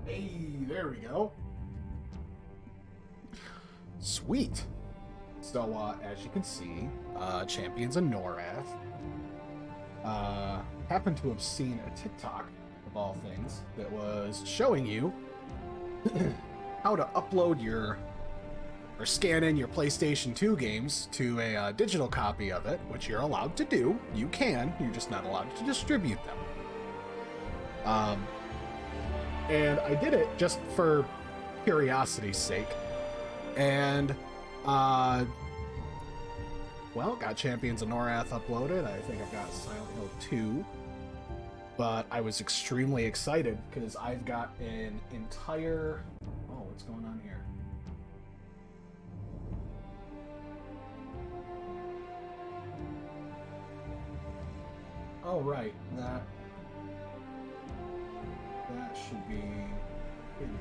Hey, there we go. Sweet. So, as you can see, Champions of Norrath happened to have seen a TikTok, of all things, that was showing you how to upload or scan in your PlayStation 2 games to a digital copy of it, which you're allowed to do. You can, you're just not allowed to distribute them. And I did it just for curiosity's sake. And, well, got Champions of Norrath uploaded. I think I've got Silent Hill 2. But I was extremely excited because I've got an entire... Oh, what's going on here? Oh, right. That should be hidden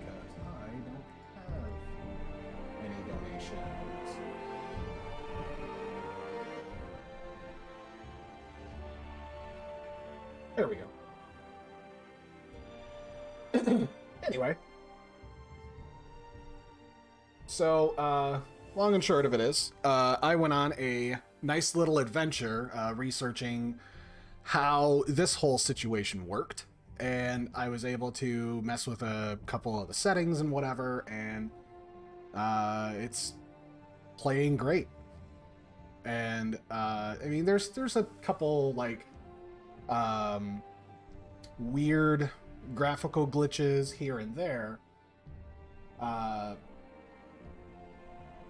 because I don't have any donations. There we go. Anyway. So, long and short of it is, I went on a nice little adventure researching how this whole situation worked. And I was able to mess with a couple of the settings and whatever, and it's playing great. And I mean, there's a couple like weird graphical glitches here and there,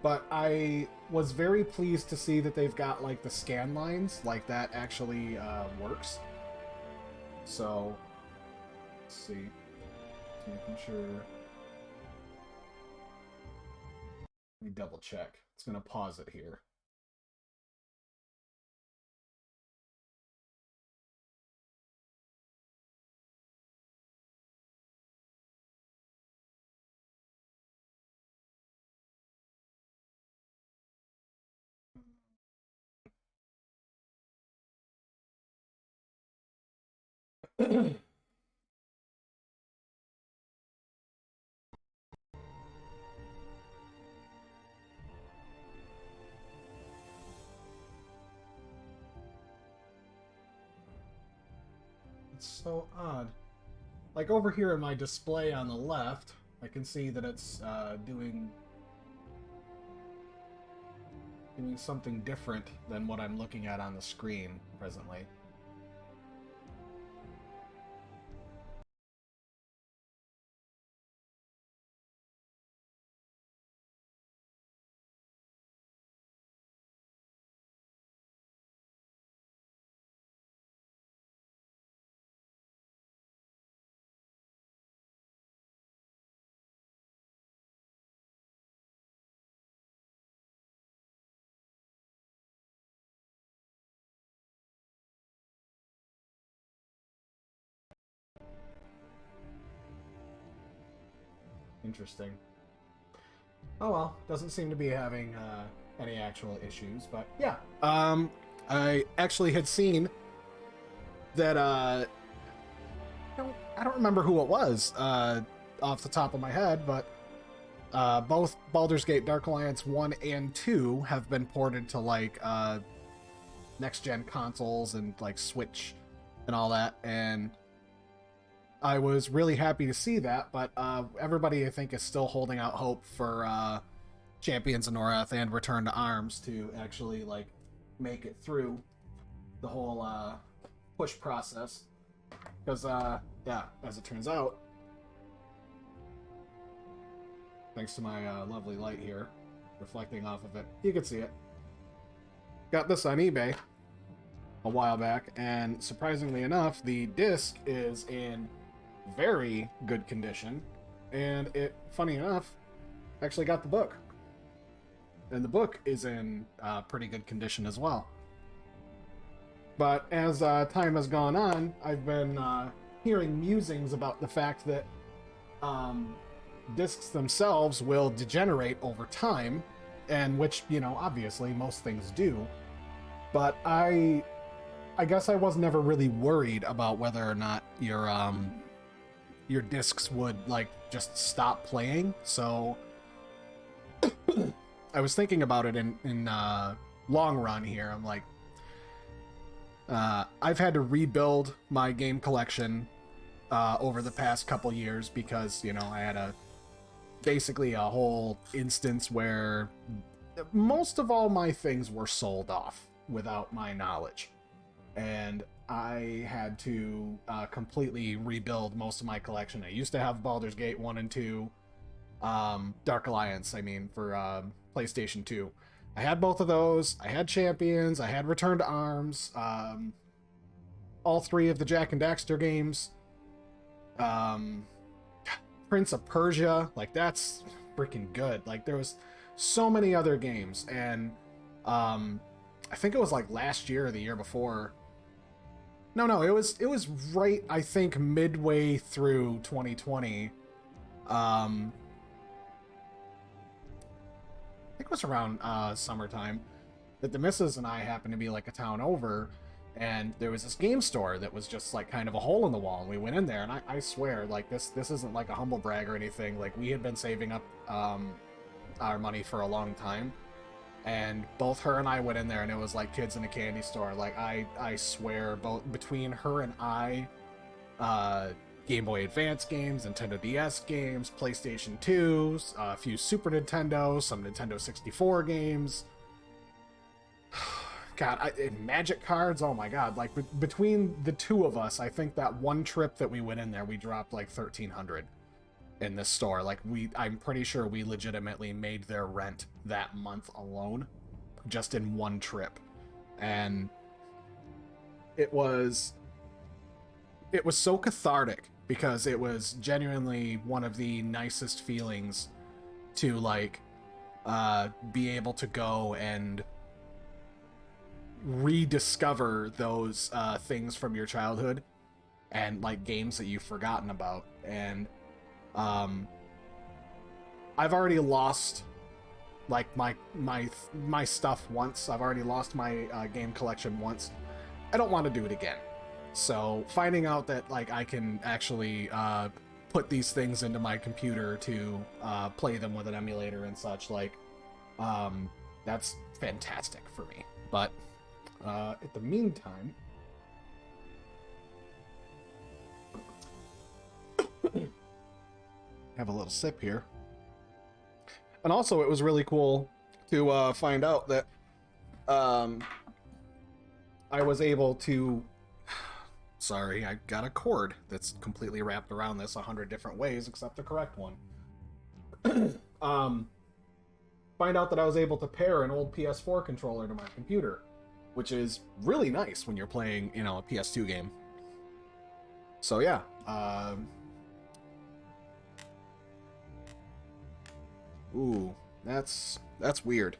but I was very pleased to see that they've got like the scan lines, like that actually works. So let's see, just making sure. Let me double check. It's gonna pause it here. It's so odd. Like over here in my display on the left, I can see that it's doing something different than what I'm looking at on the screen presently. Interesting. Oh well, doesn't seem to be having any actual issues, but yeah. I actually had seen that I don't remember who it was off the top of my head, but both Baldur's Gate Dark Alliance 1 and 2 have been ported to like next gen consoles and like Switch and all that, and I was really happy to see that, but everybody I think is still holding out hope for Champions of Norrath and Return to Arms to actually like make it through the whole push process, because yeah, as it turns out, thanks to my lovely light here reflecting off of it, you can see it. Got this on eBay a while back, and surprisingly enough, the disc is in very good condition, and it, funny enough, actually got the book, and the book is in pretty good condition as well. But as time has gone on, I've been hearing musings about the fact that discs themselves will degenerate over time, and which, you know, obviously most things do. But I guess I was never really worried about whether or not your your discs would like just stop playing. So I was thinking about it in long run here. I'm like, I've had to rebuild my game collection over the past couple years because, you know, I had basically a whole instance where most of all my things were sold off without my knowledge. And I had to completely rebuild most of my collection. I used to have Baldur's Gate 1 and 2, Dark Alliance, I mean, for PlayStation 2. I had both of those. I had Champions. I had Return to Arms. All three of the Jak and Daxter games. Prince of Persia. Like, that's freaking good. Like, there was so many other games. And I think it was like last year or the year before. No, it was right, I think, midway through 2020. I think it was around summertime that the missus and I happened to be like a town over, and there was this game store that was just like kind of a hole in the wall, and we went in there, and I swear, like, this isn't like a humble brag or anything. Like, we had been saving up our money for a long time, and both her and I went in there, and it was like kids in a candy store. Like, I swear, both between her and I, Game Boy Advance games, Nintendo DS games, PlayStation 2s, a few Super Nintendo, some Nintendo 64 games. God, Magic cards, oh my god. Like, between the two of us, I think that one trip that we went in there, we dropped like 1,300 in this store. Like, I'm pretty sure we legitimately made their rent that month alone, just in one trip. And it was so cathartic, because it was genuinely one of the nicest feelings to, like, be able to go and rediscover those things from your childhood, and like games that you've forgotten about. And I've already lost like my stuff once. I've already lost my game collection once. I don't want to do it again. So finding out that like I can actually put these things into my computer to play them with an emulator and such, like, that's fantastic for me. But in the meantime, have a little sip here. And also, it was really cool to find out that I was able to... Sorry, I got a cord that's completely wrapped around this 100 different ways, except the correct one. Find out that I was able to pair an old PS4 controller to my computer, which is really nice when you're playing, you know, a PS2 game. So yeah, ooh, that's weird.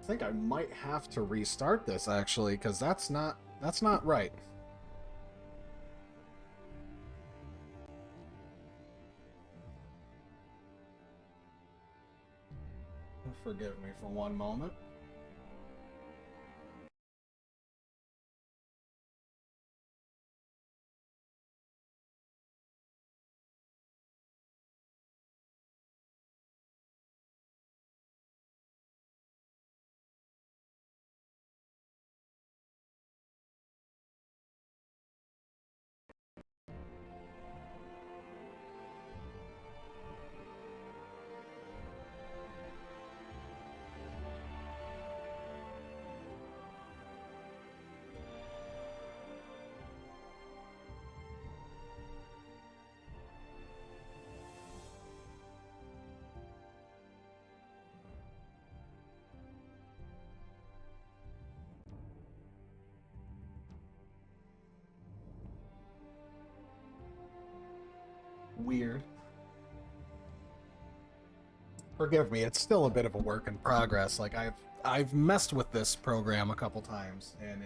I think I might have to restart this actually, because that's not right. Forgive me for one moment. Weird. Forgive me, it's still a bit of a work in progress. Like, I've messed with this program a couple times, and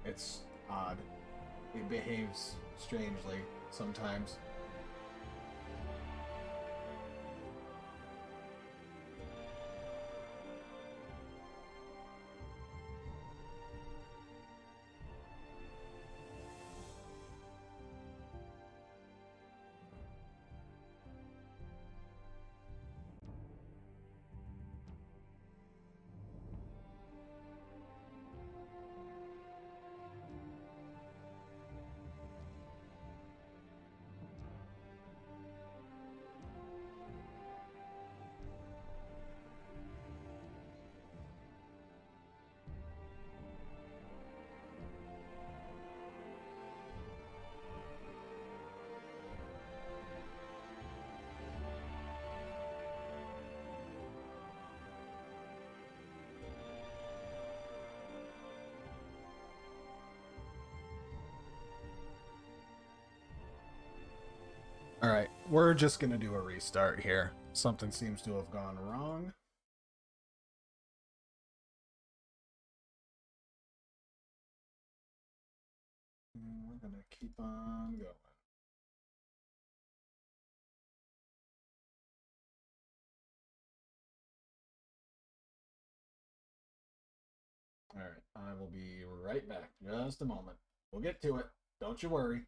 it's odd. It behaves strangely sometimes. we're just gonna do a restart here. Something seems to have gone wrong. We're gonna keep on going. Alright, I will be right back. Just a moment. We'll get to it. Don't you worry.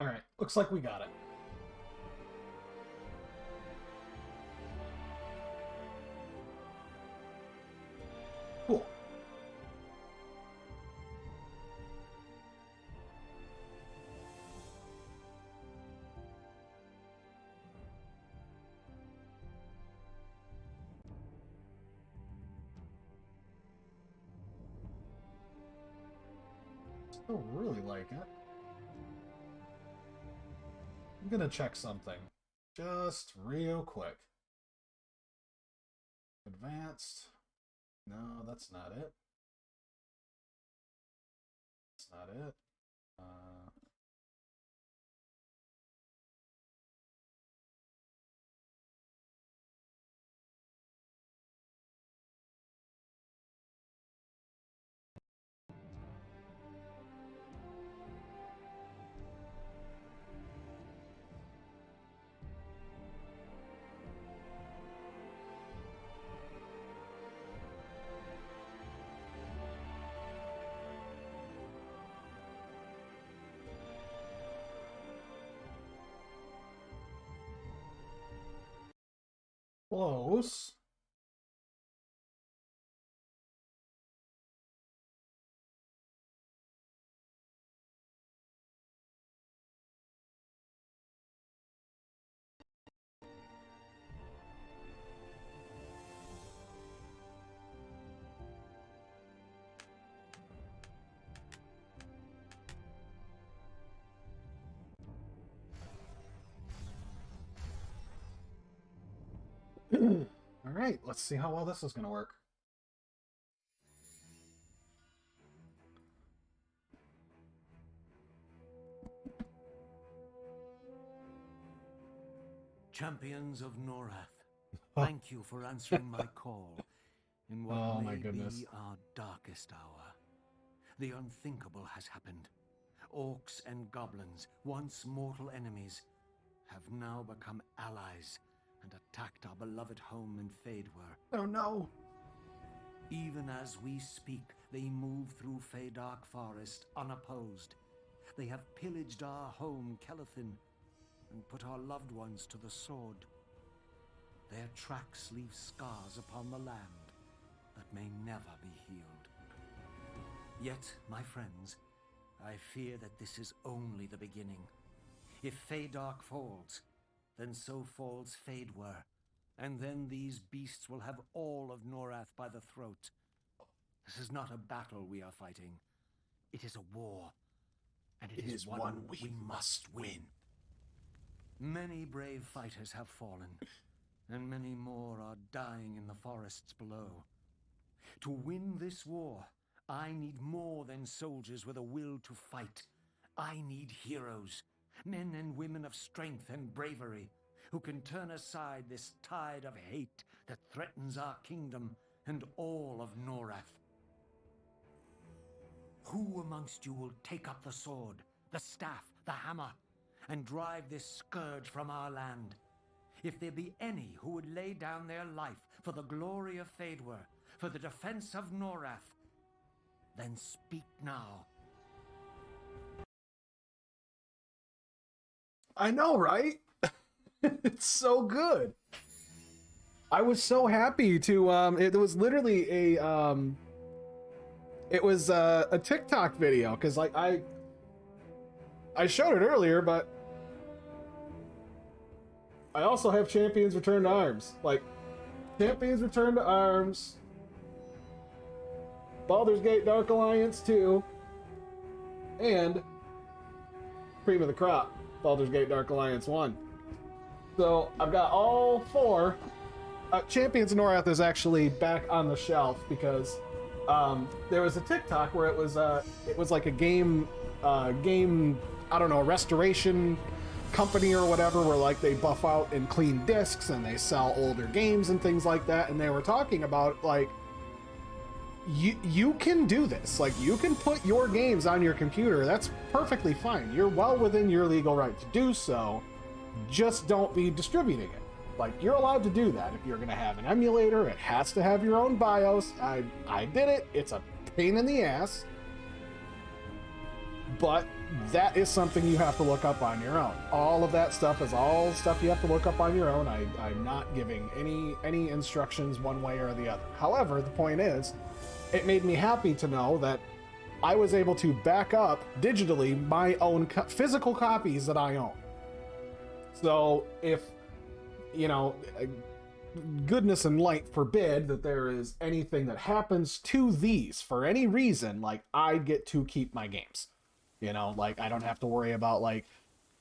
Alright, looks like we got it. Cool. still really like it. I'm gonna check something. Just real quick. Advanced. No, that's not it. That's not it. Close. All right, let's see how well this is going to work. Champions of Norrath, thank you for answering my call in what may be our darkest hour. The unthinkable has happened. Orcs and goblins, once mortal enemies, have now become allies and attacked our beloved home in Fadewar. Oh no! Even as we speak, they move through Feydark Forest unopposed. They have pillaged our home, Kelethin, and put our loved ones to the sword. Their tracks leave scars upon the land that may never be healed. Yet, my friends, I fear that this is only the beginning. If Feydark falls, then so falls Fadewar, and then these beasts will have all of Norrath by the throat. This is not a battle we are fighting. It is a war, and it is one we must win. Many brave fighters have fallen, and many more are dying in the forests below. To win this war, I need more than soldiers with a will to fight. I need heroes, men and women of strength and bravery, who can turn aside this tide of hate that threatens our kingdom and all of Norrath. Who amongst you will take up the sword, the staff, the hammer, and drive this scourge from our land? If there be any who would lay down their life for the glory of Fadewar, for the defense of Norrath, then speak now. I know, right? It's so good. I was so happy to it was literally a it was a TikTok video, because like I showed it earlier, but I also have Champions Return to Arms. Like, Champions Return to Arms, Baldur's Gate Dark Alliance 2, and Cream of the Crop, Baldur's Gate Dark Alliance 1. So I've got all four. Champions of Norrath is actually back on the shelf because there was a TikTok where it was like a game, I don't know, restoration company or whatever, where like they buff out and clean discs and they sell older games and things like that, and they were talking about like you can do this, like you can put your games on your computer. That's perfectly fine. You're well within your legal right to do so. Just don't be distributing it. Like, you're allowed to do that. If you're gonna have an emulator, it has to have your own BIOS. I did it. It's a pain in the ass, but that is something you have to look up on your own. All of that stuff is all stuff you have to look up on your own. I'm not giving any instructions one way or the other. However, the point is, it made me happy to know that I was able to back up digitally my own physical copies that I own. So if, you know, goodness and light forbid that there is anything that happens to these for any reason, like, I get to keep my games. You know, like I don't have to worry about like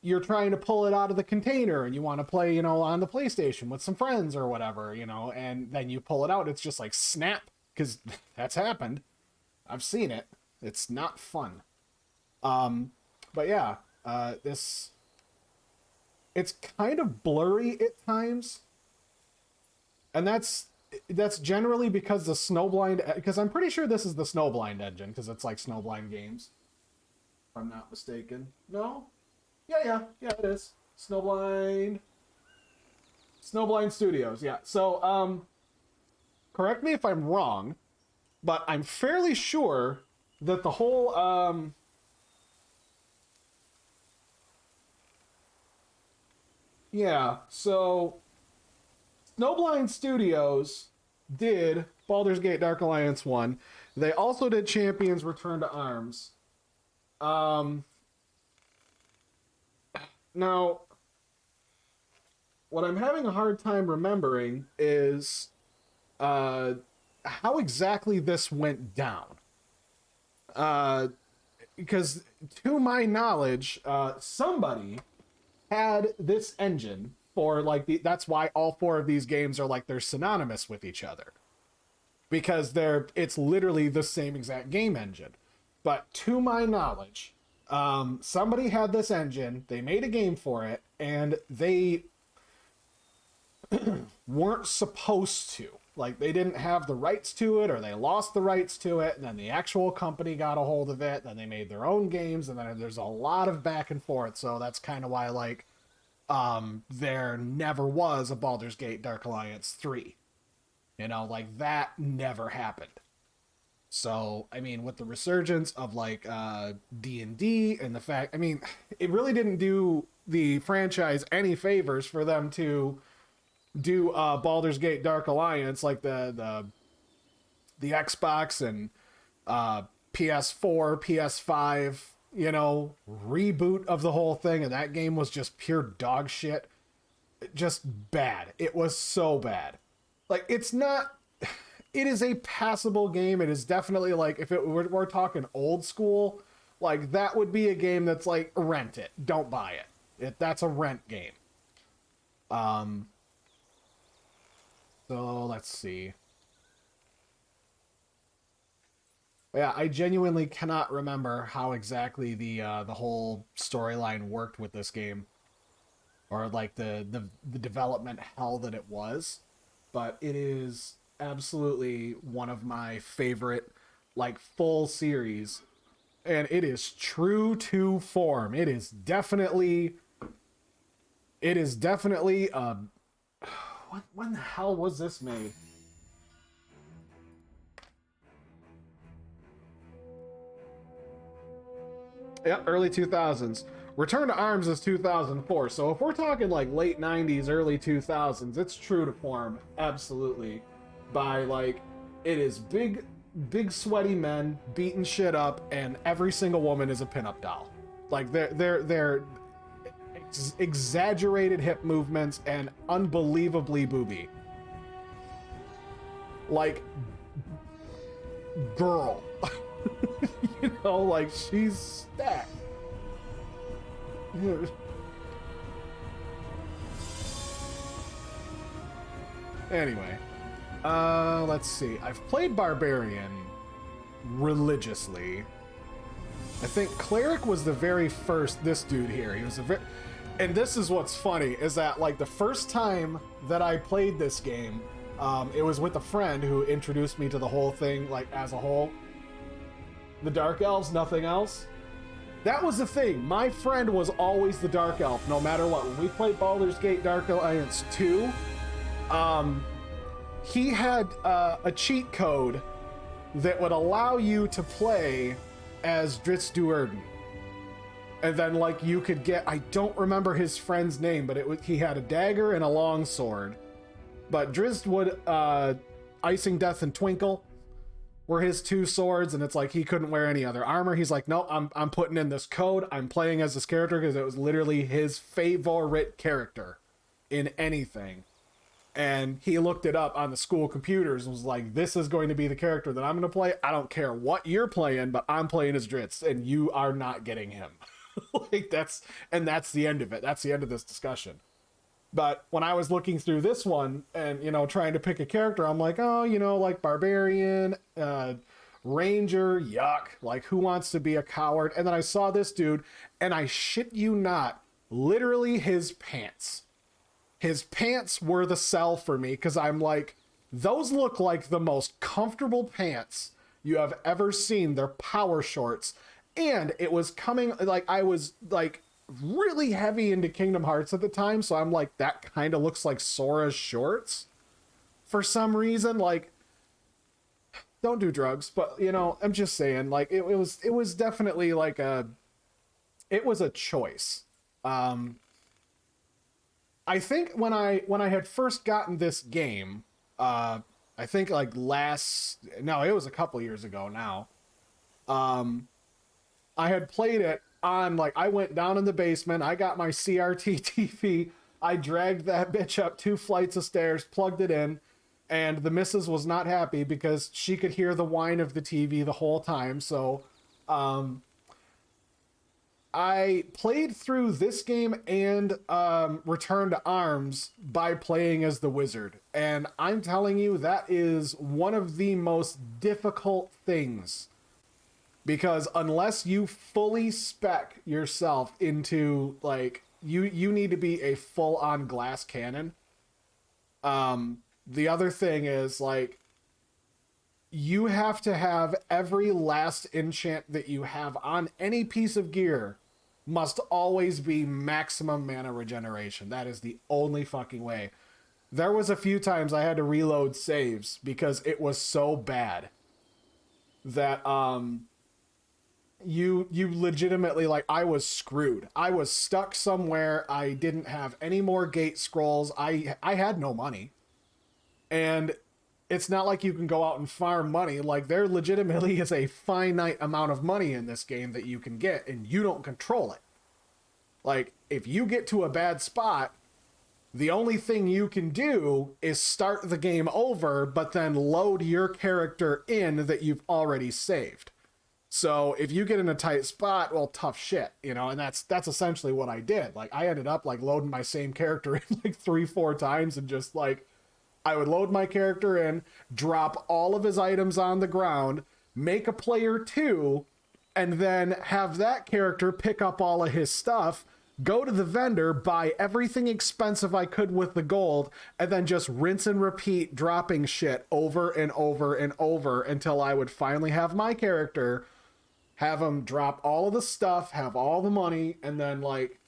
you're trying to pull it out of the container and you want to play, you know, on the PlayStation with some friends or whatever, you know, and then you pull it out, it's just like snap, because that's happened. I've seen it. It's not fun. But yeah, this it's kind of blurry at times, and that's generally because the Snowblind, because I'm pretty sure this is the Snowblind engine, because it's like Snowblind Games, if I'm not mistaken. No, yeah, it is Snowblind Studios. Yeah, so correct me if I'm wrong, but I'm fairly sure that the whole yeah, so Snowblind Studios did Baldur's Gate Dark Alliance 1. They also did Champions Return to Arms. Um, Now, what I'm having a hard time remembering is how exactly this went down. Because to my knowledge, somebody had this engine for like that's why all four of these games are like they're synonymous with each other, because it's literally the same exact game engine. But to my knowledge, somebody had this engine, they made a game for it, and they weren't supposed to. Like, they didn't have the rights to it, or they lost the rights to it, and then the actual company got a hold of it, then they made their own games, and then there's a lot of back and forth, so that's kind of why, like, there never was a Baldur's Gate Dark Alliance 3. You know, like, that never happened. So, I mean, with the resurgence of, like, D&D and the fact, I mean, it really didn't do the franchise any favors for them to do Baldur's Gate Dark Alliance, like the Xbox and PS4, PS5, you know, reboot of the whole thing, and that game was just pure dog shit. Just bad. It was so bad. Like, it's not... It is a passable game. It is definitely, like, if we're talking old school, like, that would be a game that's, like, rent it. Don't buy it. That's a rent game. So, let's see. Yeah, I genuinely cannot remember how exactly the whole storyline worked with this game, or like the development hell that it was, but it is absolutely one of my favorite, like, full series, and it is true to form. It is definitely when the hell was this made? Yep, early 2000s. Return to Arms is 2004. So if we're talking like late 90s, early 2000s, it's true to form, absolutely. By like, it is big sweaty men beating shit up, and every single woman is a pinup doll. Like they're exaggerated hip movements and unbelievably booby. Like, girl. You know, like, she's stacked. Anyway, let's see. I've played Barbarian religiously. I think Cleric was the very first. This dude here, he was and this is what's funny, is that, like, the first time that I played this game, it was with a friend who introduced me to the whole thing, like, as a whole. The Dark Elves, nothing else. That was the thing. My friend was always the Dark Elf, no matter what. When we played Baldur's Gate Dark Alliance 2, he had a cheat code that would allow you to play as Drizzt Do'Urden. And then, like, you could get... I don't remember his friend's name, but he had a dagger and a long sword. But Drizzt would... Icing Death and Twinkle were his two swords, and it's like he couldn't wear any other armor. He's like, no, I'm putting in this code. I'm playing as this character because it was literally his favorite character in anything. And he looked it up on the school computers and was like, this is going to be the character that I'm going to play. I don't care what you're playing, but I'm playing as Dritz, and you are not getting him. Like, that's the end of it. That's the end of this discussion. But when I was looking through this one and, you know, trying to pick a character, I'm like, oh, you know, like Barbarian, Ranger, yuck. Like, who wants to be a coward? And then I saw this dude, and I shit you not, literally his pants. His pants were the sell for me, because I'm like, those look like the most comfortable pants you have ever seen. They're power shorts. And it was coming, like, I was, like, really heavy into Kingdom Hearts at the time, so I'm like, that kind of looks like Sora's shorts for some reason. Like, don't do drugs, but, you know, I'm just saying, like, it was definitely like it was a choice. I think when I had first gotten this game, I think like it was a couple years ago now. I had played it on, like, I went down in the basement, I got my CRT TV, I dragged that bitch up 2 flights of stairs, plugged it in, and the missus was not happy because she could hear the whine of the TV the whole time. So I played through this game and Return to Arms by playing as the wizard. And I'm telling you, that is one of the most difficult things. Because unless you fully spec yourself into, like, you need to be a full-on glass cannon. The other thing is, like, you have to have every last enchant that you have on any piece of gear must always be maximum mana regeneration. That is the only fucking way. There was a few times I had to reload saves because it was so bad that, you legitimately, like, I was screwed. I was stuck somewhere. I didn't have any more gate scrolls. I had no money. And it's not like you can go out and farm money. Like, there legitimately is a finite amount of money in this game that you can get, and you don't control it. Like, if you get to a bad spot, the only thing you can do is start the game over, but then load your character in that you've already saved. So if you get in a tight spot, well, tough shit, you know, and that's essentially what I did. Like, I ended up, like, loading my same character in, like, 3-4 times, and just, like, I would load my character in, drop all of his items on the ground, make a player 2, and then have that character pick up all of his stuff, go to the vendor, buy everything expensive I could with the gold, and then just rinse and repeat, dropping shit over and over and over until I would finally have my character, have him drop all of the stuff, have all the money, and then, like,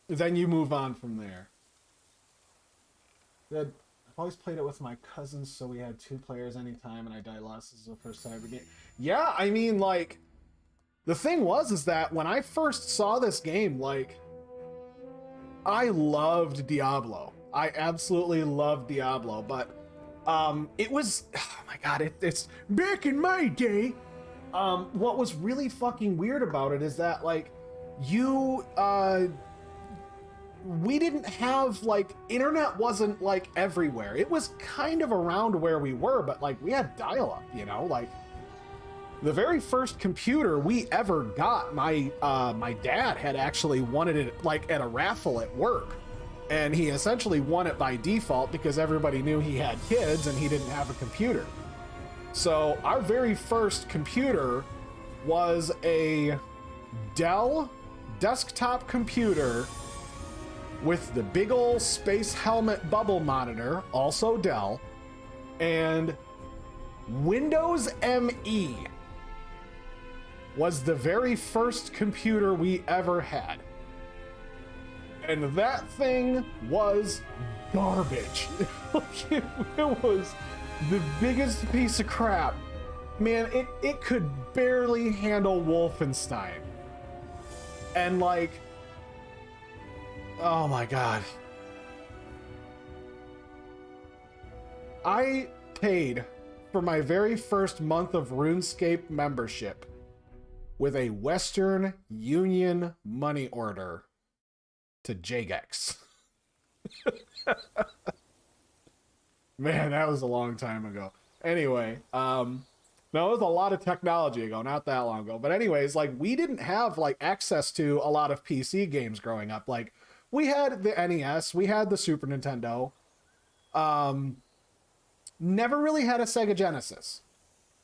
then you move on from there. I've always played it with my cousins, so we had 2 players anytime, and I die lost. This is the first time every game. Yeah, I mean, like, the thing is that when I first saw this game, like, I loved Diablo. I absolutely loved Diablo, but it was, oh my god, it's back in my day. What was really fucking weird about it is that, like, we didn't have, like, internet wasn't, like, everywhere. It was kind of around where we were, but, like, we had dial-up, you know? Like, the very first computer we ever got, my dad had actually wanted it, like, at a raffle at work. And he essentially won it by default because everybody knew he had kids and he didn't have a computer. So our very first computer was a Dell desktop computer with the big old space helmet bubble monitor, also Dell, and Windows ME was the very first computer we ever had. And that thing was garbage. It was the biggest piece of crap. Man, it could barely handle Wolfenstein. And, like, oh my god. I paid for my very first month of RuneScape membership with a Western Union money order to Jagex. Man, that was a long time ago. Anyway, no, it was a lot of technology ago, not that long ago. But anyways, like we didn't have like access to a lot of PC games growing up. Like we had the NES, we had the Super Nintendo. Um, Never really had a Sega Genesis.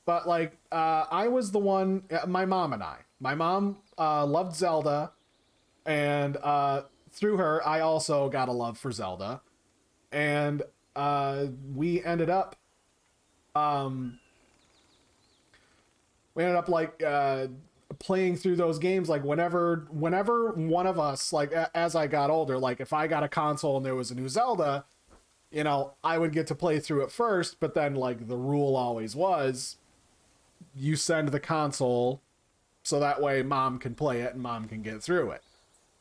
But like I was the one, my mom and I. My mom loved Zelda, and through her, I also got a love for Zelda, and we ended up um, like playing through those games like whenever one of us like as I got older, like if I got a console and there was a new Zelda, you know, I would get to play through it first, but then like the rule always was you send the console so that way mom can play it and mom can get through it.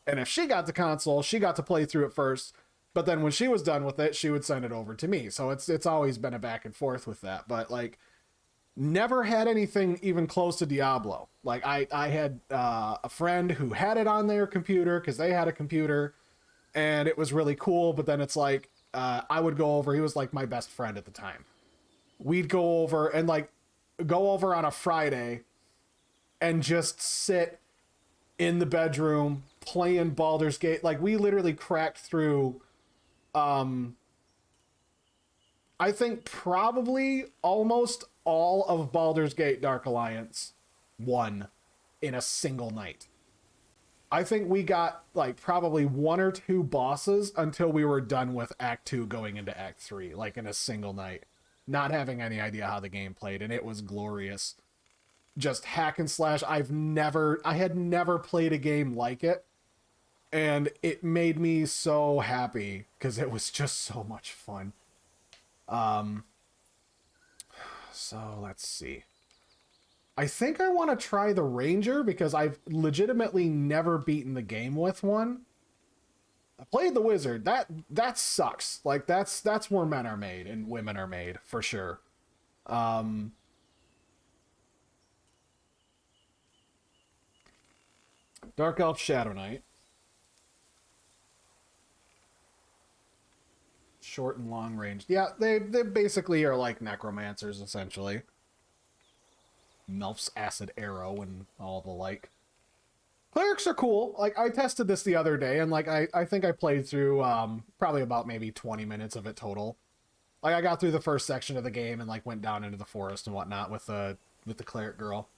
And if she got the console, she got to play through it first, but then when she was done with it, she would send it over to me. So it's always been a back and forth with that. But like never had anything even close to Diablo. Like I had a friend who had it on their computer because they had a computer and it was really cool. But then it's like I would go over. He was like my best friend at the time. We'd go over and like go over on a Friday and just sit in the bedroom playing Baldur's Gate. Like we literally cracked through I think probably almost all of Baldur's Gate Dark Alliance 1 in a single night. I think we got like probably 1 or 2 bosses until we were done with Act 2 going into Act 3, like in a single night. Not having any idea how the game played, and it was glorious. Just hack and slash. I had never played a game like it, and it made me so happy because it was just so much fun. So let's see. I think I want to try the Ranger because I've legitimately never beaten the game with one. I played the Wizard. That sucks. Like that's where men are made and women are made for sure. Dark Elf Shadow Knight. Short and long range. Yeah, they basically are like necromancers essentially. Melf's Acid Arrow and all the like. Clerics are cool. Like I tested this the other day and like I think I played through probably about maybe 20 minutes of it total. Like I got through the first section of the game and like went down into the forest and whatnot with the cleric girl.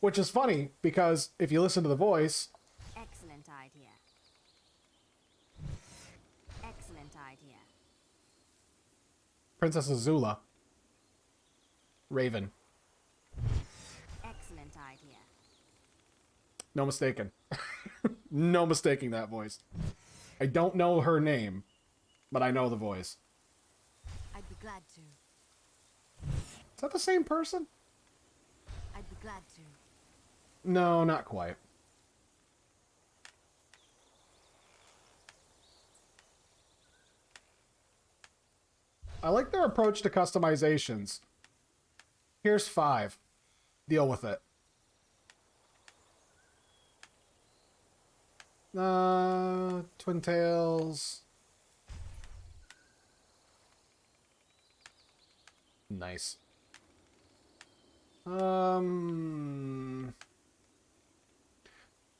Which is funny because if you listen to the voice, excellent idea. Excellent idea. Princess Azula. Raven. Excellent idea. No mistaken. No mistaking that voice. I don't know her name, but I know the voice. I'd be glad to. Is that the same person? I'd be glad to. No, not quite. I like their approach to customizations. Here's 5. Deal with it. Twin Tails. Nice.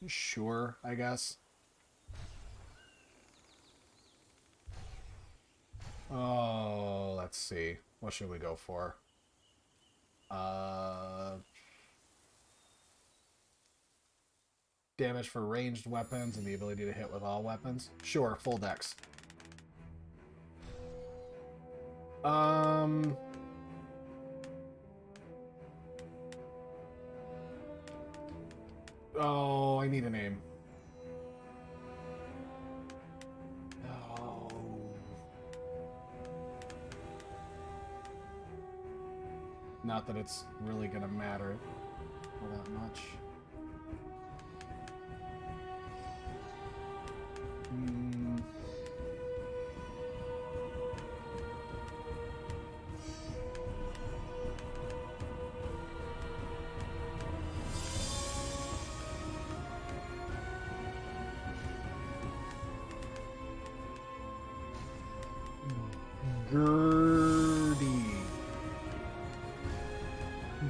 Sure, I guess. Oh, let's see. What should we go for? Damage for ranged weapons and the ability to hit with all weapons. Sure, full dex. Oh, I need a name. Oh. Not that it's really gonna matter all that much.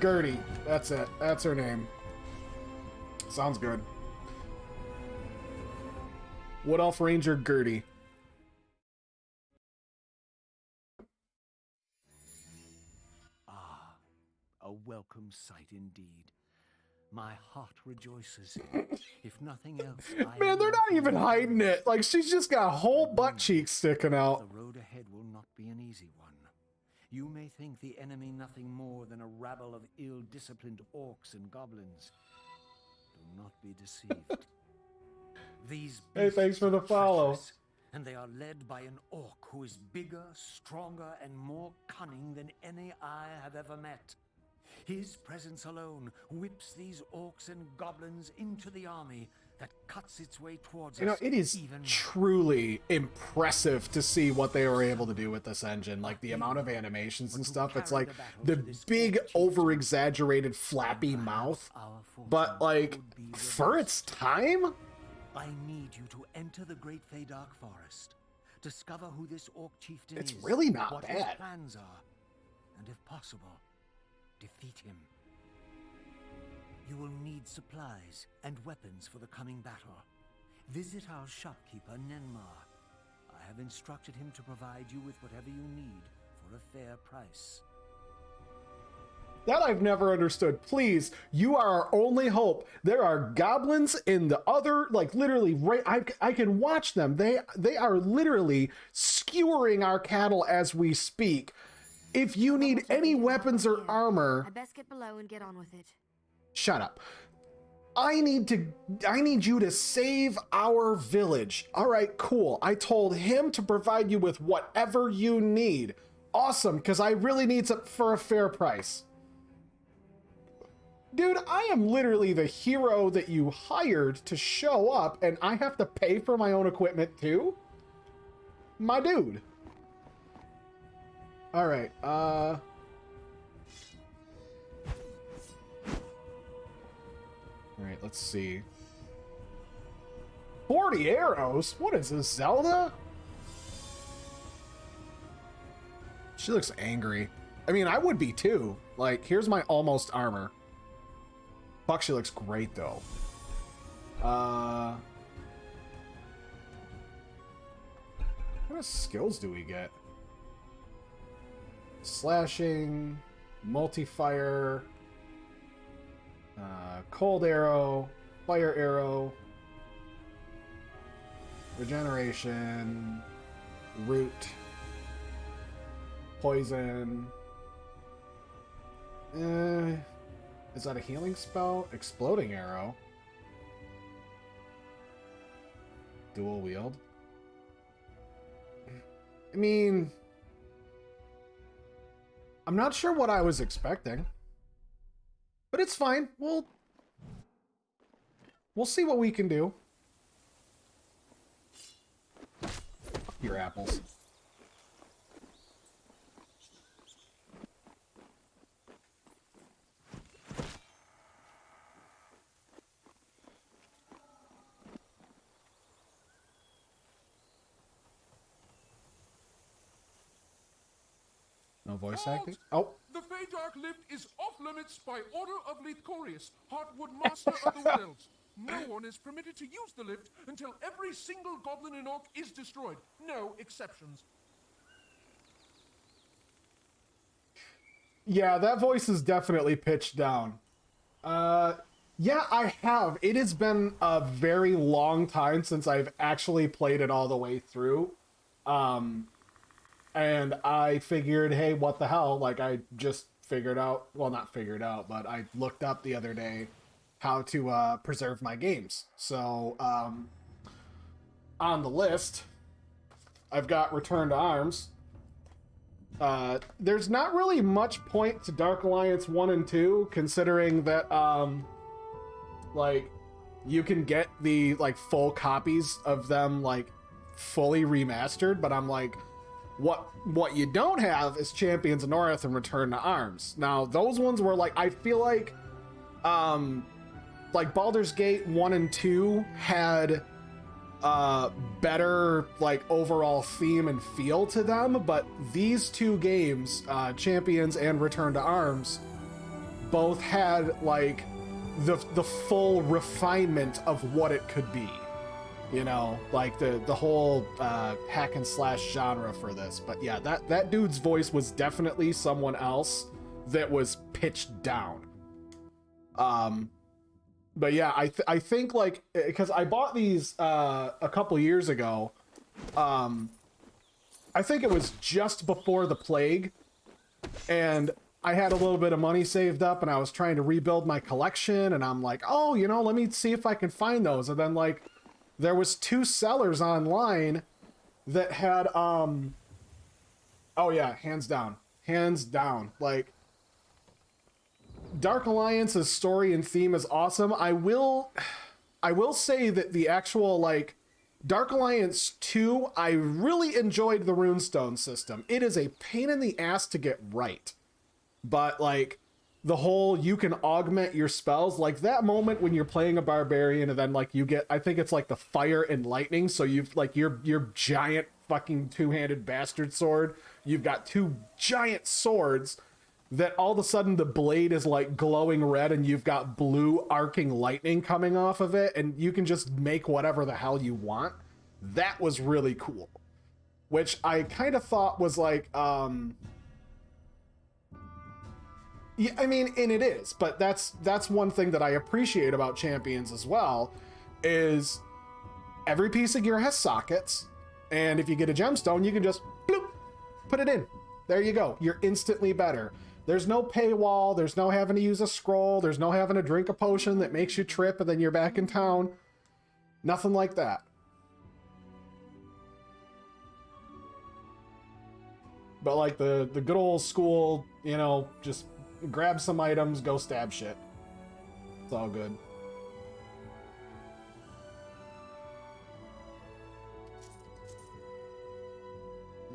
Gertie. That's it. That's her name. Sounds good. Wood Elf Ranger Gertie. Ah, a welcome sight indeed. My heart rejoices. If nothing else, Man, they're not even hiding it. Like, she's just got whole butt cheeks sticking out. The road ahead will not be an easy one. You may think the enemy nothing more than a rabble of ill-disciplined orcs and goblins. Do not be deceived. These Hey, thanks for the follow. treacherous, and they are led by an orc who is bigger, stronger, and more cunning than any I have ever met. His presence alone whips these orcs and goblins into the army that cuts its way towards us. You know, it is even truly impressive to see what they were able to do with this engine. Like, the amount of animations and stuff. It's like the big, over-exaggerated, flappy mouth. But, like, for its time? I need you to enter the Great Feydark Forest. Discover who this orc chieftain is. It's really not what bad. his plans are. And if possible, defeat him. You will need supplies and weapons for the coming battle. Visit our shopkeeper, Nenmar. I have instructed him to provide you with whatever you need for a fair price. That I've never understood. Please, you are our only hope. There are goblins in the other, like, literally, right, I can watch them. They are literally skewering our cattle as we speak. If you need any weapons or armor... I best get below and get on with it. Shut up. I need you to save our village. All right, cool. I told him to provide you with whatever you need. Awesome, because I really need it for a fair price. Dude, I am literally the hero that you hired to show up, and I have to pay for my own equipment too? My dude. All right, All right, let's see. 40 arrows? What is this, Zelda? She looks angry. I mean, I would be too. Like, here's my almost armor. Fuck, she looks great though. What kind of skills do we get? Slashing, multi-fire, cold arrow, fire arrow, regeneration, root, poison. Is that a healing spell? Exploding arrow. Dual wield. I mean, I'm not sure what I was expecting, but it's fine. We'll see what we can do. Fuck your apples. No voice acting? Oh. The Feydark lift is off limits by order of Leithcorius, Heartwood Master of the Wood Elves. No one is permitted to use the lift until every single goblin and orc is destroyed. No exceptions. Yeah, that voice is definitely pitched down. Yeah, I have. It has been a very long time since I've actually played it all the way through. And I figured, hey, what the hell? Like, I just figured out, well, not figured out, but I looked up the other day how to preserve my games. So, on the list, I've got Return to Arms. There's not really much point to Dark Alliance 1 and 2, considering that, like, you can get the, like, full copies of them, like, fully remastered, but I'm like, what you don't have is Champions of Norrath and Return to Arms. Now, those ones were, like, I feel like Baldur's Gate 1 and 2 had better, like, overall theme and feel to them, but these two games, Champions and Return to Arms, both had like the full refinement of what it could be. You know, like the whole hack and slash genre for this. But yeah, that dude's voice was definitely someone else that was pitched down. But yeah, I think like, because I bought these a couple years ago. I think it was just before the plague, and I had a little bit of money saved up, and I was trying to rebuild my collection, and I'm like, oh, you know, let me see if I can find those. And then like, there was 2 sellers online that had, oh yeah, hands down, like, Dark Alliance's story and theme is awesome. I will say that the actual, like, Dark Alliance 2, I really enjoyed the runestone system. It is a pain in the ass to get right. But, like, the whole you can augment your spells, like that moment when you're playing a barbarian and then like you get, I think it's like the fire and lightning, so you've like your giant fucking 2-handed bastard sword, you've got 2 giant swords that all of a sudden the blade is like glowing red and you've got blue arcing lightning coming off of it and you can just make whatever the hell you want. That was really cool, which I kind of thought was like yeah, I mean, and it is, but that's one thing that I appreciate about Champions as well, is every piece of gear has sockets, and if you get a gemstone, you can just bloop, put it in. There you go. You're instantly better. There's no paywall. There's no having to use a scroll. There's no having to drink a potion that makes you trip and then you're back in town. Nothing like that. But like the good old school, you know, just grab some items, go stab shit. It's all good.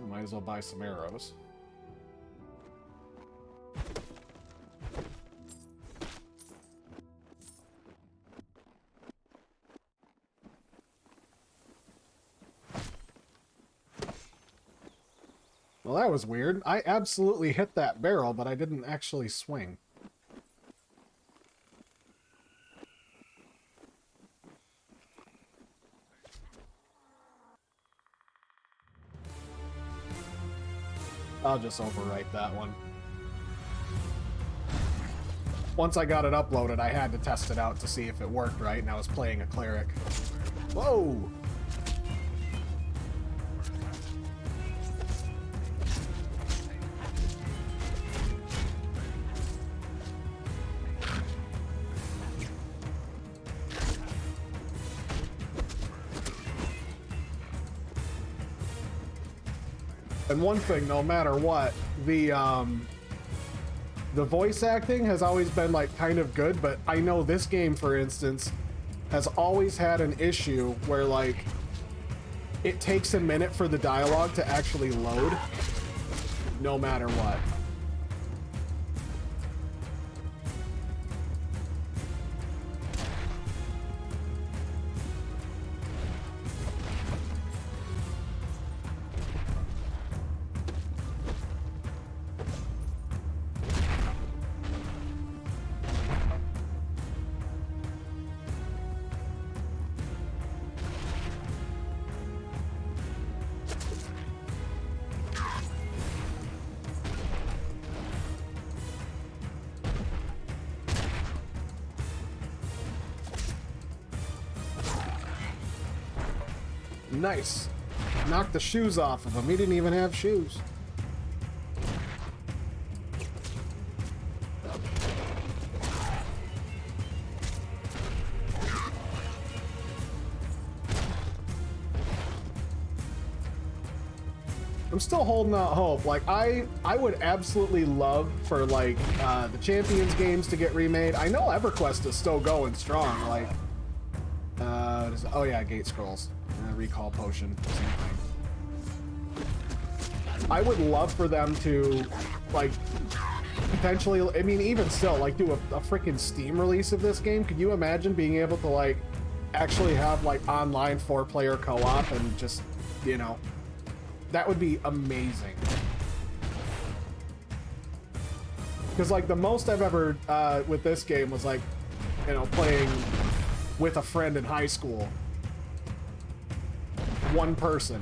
Might as well buy some arrows. Well, that was weird. I absolutely hit that barrel, but I didn't actually swing. I'll just overwrite that one. Once I got it uploaded, I had to test it out to see if it worked right, and I was playing a cleric. Whoa! And one thing, no matter what, the voice acting has always been like kind of good, but I know this game, for instance, has always had an issue where like it takes a minute for the dialogue to actually load, no matter what. Nice. Knocked the shoes off of him. He didn't even have shoes. I'm still holding out hope. Like, I would absolutely love for, like, the Champions games to get remade. I know EverQuest is still going strong. Like, oh yeah, Gate Scrolls. Recall potion, same thing. I would love for them to, like, potentially, I mean, even still, like, do a freaking Steam release of this game. Could you imagine being able to, like, actually have, like, online 4-player co-op and just, you know, that would be amazing. Because like the most I've ever with this game was like, you know, playing with a friend in high school. One person.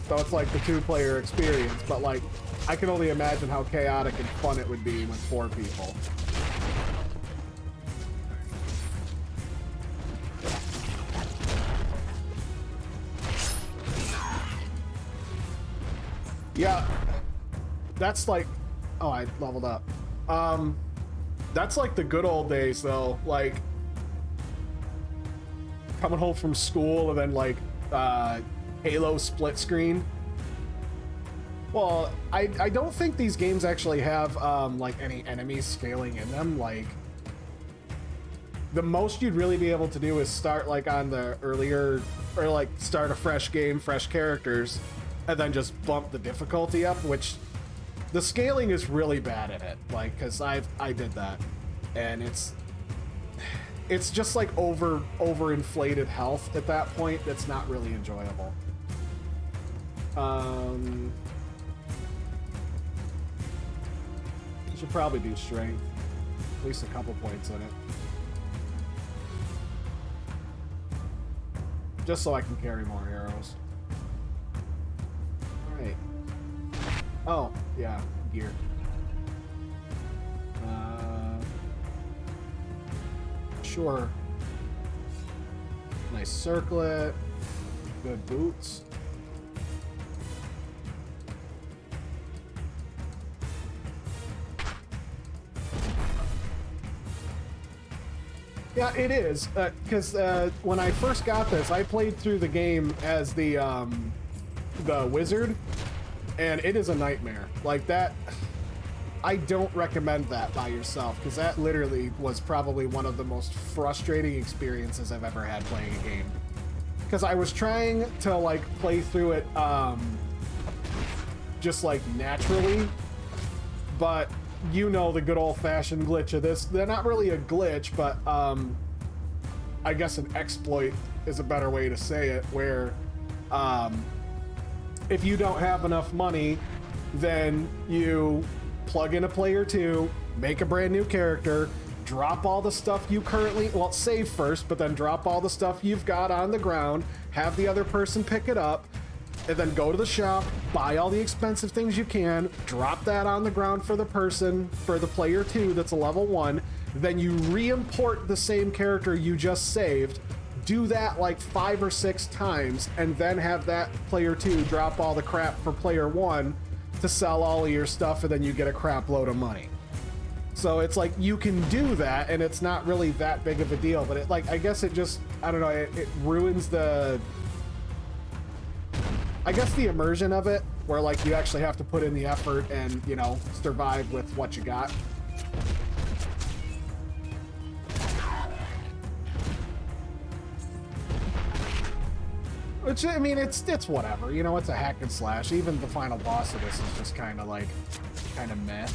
So it's like the 2-player experience, but like I can only imagine how chaotic and fun it would be with 4 people. Yeah, that's like, oh, I leveled up. That's like the good old days though, like coming home from school and then like Halo split screen. Well, I don't think these games actually have like any enemies scaling in them. Like the most you'd really be able to do is start like on the earlier, or like start a fresh game, fresh characters, and then just bump the difficulty up, which the scaling is really bad at it. Like, cause I did that, and it's just like overinflated health at that point. That's not really enjoyable. Should probably do strength, at least a couple points in it, just so I can carry more arrows. All right. Oh yeah, gear. Sure. Nice circlet. Good boots. Yeah, it is, because when I first got this, I played through the game as the wizard, and it is a nightmare. Like that, I don't recommend that by yourself, because that literally was probably one of the most frustrating experiences I've ever had playing a game. Because I was trying to like play through it just like naturally, but you know the good old-fashioned glitch of this. They're not really a glitch, but I guess an exploit is a better way to say it, where if you don't have enough money, then you plug in a player 2, make a brand new character, drop all the stuff you currently, well, save first, but then drop all the stuff you've got on the ground, have the other person pick it up, and then go to the shop, buy all the expensive things you can, drop that on the ground for the person, for the player 2 that's a level 1, then you re-import the same character you just saved, do that like 5 or 6 times, and then have that player 2 drop all the crap for player 1 to sell all of your stuff, and then you get a crap load of money. So it's like you can do that, and it's not really that big of a deal, but it, like, I guess it just, I don't know, it ruins the, I guess, the immersion of it, where like you actually have to put in the effort and, you know, survive with what you got. Which, I mean, it's whatever, you know, it's a hack and slash. Even the final boss of this is just kind of like, kind of meh.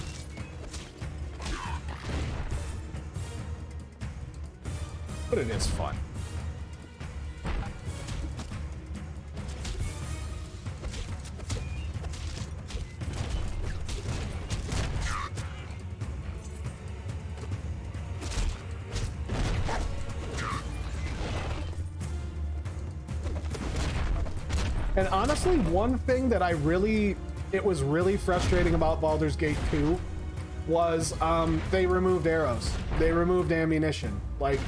But it is fun. And honestly, one thing that it was really frustrating about Baldur's Gate 2 was they removed arrows. They removed ammunition. Like,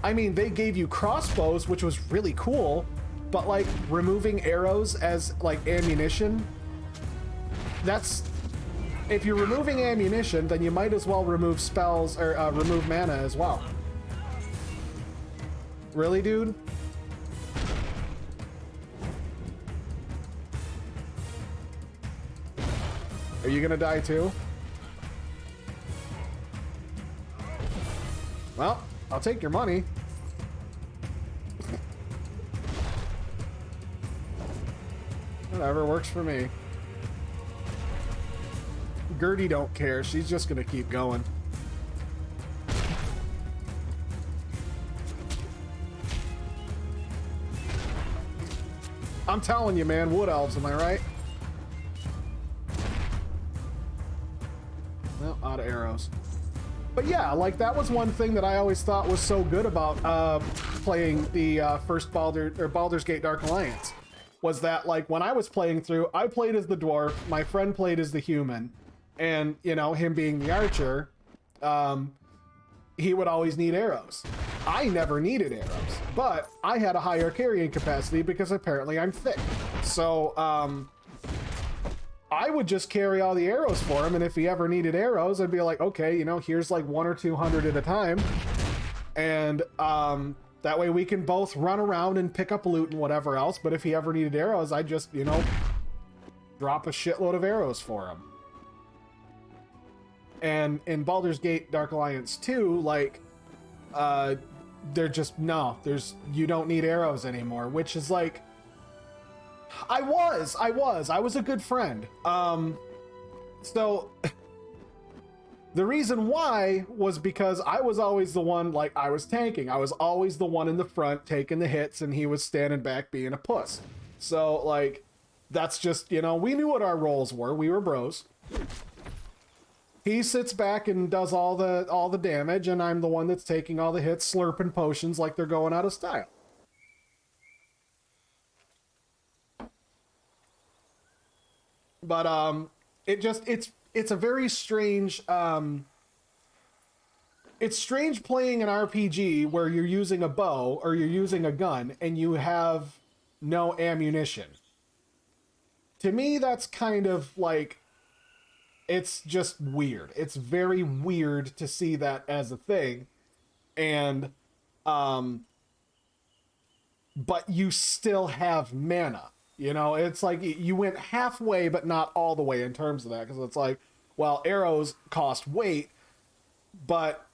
I mean, they gave you crossbows, which was really cool, but like removing arrows as like ammunition, that's, if you're removing ammunition, then you might as well remove spells, or remove mana as well. Really, dude? Are you gonna die too? Well, I'll take your money. Whatever, works for me. Gertie don't care. She's just gonna keep going. I'm telling you, man, wood elves, am I right? arrows. But yeah, like that was one thing that I always thought was so good about playing the first Baldur's Gate Dark Alliance, was that like when I was playing through, I played as the dwarf, my friend played as the human, and you know, him being the archer, he would always need arrows. I never needed arrows, but I had a higher carrying capacity because apparently I'm thick. So I would just carry all the arrows for him, and if he ever needed arrows, I'd be like, okay, you know, here's like 100 or 200 at a time, and that way we can both run around and pick up loot and whatever else. But if he ever needed arrows, I just, you know, drop a shitload of arrows for him. And in Baldur's Gate Dark Alliance 2, like, they're just, no, you don't need arrows anymore, which is like, I was a good friend. So the reason why was because I was always the one, like, I was tanking. I was always the one in the front taking the hits, and he was standing back being a puss. So, like, that's just, you know, we knew what our roles were. We were bros. He sits back and does all the damage, and I'm the one that's taking all the hits, slurping potions like they're going out of style. But it's a very strange it's strange playing an RPG where you're using a bow or you're using a gun and you have no ammunition. To me, that's kind of like, it's just weird. It's very weird to see that as a thing. And, but you still have mana. You know, it's like you went halfway, but not all the way in terms of that. Because it's like, well, arrows cost weight, but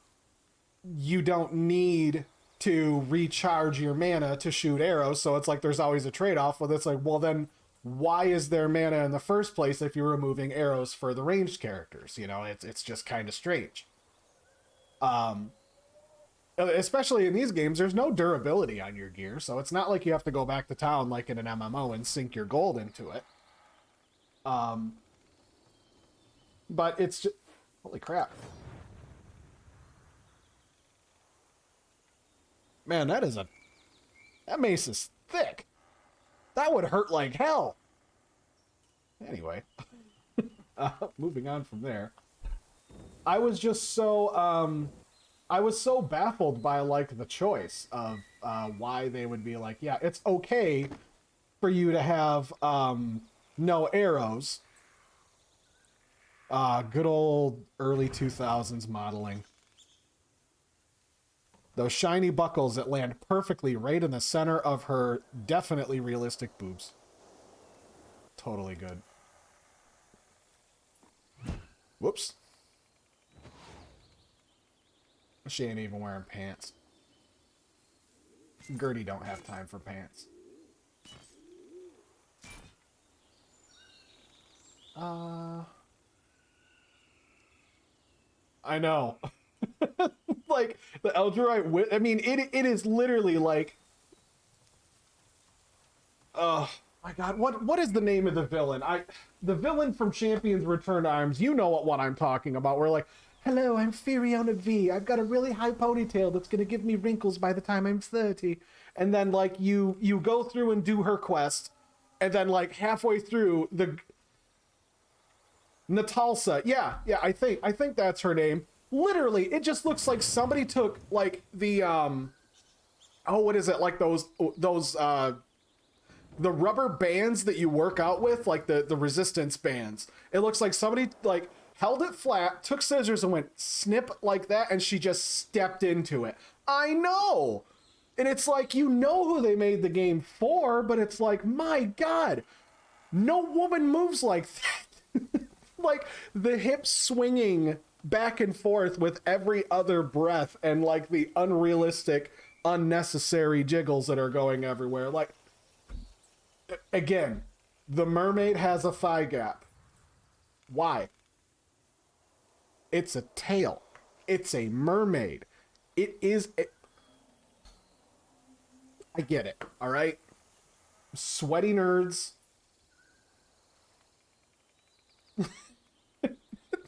you don't need to recharge your mana to shoot arrows. So it's like there's always a trade-off. Well, it's like, well, then why is there mana in the first place if you're removing arrows for the ranged characters? You know, it's just kind of strange. Especially in these games, there's no durability on your gear, so it's not like you have to go back to town like in an MMO and sink your gold into it. But it's just, holy crap. Man, that mace is thick. That would hurt like hell. Anyway, moving on from there. I was just so, I was so baffled by, like, the choice of why they would be like, yeah, it's okay for you to have no arrows. Good old early 2000s modeling. Those shiny buckles that land perfectly right in the center of her definitely realistic boobs. Totally good. Whoops. She ain't even wearing pants. Gertie don't have time for pants. I know. Like, the Eldrite I mean, it is literally like... Oh, my God. What is the name of the villain? The villain from Champions Return to Arms, you know what I'm talking about. We're like, hello, I'm Firiona V. I've got a really high ponytail that's going to give me wrinkles by the time I'm 30. And then, like, you go through and do her quest, and then, like, halfway through, the... Natalsa. Yeah, I think that's her name. Literally, it just looks like somebody took, like, the, oh, what is it? Like, those, the rubber bands that you work out with, like, the resistance bands. It looks like somebody, like, held it flat, took scissors and went snip like that, and she just stepped into it. I know! And it's like, you know who they made the game for, but it's like, my God, no woman moves like that. Like, the hips swinging back and forth with every other breath, and, like, the unrealistic, unnecessary jiggles that are going everywhere. Like, again, the mermaid has a thigh gap. Why? It's a tail. It's a mermaid. It is... I get it, all right? Sweaty nerds.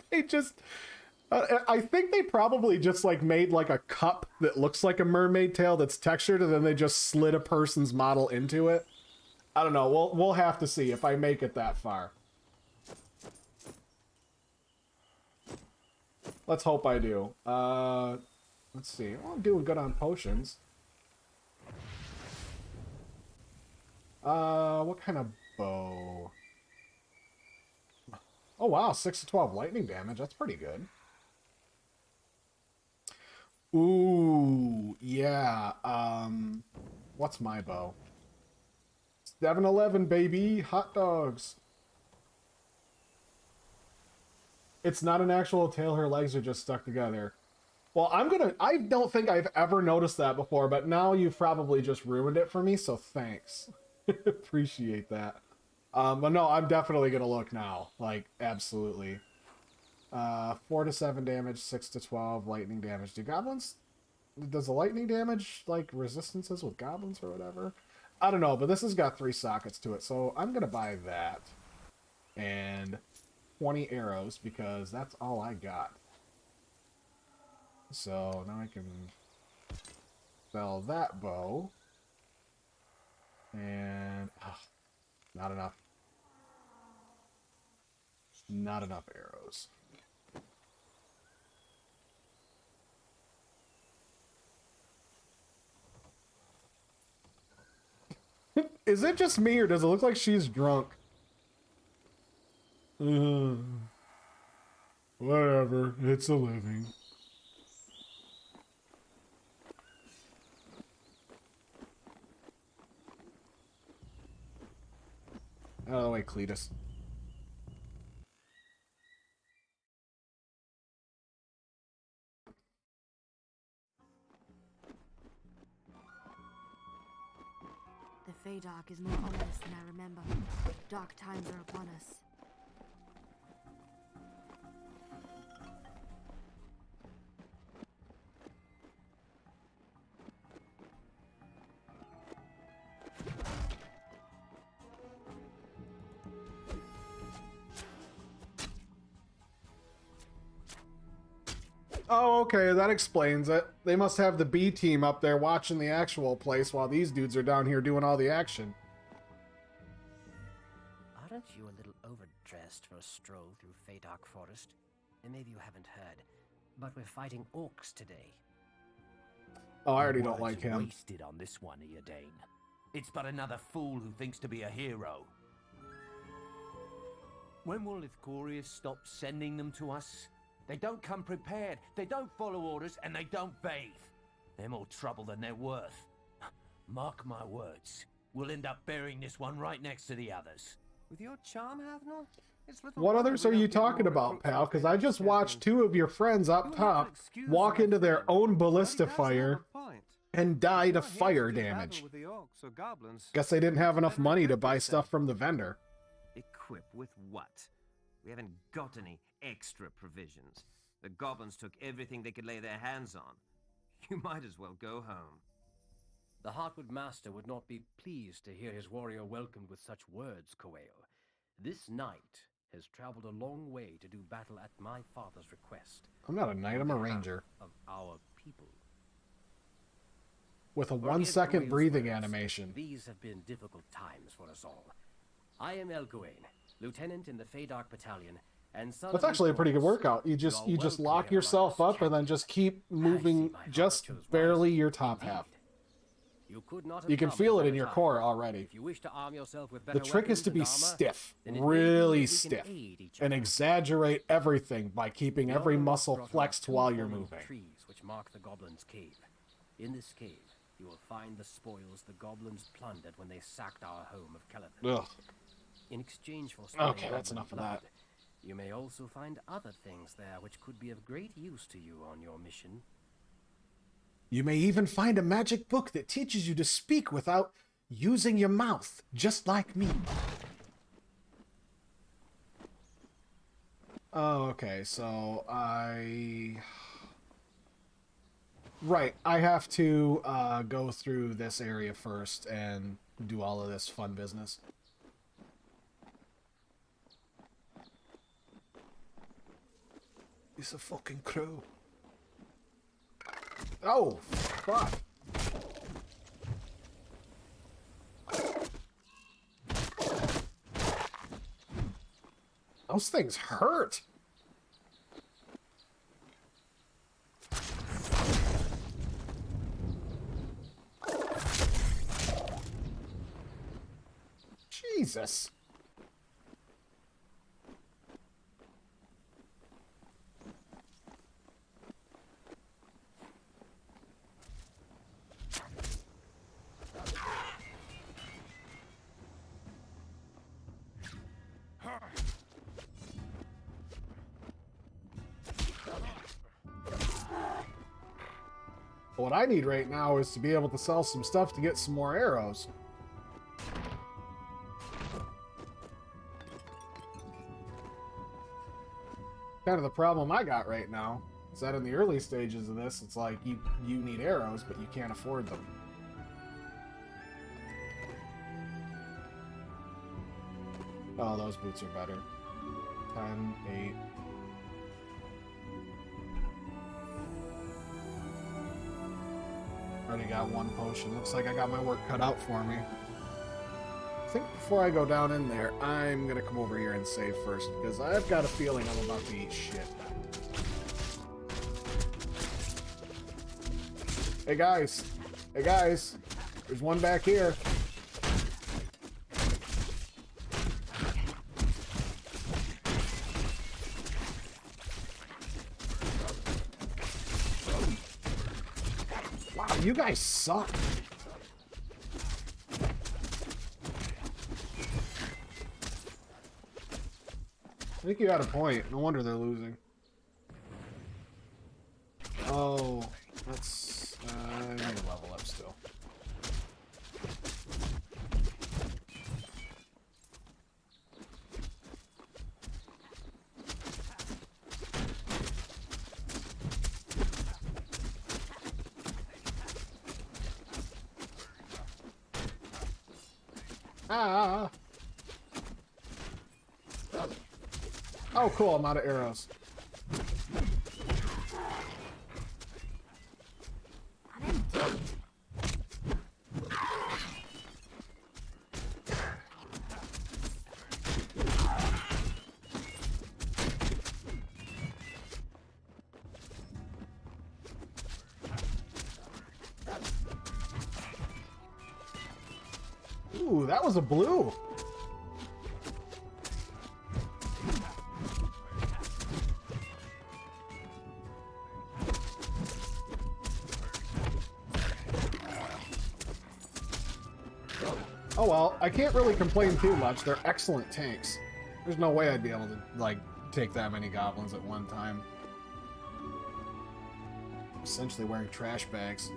They just... I think they probably just like made like a cup that looks like a mermaid tail that's textured, and then they just slid a person's model into it. I don't know. We'll have to see if I make it that far. Let's hope I do. Let's see. Well, I'm doing good on potions. What kind of bow? Oh wow, 6 to 12 lightning damage. That's pretty good. Ooh, yeah. What's my bow? 7-Eleven, baby. Hot dogs. It's not an actual tail. Her legs are just stuck together. Well, I don't think I've ever noticed that before, but now you've probably just ruined it for me, so thanks. Appreciate that. But no, I'm definitely gonna look now. Like, absolutely. 4 to 7 damage, 6 to 12 lightning damage. Does the lightning damage, like, resistances with goblins or whatever? I don't know, but this has got 3 sockets to it, so I'm gonna buy that. And 20 arrows, because that's all I got. So now I can sell that bow. And not enough. Not enough arrows. Is it just me, or does it look like she's drunk? Whatever. It's a living. Out of the way, Cletus. The Feydark is more ominous than I remember. Dark times are upon us. Oh, okay, that explains it. They must have the B team up there watching the actual place while these dudes are down here doing all the action. Aren't you a little overdressed for a stroll through Feydark Forest? And maybe you haven't heard, but we're fighting orcs today. Oh, I already don't like him. Wasted on this one, Eodane. It's but another fool who thinks to be a hero. When will Lithcorius stop sending them to us? They don't come prepared, they don't follow orders, and they don't bathe. They're more trouble than they're worth. Mark my words, we'll end up burying this one right next to the others. With your charm, Havnor? What others are you talking about, pal? Because I just watched 2 of your friends up top walk into their own ballista fire and die to fire damage. Guess they didn't have enough money to buy stuff from the vendor. Equip with what? We haven't got any extra provisions. The goblins took everything they could lay their hands on. You might as well go home. The Heartwood Master would not be pleased to hear his warrior welcomed with such words, Coeo. This knight has traveled a long way to do battle at my father's request. I'm not a knight, I'm a ranger. Of our people. With a 1-second breathing animation. These have been difficult times for us all. I am Elgawain, lieutenant in the Feydark Battalion, and son That's of actually a pretty good workout. You just lock yourself up and then just keep moving just barely your top half. You can feel it in your core already. If you wish to arm yourself with The trick is to be stiff, really stiff, and exaggerate everything by keeping every muscle flexed while you're moving. Trees which mark the goblins' cave. In this cave, you will find the spoils the goblins plundered when they sacked our home of Kelethin. Ugh. In exchange for okay, that's enough of that. You may also find other things there which could be of great use to you on your mission. You may even find a magic book that teaches you to speak without using your mouth, just like me. Oh, okay, so Right, I have to go through this area first and do all of this fun business. It's a fucking crow. Oh, fuck. Those things hurt. Jesus. What I need right now is to be able to sell some stuff to get some more arrows. Kind of the problem I got right now is that in the early stages of this, it's like you need arrows, but you can't afford them. Oh, those boots are better. 10, 8. Already got one potion. Looks like I got my work cut out for me. I think before I go down in there, I'm gonna come over here and save first, because I've got a feeling I'm about to eat shit. Hey guys! Hey guys! There's one back here. Wow, you guys suck. I think you got a point. No wonder they're losing. Oh, that's... I need to level up still. Ah! Oh, cool. I'm out of arrows. Ooh, that was a blue. Oh well, I can't really complain too much. They're excellent tanks. There's no way I'd be able to, like, take that many goblins at one time. Essentially wearing trash bags.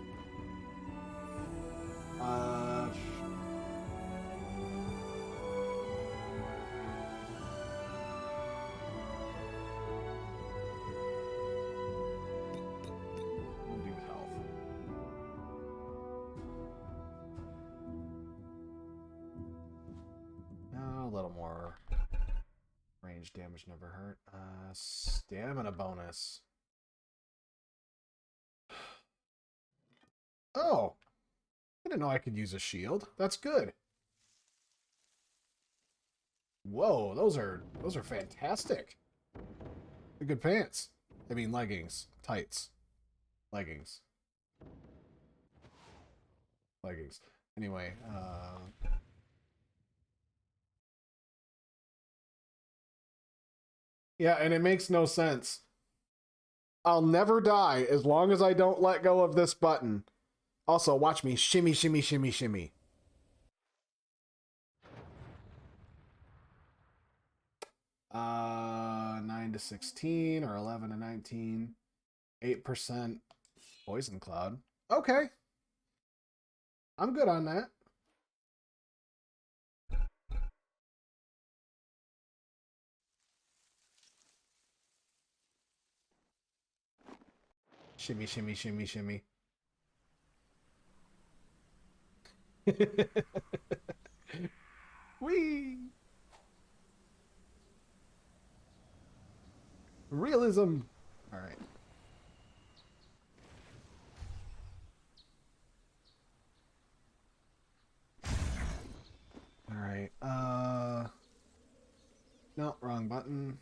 We'll do health. A little more range damage never hurt. Stamina bonus. Oh, I didn't know I could use a shield. That's good. Whoa, those are fantastic. They're good pants. I mean leggings, tights, leggings, leggings. Anyway, yeah, and it makes no sense. I'll never die as long as I don't let go of this button. Also, watch me shimmy, shimmy, shimmy, shimmy. Uh, 9 to 16 or 11 to 19. 8% poison cloud. Okay. I'm good on that. Shimmy, shimmy, shimmy, shimmy. Whee! Realism. No, wrong button.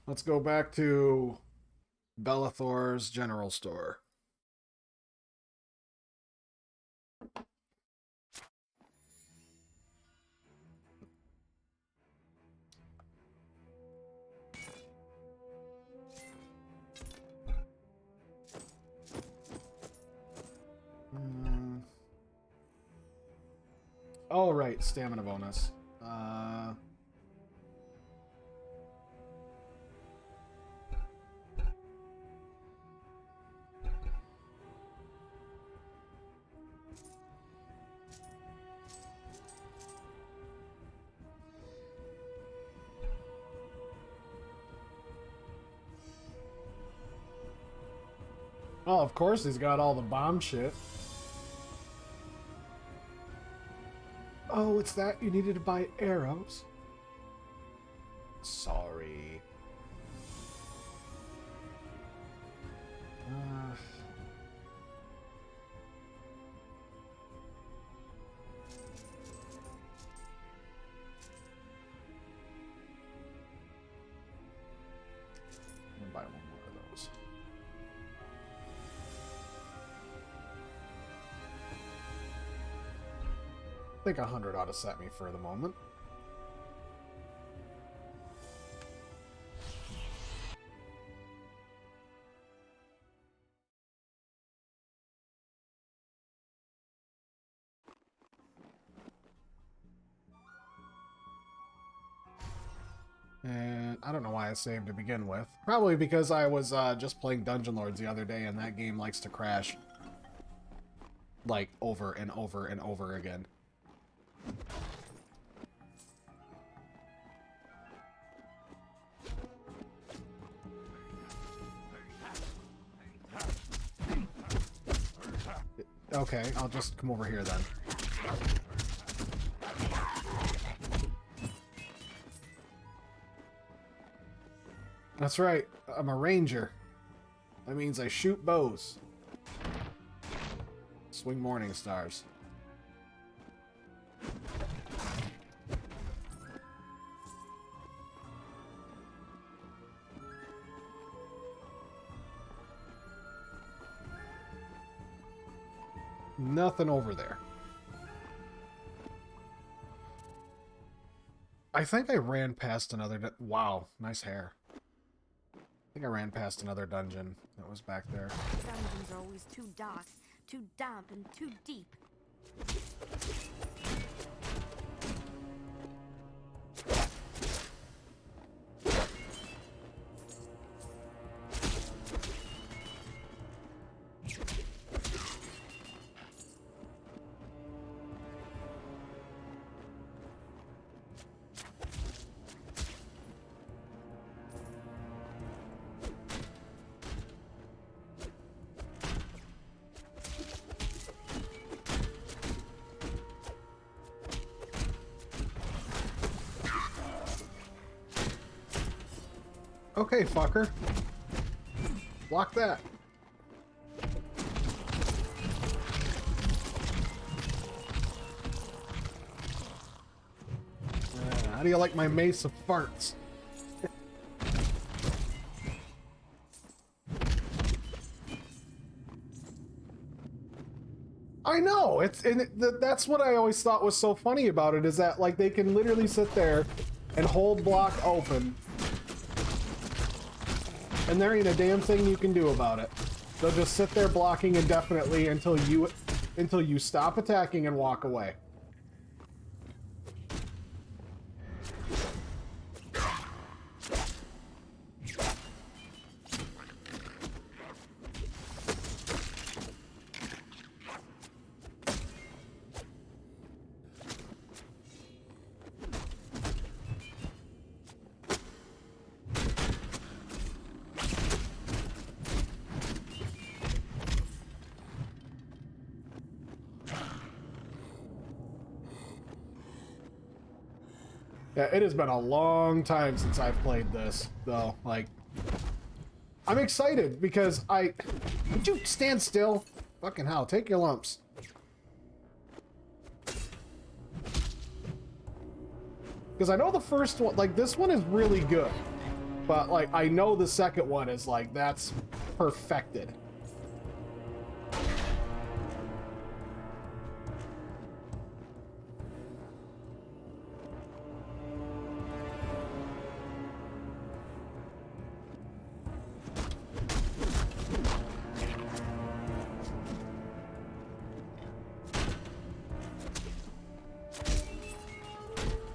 Let's go back to Bellathor's general store. Oh, right, stamina bonus. Oh, of course he's got all the bomb shit. Oh, it's that you needed to buy arrows? Sorry. I'm gonna buy one more of those. I think 100 ought to set me for the moment. And I don't know why I saved to begin with. Probably because I was just playing Dungeon Lords the other day, and that game likes to crash. Like, over and over and over again. Okay, I'll just come over here then. That's right, I'm a ranger. That means I shoot bows. Swing morning stars. Nothing over there. I think I ran past another... Wow, nice hair. I think I ran past another dungeon that was back there. Dungeons are always too dark, too damp, and too deep. Okay, fucker. Block that. How do you like my mace of farts? I know, that's what I always thought was so funny about it, is that like they can literally sit there and hold block open, and there ain't a damn thing you can do about it. They'll just sit there blocking indefinitely until you stop attacking and walk away. Yeah, it has been a long time since I've played this, though. Like, I'm excited because would you stand still? Fucking hell, take your lumps. Because I know the first one, like, this one is really good. But, like, I know the second one is, like, that's perfected.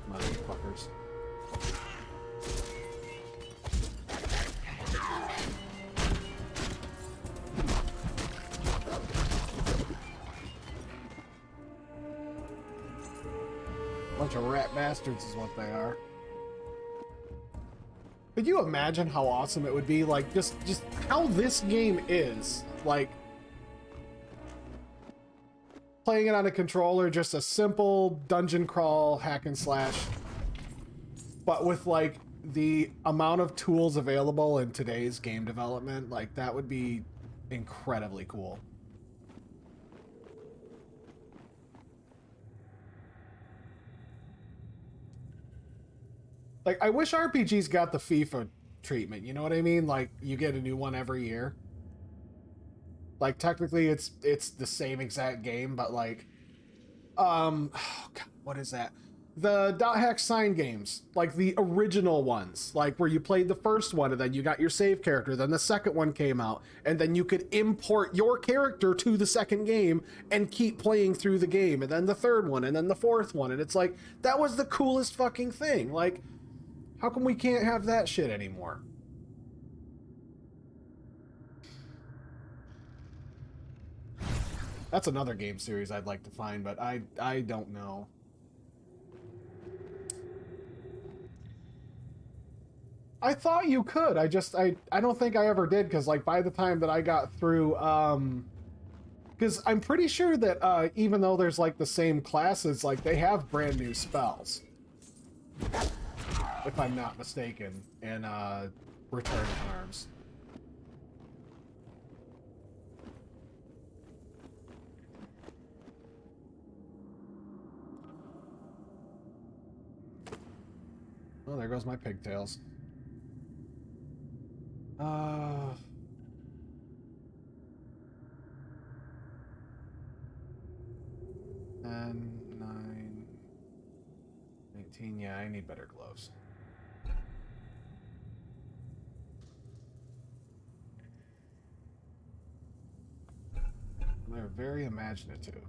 Motherfuckers. Bunch of rat bastards is what they are. Could you imagine how awesome it would be? Like, just how this game is. Like, playing it on a controller, just a simple dungeon crawl, hack and slash. But with, like, the amount of tools available in today's game development, like, that would be incredibly cool. Like, I wish RPGs got the FIFA treatment, you know what I mean? Like, you get a new one every year. Like, technically, it's the same exact game, but, like, oh God, what is that? The dot hack sign games, like the original ones, like where you played the first one and then you got your save character, then the second one came out, and then you could import your character to the second game and keep playing through the game, and then the third one, and then the fourth one, and it's like, that was the coolest fucking thing. Like, how come we can't have that shit anymore? That's another game series I'd like to find, but I don't know. I thought you could. I don't think I ever did, because, like, by the time that I got through, because I'm pretty sure that even though there's, like, the same classes, like, they have brand new spells. If I'm not mistaken, in Return of Arms. Oh, there goes my pigtails. 10, 9, 18. Yeah, I need better gloves. They're very imaginative.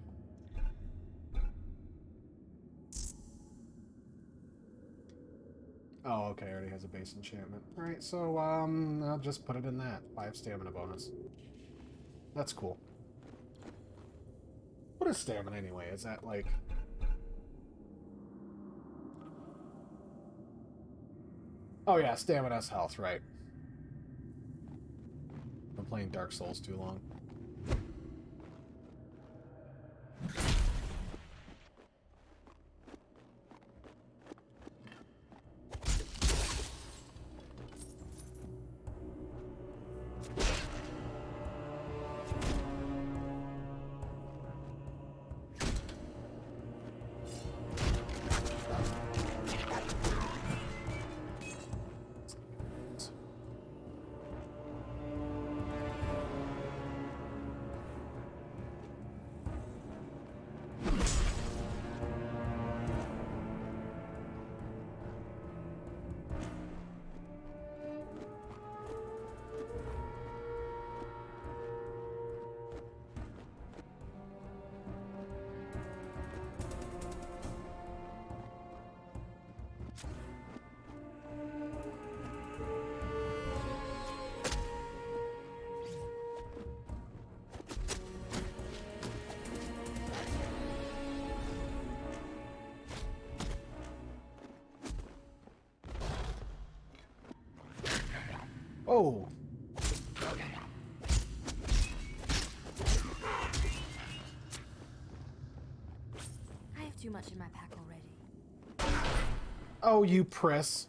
Oh, okay, already has a base enchantment. Alright, so, I'll just put it in that. 5 stamina bonus. That's cool. What is stamina anyway? Is that, like... Oh yeah, stamina's health, right. Been playing Dark Souls too long. Oh! I have too much in my pack already. Oh, you press.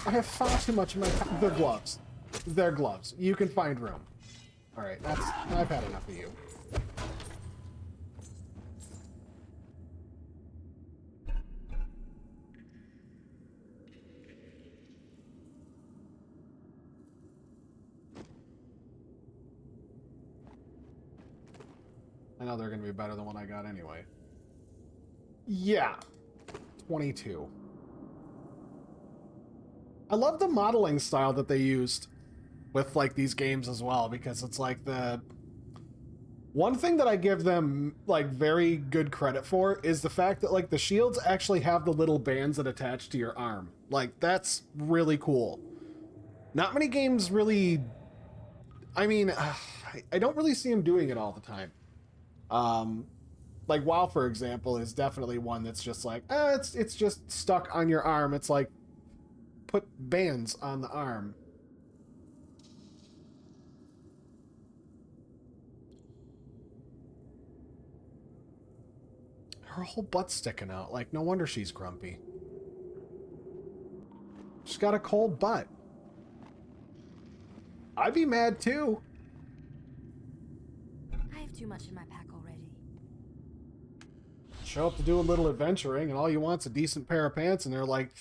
I have far too much in my pack. They're gloves. They're gloves. You can find room. Alright, I've had enough of you. I know they're going to be better than what I got anyway. Yeah. 22. I love the modeling style that they used with, like, these games as well, because it's like the... One thing that I give them, like, very good credit for is the fact that, like, the shields actually have the little bands that attach to your arm. Like, that's really cool. Not many games really... I mean, I don't really see them doing it all the time. Like, WoW, for example, is definitely one that's just like, it's just stuck on your arm. It's like, put bands on the arm. Her whole butt's sticking out. Like, no wonder she's grumpy. She's got a cold butt. I'd be mad too. I have too much in my pack already. Show up to do a little adventuring and all you want's a decent pair of pants, and they're like,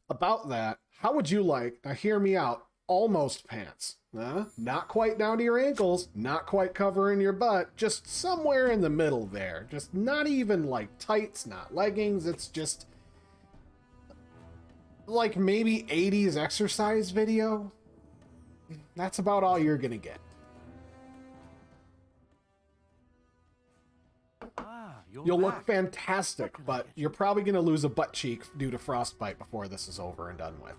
about that, how would you like, now hear me out, almost pants? Not quite down to your ankles, not quite covering your butt, just somewhere in the middle there. Just not even like tights, not leggings, it's just like maybe 80s exercise video. That's about all you're gonna get. You'll look fantastic, but you're probably gonna lose a butt cheek due to frostbite before this is over and done with.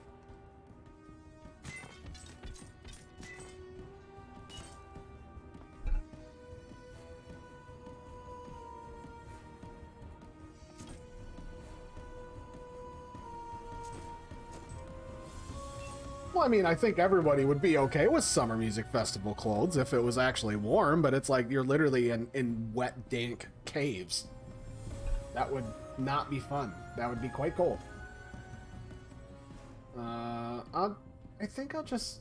Well, I mean, I think everybody would be okay with summer music festival clothes if it was actually warm, but it's like you're literally in wet, dank caves. That would not be fun. That would be quite cold. I think I'll just...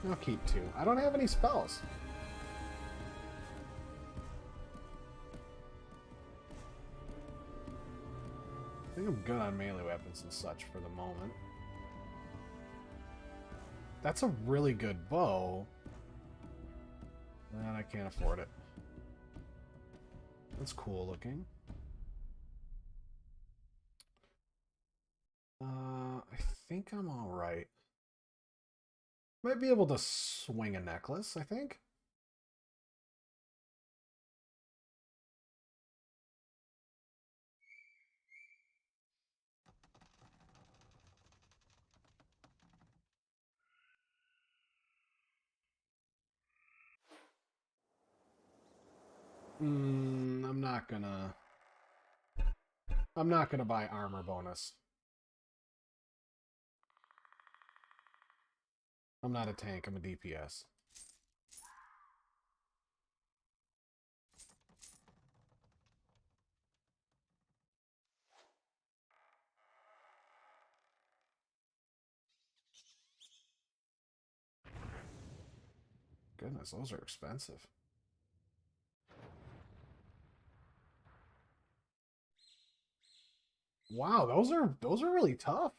I'll keep 2. I don't have any spells. I think I'm good on melee weapons and such for the moment. That's a really good bow. And I can't afford it. That's cool looking. I think I'm alright. Might be able to swing a necklace, I think. I'm not gonna buy armor bonus. I'm not a tank, I'm a DPS. Goodness, those are expensive. Wow, those are really tough.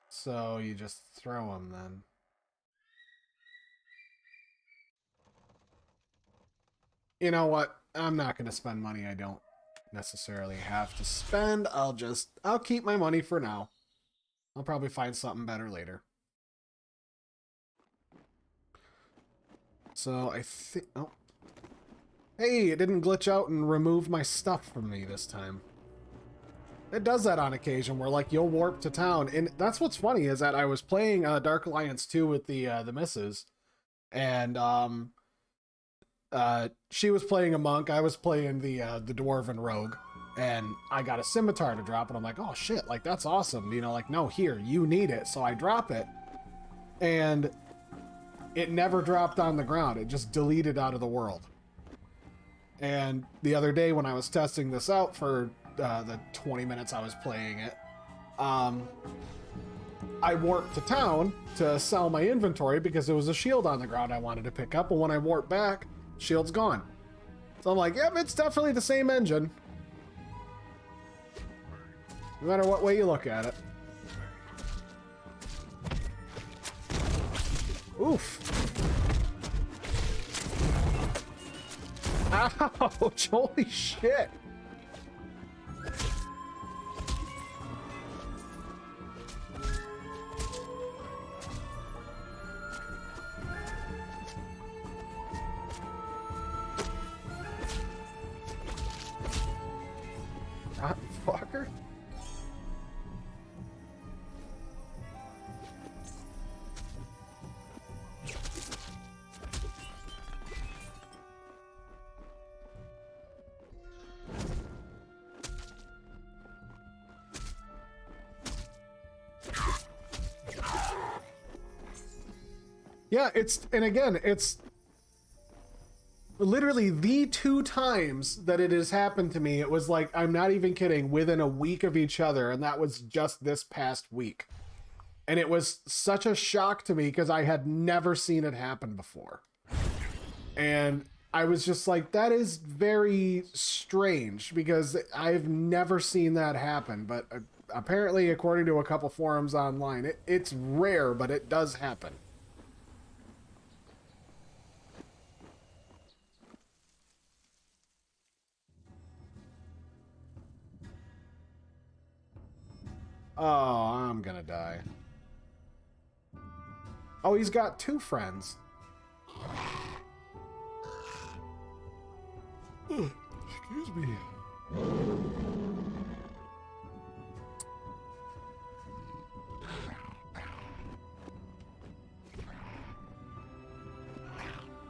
So you just throw them then. You know what? I'm not going to spend money I don't necessarily have to spend. I'll keep my money for now. I'll probably find something better later. So I think... Oh. Hey, it didn't glitch out and remove my stuff from me this time. It does that on occasion where, like, you'll warp to town. And that's what's funny is that I was playing Dark Alliance 2 with the missus. And she was playing a monk. I was playing the Dwarven Rogue. And I got a scimitar to drop. And I'm like, oh, shit, like, that's awesome. You know, like, no, here, you need it. So I drop it. And it never dropped on the ground. It just deleted out of the world. And the other day when I was testing this out for the 20 minutes I was playing it, I warped to town to sell my inventory because there was a shield on the ground I wanted to pick up. And when I warped back, Shield's gone. So I'm like, yep, it's definitely the same engine. No matter what way you look at it. Oof. Ouch, holy shit. Fucker. Yeah, it's literally the 2 times that it has happened to me. It was like, I'm not even kidding, within a week of each other, and that was just this past week. And it was such a shock to me because I had never seen it happen before. And I was just like, that is very strange because I've never seen that happen. But apparently, according to a couple forums online, it's rare, but it does happen. Oh, I'm gonna die. Oh, he's got 2 friends. Excuse me.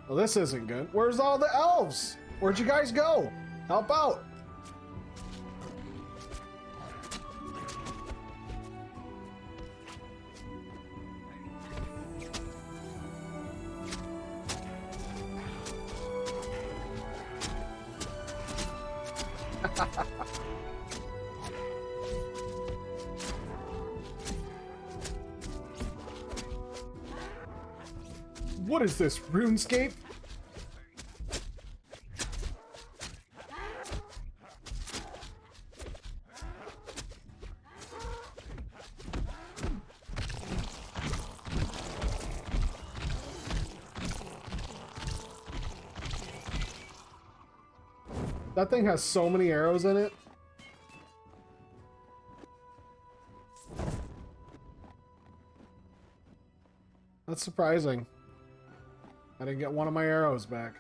Well, this isn't good. Where's all the elves? Where'd you guys go? Help out. What is this, RuneScape? That thing has so many arrows in it. That's surprising. I didn't get one of my arrows back.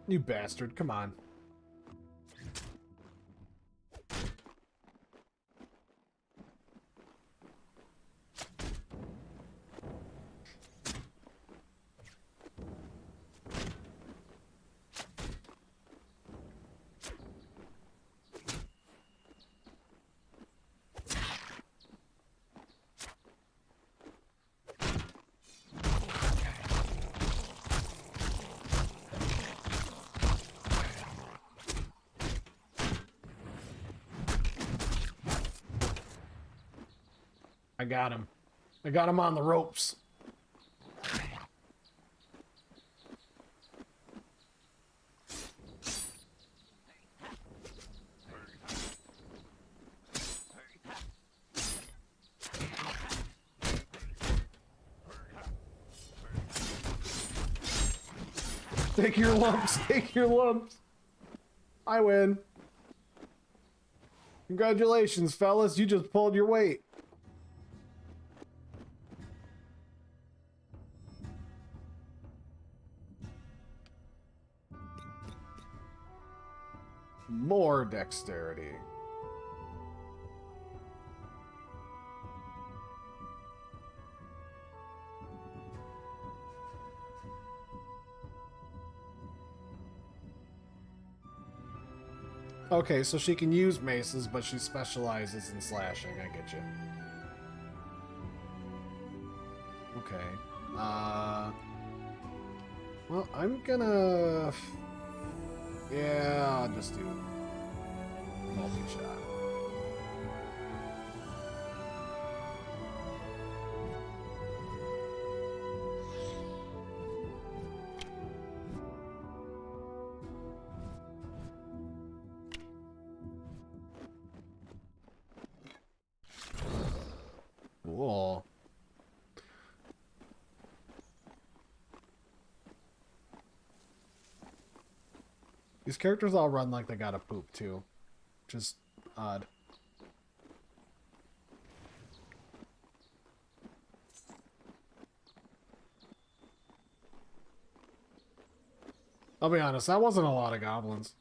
You bastard, come on. I got him. I got him on the ropes. Take your lumps, take your lumps. I win. Congratulations, fellas. You just pulled your weight. More dexterity. Okay, so she can use maces, but she specializes in slashing. I get you. Okay. Well, I'm gonna... Yeah, I'll just do multi-shot. Cool. These characters all run like they gotta poop, too. Just odd. I'll be honest, that wasn't a lot of goblins.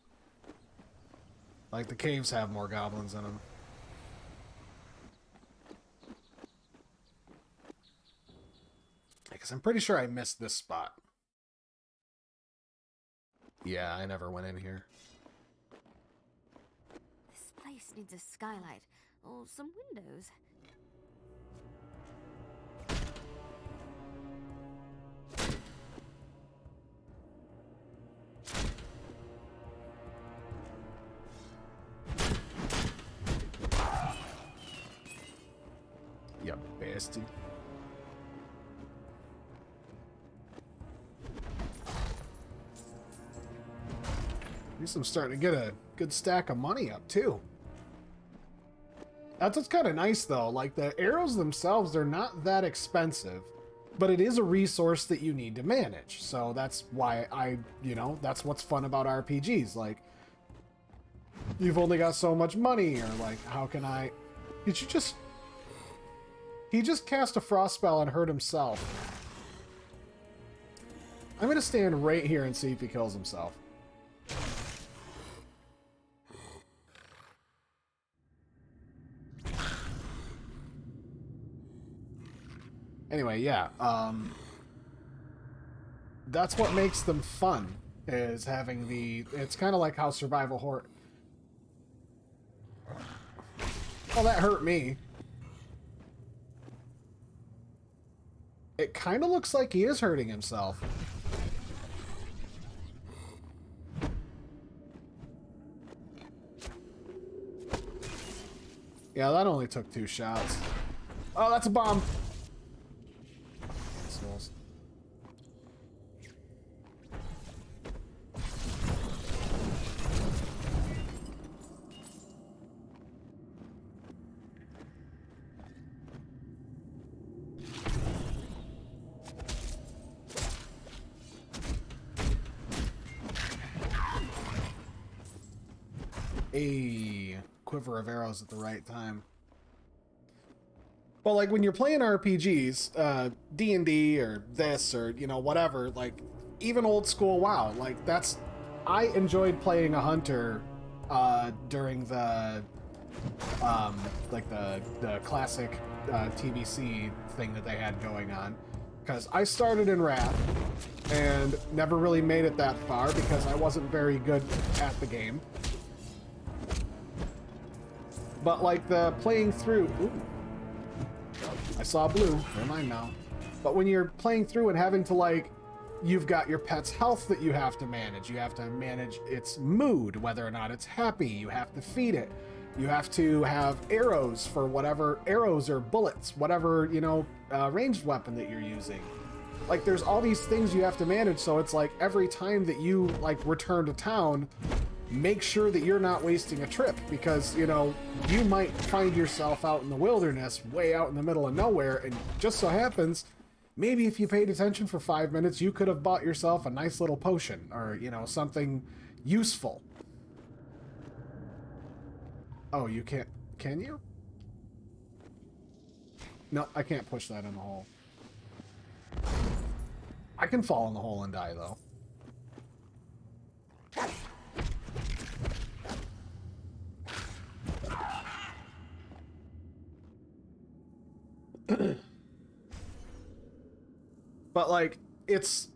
Like, the caves have more goblins in them. Because I'm pretty sure I missed this spot. Yeah, I never went in here. This place needs a skylight or some windows. You bastard. At least I'm starting to get a good stack of money up, too. That's what's kind of nice, though. Like, the arrows themselves, they're not that expensive, but it is a resource that you need to manage. So that's why that's what's fun about RPGs. Like, you've only got so much money, or like, how can I... Did you just... He just cast a frost spell and hurt himself. I'm gonna stand right here and see if he kills himself. Anyway, yeah, that's what makes them fun, is having the... It's kind of like how survival horror... Oh, that hurt me. It kind of looks like he is hurting himself. Yeah, that only took 2 shots. Oh, that's a bomb! Assholes. A quiver of arrows at the right time. Well, like when you're playing RPGs, D&D or this or, you know, whatever, like even old school WoW, like that's... I enjoyed playing a hunter during the like the classic TBC thing that they had going on, because I started in Wrath and never really made it that far because I wasn't very good at the game. But like the playing through... Ooh. I saw blue. Never mind now. But when you're playing through and having to, like... You've got your pet's health that you have to manage. You have to manage its mood, whether or not it's happy. You have to feed it. You have to have arrows for whatever... Arrows or bullets. Whatever, you know, ranged weapon that you're using. Like, there's all these things you have to manage, so it's like every time that you, like, return to town... Make sure that you're not wasting a trip, because, you know, you might find yourself out in the wilderness, way out in the middle of nowhere, and just so happens, maybe if you paid attention for 5 minutes, you could have bought yourself a nice little potion, or, you know, something useful. Oh, you can't... Can you? No, I can't push that in the hole. I can fall in the hole and die, though. But like it's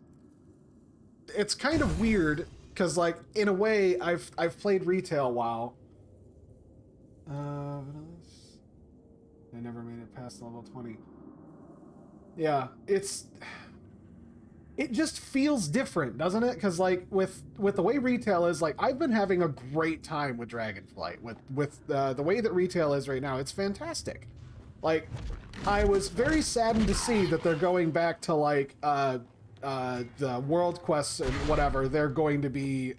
kind of weird because like in a way I've played retail WoW. I never made it past level 20. Yeah, it just feels different, doesn't it? Because like with the way retail is, like I've been having a great time with Dragonflight. With the way that retail is right now, it's fantastic. Like I was very saddened to see that they're going back to like the world quests and whatever. They're going to be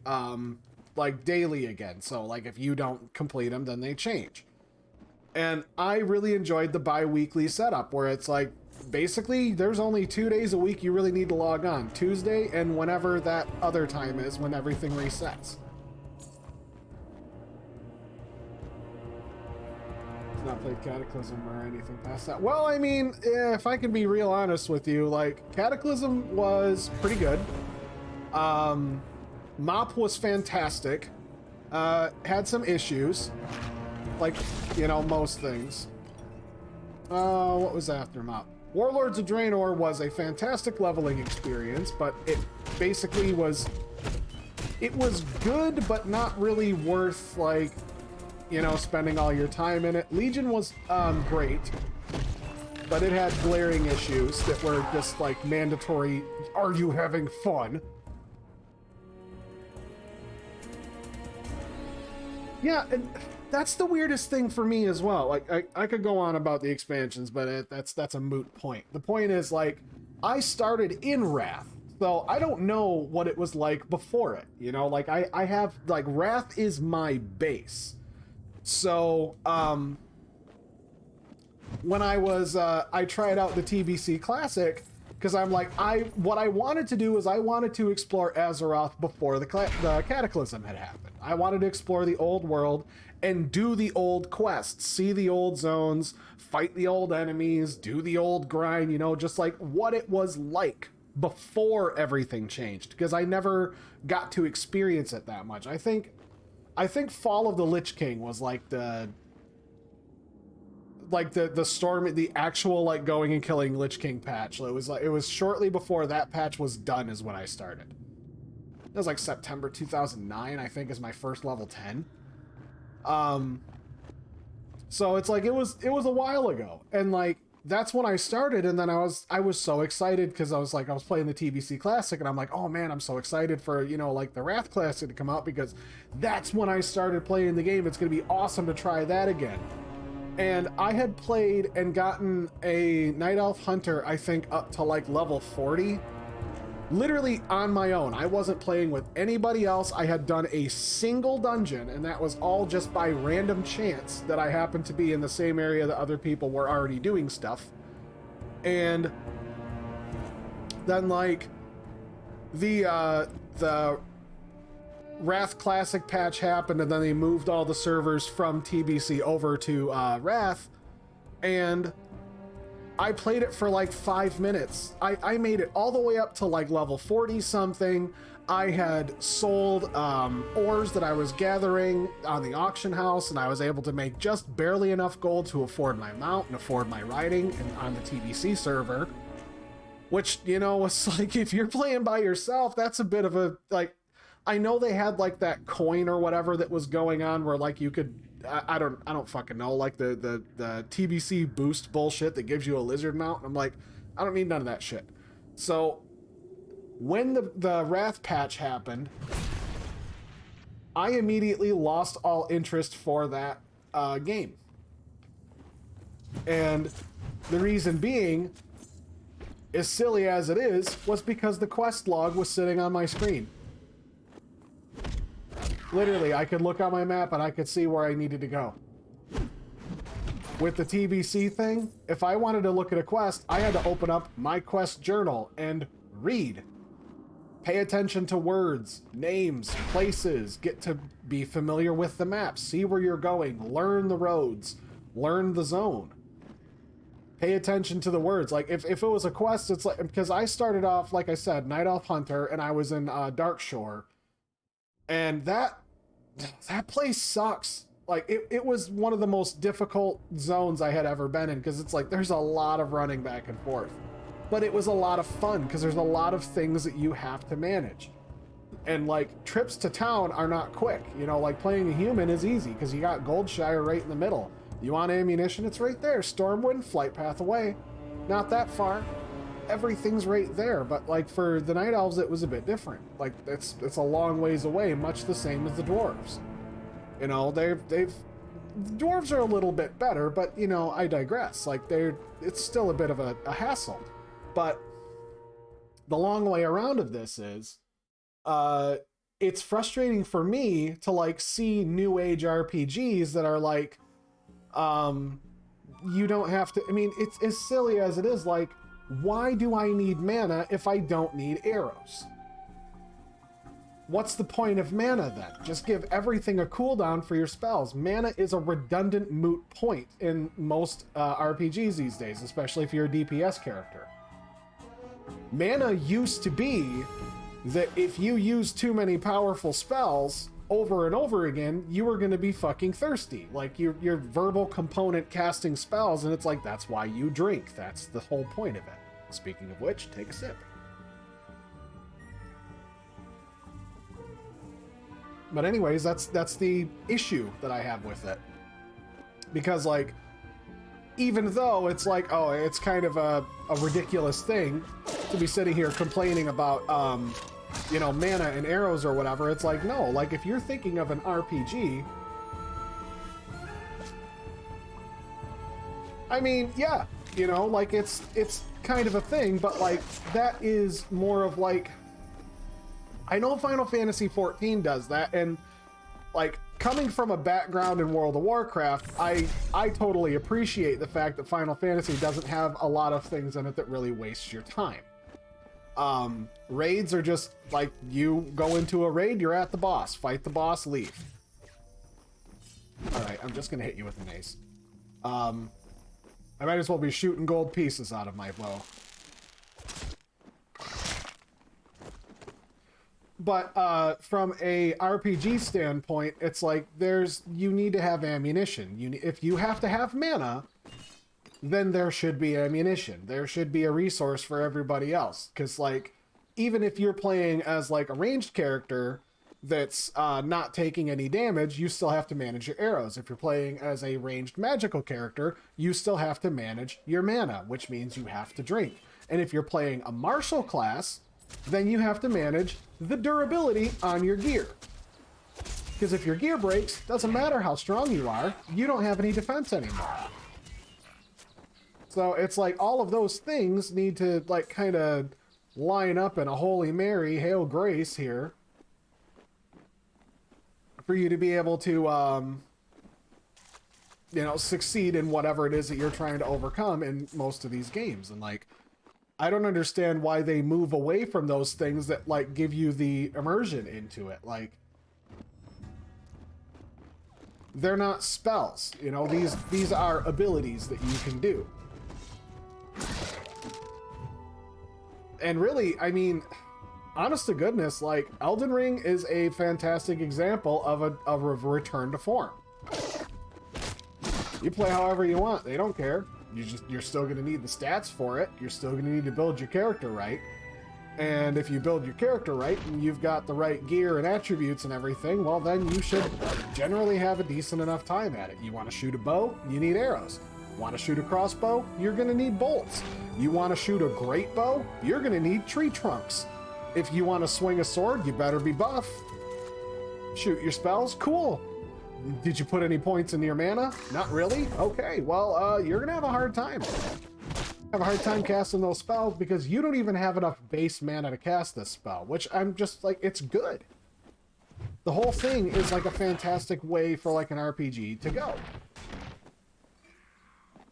like daily again. So like if you don't complete them, then they change. And I really enjoyed the bi-weekly setup where it's like, basically, there's only 2 days a week you really need to log on. Tuesday and whenever that other time is when everything resets. I've not played Cataclysm or anything past that. Well, I mean, if I can be real honest with you, like, Cataclysm was pretty good. Mop was fantastic. Had some issues. Like, you know, most things. What was after Mop? Warlords of Draenor was a fantastic leveling experience, but it basically was... It was good, but not really worth, like, you know, spending all your time in it. Legion was great, but it had glaring issues that were just, like, mandatory, are you having fun? Yeah, and... that's the weirdest thing for me as well. Like, I could go on about the expansions, but that's a moot point. The point is, like, I started in Wrath, so I don't know what it was like before it. You know, like, I have, like, Wrath is my base. So, when I was, I tried out the TBC Classic, because I'm like, what I wanted to do is I wanted to explore Azeroth before the Cataclysm had happened. I wanted to explore the old world and do the old quests, see the old zones, fight the old enemies, do the old grind, you know, just like what it was like before everything changed, because I never got to experience it that much. I think Fall of the Lich King was like the storm, the actual like going and killing Lich King patch. It was shortly before that patch was done is when I started. It was like September 2009, I think, is my first level 10. So it's like it was a while ago, and like that's when I started, and then I was so excited because I was playing the TBC Classic, and I'm like, oh man, I'm so excited for, you know, like the Wrath Classic to come out, because that's when I started playing the game. It's gonna be awesome to try that again. And I had played and gotten a Night Elf Hunter, I think, up to like level 40. Literally on my own. I wasn't playing with anybody else. I had done a single dungeon, and that was all just by random chance that I happened to be in the same area that other people were already doing stuff. And then, like, the Wrath Classic patch happened, and then they moved all the servers from TBC over to Wrath, and I played it for like 5 minutes. I made it all the way up to like level 40 something. I had sold ores that I was gathering on the auction house, and I was able to make just barely enough gold to afford my mount and afford my riding on the TBC server. Which, you know, was like, if you're playing by yourself, that's a bit of a, like, I know they had like that coin or whatever that was going on where like you could, I don't fucking know, like the TBC boost bullshit that gives you a lizard mount. And I'm like, I don't need none of that shit. So when the Wrath patch happened, I immediately lost all interest for that game. And the reason being, as silly as it is, was because the quest log was sitting on my screen. Literally, I could look on my map and I could see where I needed to go. With the TBC thing, if I wanted to look at a quest, I had to open up my quest journal and read. Pay attention to words, names, places, get to be familiar with the map, see where you're going, learn the roads, learn the zone. Pay attention to the words. Like, if it was a quest, it's like, because I started off, like I said, Night Elf Hunter, and I was in Darkshore. And that place sucks. Like, it was one of the most difficult zones I had ever been in, because it's like, there's a lot of running back and forth. But it was a lot of fun, because there's a lot of things that you have to manage. And like trips to town are not quick. You know, like playing a human is easy because you got Goldshire right in the middle. You want ammunition? It's right there. Stormwind, flight path away. Not that far. Everything's right there. But like for the Night Elves, it was a bit different. Like it's a long ways away, much the same as the dwarves. You know, they've dwarves are a little bit better, but you know, I digress. Like it's still a bit of a hassle. But the long way around of this is, it's frustrating for me to like see new age RPGs that are like, you don't have to. I mean, it's as silly as it is. Like, why do I need mana if I don't need arrows? What's the point of mana then? Just give everything a cooldown for your spells. Mana is a redundant moot point in most RPGs these days, especially if you're a DPS character. Mana used to be that if you use too many powerful spells over and over again, you were going to be fucking thirsty. Like your verbal component casting spells, and it's like, that's why you drink. That's the whole point of it. Speaking of which, take a sip. But anyways, that's the issue that I have with it. Because like, even though it's like, oh, it's kind of a ridiculous thing to be sitting here complaining about, you know, mana and arrows or whatever, it's like, no, like if you're thinking of an RPG, I mean, yeah, you know, like it's kind of a thing, but like that is more of like, I know Final Fantasy XIV does that, and like coming from a background in World of Warcraft, I totally appreciate the fact that Final Fantasy doesn't have a lot of things in it that really waste your time. Raids are just like, you go into a raid, you're at the boss, fight the boss, leave. All right, I'm just gonna hit you with an ace. I might as well be shooting gold pieces out of my bow. But from a RPG standpoint, it's like you need to have ammunition. If you have to have mana, then there should be ammunition. There should be a resource for everybody else. Because like, even if you're playing as like a ranged character that's not taking any damage, you still have to manage your arrows. If you're playing as a ranged magical character, you still have to manage your mana, which means you have to drink. And if you're playing a martial class, then you have to manage the durability on your gear. Because if your gear breaks, doesn't matter how strong you are, you don't have any defense anymore. So it's like all of those things need to like kind of line up in a Holy Mary, Hail Grace here for you to be able to, you know, succeed in whatever it is that you're trying to overcome in most of these games. And like, I don't understand why they move away from those things that like give you the immersion into it. Like, they're not spells, you know, these are abilities that you can do. And really, I mean, honest to goodness, like Elden Ring is a fantastic example of a return to form. You play however you want, they don't care. You're still going to need the stats for it. You're still going to need to build your character right. And if you build your character right and you've got the right gear and attributes and everything, well, then you should generally have a decent enough time at it. You want to shoot a bow? You need arrows. Want to shoot a crossbow? You're going to need bolts. You want to shoot a great bow? You're going to need tree trunks. If you want to swing a sword, you better be buff. Shoot your spells? Cool. Did you put any points into your mana? Not really? Okay, well, you're gonna have a hard time. Have a hard time casting those spells because you don't even have enough base mana to cast this spell, which I'm just like, it's good. The whole thing is like a fantastic way for like an RPG to go.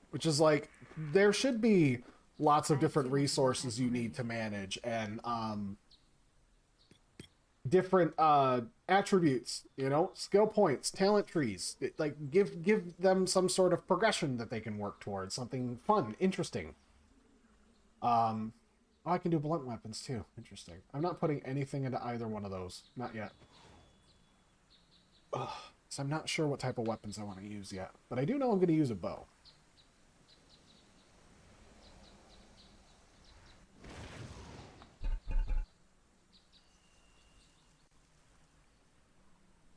Which is like, there should be lots of different resources you need to manage and different attributes, you know, skill points, talent trees. Like give them some sort of progression that they can work towards, something fun, interesting. Oh, I can do blunt weapons too. Interesting. I'm not putting anything into either one of those, not yet. Ugh. So I'm not sure what type of weapons I want to use yet, but I do know I'm going to use a bow.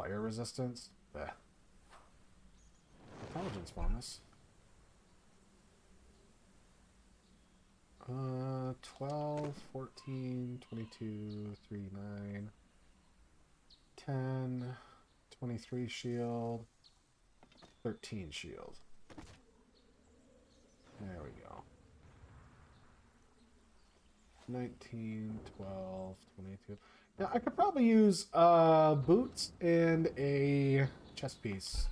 Fire resistance? Bleh. Intelligence bonus. 12, 14, 22, 3, 9, 10, 23 shield, 13 shield. There we go. 19, 12, 22. Now, I could probably use boots and a chest piece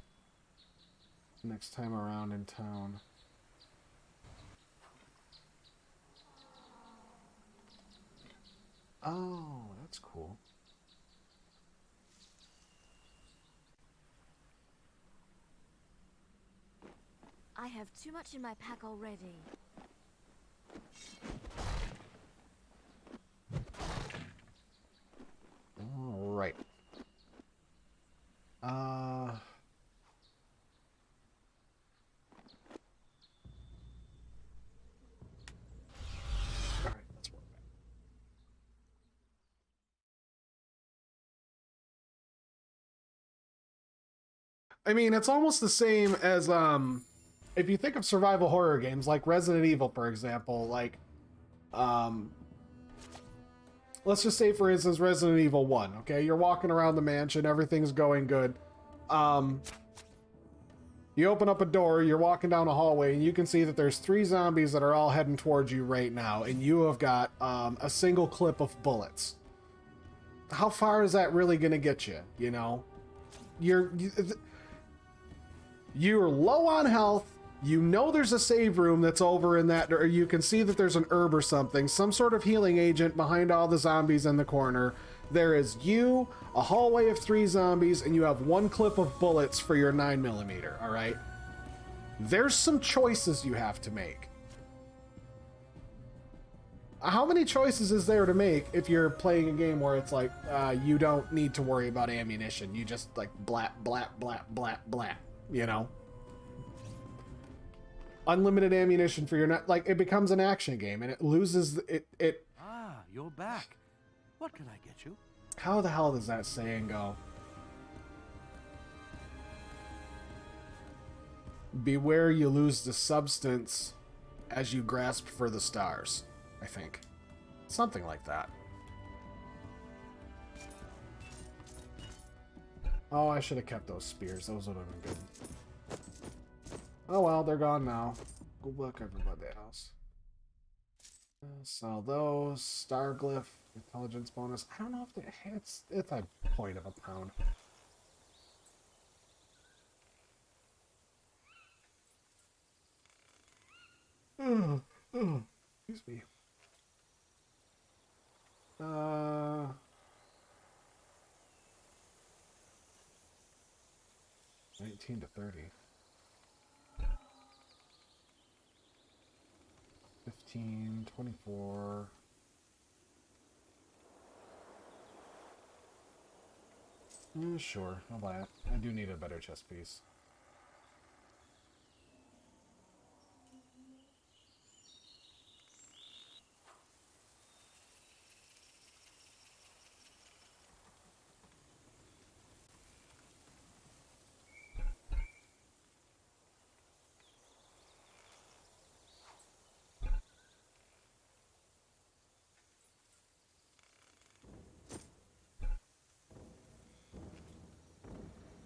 next time around in town. Oh, that's cool. I have too much in my pack already. All right. All right, let's work back. I mean, it's almost the same as if you think of survival horror games like Resident Evil, for example, like let's just say, for instance, Resident Evil 1, okay? You're walking around the mansion, everything's going good. You open up a door, you're walking down a hallway, and you can see that there's 3 zombies that are all heading towards you right now, and you have got a single clip of bullets. How far is that really going to get you, you know? You're low on health. You know there's a save room that's over in that, or you can see that there's an herb or something, some sort of healing agent behind all the zombies in the corner. There is you, a hallway of 3 zombies, and you have 1 clip of bullets for your 9mm, all right? There's some choices you have to make. How many choices is there to make if you're playing a game where it's like, you don't need to worry about ammunition. You just, like, blap, blap, blap, blap, blap, you know? Unlimited ammunition for your like it becomes an action game and it loses it. Ah, you're back. What can I get you? How the hell does that saying go? Beware you lose the substance as you grasp for the stars, I think. Something like that. Oh, I should have kept those spears. Those would have been good. Oh well, they're gone now. Good luck, everybody else. Sell those. Star glyph. Intelligence bonus. I don't know if it's a point of a pound. Excuse me. 19 to 30. 15, 24. Sure, I'll buy it. I do need a better chess piece.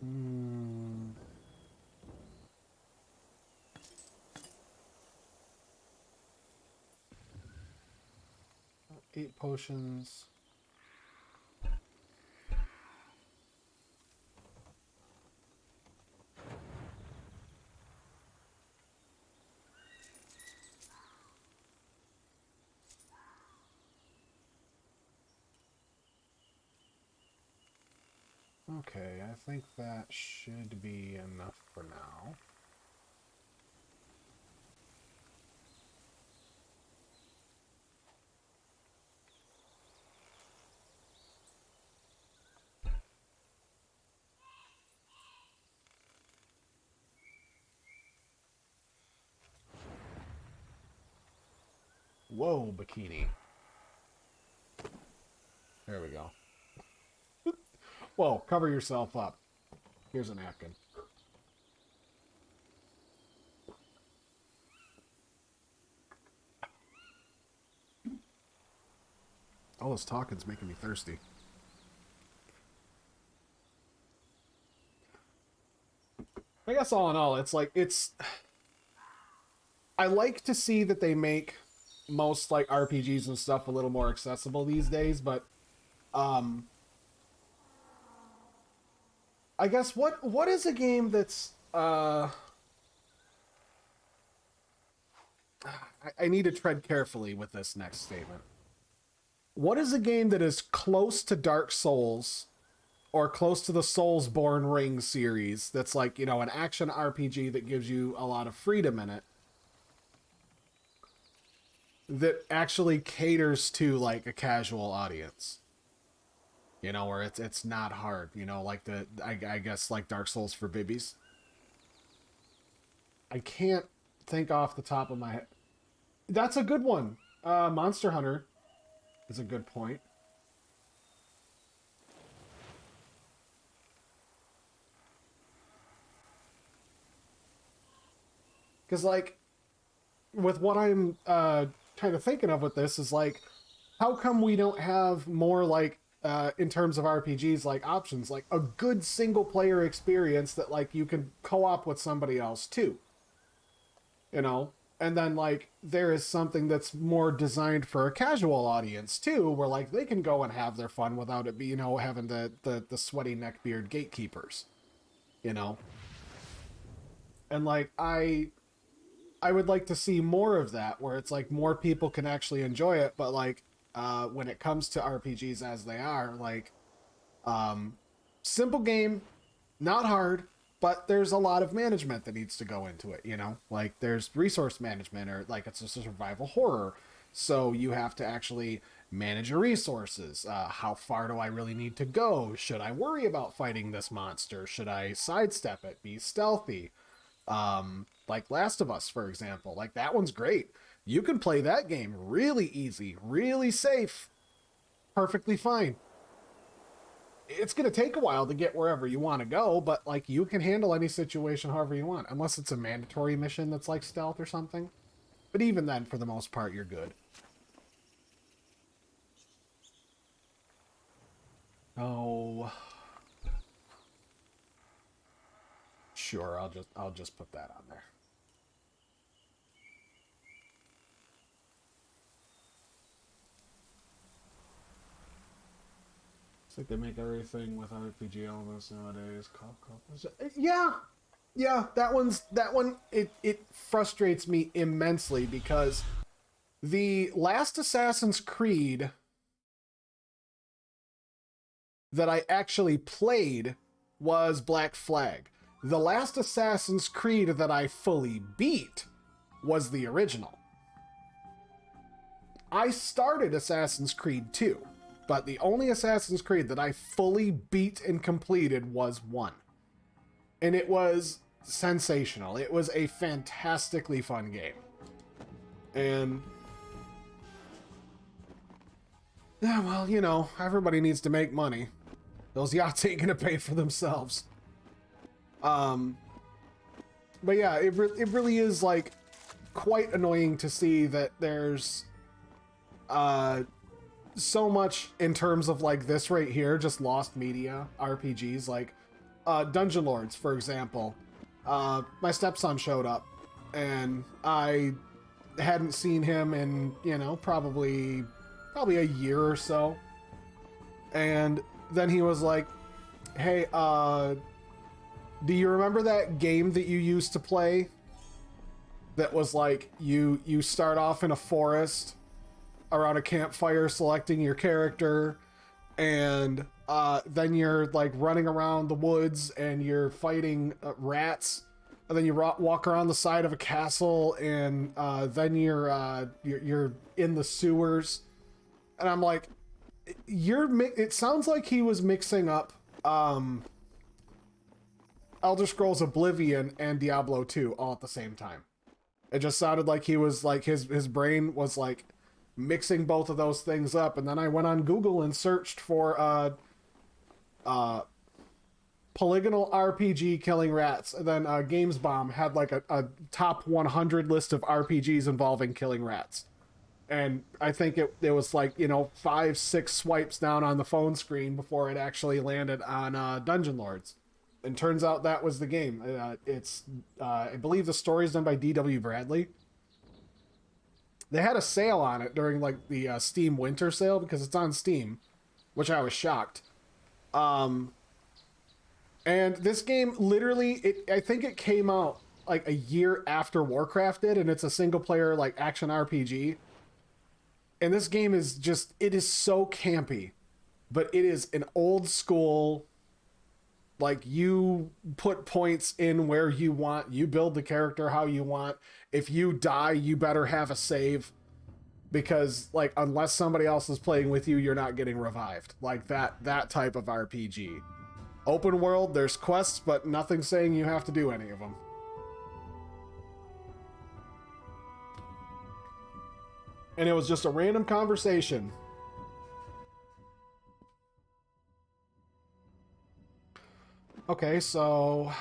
Hmm. 8 potions. Okay, I think that should be enough for now. Whoa, bikini. There we go. Whoa, cover yourself up. Here's a napkin. All this talking's making me thirsty. I guess all in all, it's like, I like to see that they make most like RPGs and stuff a little more accessible these days, but I guess what is a game that's I need to tread carefully with this next statement. What is a game that is close to Dark Souls or close to the Soulsborne Ring series that's like, you know, an action RPG that gives you a lot of freedom in it, that actually caters to like a casual audience? You know, where it's not hard, you know, like I guess like Dark Souls for bibbies. I can't think off the top of my head. That's a good one. Monster Hunter is a good point. Because, like, with what I'm kind of thinking of with this is, like, how come we don't have more, like, in terms of RPGs, like, options? Like, a good single-player experience that, like, you can co-op with somebody else, too. You know? And then, like, there is something that's more designed for a casual audience, too, where, like, they can go and have their fun without it be, you know, having the sweaty neckbeard gatekeepers. You know? And, like, I would like to see more of that, where it's like more people can actually enjoy it, but like when it comes to RPGs as they are, like simple game, not hard, but there's a lot of management that needs to go into it, you know? Like there's resource management, or like it's a survival horror, so you have to actually manage your resources. How far do I really need to go? Should I worry about fighting this monster? Should I sidestep it, be stealthy? Like Last of Us, for example, like that one's great. You can play that game really easy, really safe, perfectly fine. It's going to take a while to get wherever you want to go, but like you can handle any situation however you want, unless it's a mandatory mission that's like stealth or something. But even then, for the most part, you're good. Oh, sure. I'll just put that on there. It's like they make everything with RPG elements nowadays. Yeah, that one. It frustrates me immensely because the last Assassin's Creed that I actually played was Black Flag. The last Assassin's Creed that I fully beat was the original. I started Assassin's Creed 2. But the only Assassin's Creed that I fully beat and completed was 1. And it was sensational. It was a fantastically fun game. And yeah, well, you know, everybody needs to make money. Those yachts ain't gonna pay for themselves. But yeah, it really is like quite annoying to see that there's so much in terms of like this right here, just lost media RPGs, like Dungeon Lords, for example. My stepson showed up and I hadn't seen him in, you know, probably a year or so. And then he was like, hey, do you remember that game that you used to play that was like you start off in a forest around a campfire selecting your character, and then you're like running around the woods and you're fighting rats, and then you walk around the side of a castle, and then you're in the sewers. And I'm like, it sounds like he was mixing up Elder Scrolls Oblivion and Diablo 2 all at the same time. It just sounded like he was like his brain was like mixing both of those things up. And then I went on Google and searched for polygonal RPG killing rats. And then GamesBomb had like a top 100 list of RPGs involving killing rats. And I think it was like, 5-6 swipes down on the phone screen before it actually landed on Dungeon Lords. And turns out that was the game. I believe the story is done by D.W. Bradley. They had a sale on it during like the Steam Winter Sale because it's on Steam, which I was shocked. And this game literally, I think it came out like a year after Warcraft did, and it's a single player like action RPG. And this game is just, it is so campy, but it is an old school, like you put points in where you want, you build the character how you want. If you die, you better have a save, because like unless somebody else is playing with you, you're not getting revived. Like that type of RPG. Open world, there's quests, but nothing saying you have to do any of them. And it was just a random conversation. Okay, so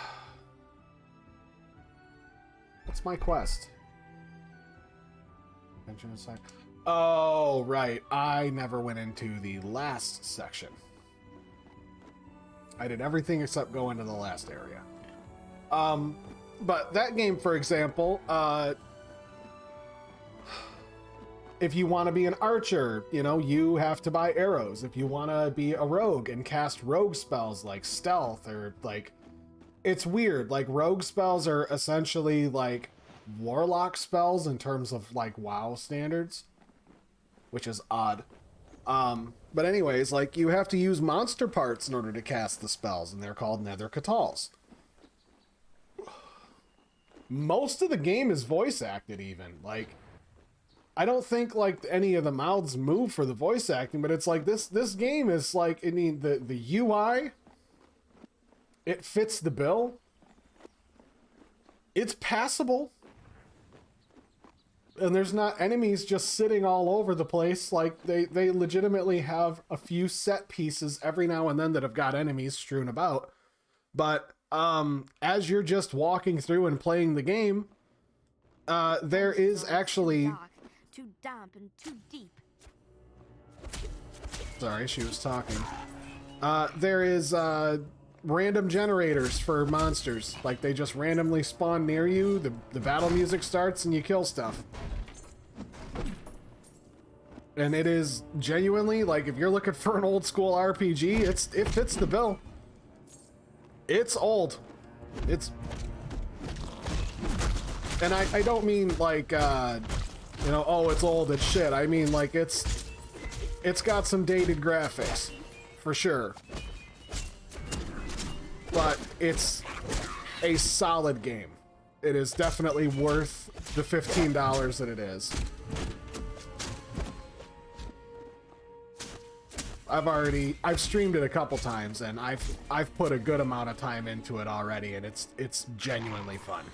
what's my quest? Oh, right. I never went into the last section. I did everything except go into the last area. But that game, for example, if you want to be an archer, you have to buy arrows. If you want to be a rogue and cast rogue spells like stealth or like, it's weird. Like rogue spells are essentially like warlock spells in terms of like WoW standards, which is odd. But anyways, like you have to use monster parts in order to cast the spells, and they're called nether catals. Most of the game is voice acted even. Like, I don't think like any of the mouths move for the voice acting, but it's like this game is like, I mean, the UI, it fits the bill. It's passable. And there's not enemies just sitting all over the place. Like they legitimately have a few set pieces every now and then that have got enemies strewn about. But as you're just walking through and playing the game, there is actually... Too damp and too deep. Sorry, she was talking. There is random generators for monsters. Like they just randomly spawn near you, the battle music starts and you kill stuff. And it is genuinely, like if you're looking for an old school RPG, it fits the bill. It's old. And I don't mean like oh, it's old, it's shit. I mean like it's got some dated graphics for sure. But it's a solid game. It is definitely worth the $15 that it is. I've streamed it a couple times and I've put a good amount of time into it already, and it's genuinely fun.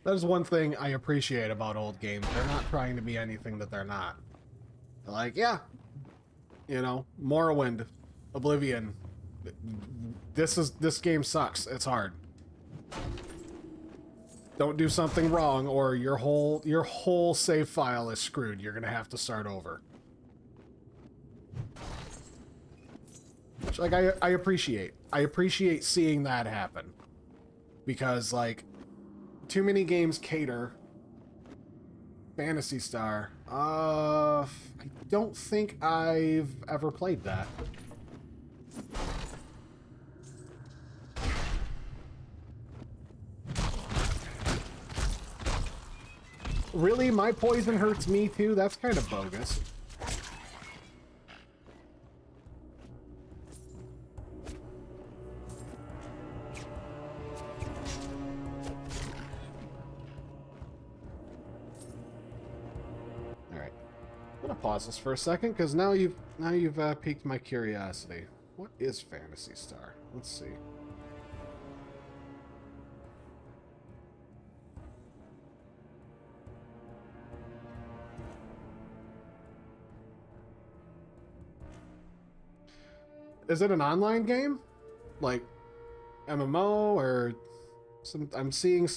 That is one thing I appreciate about old games. They're not trying to be anything that they're not. They're like, yeah, Morrowind, Oblivion. This game sucks. It's hard. Don't do something wrong, or your whole save file is screwed. You're gonna have to start over. Which, like, I appreciate. I appreciate seeing that happen, because like, too many games cater. Phantasy Star. I don't think I've ever played that. Really? My poison hurts me too? That's kind of bogus. Alright. I'm gonna pause this for a second, because now you've piqued my curiosity. What is Phantasy Star? Let's see. Is it an online game? Like MMO or some? I'm seeing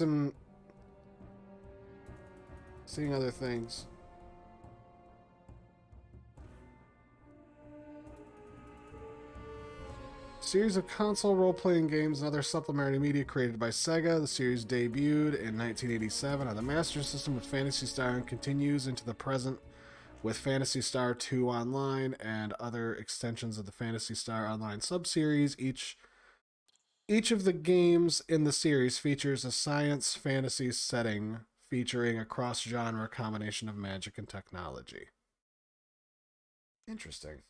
other things. Series of console role-playing games and other supplementary media created by Sega. The series debuted in 1987 on the Master System with Phantasy Star and continues into the present with Phantasy Star 2 Online and other extensions of the Phantasy Star Online subseries. Each of the games in the series features a science fantasy setting featuring a cross-genre combination of magic and technology. Interesting.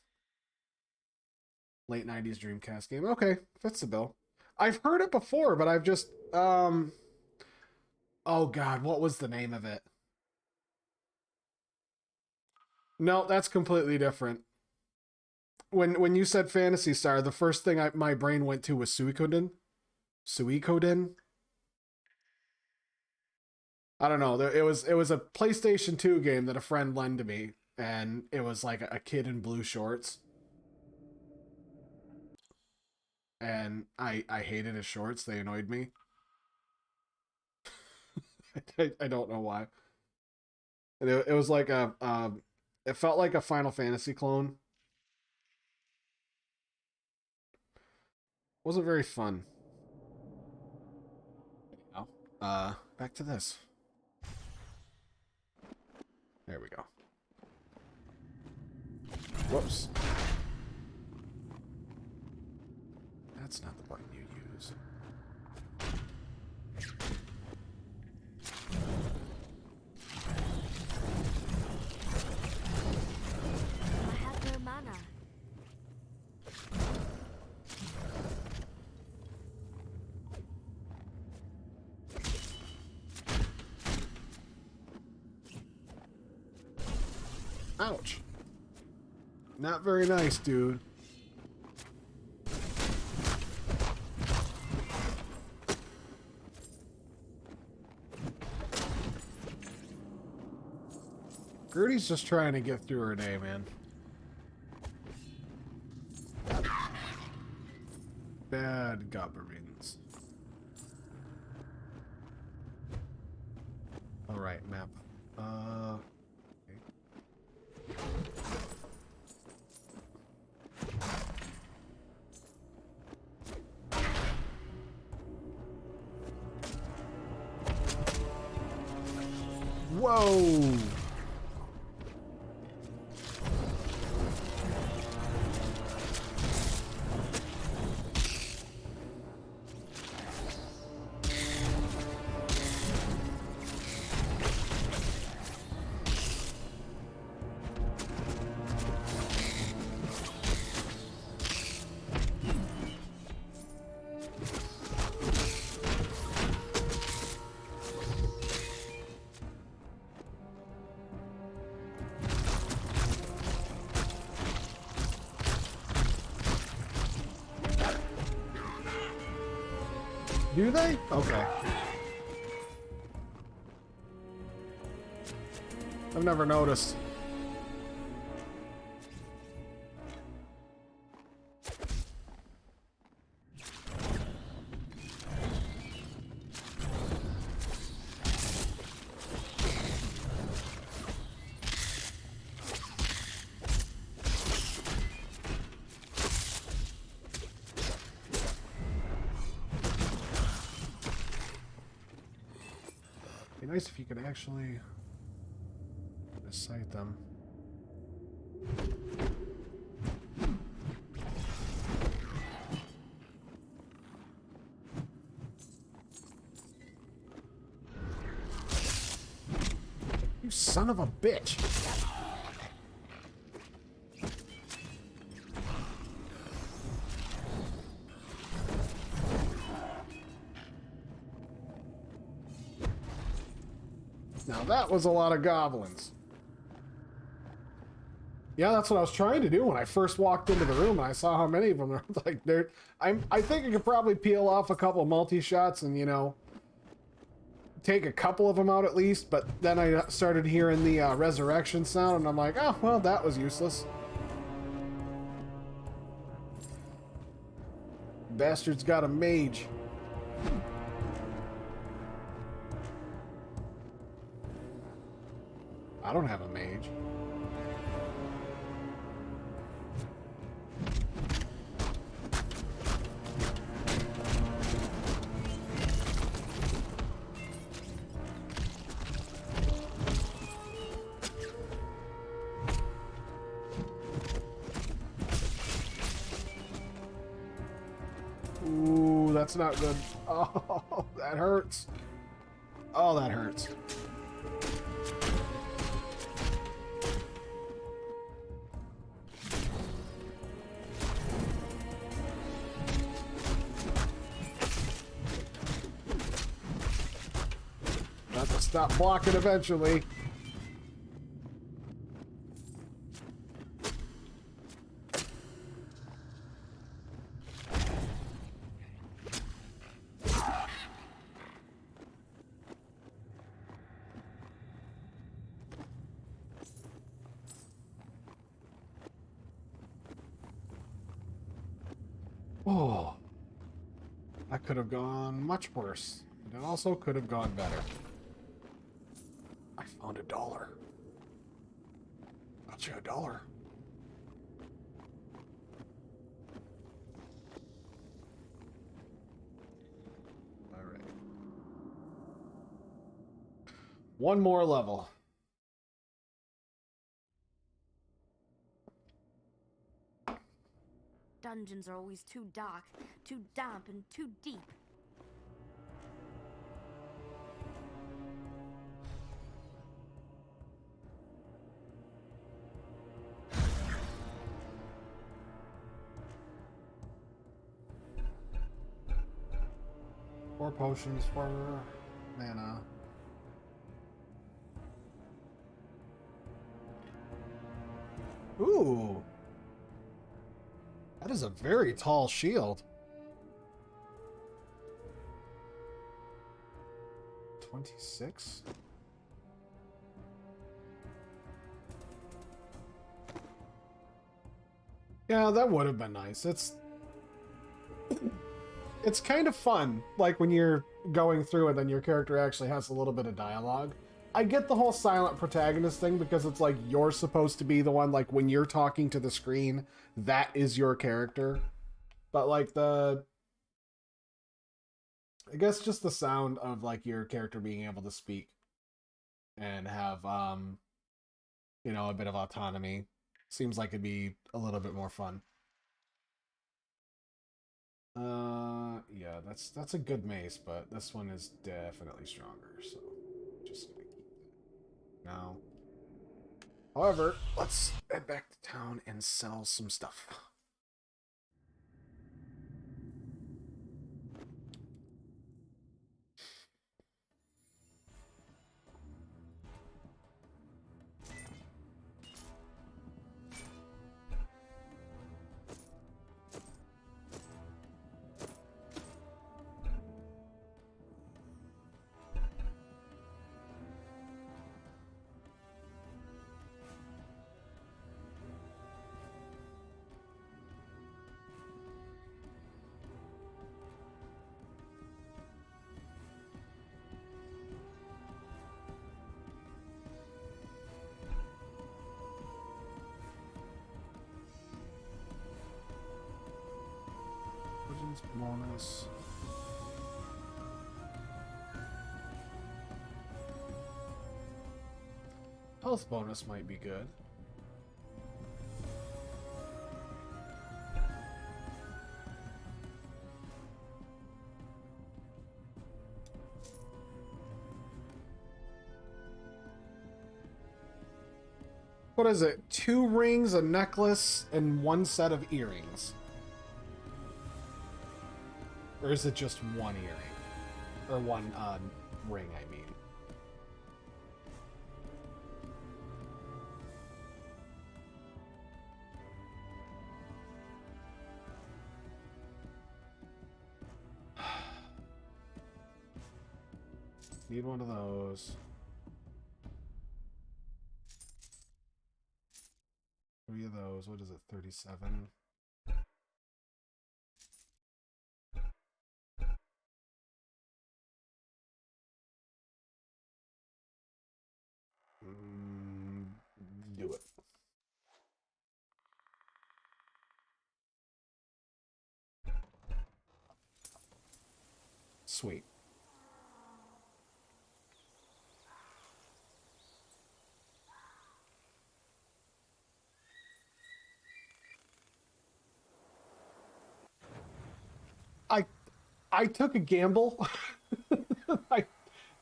Late 90s Dreamcast game. Okay, fits the bill. I've heard it before, but I've just oh god, what was the name of it? No, that's completely different. When you said Phantasy Star, the first thing my brain went to was Suikoden. Suikoden? I don't know. It was a PlayStation 2 game that a friend lent to me, and it was like a kid in blue shorts. And I hated his shorts. They annoyed me. I don't know why. And it was like it felt like a Final Fantasy clone. Wasn't very fun. Back to this. There we go. Whoops. That's not the button you use. I have no mana. Ouch. Not very nice, dude. Gertie's just trying to get through her day, man. Bad goblins. Alright, map. Okay. Whoa! Do they? Okay. I've never noticed. Be nice if you could actually sight them. You son of a bitch! Now that was a lot of goblins. Yeah, that's what I was trying to do when I first walked into the room and I saw how many of them are. Like, I think I could probably peel off a couple multi-shots and, you know, take a couple of them out at least, but then I started hearing the resurrection sound and I'm like, oh, well, that was useless. Bastard's got a mage. I don't have a mage. Ooh, that's not good. Oh, that hurts. Oh, that hurts. Have to stop blocking eventually. Oh, that could have gone much worse. But it also could have gone better. I found $1. Got you $1. All right. One more level. Dungeons are always too dark, too damp, and too deep. Four potions for mana. Ooh. That is a very tall shield. 26? Yeah, that would have been nice. It's kind of fun, like when you're going through it and your character actually has a little bit of dialogue. I get the whole silent protagonist thing because it's like you're supposed to be the one, like when you're talking to the screen, that is your character. But like I guess just the sound of like your character being able to speak and have, you know, a bit of autonomy seems like it'd be a little bit more fun. Yeah, that's a good mace, but this one is definitely stronger, so just gonna keep it now. However, let's head back to town and sell some stuff. Bonus. Health bonus might be good. What is it? 2 rings, a necklace, and 1 set of earrings. Or is it just 1 earring? Or 1 ring, I mean. Need one of those. 3 of those. What is it? 37. Do it. Sweet. I took a gamble.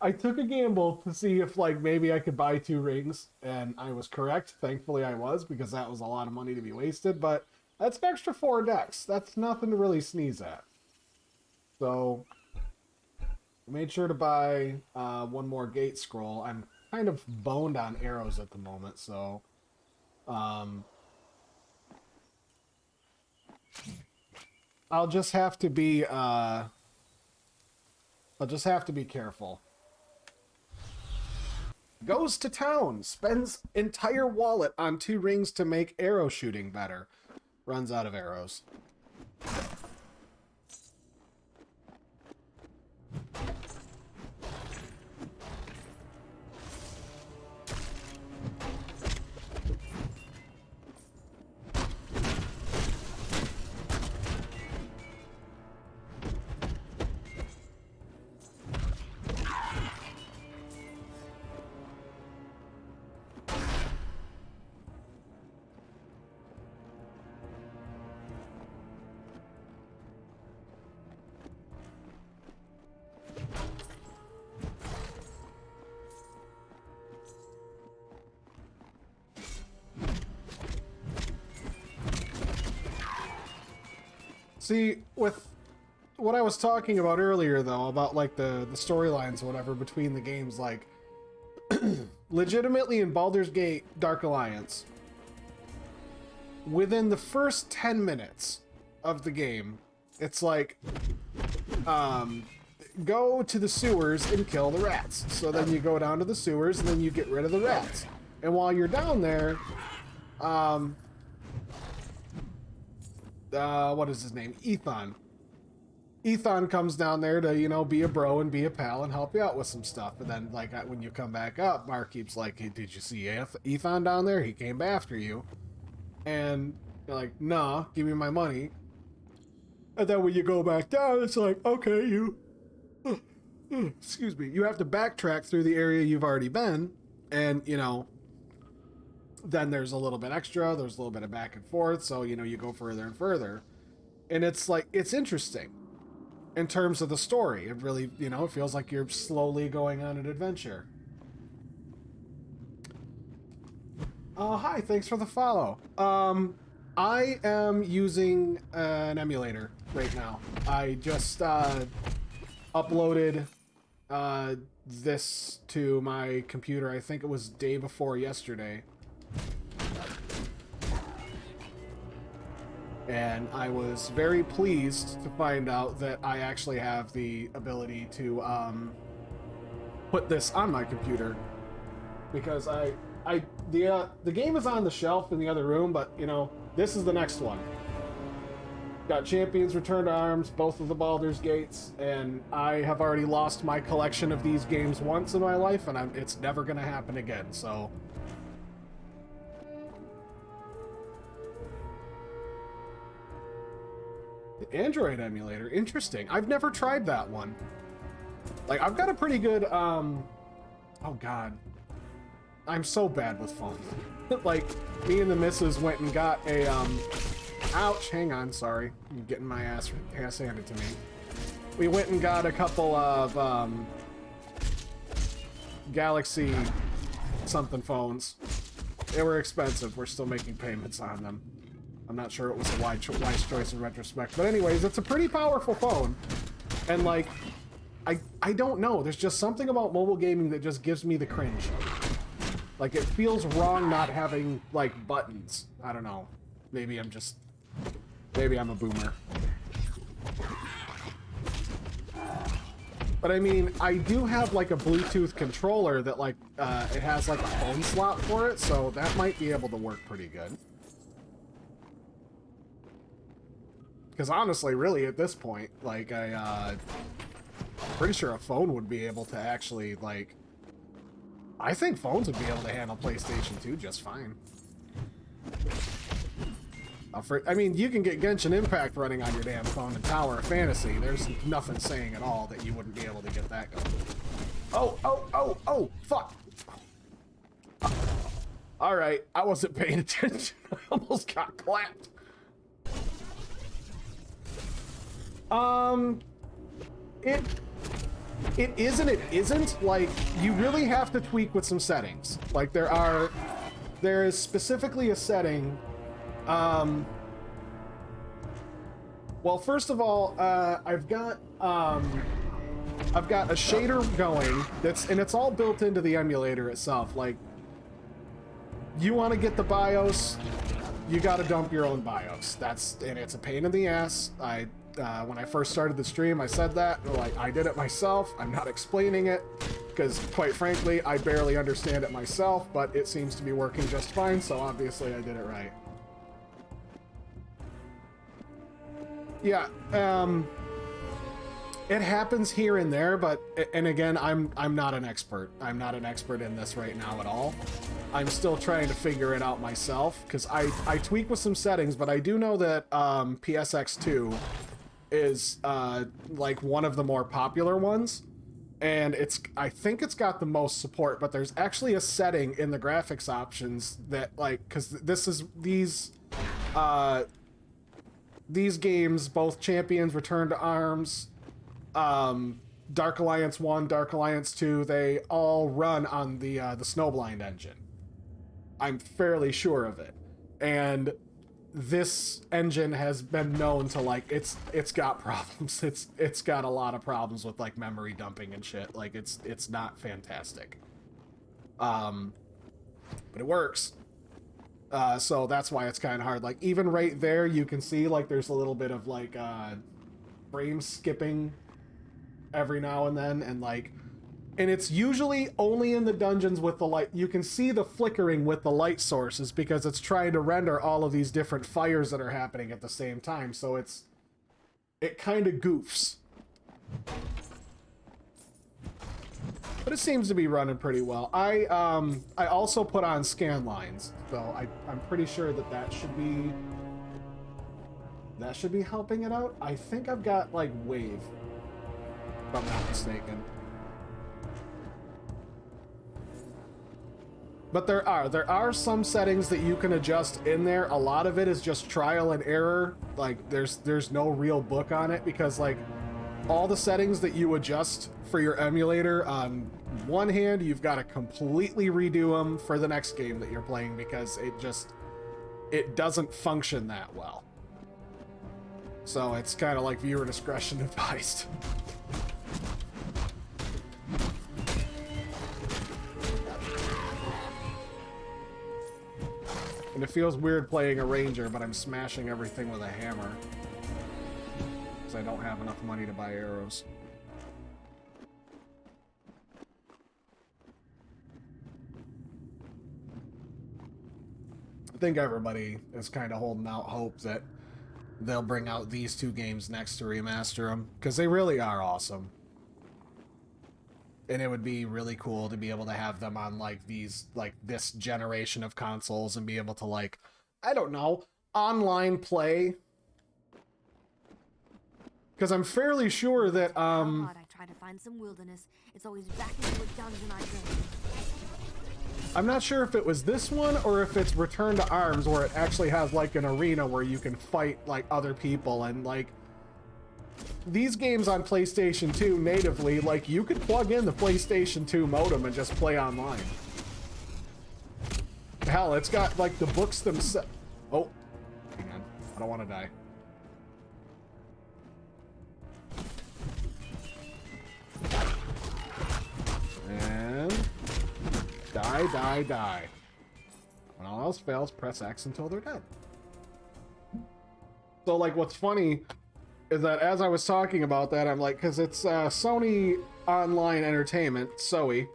I took a gamble to see if like maybe I could buy 2 rings, and I was correct. Thankfully I was, because that was a lot of money to be wasted, but that's an extra 4 decks. That's nothing to really sneeze at. So I made sure to buy 1 more gate scroll. I'm kind of boned on arrows at the moment, so I'll just have to be careful. Goes to town, spends entire wallet on 2 rings to make arrow shooting better. Runs out of arrows. See, with what I was talking about earlier, though, about like the storylines or whatever between the games, like legitimately in Baldur's Gate Dark Alliance, within the first 10 minutes of the game, it's like, go to the sewers and kill the rats. So then you go down to the sewers and then you get rid of the rats. And while you're down there, what is his name? Ethan. Ethan comes down there to, you know, be a bro and be a pal and help you out with some stuff. And then, like, when you come back up, Barkeep's like, hey, did you see Ethan down there? He came after you. And you're like, nah, give me my money. And then when you go back down, it's like, okay, excuse me, you have to backtrack through the area you've already been. And, you know, then there's a little bit extra, there's a little bit of back and forth, so, you know, you go further and further. And it's like, it's interesting in terms of the story. It really, you know, it feels like you're slowly going on an adventure. Hi, thanks for the follow. I am using an emulator right now. I just uploaded this to my computer. I think it was day before yesterday. And I was very pleased to find out that I actually have the ability to put this on my computer, because the game is on the shelf in the other room, but you know, this is the next one. Got Champions Return to Arms, both of the Baldur's Gates, and I have already lost my collection of these games once in my life, and it's never gonna happen again, so. Android emulator, interesting. I've never tried that one. Like, I've got a pretty good oh god, I'm so bad with phones. Like, me and the missus went and got a ouch, hang on, sorry, I'm getting my ass handed to me. We went and got a couple of Galaxy something phones. They were expensive. We're still making payments on them. I'm not sure it was a wise choice in retrospect. But anyways, it's a pretty powerful phone. And like, I don't know. There's just something about mobile gaming that just gives me the cringe. Like, it feels wrong not having, like, buttons. I don't know. Maybe I'm a boomer. But I mean, I do have like a Bluetooth controller that like, it has like a phone slot for it, so that might be able to work pretty good. Because honestly, really at this point, like pretty sure a phone would be able to actually like, I think phones would be able to handle PlayStation 2 just fine. I mean, you can get Genshin Impact running on your damn phone in Tower of Fantasy. There's nothing saying at all that you wouldn't be able to get that going. Oh, fuck. All right, I wasn't paying attention. I almost got clapped. It is and it isn't. Like, you really have to tweak with some settings. Like, there is specifically a setting. Well, first of all, I've got a shader going and it's all built into the emulator itself. Like, you want to get the BIOS, you got to dump your own BIOS. And it's a pain in the ass. When I first started the stream, I said that. Like, I did it myself. I'm not explaining it because, quite frankly, I barely understand it myself, but it seems to be working just fine, so obviously I did it right. Yeah, it happens here and there, but, and again, I'm not an expert. I'm not an expert in this right now at all. I'm still trying to figure it out myself, because I tweak with some settings, but I do know that PSX2 is like one of the more popular ones, and I think it's got the most support, but there's actually a setting in the graphics options that, like, because these games, both Champions, Return to Arms, Dark Alliance 1, Dark Alliance 2, they all run on the Snowblind engine. I'm fairly sure of it. And this engine has been known to, like, it's got problems. It's got a lot of problems with, like, memory dumping and shit. Like, it's not fantastic. But it works. So that's why it's kind of hard. Like, even right there, you can see, like, there's a little bit of, like, frame skipping every now and then, and, like, and it's usually only in the dungeons with the light. You can see the flickering with the light sources because it's trying to render all of these different fires that are happening at the same time, so it kind of goofs. But it seems to be running pretty well. I also put on scan lines, so I'm pretty sure that should be helping it out. I think I've got, like, Wave, if I'm not mistaken. But there are some settings that you can adjust in there. A lot of it is just trial and error. Like, there's no real book on it, because, like, all the settings that you adjust for your emulator, on one hand, you've got to completely redo them for the next game that you're playing, because it doesn't function that well. So it's kind of like viewer discretion advised. And it feels weird playing a ranger, but I'm smashing everything with a hammer, because I don't have enough money to buy arrows. I think everybody is kind of holding out hope that they'll bring out these two games next to remaster them, because they really are awesome. And it would be really cool to be able to have them on, like, this generation of consoles and be able to, like, I don't know, online play. Because I'm fairly sure that, I try to find some wilderness. It's always back into a dungeon I go. I'm not sure if it was this one or if it's Return to Arms, where it actually has, like, an arena where you can fight, like, other people, and, like, these games on PlayStation 2 natively, like, you could plug in the PlayStation 2 modem and just play online. Hell, it's got, like, the books themselves. Oh, hang on. I don't want to die. And die. When all else fails, press X until they're dead. So, like, what's funny is that as I was talking about that, I'm like, because it's Sony online entertainment, Zoe.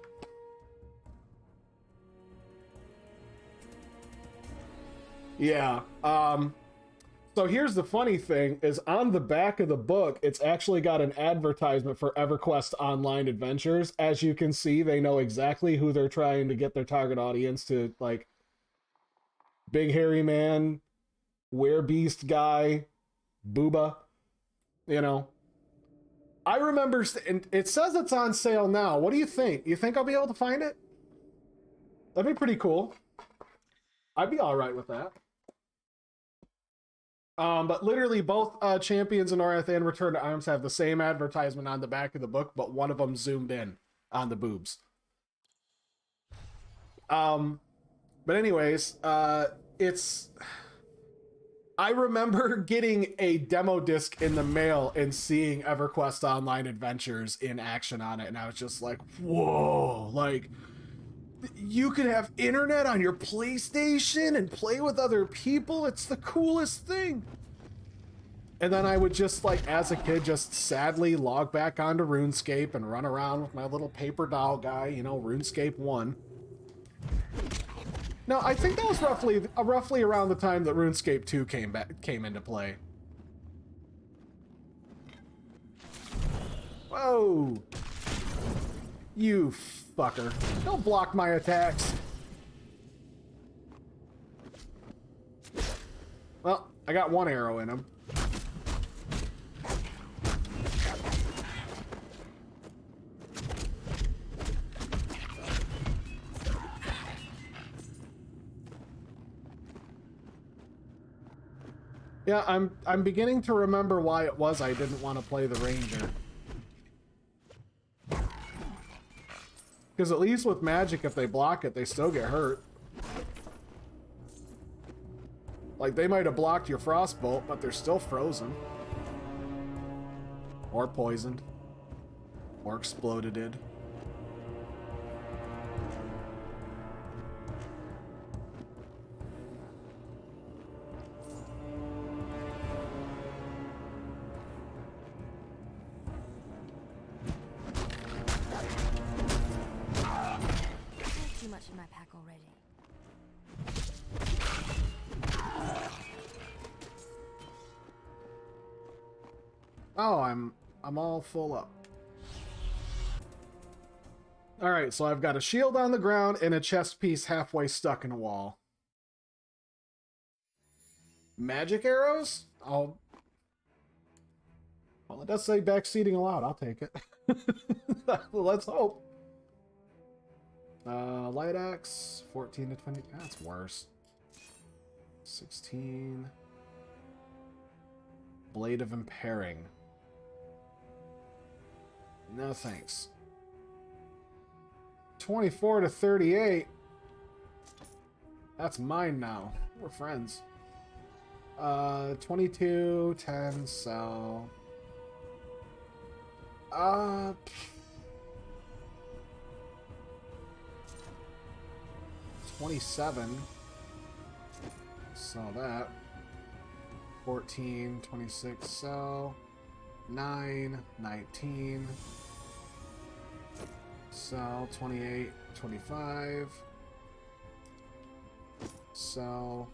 Yeah. So here's the funny thing, is on the back of the book, it's actually got an advertisement for EverQuest Online Adventures. As you can see, they know exactly who they're trying to get their target audience to, like, big hairy man, werebeast guy, booba, you know. I remember, and it says it's on sale now. What do you think? You think I'll be able to find it? That'd be pretty cool. I'd be all right with that. But literally both Champions of Norrath and Return to Arms have the same advertisement on the back of the book, but one of them zoomed in on the boobs. But anyways, it's... I remember getting a demo disc in the mail and seeing EverQuest Online Adventures in action on it, and I was just like, whoa, like... You could have internet on your PlayStation and play with other people. It's the coolest thing. And then I would just, like, as a kid, just sadly log back onto RuneScape and run around with my little paper doll guy, you know, RuneScape 1. No, I think that was roughly around the time that RuneScape 2 came into play. Whoa. You fucker. Don't block my attacks. Well, I got one arrow in him. Yeah, I'm beginning to remember why it was I didn't want to play the Ranger. Because at least with magic, if they block it, they still get hurt. Like, they might have blocked your frostbolt, but they're still frozen. Or poisoned. Or exploded. Too much in my pack already. Oh, I'm all full up. Alright, so I've got a shield on the ground and a chest piece halfway stuck in a wall. Magic arrows? Well, it does say backseating allowed. I'll take it. Let's hope. Light axe, 14 to 20. That's worse. 16. Blade of Impairing. No thanks. 24 to 38. That's mine now. We're friends. 22, 10, so... 27. So that. 14, 26, so... 9, 19... So, 28, 25. So,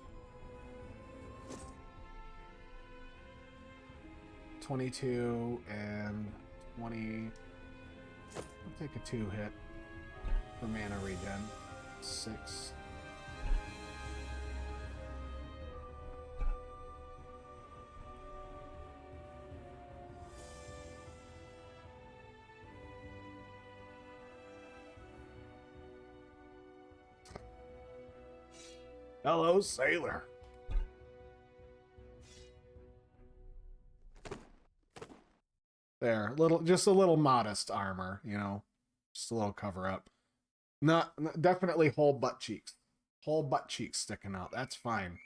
22 and 20. I'll take a 2 hit for mana regen. 6. Hello, sailor. There, just a little modest armor, you know, just a little cover up. Not definitely whole butt cheeks sticking out. That's fine.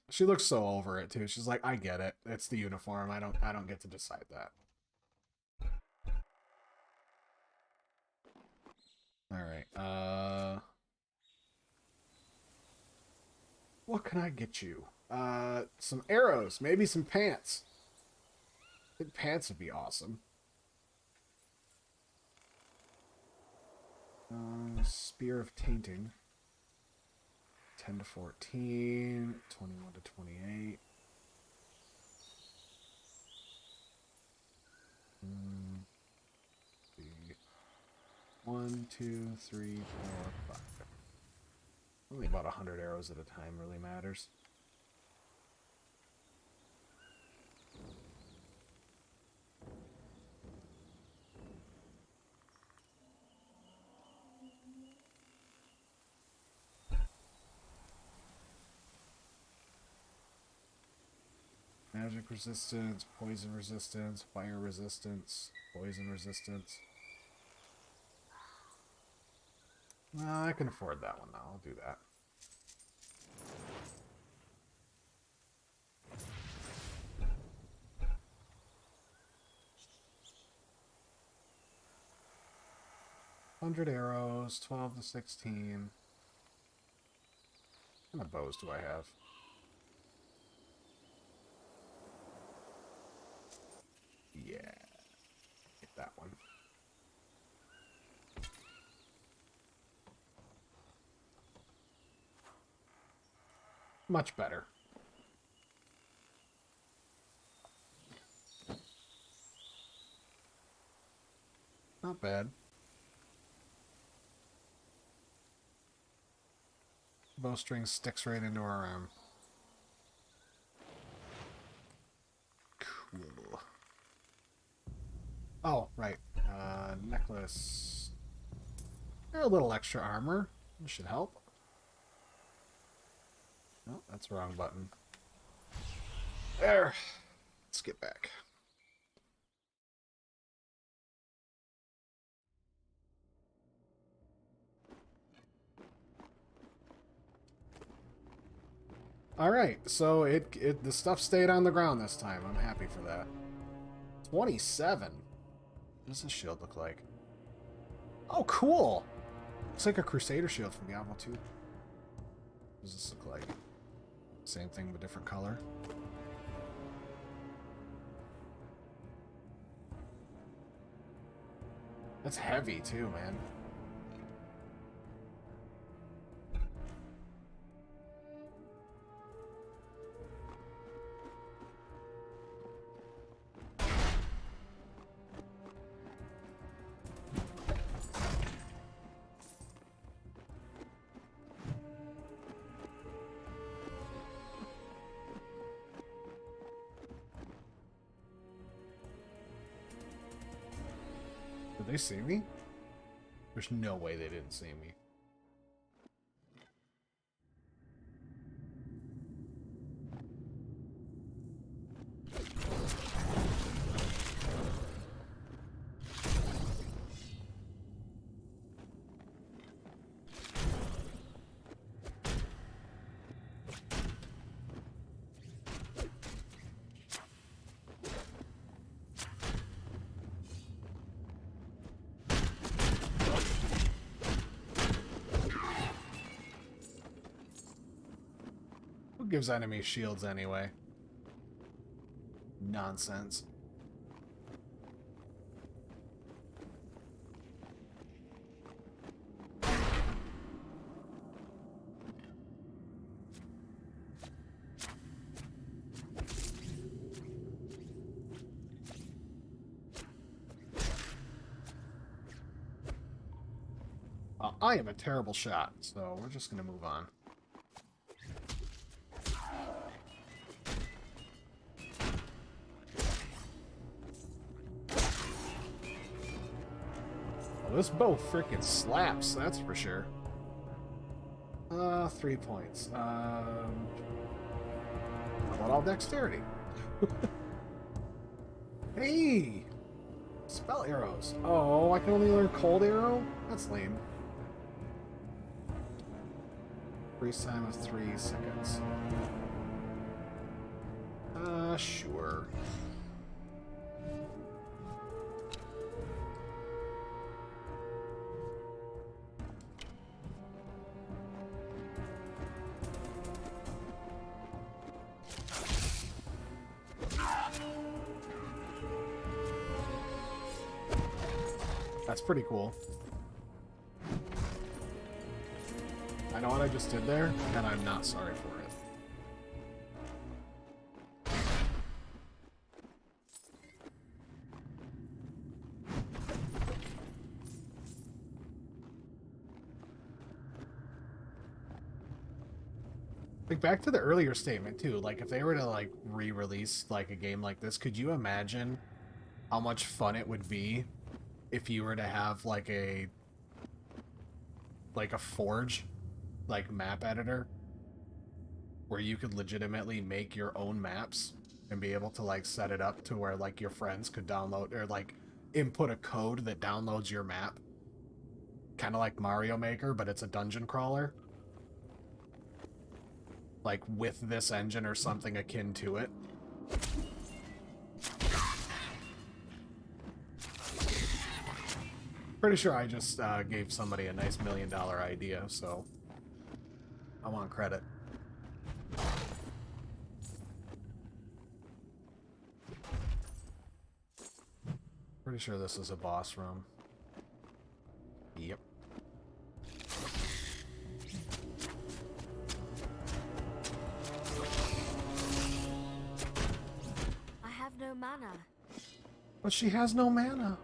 She looks so over it too. She's like, I get it. It's the uniform. I don't get to decide that. All right. What can I get you? Some arrows, maybe some pants. think pants would be awesome. Spear of Tainting. 10 to 14, 21 to 28. See. 1, 2, 3, 4, 5. Only about 100 arrows at a time really matters. Magic resistance, poison resistance, fire resistance, poison resistance. I can afford that one now. I'll do that. $100 arrows, 12 to 16. What kind of bows do I have? Yeah. Get that one. Much better. Not bad. Bowstring sticks right into our arm. Cool. Oh, right. Necklace. A little extra armor. This should help. Oh, that's the wrong button. There. Let's get back. Alright, so the stuff stayed on the ground this time. I'm happy for that. 27. What does this shield look like? Oh, cool! Looks like a Crusader shield from Diablo 2. What does this look like? Same thing but different color. That's heavy too, man. Did they see me? There's no way they didn't see me. Who gives enemies shields anyway? Nonsense. I am a terrible shot, so we're just gonna move on. This bow frickin' slaps, that's for sure. 3 points. How about all dexterity? Hey! Spell arrows. Oh, I can only learn cold arrow? That's lame. Freeze time of 3 seconds. Sure. That's pretty cool. I know what I just did there, and I'm not sorry for it. Like, back to the earlier statement, too. Like, if they were to, like, re-release, like, a game like this, could you imagine how much fun it would be if you were to have, like, a Forge, like, map editor, where you could legitimately make your own maps and be able to, like, set it up to where, like, your friends could download, or, like, input a code that downloads your map. Kind of like Mario Maker, but it's a dungeon crawler. Like, with this engine or something akin to it. Pretty sure I just gave somebody a nice $1 million idea, so I want credit. Pretty sure this is a boss room. Yep. No mana. But she has no mana.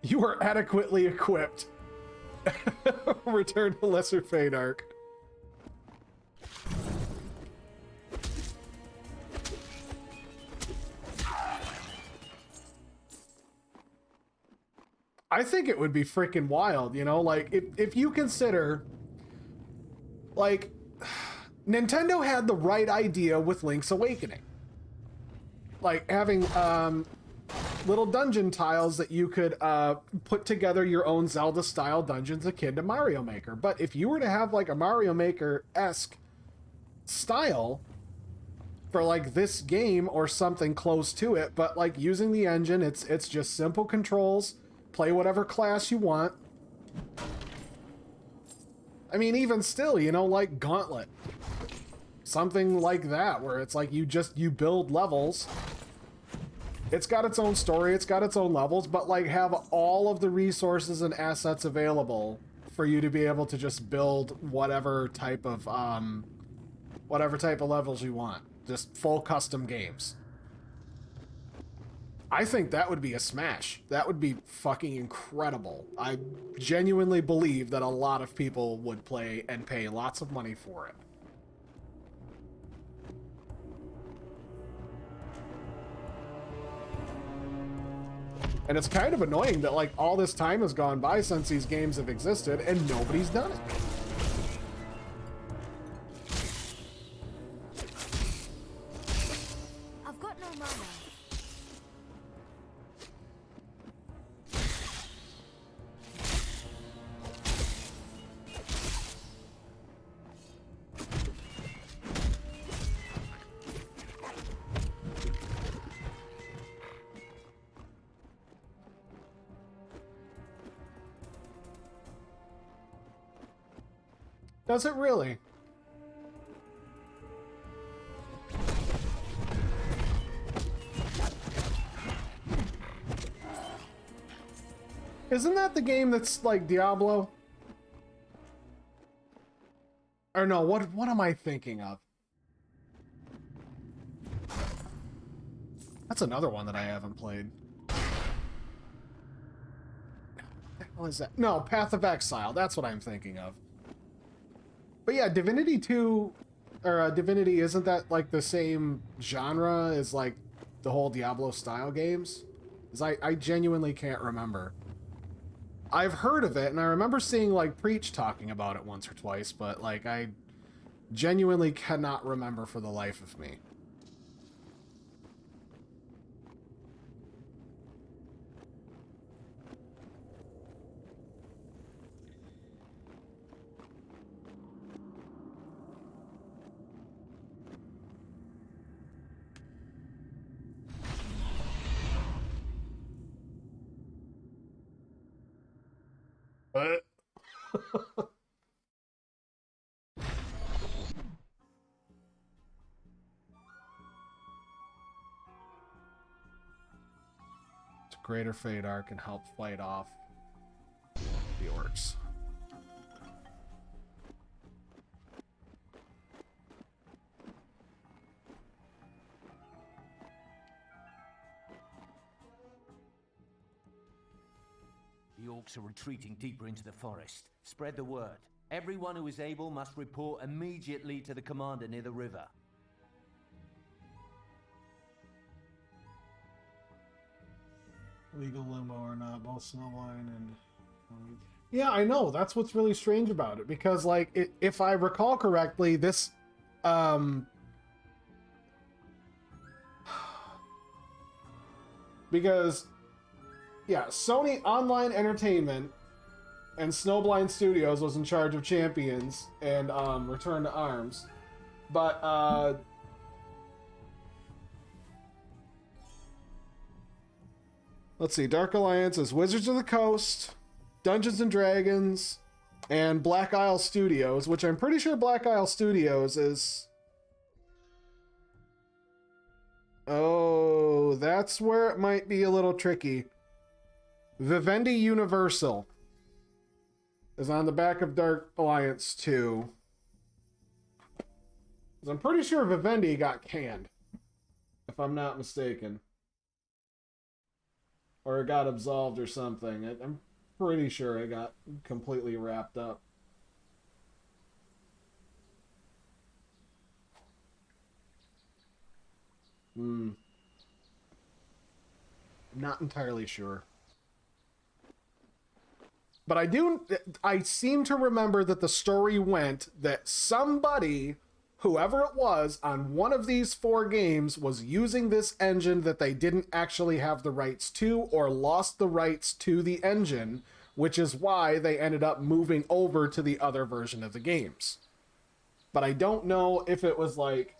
You are adequately equipped. Return to Lesser Feydark. I think it would be freaking wild, you know? Like, if you consider... Like, Nintendo had the right idea with Link's Awakening. Like, having, little dungeon tiles that you could put together your own Zelda-style dungeons akin to Mario Maker. But if you were to have, like, a Mario Maker-esque style for, like, this game or something close to it, but, like, using the engine, it's just simple controls, play whatever class you want. I mean, even still, you know, like Gauntlet. Something like that, where it's like you build levels. It's got its own story, it's got its own levels, but like have all of the resources and assets available for you to be able to just build whatever type of levels you want. Just full custom games. I think that would be a smash. That would be fucking incredible. I genuinely believe that a lot of people would play and pay lots of money for it. And it's kind of annoying that, like, all this time has gone by since these games have existed and nobody's done it. I've got no mana. Does it really? Isn't that the game that's like Diablo? Or no, what am I thinking of? That's another one that I haven't played. What the hell is that? No, Path of Exile. That's what I'm thinking of. But yeah, Divinity 2, or Divinity, isn't that like the same genre as like the whole Diablo style games? Because I genuinely can't remember. I've heard of it, and I remember seeing like Preach talking about it once or twice, but like I genuinely cannot remember for the life of me. It's Greater Fadar can help fight off the orcs. The orcs are retreating deeper into the forest. Spread the word. Everyone who is able must report immediately to the commander near the river. Legal limbo or not, both Snowblind and... Yeah, I know. That's what's really strange about it. Because, like, if I recall correctly, this... Because... Yeah, Sony Online Entertainment and Snowblind Studios was in charge of Champions and Return to Arms. But, let's see, Dark Alliance is Wizards of the Coast, Dungeons and Dragons, and Black Isle Studios, which I'm pretty sure Black Isle Studios is... Oh, that's where it might be a little tricky. Vivendi Universal is on the back of Dark Alliance 2. 'Cause I'm pretty sure Vivendi got canned, if I'm not mistaken. Or it got absolved or something. I'm pretty sure it got completely wrapped up. Not entirely sure. But I seem to remember that the story went that somebody, whoever it was, on one of these 4 games was using this engine that they didn't actually have the rights to or lost the rights to the engine, which is why they ended up moving over to the other version of the games. But I don't know if it was like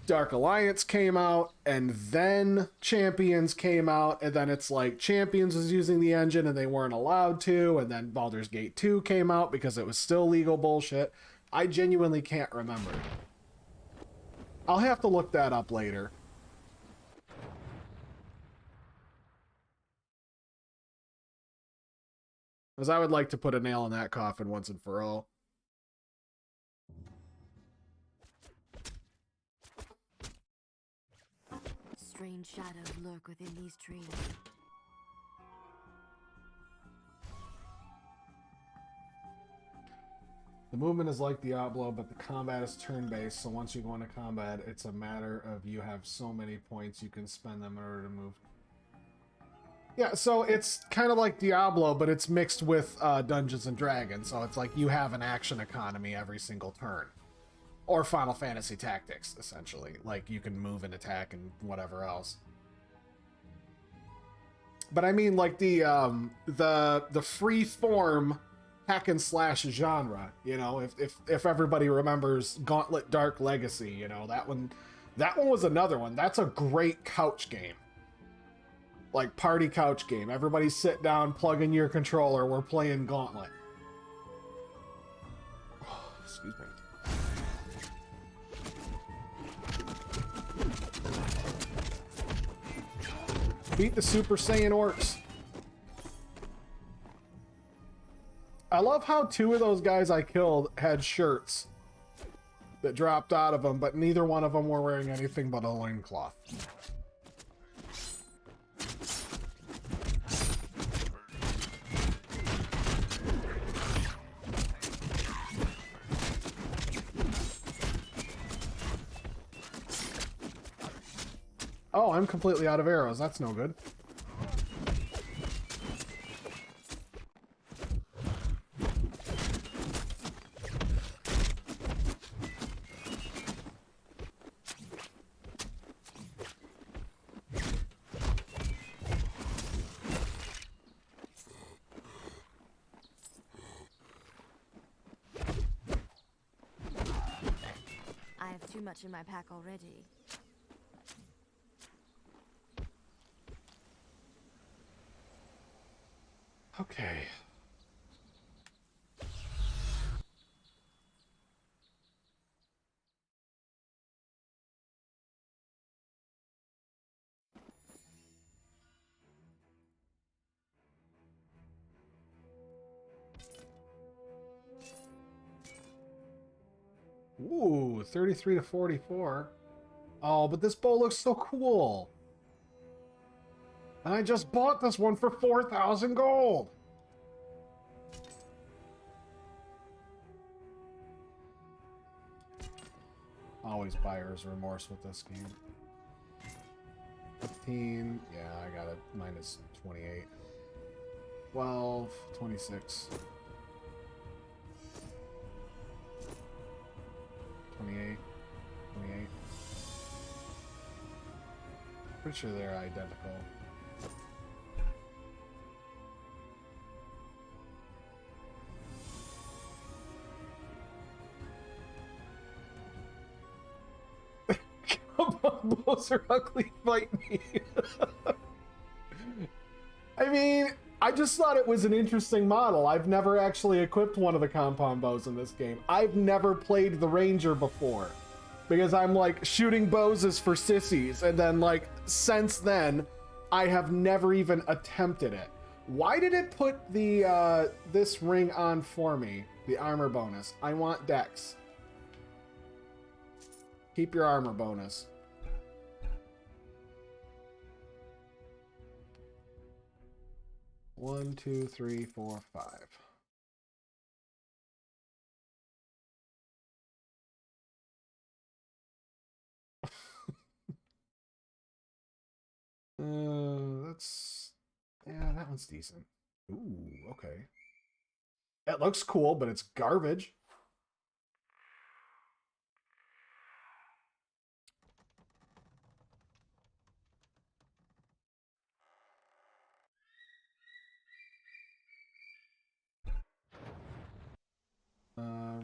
Dark Alliance came out and then Champions came out, and then it's like Champions was using the engine and they weren't allowed to, and then Baldur's Gate 2 came out because it was still legal bullshit. I genuinely can't remember. I'll have to look that up later. Because I would like to put a nail in that coffin once and for all. Strange shadows lurk within these trees. The movement is like Diablo, but the combat is turn-based, so once you go into combat, it's a matter of you have so many points you can spend them in order to move. Yeah, so it's kind of like Diablo, but it's mixed with Dungeons and Dragons, so it's like you have an action economy every single turn. Or Final Fantasy Tactics, essentially. Like, you can move and attack and whatever else. But I mean, like, the free-form hack-and-slash genre, you know? If everybody remembers Gauntlet Dark Legacy, you know, that one was another one. That's a great couch game. Like, party couch game. Everybody sit down, plug in your controller, we're playing Gauntlet. Oh, excuse me. Beat the Super Saiyan orcs. I love how 2 of those guys I killed had shirts that dropped out of them, but neither one of them were wearing anything but a loincloth. Oh, I'm completely out of arrows. That's no good. I have too much in my pack already. Okay. Ooh, 33 to 44. Oh, but this bow looks so cool. And I just bought this one for 4,000 gold. Always buyer's remorse with this game. 15. Yeah, I got it. Minus 28. 12. 26. 28. 28. Pretty sure they're identical. Bows are ugly, fight me. I mean, I just thought it was an interesting model. I've never actually equipped one of the compound bows in this game. I've never played the Ranger before because I'm like, shooting bows is for sissies, and then like since then I have never even attempted it. Why did it put the this ring on for me? The armor bonus. I want dex. Keep your armor bonus. One, two, three, four, five. Yeah, that one's decent. Ooh, okay. It looks cool, but it's garbage.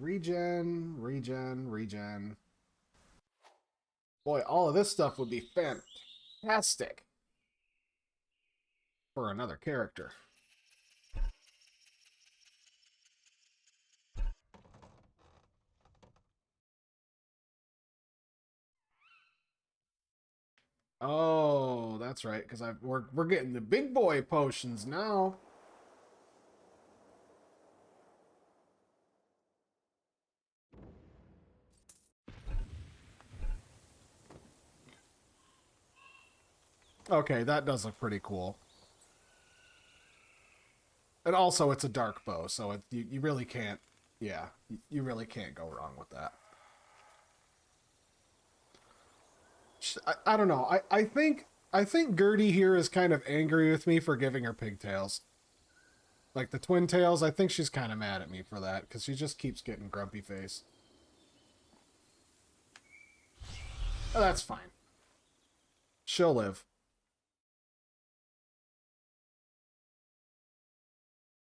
Regen. Boy, all of this stuff would be fantastic for another character. Oh, that's right, because we're getting the big boy potions now. Okay, that does look pretty cool. And also, it's a dark bow, so you really can't, yeah, you really can't go wrong with that. I don't know. I think Gertie here is kind of angry with me for giving her pigtails. Like the twin tails, I think she's kind of mad at me for that, because she just keeps getting grumpy face. Oh, that's fine. She'll live.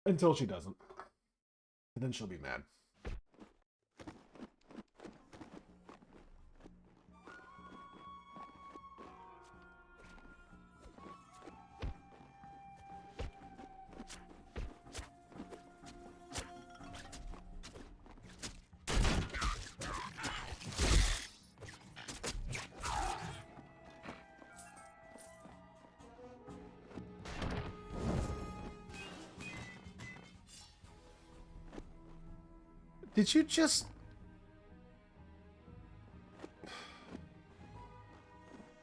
Until she doesn't. And then she'll be mad. Did you just...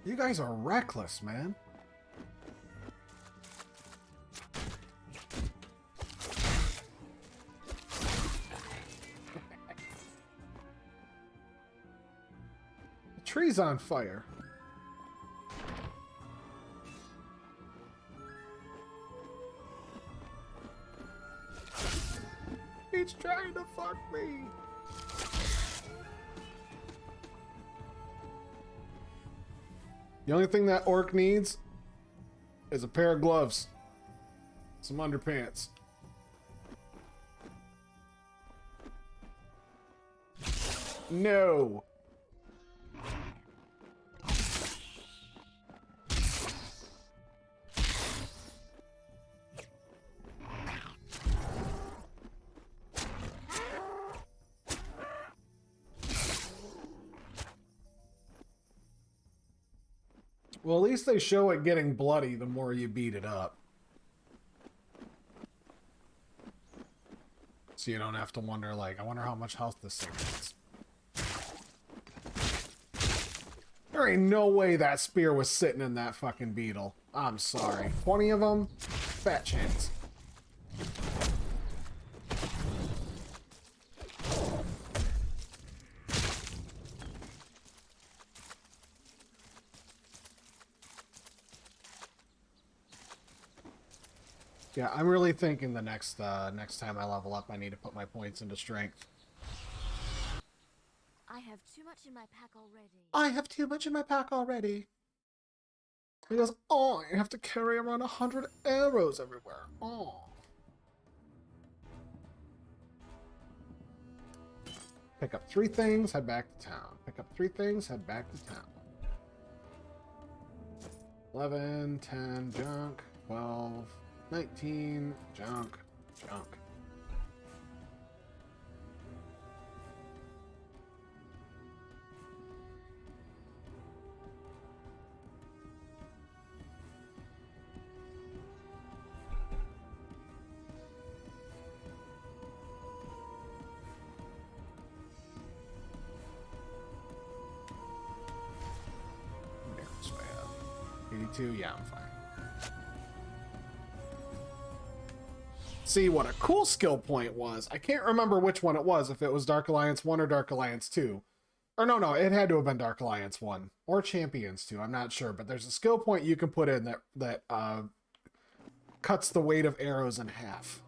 You guys are reckless, man. The tree's on fire. He's trying to fuck me. The only thing that orc needs is a pair of gloves, some underpants. No. Well, at least they show it getting bloody the more you beat it up. So you don't have to wonder, like, I wonder how much health this thing has. There ain't no way that spear was sitting in that fucking beetle. I'm sorry. 20 of them? Fat chance. Yeah, I'm really thinking the next time I level up, I need to put my points into strength. I have too much in my pack already. I have too much in my pack already. He goes, oh, I have to carry around 100 arrows everywhere. Oh. Pick up 3 things, head back to town. Pick up 3 things, head back to town. 11, 10, junk, 12, 19, junk, junk. This way up. 82, yeah, I'm fine. See what a cool skill point was. I can't remember which one it was, if it was Dark Alliance 1 or Dark Alliance 2. Or no, it had to have been Dark Alliance 1. Or Champions 2, I'm not sure. But there's a skill point you can put in that cuts the weight of arrows in half.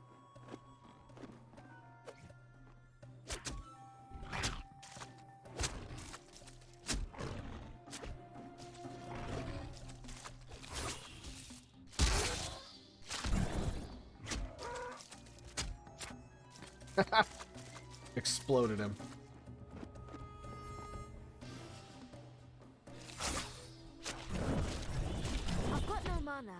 Exploded him. I've got no mana.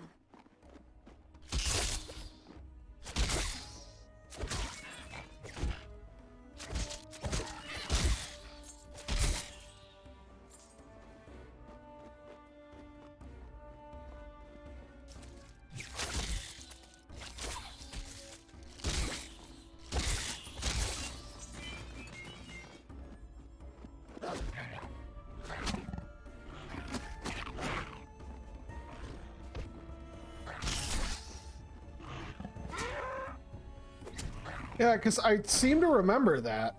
Yeah, because I seem to remember that.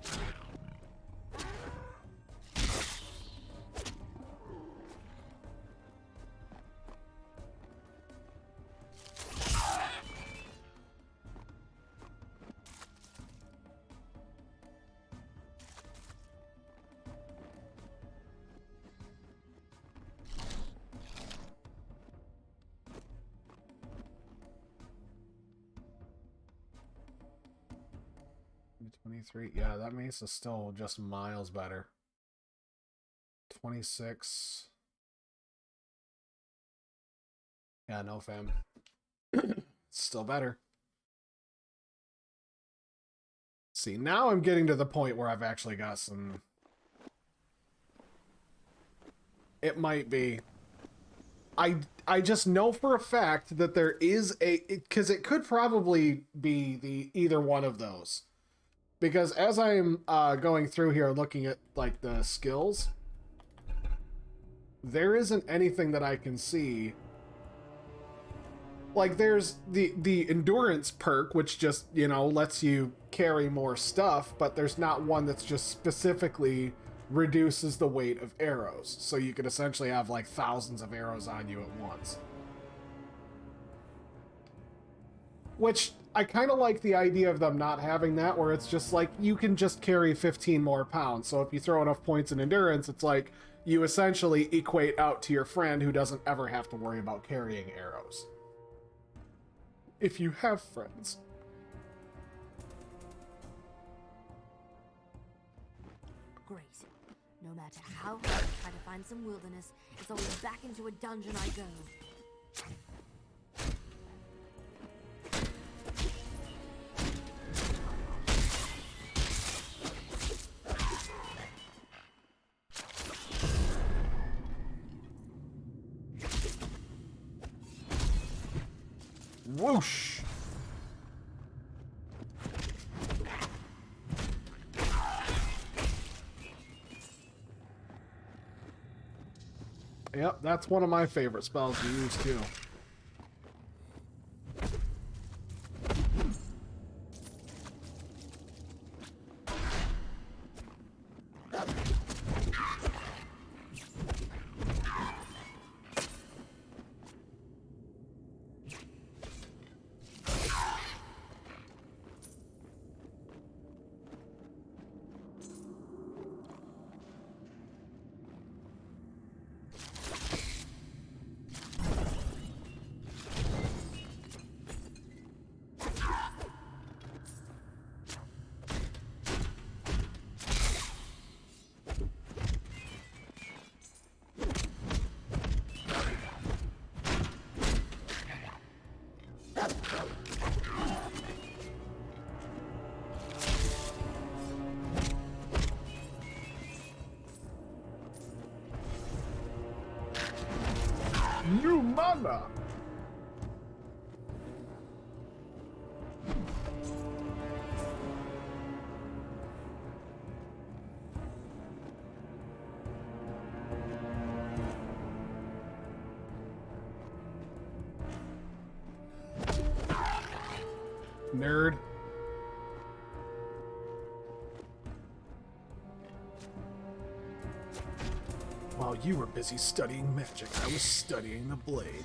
Yeah, that mace is still just miles better. 26. Yeah, no fam. Still better. See, now I'm getting to the point where I've actually got some... It might be. I just know for a fact that there is a... Because it could probably be either one of those. Because as I'm going through here looking at, like, the skills, there isn't anything that I can see. Like, there's the endurance perk, which just, you know, lets you carry more stuff, but there's not one that's just specifically reduces the weight of arrows. So you could essentially have, like, thousands of arrows on you at once. Which... I kind of like the idea of them not having that, where it's just like, you can just carry 15 more pounds. So if you throw enough points in endurance, it's like, you essentially equate out to your friend who doesn't ever have to worry about carrying arrows. If you have friends. Great. No matter how hard I try to find some wilderness, it's always back into a dungeon I go. Whoosh! Yep, that's one of my favorite spells to use too. New mana! Nerd. While you were busy studying magic, I was studying the blade.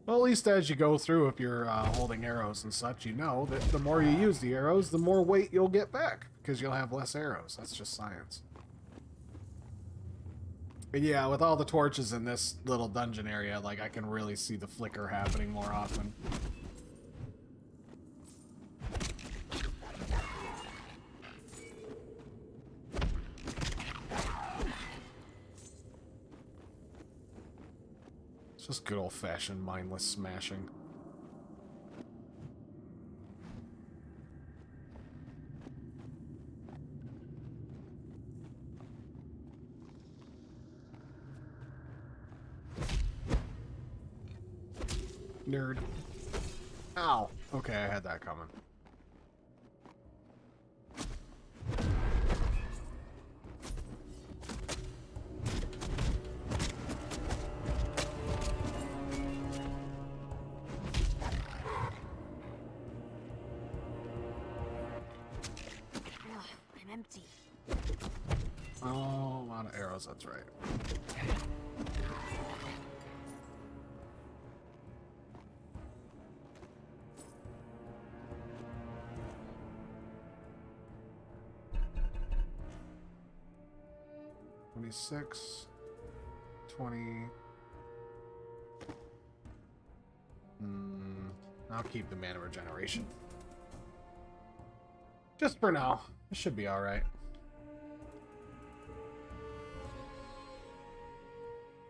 Well, at least as you go through, if you're holding arrows and such, you know that the more you use the arrows, the more weight you'll get back, because you'll have less arrows. That's just science. But yeah, with all the torches in this little dungeon area, like, I can really see the flicker happening more often. Just good old-fashioned mindless smashing. Nerd. Ow. Okay, I had that coming. Empty. Oh, a lot of arrows, that's right. $26, 20. I'll keep the mana regeneration. Just for now. It should be alright.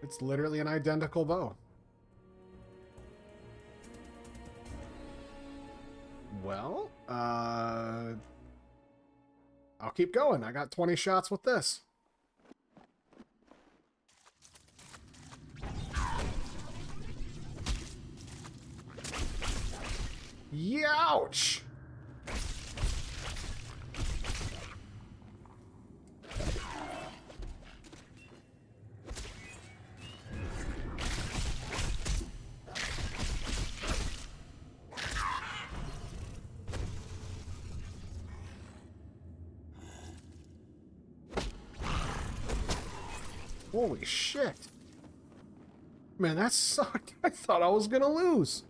It's literally an identical bow. Well, I'll keep going. I got 20 shots with this. Youch! Holy shit. Man, that sucked. I thought I was gonna lose.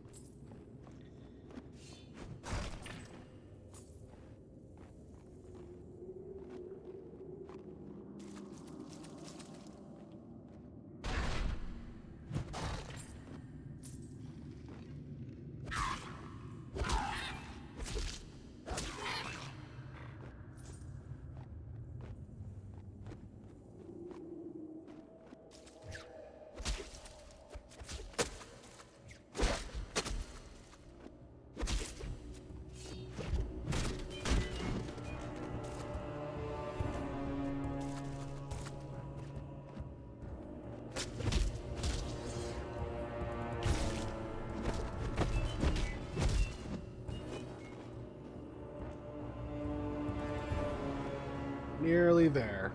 Nearly there.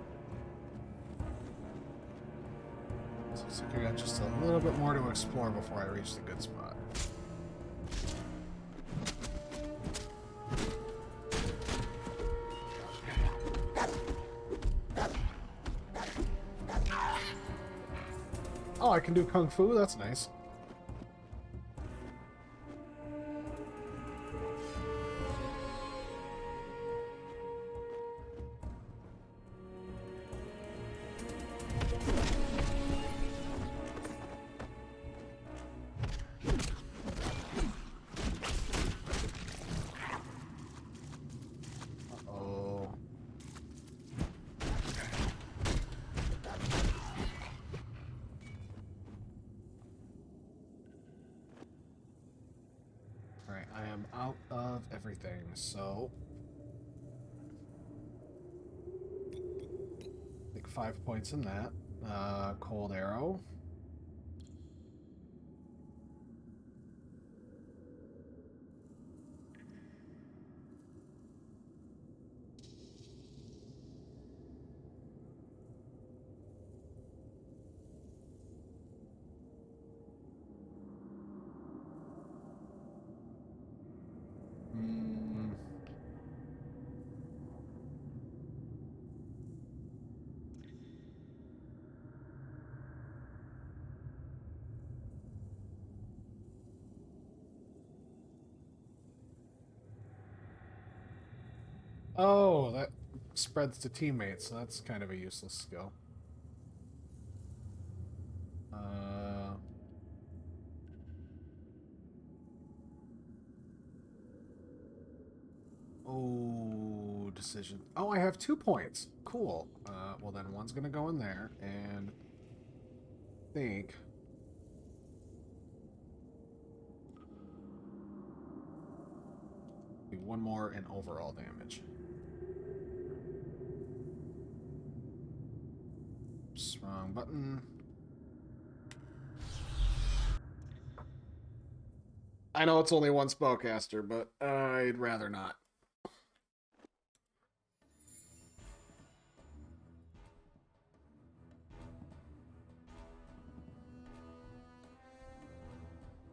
Looks like I got just a little bit more to explore before I reach the good spot. Oh, I can do Kung Fu? That's nice. Uh-oh. Alright, I am out of everything, so... I think 5 points in that. Cold Arrow. Mm. Oh, that spreads to teammates, so that's kind of a useless skill. Oh, decision. Oh, I have 2 points. Cool. Well, then one's going to go in there, and I think... do one more in overall damage. Oops, wrong button. I know it's only one spellcaster, but I'd rather not.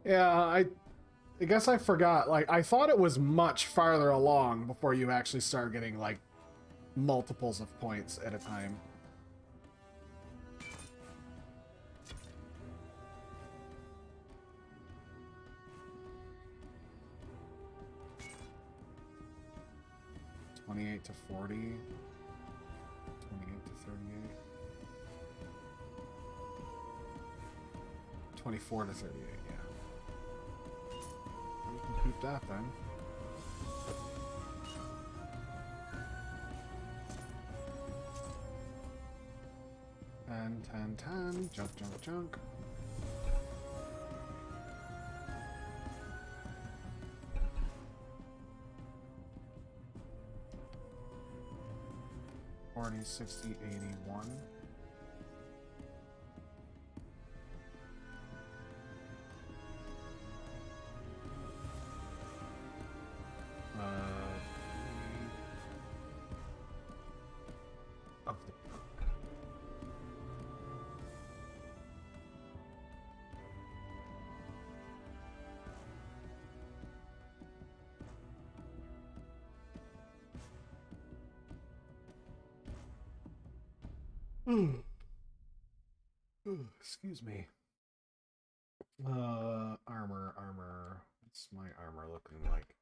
Yeah, I guess I forgot. Like, I thought it was much farther along before you actually start getting, like, multiples of points at a time. $28 to $40. $28 to $38. $24 to $38, yeah. You can keep that then. And 10. Junk, junk, junk. $40, $60, $81. Of the book. Excuse me. Armor. What's my armor looking like?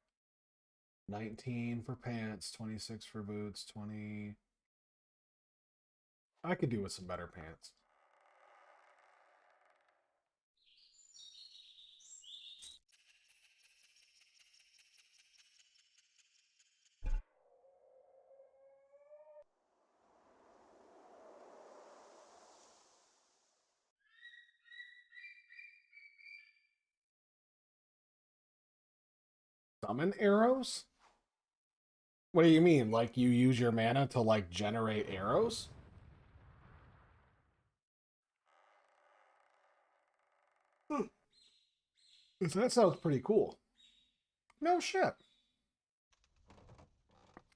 19 for pants, 26 for boots, 20. I could do with some better pants. Summon arrows? What do you mean? Like you use your mana to like generate arrows? That sounds pretty cool. No shit.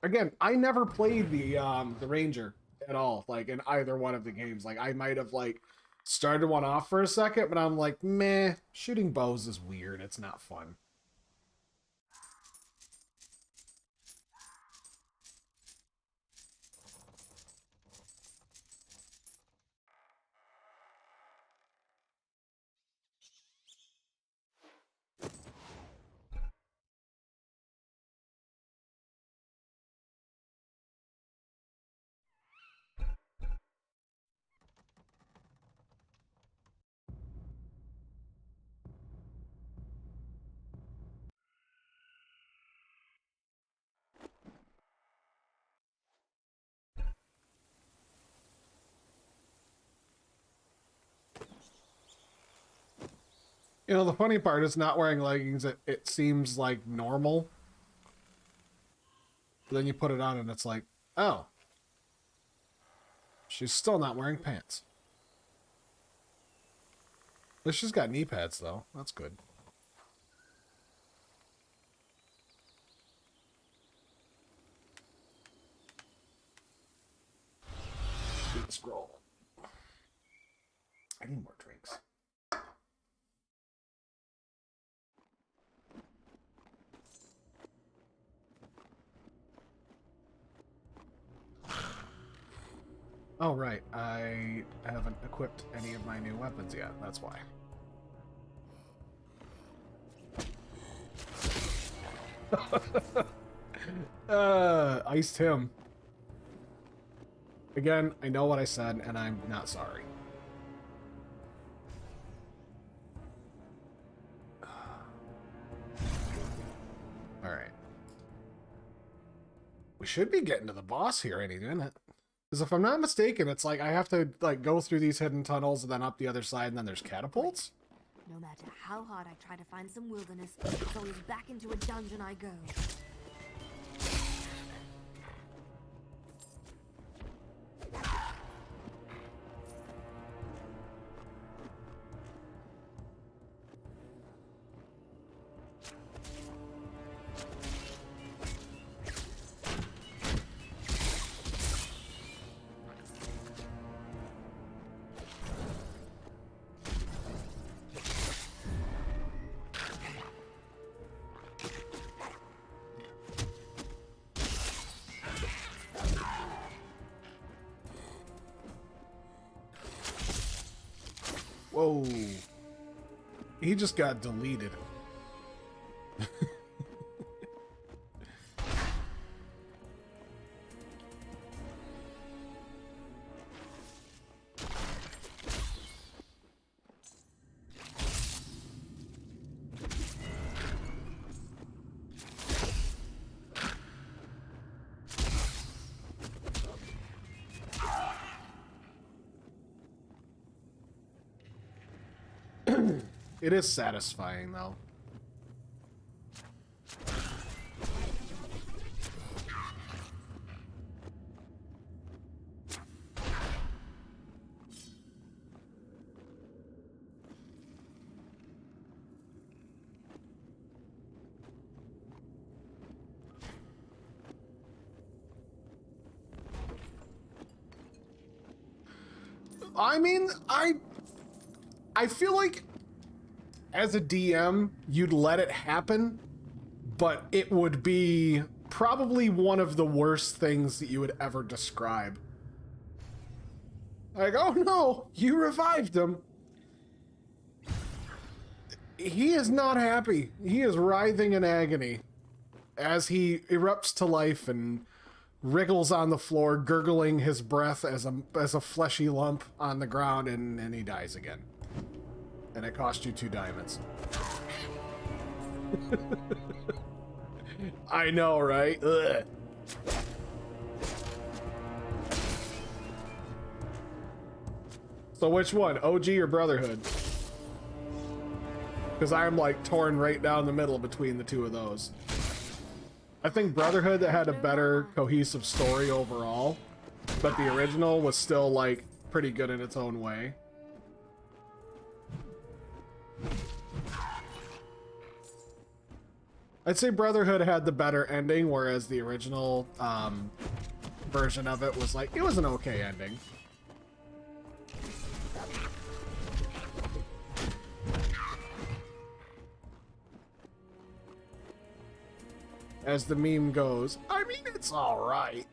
Again, I never played the Ranger at all, like in either one of the games. Like I might have like started one off for a second, but I'm like, meh, shooting bows is weird. It's not fun. You know, the funny part is not wearing leggings. It seems like normal. But then you put it on and it's like, oh, she's still not wearing pants. At least she's got knee pads, though. That's good. Scroll. I need more drinks. Oh, right. I haven't equipped any of my new weapons yet. That's why. Iced him. Again, I know what I said, and I'm not sorry. Alright. We should be getting to the boss here any minute. Because if I'm not mistaken, it's like I have to like go through these hidden tunnels and then up the other side, and then there's catapults? No matter how hard I try to find some wilderness, it's always back into a dungeon I go. Whoa. He just got deleted. It is satisfying, though. I mean, I feel like as a DM, you'd let it happen, but it would be probably one of the worst things that you would ever describe. Like, oh no, you revived him. He is not happy. He is writhing in agony as he erupts to life and wriggles on the floor, gurgling his breath as a fleshy lump on the ground, and he dies again. And it cost you 2 diamonds. I know, right? Ugh. So which one, OG or Brotherhood? Because I'm like torn right down the middle between the two of those. I think Brotherhood had a better cohesive story overall, but the original was still like pretty good in its own way. I'd say Brotherhood had the better ending, whereas the original version of it was like, it was an okay ending. As the meme goes, I mean, it's alright.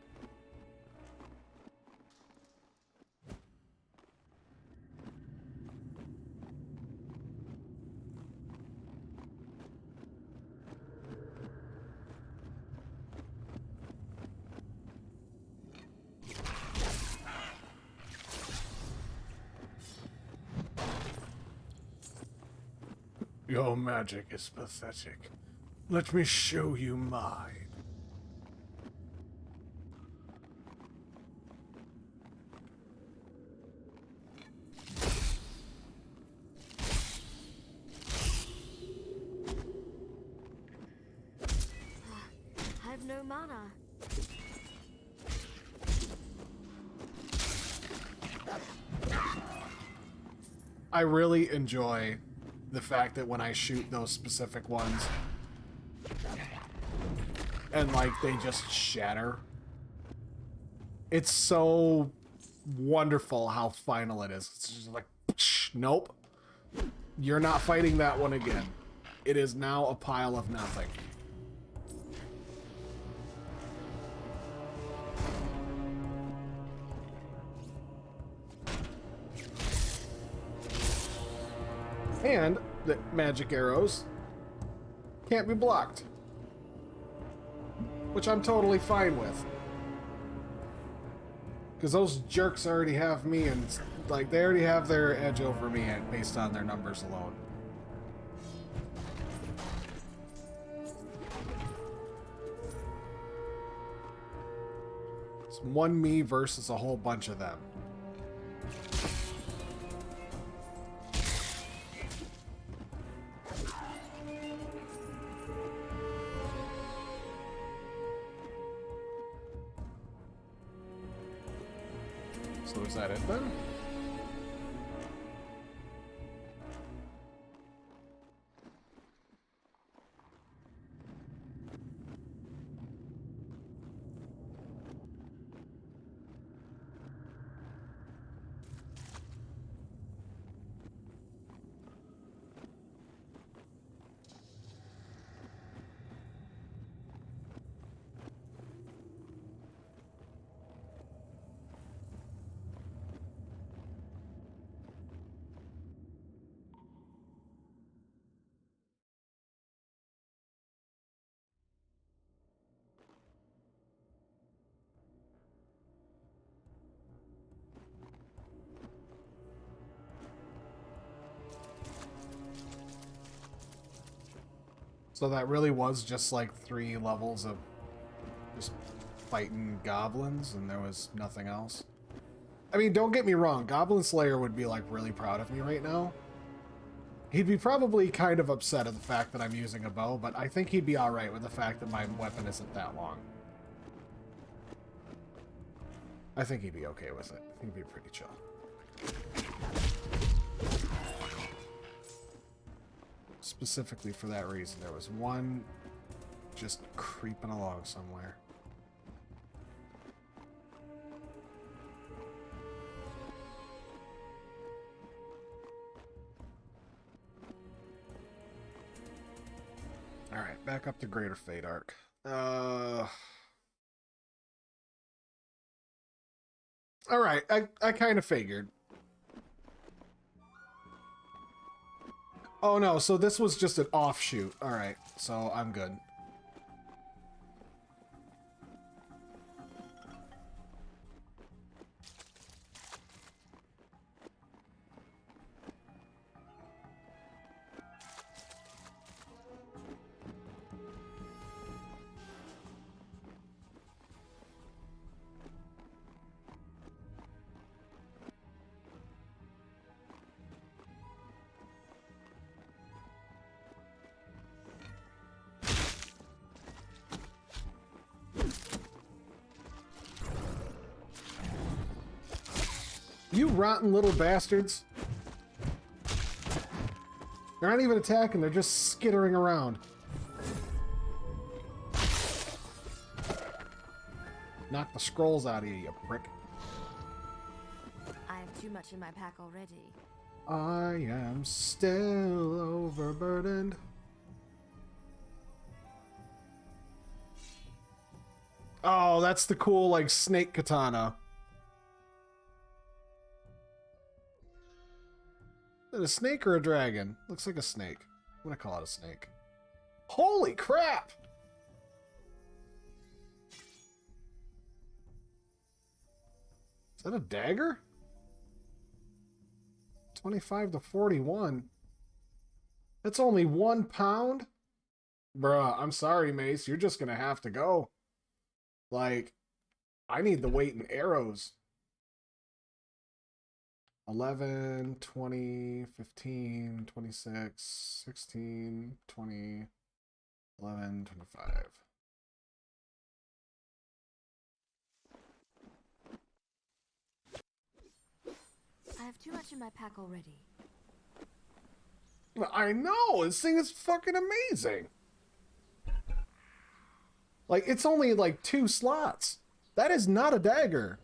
Your magic is pathetic. Let me show you mine. I have no mana. I really enjoy the fact that when I shoot those specific ones and like they just shatter. It's so wonderful how final it is. It's just like, nope. You're not fighting that one again. It is now a pile of nothing. And the magic arrows can't be blocked, which I'm totally fine with. Because those jerks already have me, and like they already have their edge over me based on their numbers alone. It's one me versus a whole bunch of them. So is that it then? So that really was just like 3 levels of just fighting goblins and there was nothing else. I mean, don't get me wrong, Goblin Slayer would be like really proud of me right now. He'd be probably kind of upset at the fact that I'm using a bow, but I think he'd be alright with the fact that my weapon isn't that long. I think he'd be okay with it. I think he'd be pretty chill. Specifically for that reason, there was one just creeping along somewhere. Alright, back up to Greater Fate Arc. Alright, I kind of figured. Oh no, so this was just an offshoot. Alright, so I'm good. You rotten little bastards. They're not even attacking, they're just skittering around. Knock the scrolls out of you, you prick. I have too much in my pack already. I am still overburdened. Oh, that's the cool, like, snake katana. Is it a snake or a dragon? Looks like a snake. I'm gonna call it a snake. Holy crap! Is that a dagger? 25 to 41. That's only 1 pound? Bruh, I'm sorry, Mace. You're just gonna have to go. Like, I need the weight in arrows. 11, 20, 15, 26, 16, 20, 11, 25. I have too much in my pack already. I know! This thing is fucking amazing! Like, it's only like 2 slots. That is not a dagger.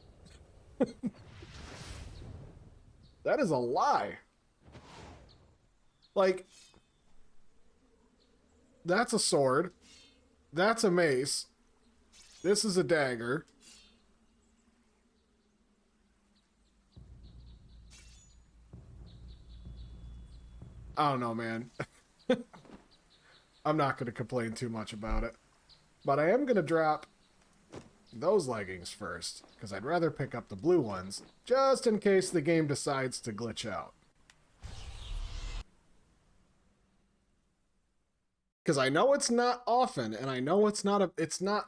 That is a lie. Like, that's a sword. That's a mace. This is a dagger. I don't know, man. I'm not going to complain too much about it. But I am going to drop those leggings first, because I'd rather pick up the blue ones, just in case the game decides to glitch out. Because I know it's not often, and I know it's not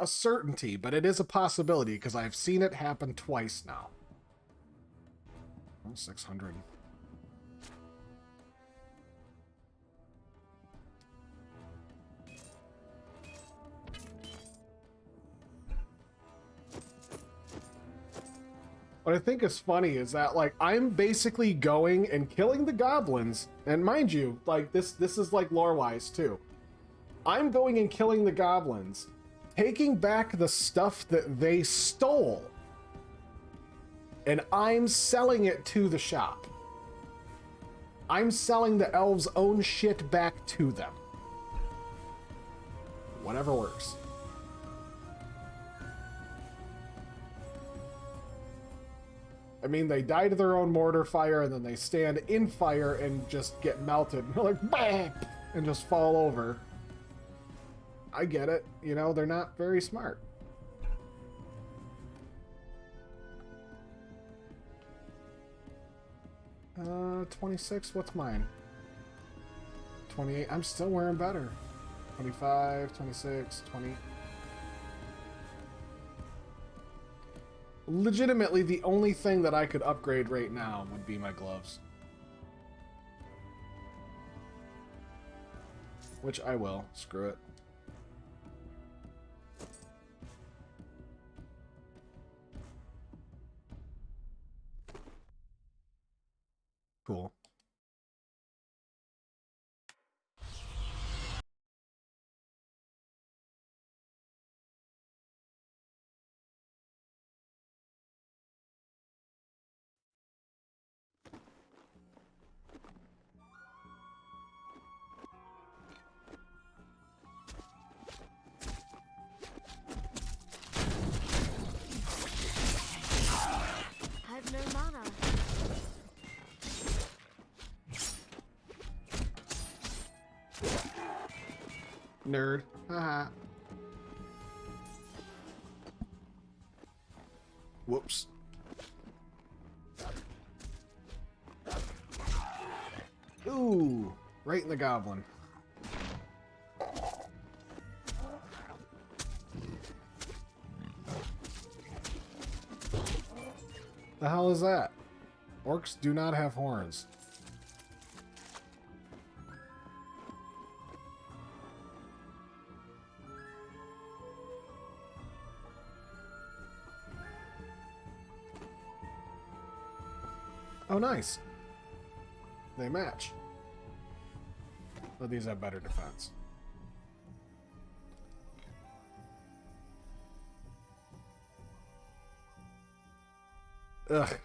a certainty, but it is a possibility, because I've seen it happen twice now. Oh, 600. What I think is funny is that, like, I'm basically going and killing the goblins, and mind you, like, this is like lore-wise too. I'm going and killing the goblins, taking back the stuff that they stole, and I'm selling it to the shop. I'm selling the elves' own shit back to them. Whatever works. I mean, they die to their own mortar fire, and then they stand in fire and just get melted. And they're like, bang! And just fall over. I get it. You know, they're not very smart. Uh, 26, what's mine? 28, I'm still wearing better. 25, 26, 20. Legitimately, the only thing that I could upgrade right now would be my gloves. Which I will. Screw it. Cool. I have no mana. Nerd. Haha. Whoops. Ooh, right in the goblin. The hell is that? Orcs do not have horns. Oh, nice. They match. But these have better defense. Ugh.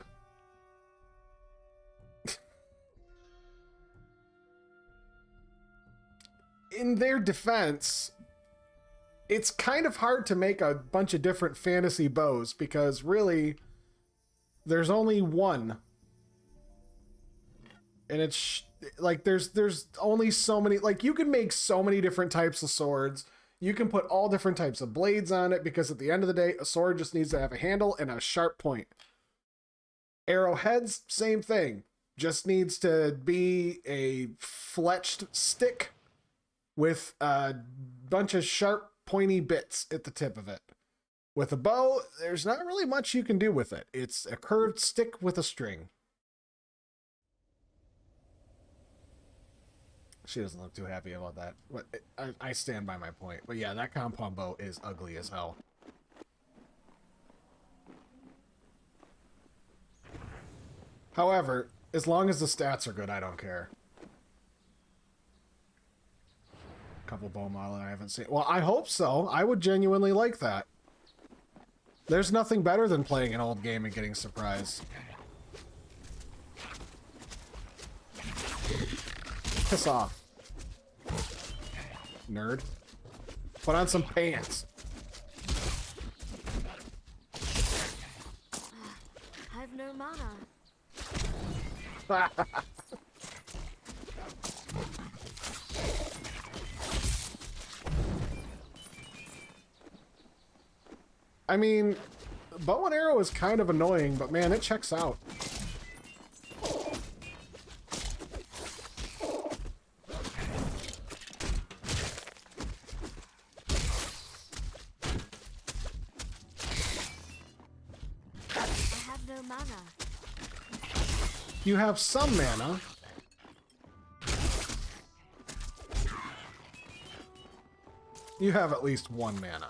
In their defense, it's kind of hard to make a bunch of different fantasy bows because really there's only one. And it's like there's only so many, like you can make so many different types of swords. You can put all different types of blades on it because at the end of the day, a sword just needs to have a handle and a sharp point. Arrowheads, same thing. Just needs to be a fletched stick with a bunch of sharp, pointy bits at the tip of it. With a bow, there's not really much you can do with it. It's a curved stick with a string. She doesn't look too happy about that. But I stand by my point. But yeah, that compound bow is ugly as hell. However, as long as the stats are good, I don't care. Couple bow model I haven't seen. Well, I hope so. I would genuinely like that. There's nothing better than playing an old game and getting surprised. Piss off. Nerd. Put on some pants. I've no mana. I mean, bow and arrow is kind of annoying, but man, it checks out. I have no mana. You have some mana. You have at least one mana.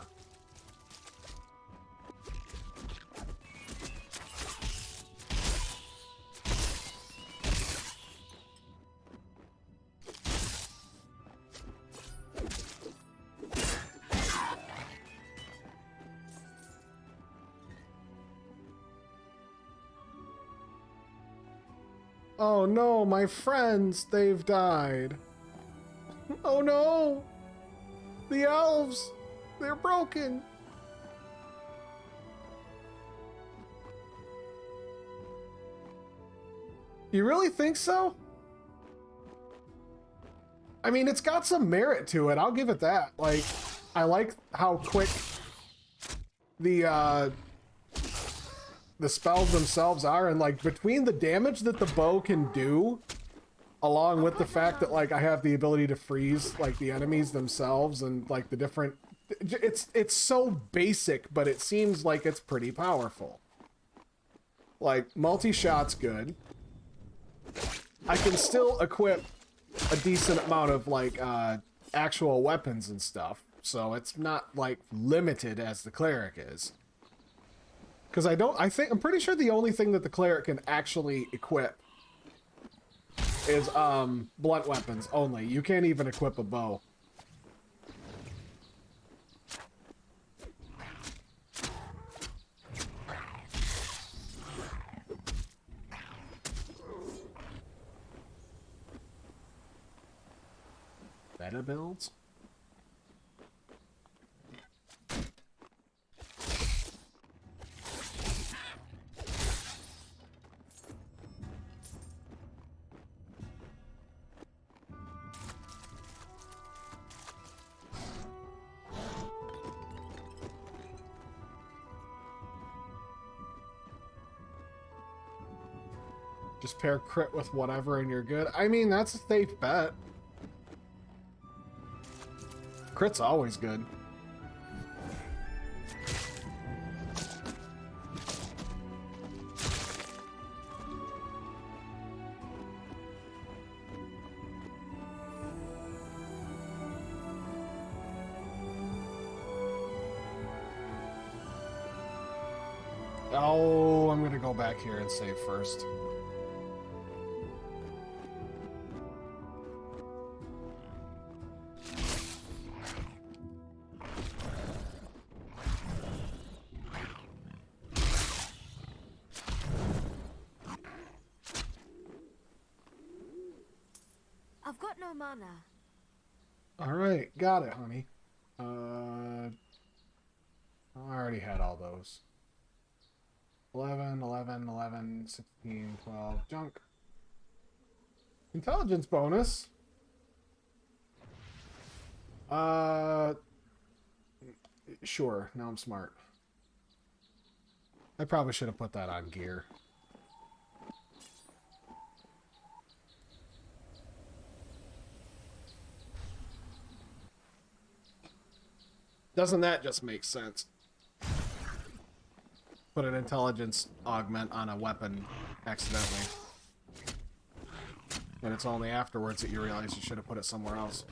Oh no, my friends, they've died. Oh no! The elves! They're broken! You really think so? I mean, it's got some merit to it, I'll give it that. Like, I like how quick the spells themselves are, and like between the damage that the bow can do along with the fact that like I have the ability to freeze like the enemies themselves and like the different, it's so basic, but it seems like it's pretty powerful. Like multi-shot's good. I can still equip a decent amount of like actual weapons and stuff, so it's not like limited as the cleric is. Because I'm pretty sure the only thing that the cleric can actually equip is blunt weapons only. You can't even equip a bow. Meta builds? Just pair crit with whatever and you're good. I mean, that's a safe bet. Crit's always good. Oh, I'm gonna go back here and save first. I've got no mana. Alright, got it, honey. I already had all those. 11, 11, 11, 16, 12, junk. Intelligence bonus. Sure, now I'm smart. I probably should have put that on gear. Doesn't that just make sense? Put an intelligence augment on a weapon accidentally. And it's only afterwards that you realize you should have put it somewhere else.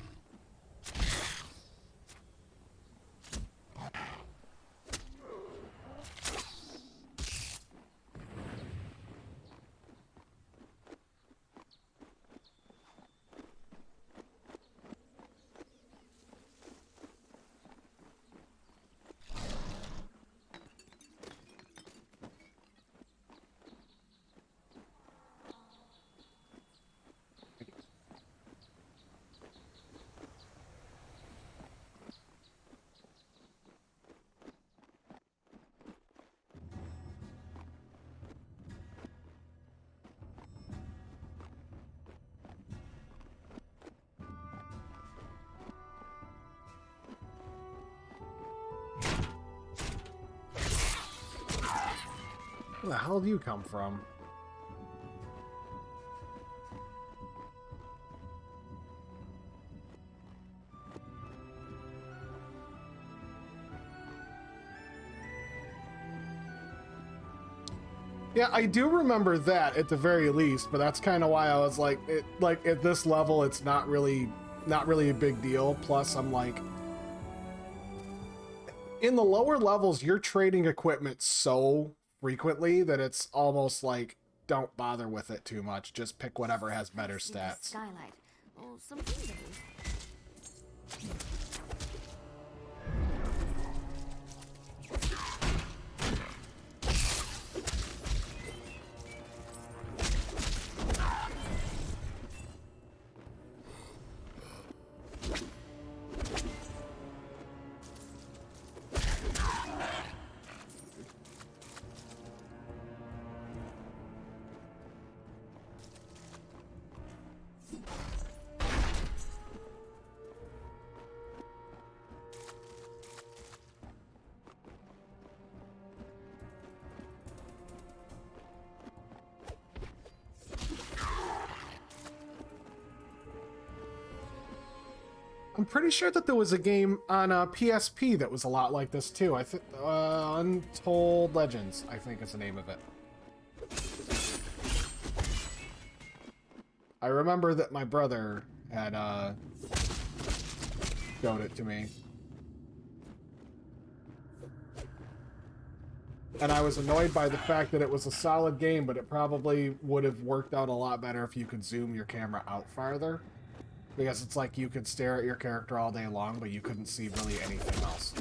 Where the hell do you come from? Yeah, I do remember that at the very least, but that's kind of why I was like, like at this level, it's not really a big deal. Plus, I'm like, in the lower levels, you're trading equipment so frequently that it's almost like, don't bother with it too much. Just pick whatever has better stats. Skylight, or something that is. I'm pretty sure that there was a game on PSP that was a lot like this too. I think Untold Legends, I think is the name of it. I remember that my brother had showed it to me. And I was annoyed by the fact that it was a solid game, but it probably would have worked out a lot better if you could zoom your camera out farther. Because it's like you could stare at your character all day long, but you couldn't see really anything else.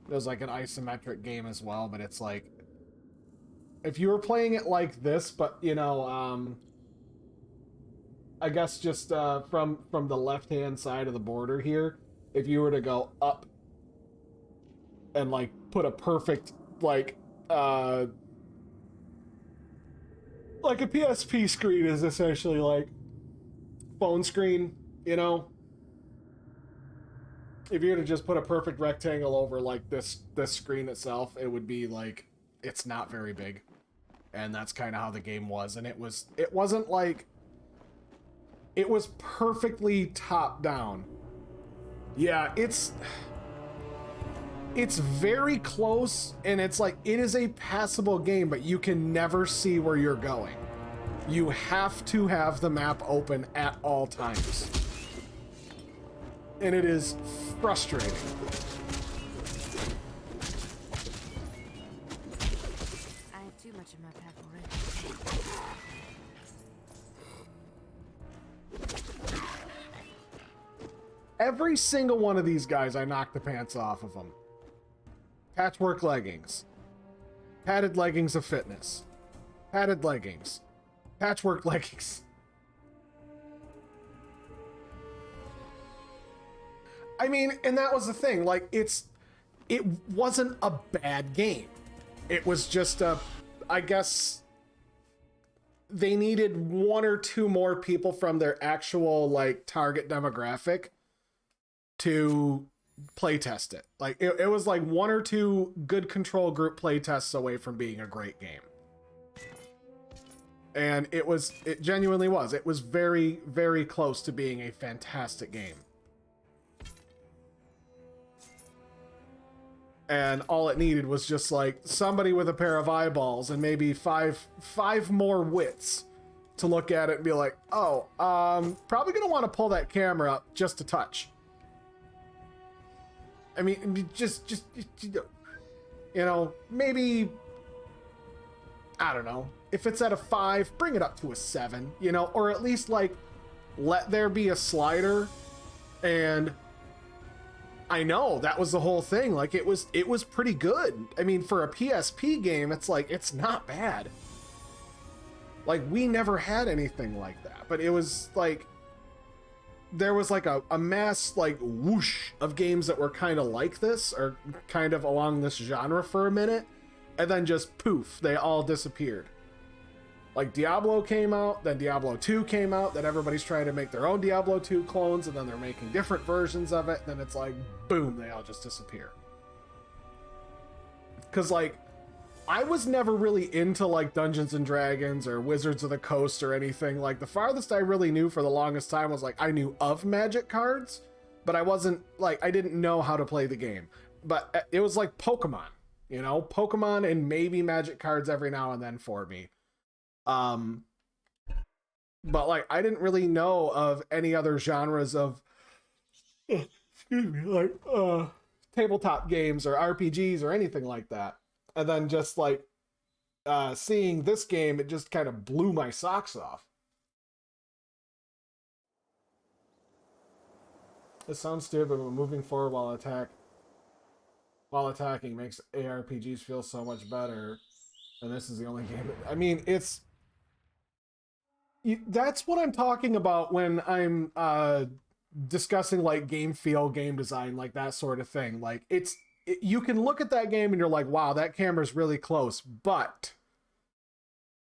It was like an isometric game as well, but it's like, if you were playing it like this, but you know, I guess just from the left-hand side of the border here, if you were to go up and like put a perfect like a PSP screen is essentially like phone screen, you know? If you were to just put a perfect rectangle over like this screen itself, it would be like, it's not very big. And that's kind of how the game was. And it wasn't like, it was perfectly top down. Yeah, it's very close, and it's like, it is a passable game, but you can never see where you're going. You have to have the map open at all times. And it is frustrating. I have too much in my pack already. Every single one of these guys, I knocked the pants off of them. Patchwork leggings. Padded leggings of fitness. Padded leggings. Patchwork leggings. I mean, and that was the thing. Like, it wasn't a bad game. It was just I guess they needed one or two more people from their actual, like, target demographic to play test it. Like, it was like one or two good control group play tests away from being a great game. And it genuinely was. It was very, very close to being a fantastic game. And all it needed was just like somebody with a pair of eyeballs and maybe five more wits to look at it and be like, oh, probably gonna want to pull that camera up just a touch. I mean, just you know, maybe, I don't know, if it's at a 5, bring it up to a 7, you know, or at least like let there be a slider. And I know that was the whole thing. Like, it was pretty good. I mean, for a PSP game, it's like, it's not bad. Like, we never had anything like that, but it was like, there was like a mass like whoosh of games that were kind of like this, or kind of along this genre for a minute, and then just poof, they all disappeared. Like, Diablo came out, then Diablo 2 came out, then everybody's trying to make their own Diablo 2 clones, and then they're making different versions of it, and then it's like, boom, they all just disappear. Because, like, I was never really into, like, Dungeons and Dragons or Wizards of the Coast or anything. Like, the farthest I really knew for the longest time was, like, I knew of Magic cards, but I wasn't, like, I didn't know how to play the game. But it was like Pokemon, you know? Pokemon and maybe Magic cards every now and then for me. But like, I didn't really know of any other genres of, excuse me, like, tabletop games or RPGs or anything like that. And then just like, seeing this game, it just kind of blew my socks off. It sounds stupid, but moving forward while attacking makes ARPGs feel so much better. And this is the only game. I mean, that's what I'm talking about when I'm discussing like game feel, game design, like that sort of thing. Like, you can look at that game and you're like, wow, that camera's really close. But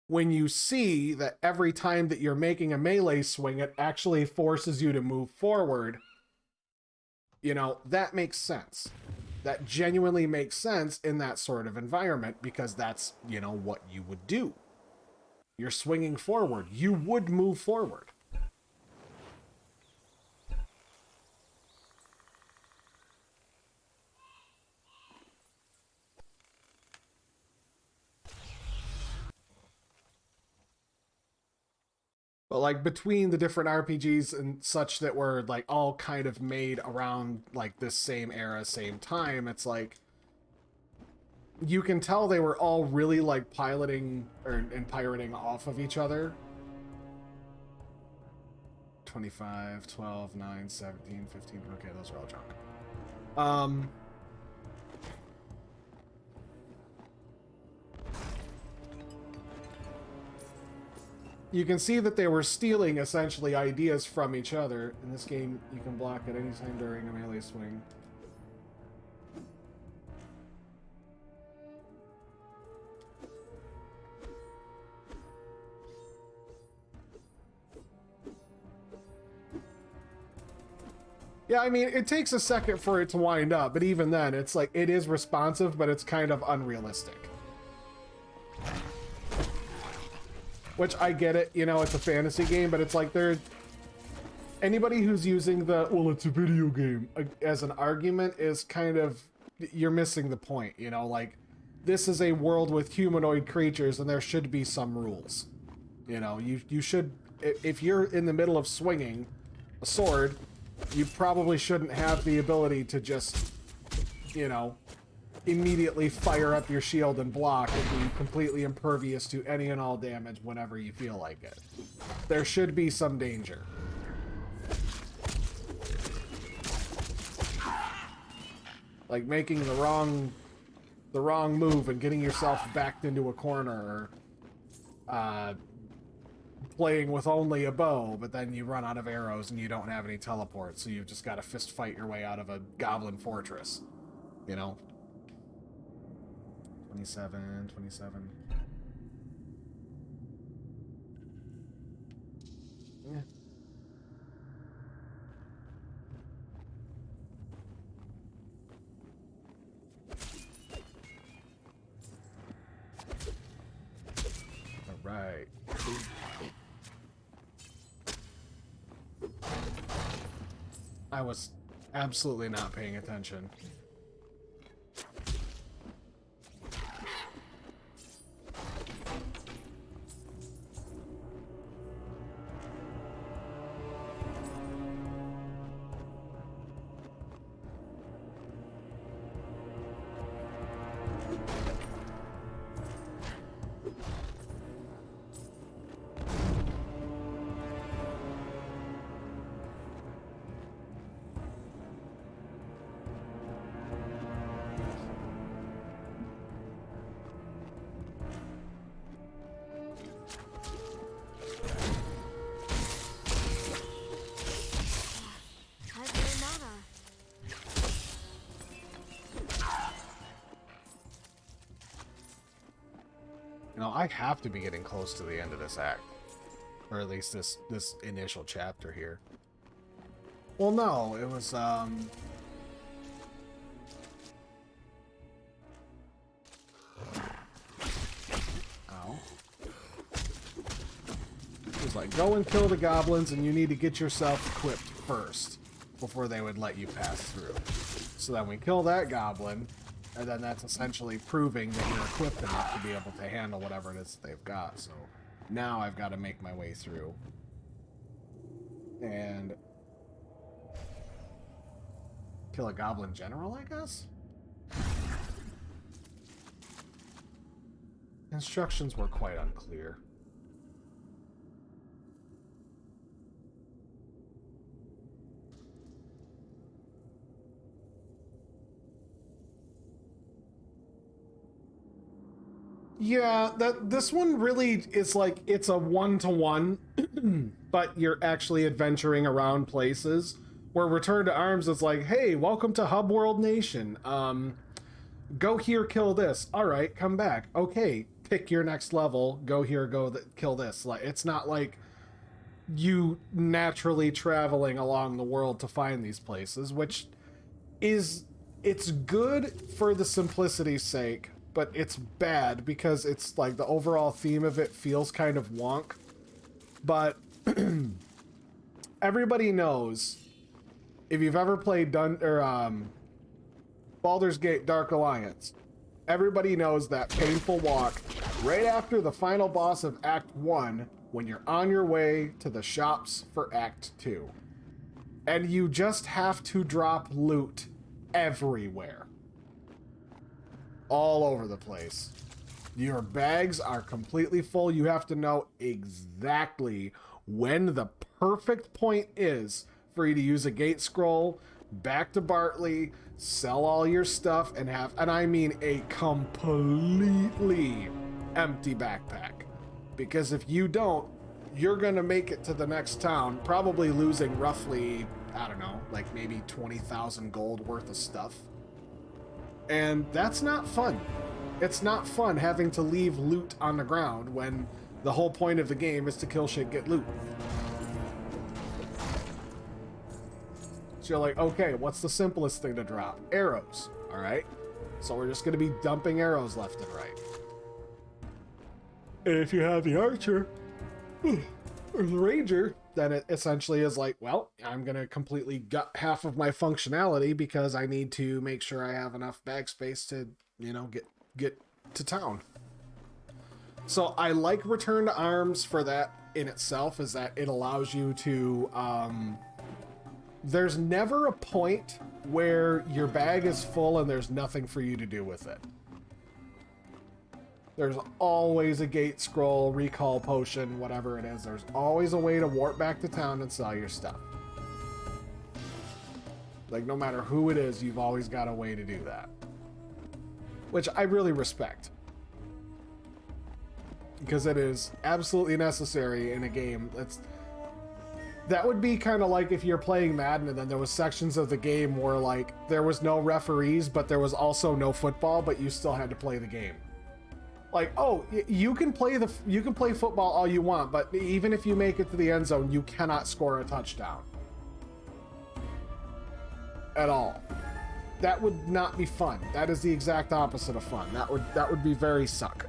when you see that every time that you're making a melee swing, it actually forces you to move forward, you know, that makes sense. That genuinely makes sense in that sort of environment, because that's, you know, what you would do. You're swinging forward. You would move forward. But like, between the different RPGs and such that were like all kind of made around like this same era, same time, it's like, you can tell they were all really like piloting and pirating off of each other. 25, 12, 9, 17, 15. Okay, those are all junk. You can see that they were stealing essentially ideas from each other. In this game, you can block at any time during a melee swing. Yeah, I mean, it takes a second for it to wind up, but even then, it's like, it is responsive, but it's kind of unrealistic. Which, I get it, you know, it's a fantasy game, but it's like, anybody who's using the, well, it's a video game, as an argument is kind of, you're missing the point, you know? Like, this is a world with humanoid creatures, and there should be some rules. You know, you should, if you're in the middle of swinging a sword, you probably shouldn't have the ability to just, you know, immediately fire up your shield and block and be completely impervious to any and all damage whenever you feel like it. There should be some danger. Like, making the the wrong move and getting yourself backed into a corner, or playing with only a bow, but then you run out of arrows and you don't have any teleport, so you've just got to fist fight your way out of a goblin fortress. You know? 27, 27. Yeah. All right. I was absolutely not paying attention. You know, I have to be getting close to the end of this act. Or at least this initial chapter here. Well, no, it was, Ow. It was like, go and kill the goblins, and you need to get yourself equipped first before they would let you pass through. So then we kill that goblin, and then that's essentially proving that you're equipped enough to be able to handle whatever it is that they've got. So now I've got to make my way through. And kill a goblin general, I guess? Instructions were quite unclear. Yeah, this one really is like, it's a one-to-one, but you're actually adventuring around places, where Return to Arms is like, hey, welcome to Hub World Nation. Go here, kill this. All right, come back. Okay, pick your next level. Go here, kill this. Like, it's not like you naturally traveling along the world to find these places, which it's good for the simplicity's sake, but it's bad because it's like the overall theme of it feels kind of wonk. But everybody knows, if you've ever played Baldur's Gate Dark Alliance, everybody knows that painful walk right after the final boss of Act 1 when you're on your way to the shops for Act 2. And you just have to drop loot everywhere. All over the place. Your bags are completely full. You have to know exactly when the perfect point is for you to use a gate scroll, back to Bartley, sell all your stuff, and I mean a completely empty backpack. Because if you don't, you're gonna make it to the next town, probably losing roughly, I don't know, like maybe 20,000 gold worth of stuff. And that's not fun. It's not fun having to leave loot on the ground when the whole point of the game is to kill shit, get loot. So you're like, okay, what's the simplest thing to drop? Arrows, all right? So we're just going to be dumping arrows left and right. And if you have the archer or the ranger, then it essentially is like, well, I'm going to completely gut half of my functionality because I need to make sure I have enough bag space to, you know, get to town. So I like Return to Arms for that in itself, is that it allows you to, there's never a point where your bag is full and there's nothing for you to do with it. There's always a gate scroll, recall potion, whatever it is. There's always a way to warp back to town and sell your stuff. Like, no matter who it is, you've always got a way to do that. which I really respect. Because it is absolutely necessary in a game. That would be kind of like if you're playing Madden and then there was sections of the game where like there was no referees, but there was also no football, but you still had to play the game. Like, oh, you can play football all you want, but even if you make it to the end zone, you cannot score a touchdown at all. That would not be fun. That is the exact opposite of fun. That would be very suck.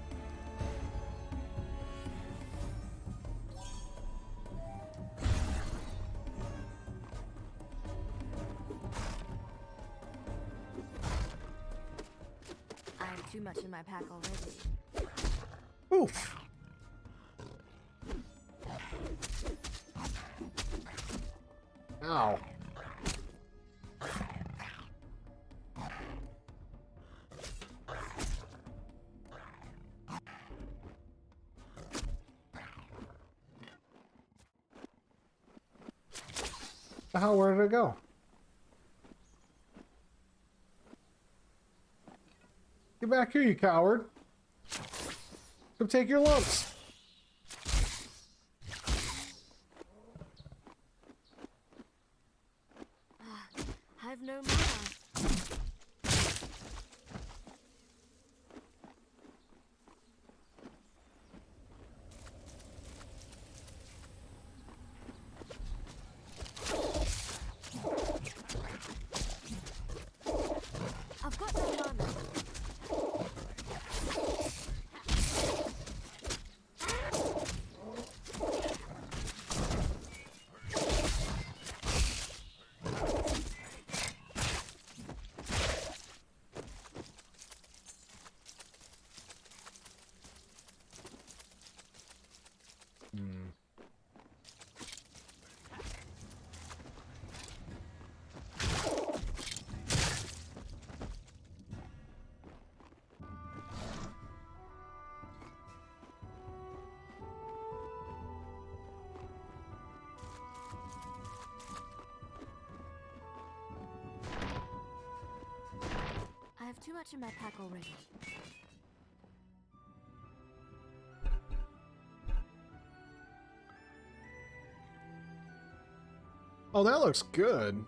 I have too much in my pack already. Oof. Ow. The hell, where did it go? Get back here, you coward. Come take your lumps. I have no mana. I've got no mana. I have too much in my pack already. Oh, that looks good.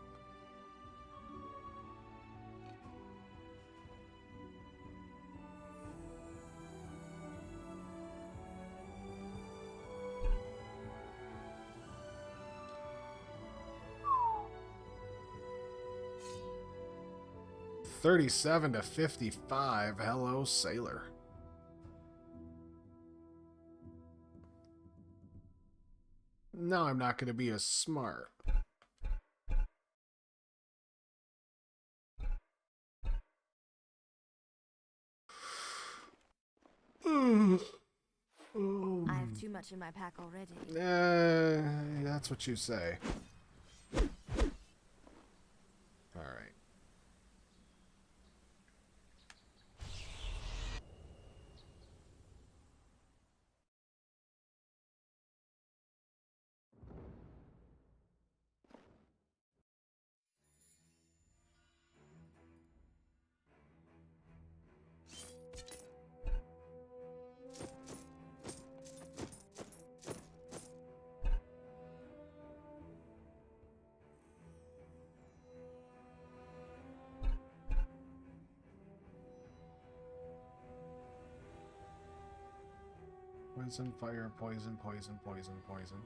$37 to $55. Hello, sailor. No, I'm not going to be as smart. I have too much in my pack already. That's what you say. All right. Poison, fire, poison, poison, poison, poison.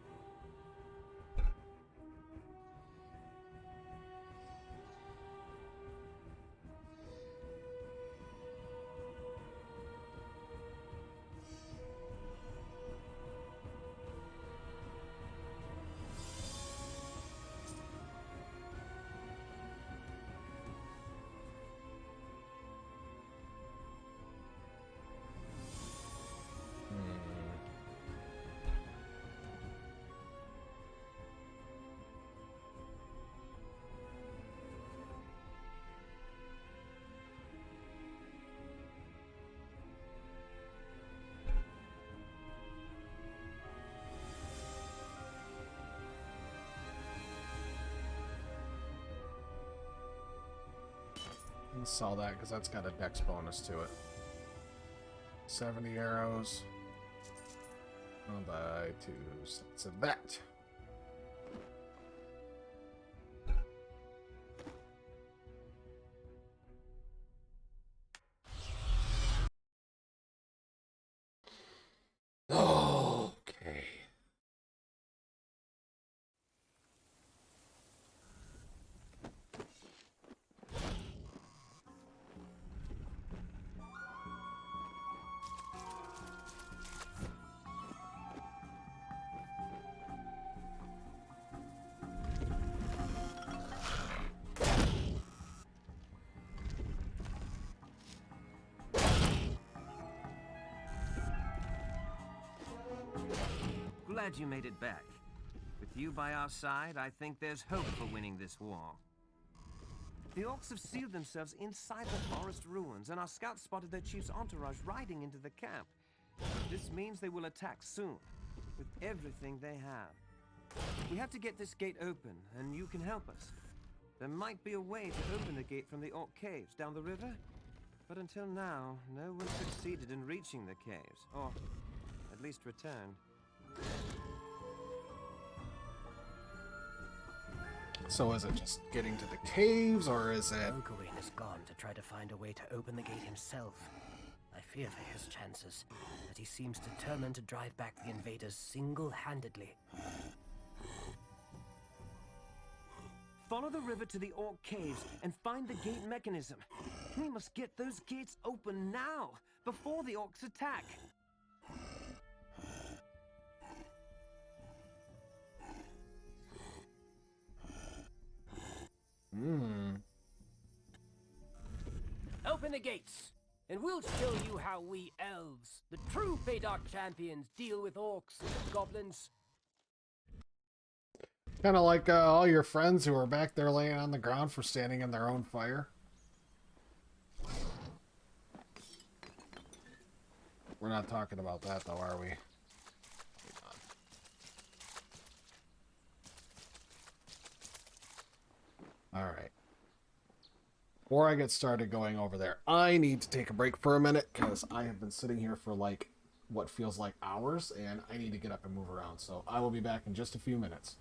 Let's sell that because that's got a dex bonus to it. 70 arrows. I'll buy 2 sets of that. Okay. Glad you made it back. With you by our side, I think there's hope for winning this war. The orcs have sealed themselves inside the forest ruins, and our scouts spotted their chief's entourage riding into the camp. This means they will attack soon, with everything they have. We have to get this gate open, and you can help us. There might be a way to open the gate from the orc caves down the river, but until now, no one succeeded in reaching the caves, or at least returned. So is it just getting to the caves, or is it... Ogwyn has gone to try to find a way to open the gate himself. I fear for his chances, but he seems determined to drive back the invaders single-handedly. Follow the river to the orc caves and find the gate mechanism. We must get those gates open now, before the orcs attack. Open the gates, and we'll show you how we elves, the true Feydark champions, deal with orcs and goblins. Kind of like all your friends who are back there laying on the ground for standing in their own fire. We're not talking about that, though, are we? Alright. Before I get started going over there, I need to take a break for a minute, because I have been sitting here for, like, what feels like hours, and I need to get up and move around. So I will be back in just a few minutes.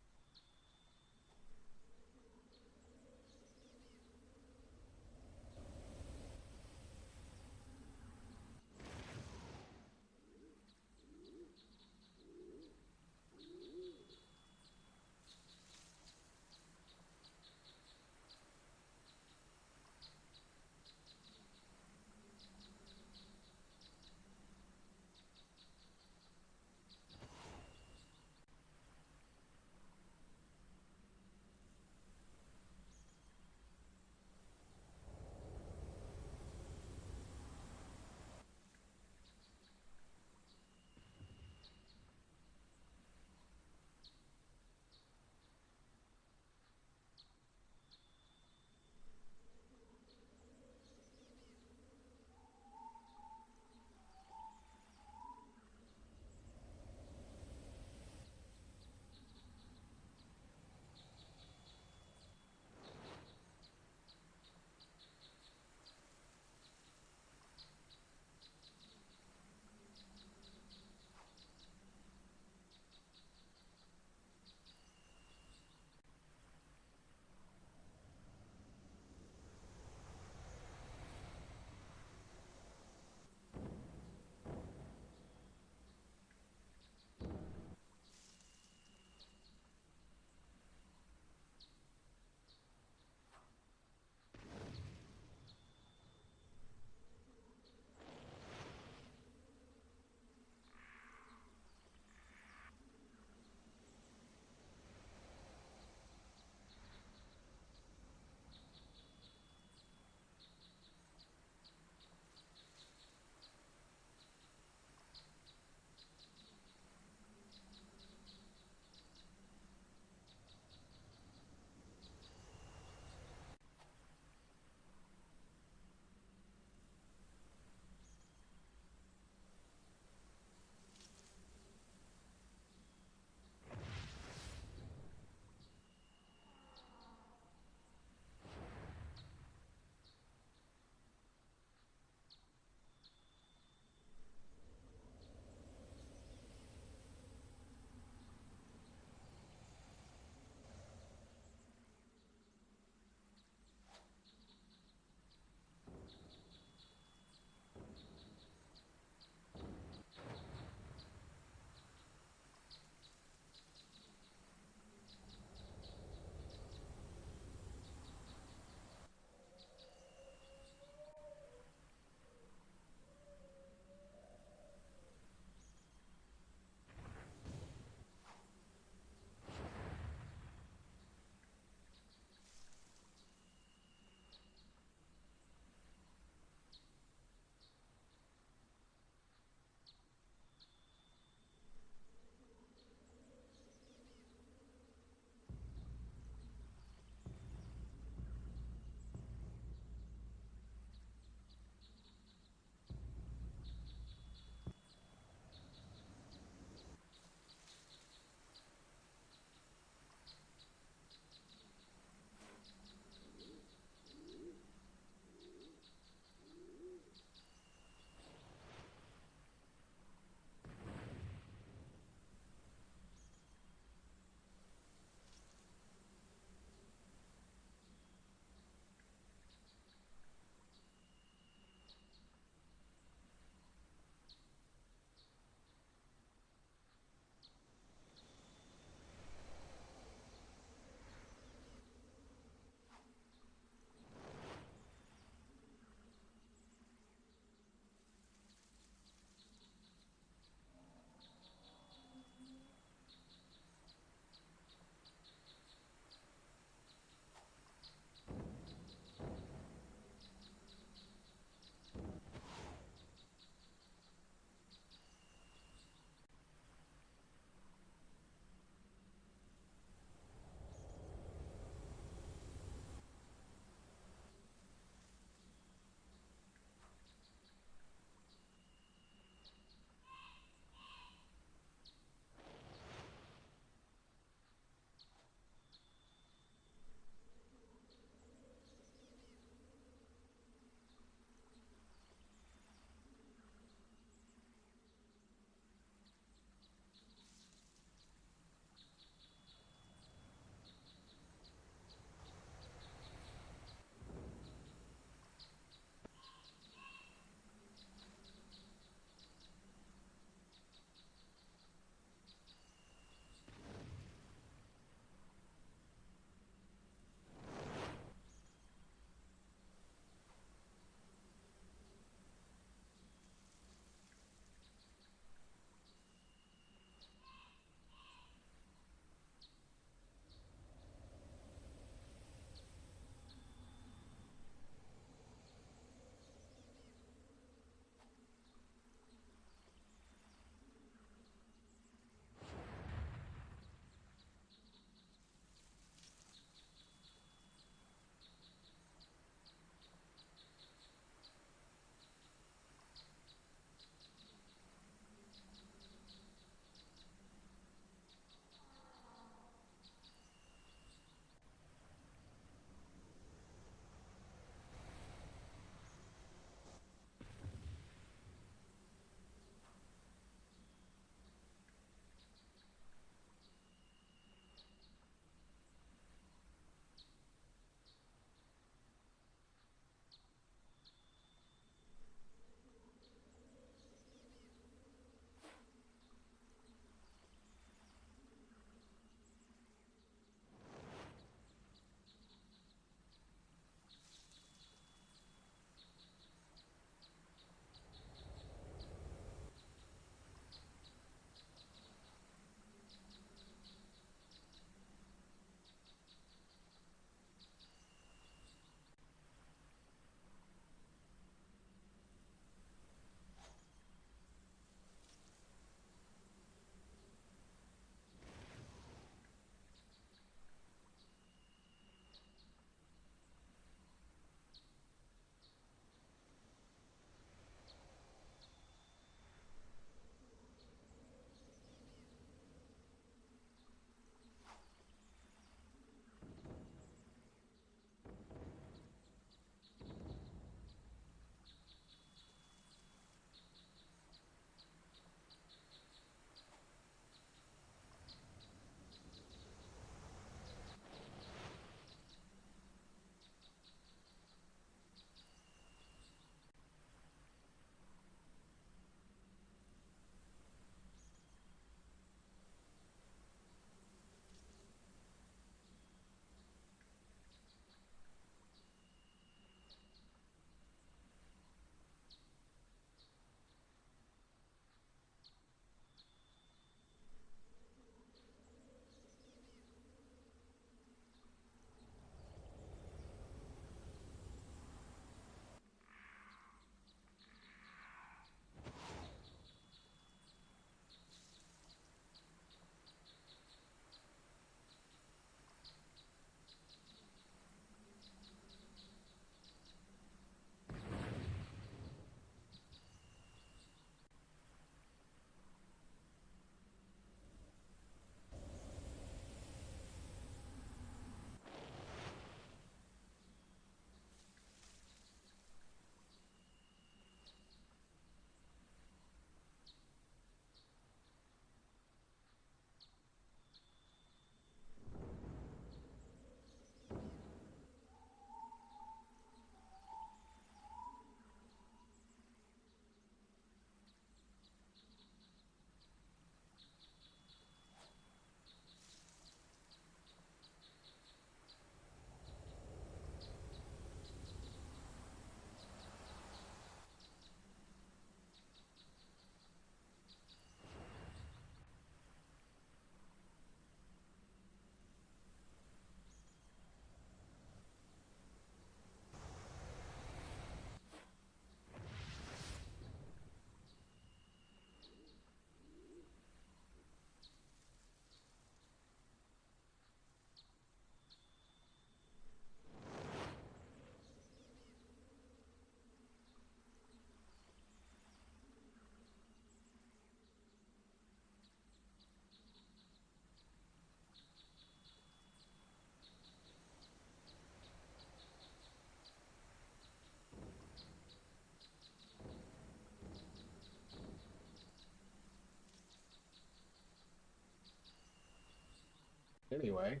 Anyway,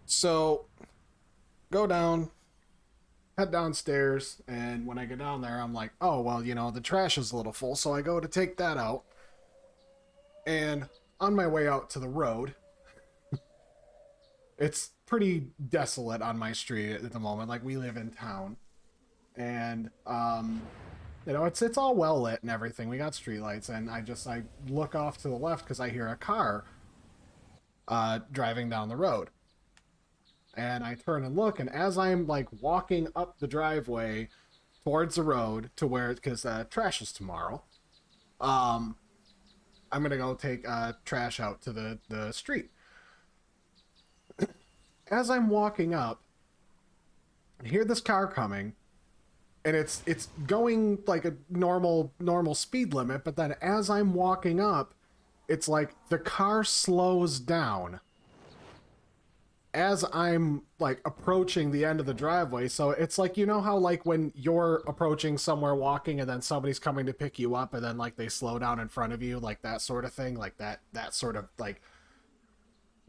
so go down, head downstairs, and when I get down there, I'm like, oh, well, you know, the trash is a little full, so I go to take that out. And on my way out to the road, it's pretty desolate on my street at the moment. Like, we live in town. And, you know, it's all well lit and everything. We got streetlights, and I look off to the left because I hear a car driving down the road. And I turn and look, and as I'm, like, walking up the driveway towards the road to where, because trash is tomorrow, I'm going to go take trash out to the street. As I'm walking up, I hear this car coming, and it's going like a normal speed limit, but then as I'm walking up, it's like the car slows down as I'm like approaching the end of the driveway. So it's like, you know how like when you're approaching somewhere walking and then somebody's coming to pick you up and then like they slow down in front of you, like that sort of thing, like that sort of like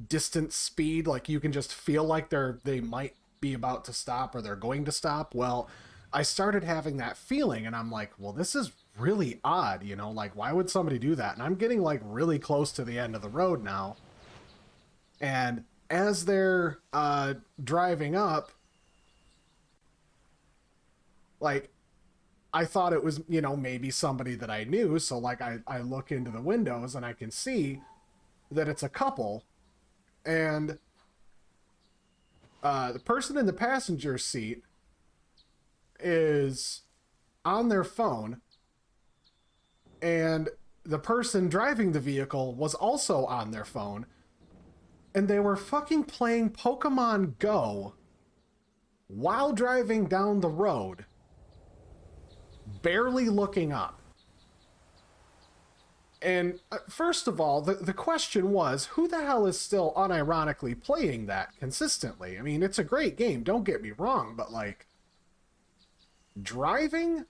distant speed, like you can just feel like they might be about to stop or they're going to stop. Well, I started having that feeling, and I'm like, well, this is really odd, you know, like why would somebody do that? And I'm getting like really close to the end of the road now, and as they're driving up, like I thought it was, you know, maybe somebody that I knew, so like I look into the windows and I can see that it's a couple. And the person in the passenger seat is on their phone, and the person driving the vehicle was also on their phone, and they were fucking playing Pokemon Go while driving down the road, barely looking up. And first of all, the question was, who the hell is still unironically playing that consistently? I mean, it's a great game, don't get me wrong, but like, driving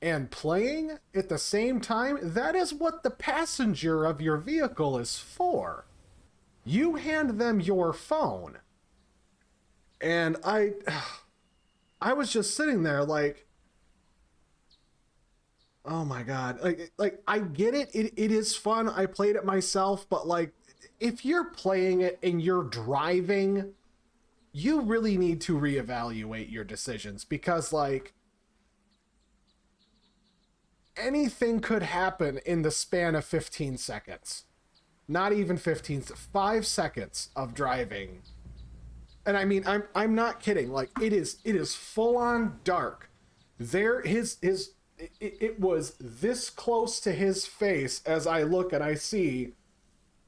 and playing at the same time, that is what the passenger of your vehicle is for. You hand them your phone. And I was just sitting there like, oh my god, like I get it. It is fun. I played it myself, but like if you're playing it and you're driving, you really need to reevaluate your decisions, because like anything could happen in the span of 15 seconds. Not even 15, 5 seconds of driving. And I mean, I'm not kidding. Like it is full on dark. It was this close to his face as I look and I see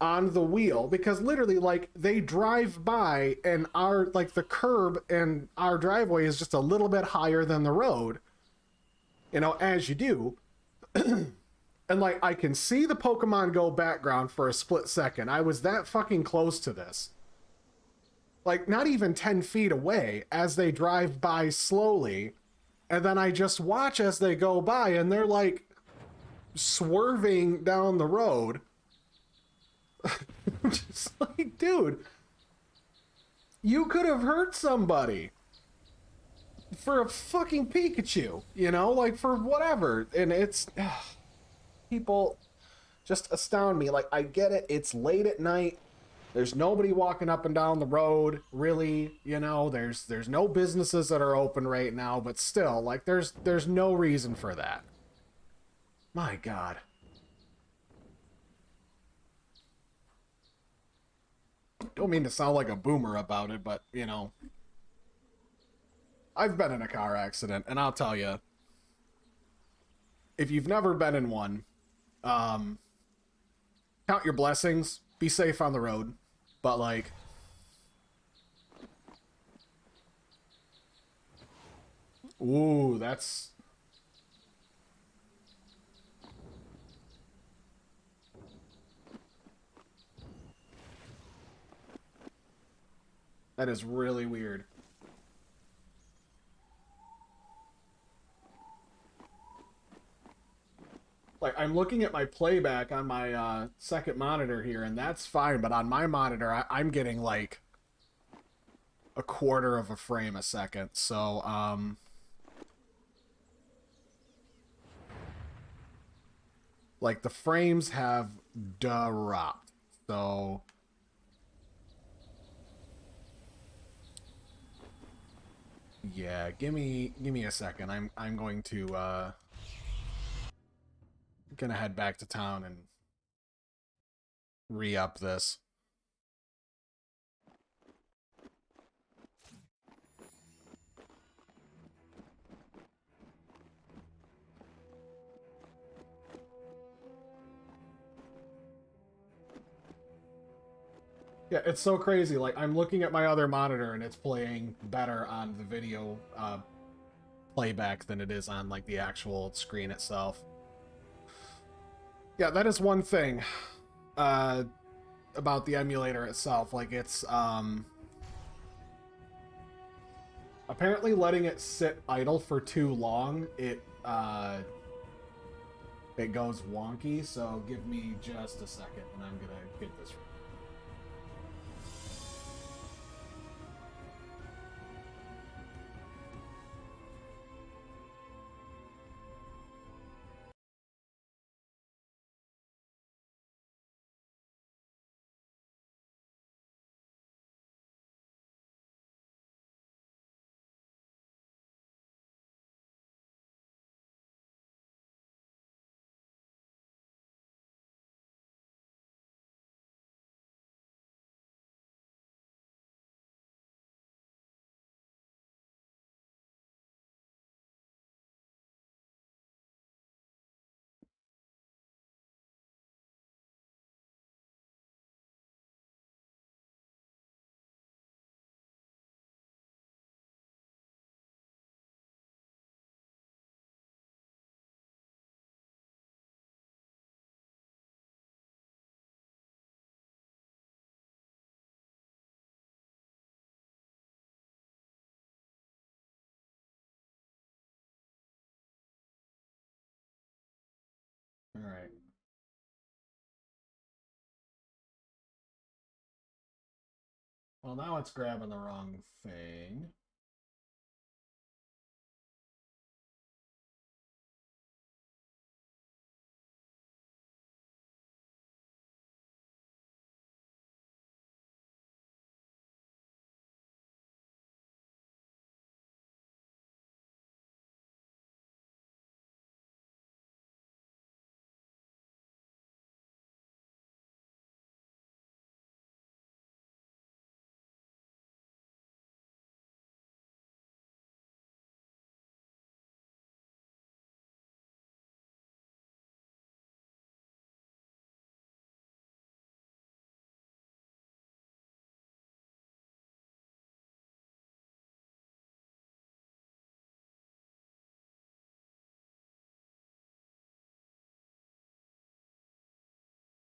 on the wheel, because literally like they drive by and our like the curb and our driveway is just a little bit higher than the road, you know, as you do. And like I can see the Pokemon Go background for a split second. I was that fucking close to this, like not even 10 feet away, as they drive by slowly. And then I just watch as they go by, and they're like swerving down the road. I'm just like, dude, you could have hurt somebody for a fucking Pikachu, you know, like for whatever. And it's people just astound me. Like, I get it. It's late at night. There's nobody walking up and down the road, really, you know, there's no businesses that are open right now, but still, like, there's no reason for that. My God. Don't mean to sound like a boomer about it, but, you know, I've been in a car accident, and I'll tell you, if you've never been in one, count your blessings, be safe on the road. But like, ooh, that is really weird. Like, I'm looking at my playback on my second monitor here, and that's fine, but on my monitor, I'm getting, like, a quarter of a frame a second, so, like, the frames have dropped, so... Yeah, give me a second. I'm going to gonna head back to town and re-up this. Yeah, it's so crazy. Like, I'm looking at my other monitor and it's playing better on the video playback than it is on, like, the actual screen itself. Yeah, that is one thing about the emulator itself. Like, it's apparently letting it sit idle for too long, it goes wonky. So give me just a second and I'm gonna get this. All right. Well, now it's grabbing the wrong thing.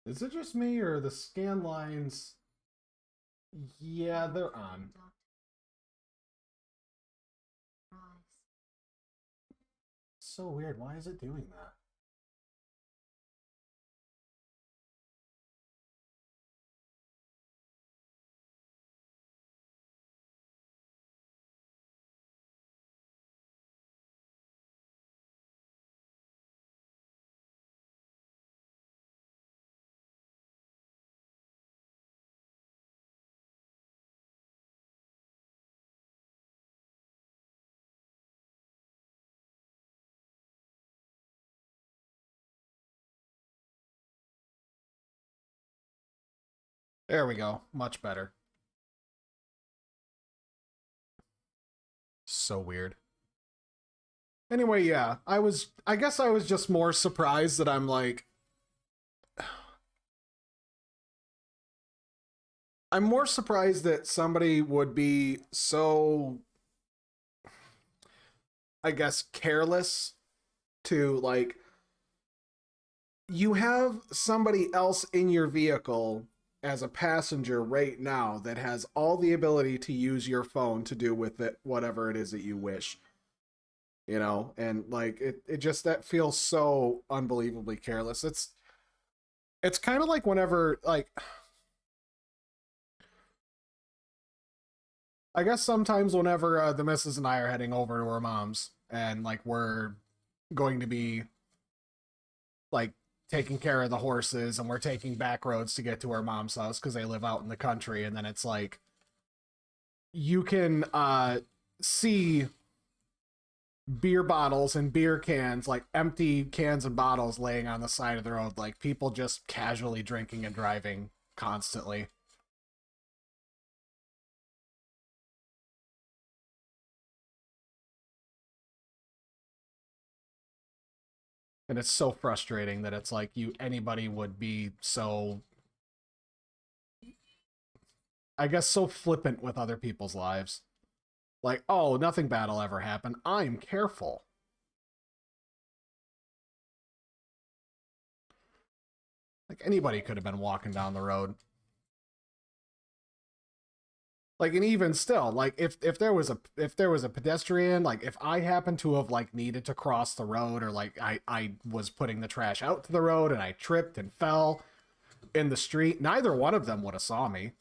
Is it just me or the scan lines? Yeah, they're on. So weird. Why is it doing that? There we go. Much better. So weird. Anyway, yeah, I guess I was just more surprised that I'm like, I'm more surprised that somebody would be so, I guess, careless to, like, you have somebody else in your vehicle as a passenger right now that has all the ability to use your phone to do with it whatever it is that you wish. you know, and like it just that feels so unbelievably careless. It's kind of like whenever like I guess sometimes whenever the missus and I are heading over to her mom's and like we're going to be like taking care of the horses and we're taking back roads to get to her mom's house because they live out in the country, and then it's like you can see beer bottles and beer cans, like empty cans and bottles laying on the side of the road, like people just casually drinking and driving constantly. And it's so frustrating that it's like anybody would be so, I guess, so flippant with other people's lives. Like, oh, nothing bad will ever happen. I'm careful. Like anybody could have been walking down the road. Like, and even still, like if there was a pedestrian, like if I happened to have like needed to cross the road, or like I was putting the trash out to the road and I tripped and fell in the street, neither one of them would have saw me.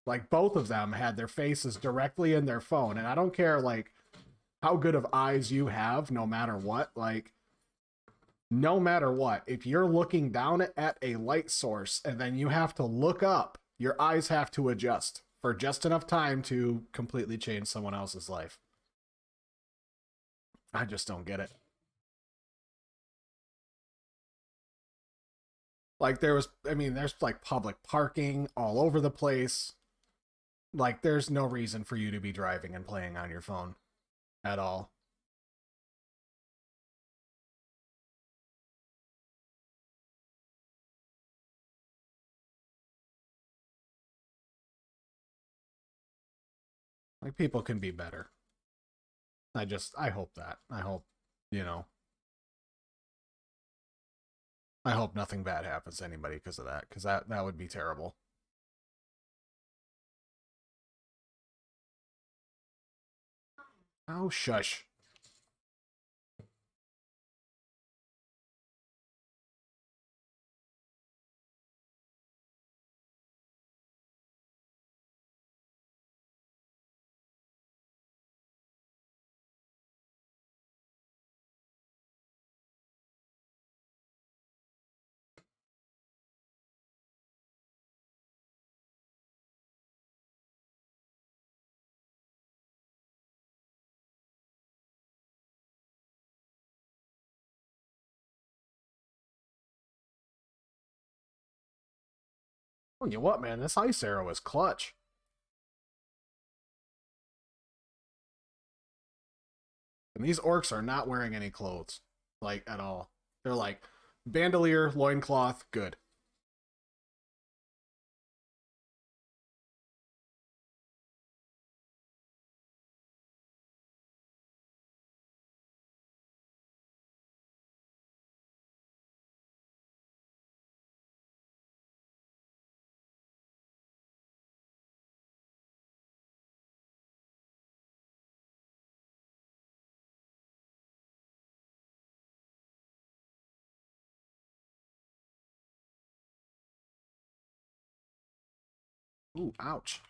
Like both of them had their faces directly in their phone, and I don't care like how good of eyes you have, no matter what, like no matter what, if you're looking down at a light source and then you have to look up, your eyes have to adjust for just enough time to completely change someone else's life. I just don't get it. Like there's like public parking all over the place. Like there's no reason for you to be driving and playing on your phone at all. Like people can be better. I hope that. I hope, you know, I hope nothing bad happens to anybody because of that, because that would be terrible. Oh, shush. Tell you what, man, this ice arrow is clutch. And these orcs are not wearing any clothes, like, at all. They're like, bandolier, loincloth, good. Ooh, ouch.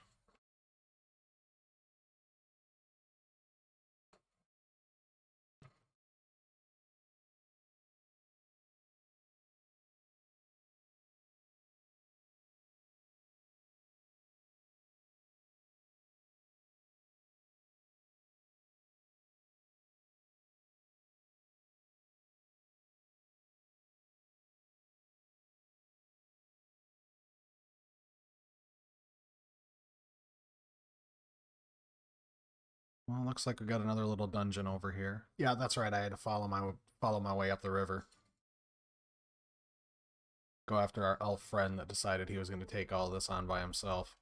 Well, looks like we got another little dungeon over here. Yeah, that's right. I had to follow my way up the river. Go after our elf friend that decided he was going to take all this on by himself.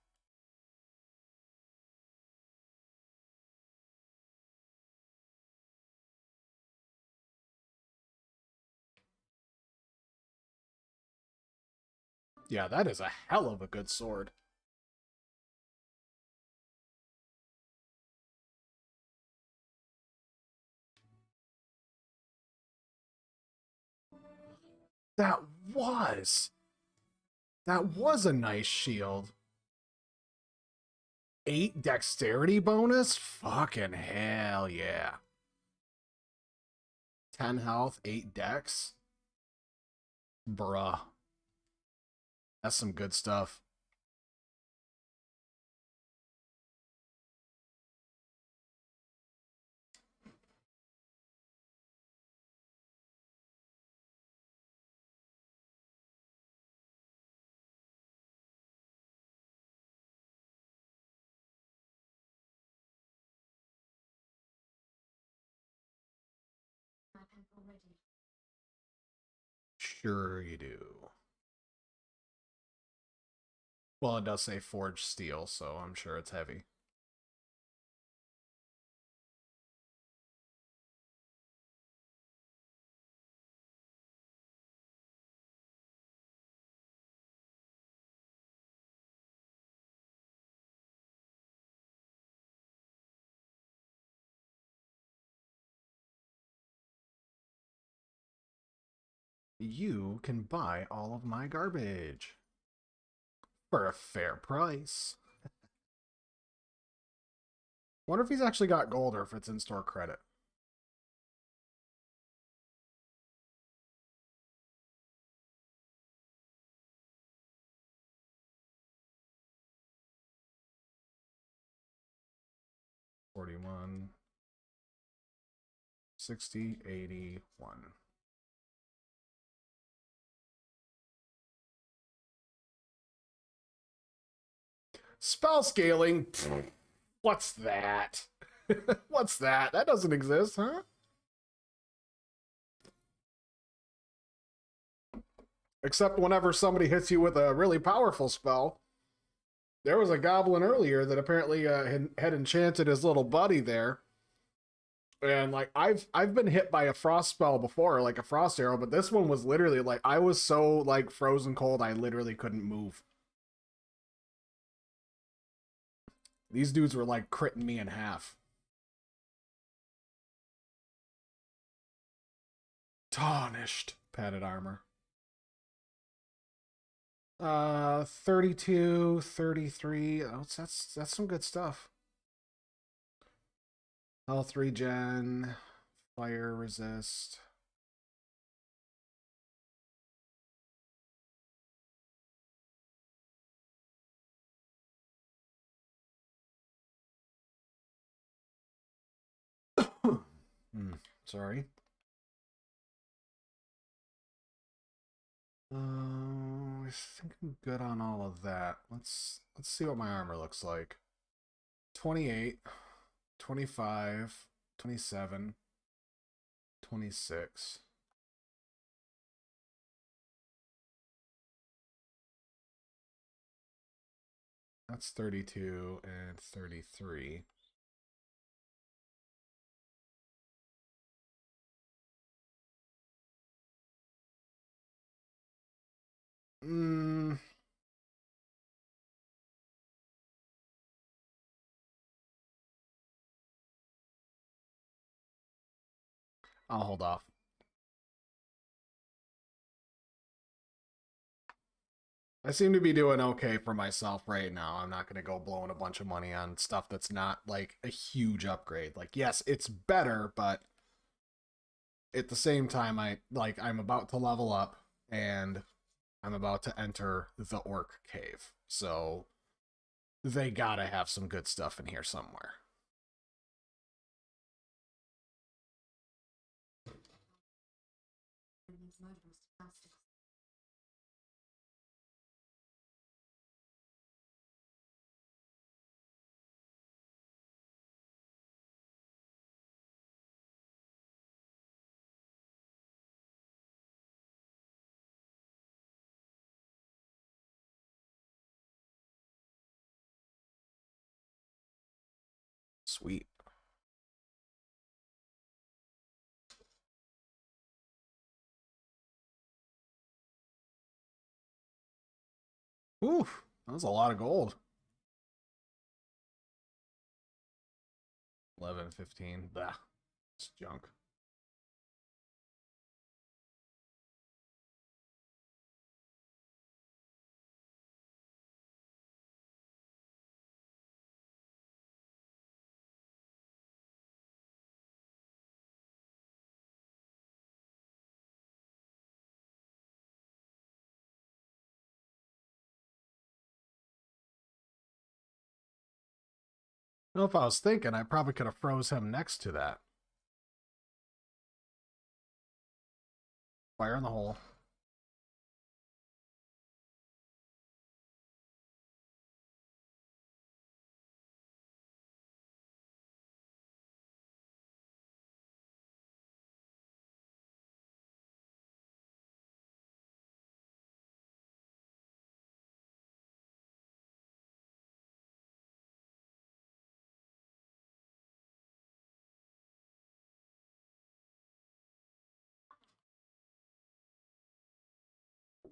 Yeah, that is a hell of a good sword. That was... That was a nice shield. 8 dexterity bonus? Fucking hell yeah. 10 health, 8 dex? Bruh. That's some good stuff. Sure you do. Well, it does say forged steel, so I'm sure it's heavy. You can buy all of my garbage for a fair price. Wonder if he's actually got gold or if it's in-store credit. $41, $60, $81. Spell scaling? What's that? What's that? That doesn't exist, huh? Except whenever somebody hits you with a really powerful spell. There was a goblin earlier that apparently had enchanted his little buddy there. And like I've been hit by a frost spell before, like a frost arrow, but this one was literally like I was so like frozen cold I literally couldn't move. These dudes were like critting me in half. Tarnished padded armor. 32, 33. Oh, that's some good stuff. Health regen, fire resist. Sorry. I think I'm good on all of that. Let's see what my armor looks like. 28, 25, 27, 26. That's 32 and 33. I'll hold off. I seem to be doing okay for myself right now. I'm not going to go blowing a bunch of money on stuff that's not like a huge upgrade. Like, yes, it's better, but at the same time, I'm about to level up and I'm about to enter the orc cave. So they gotta have some good stuff in here somewhere. Sweet. Oof, that was a lot of gold. 11, 15. Bah, it's junk. know if I was thinking, I probably could have froze him next to that. Fire in the hole.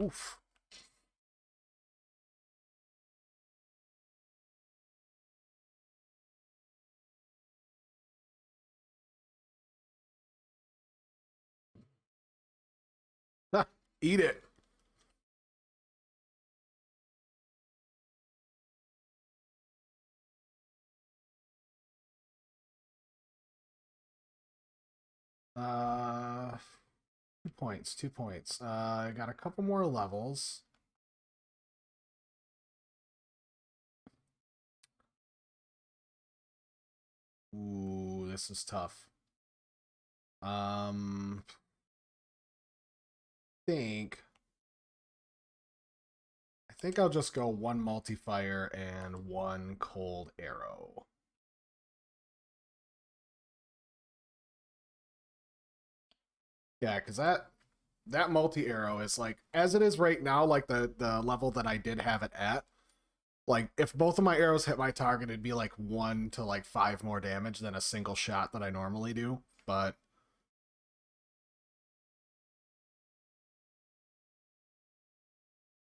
Oof. Eat it. Uh, 2 points, 2 points. I got a couple more levels. Ooh, this is tough. Think I think I'll just go 1 multi-fire and 1 cold arrow. Yeah, because that multi-arrow is like, as it is right now, like the level that I did have it at, like if both of my arrows hit my target, it'd be like 1 to like 5 more damage than a single shot that I normally do. But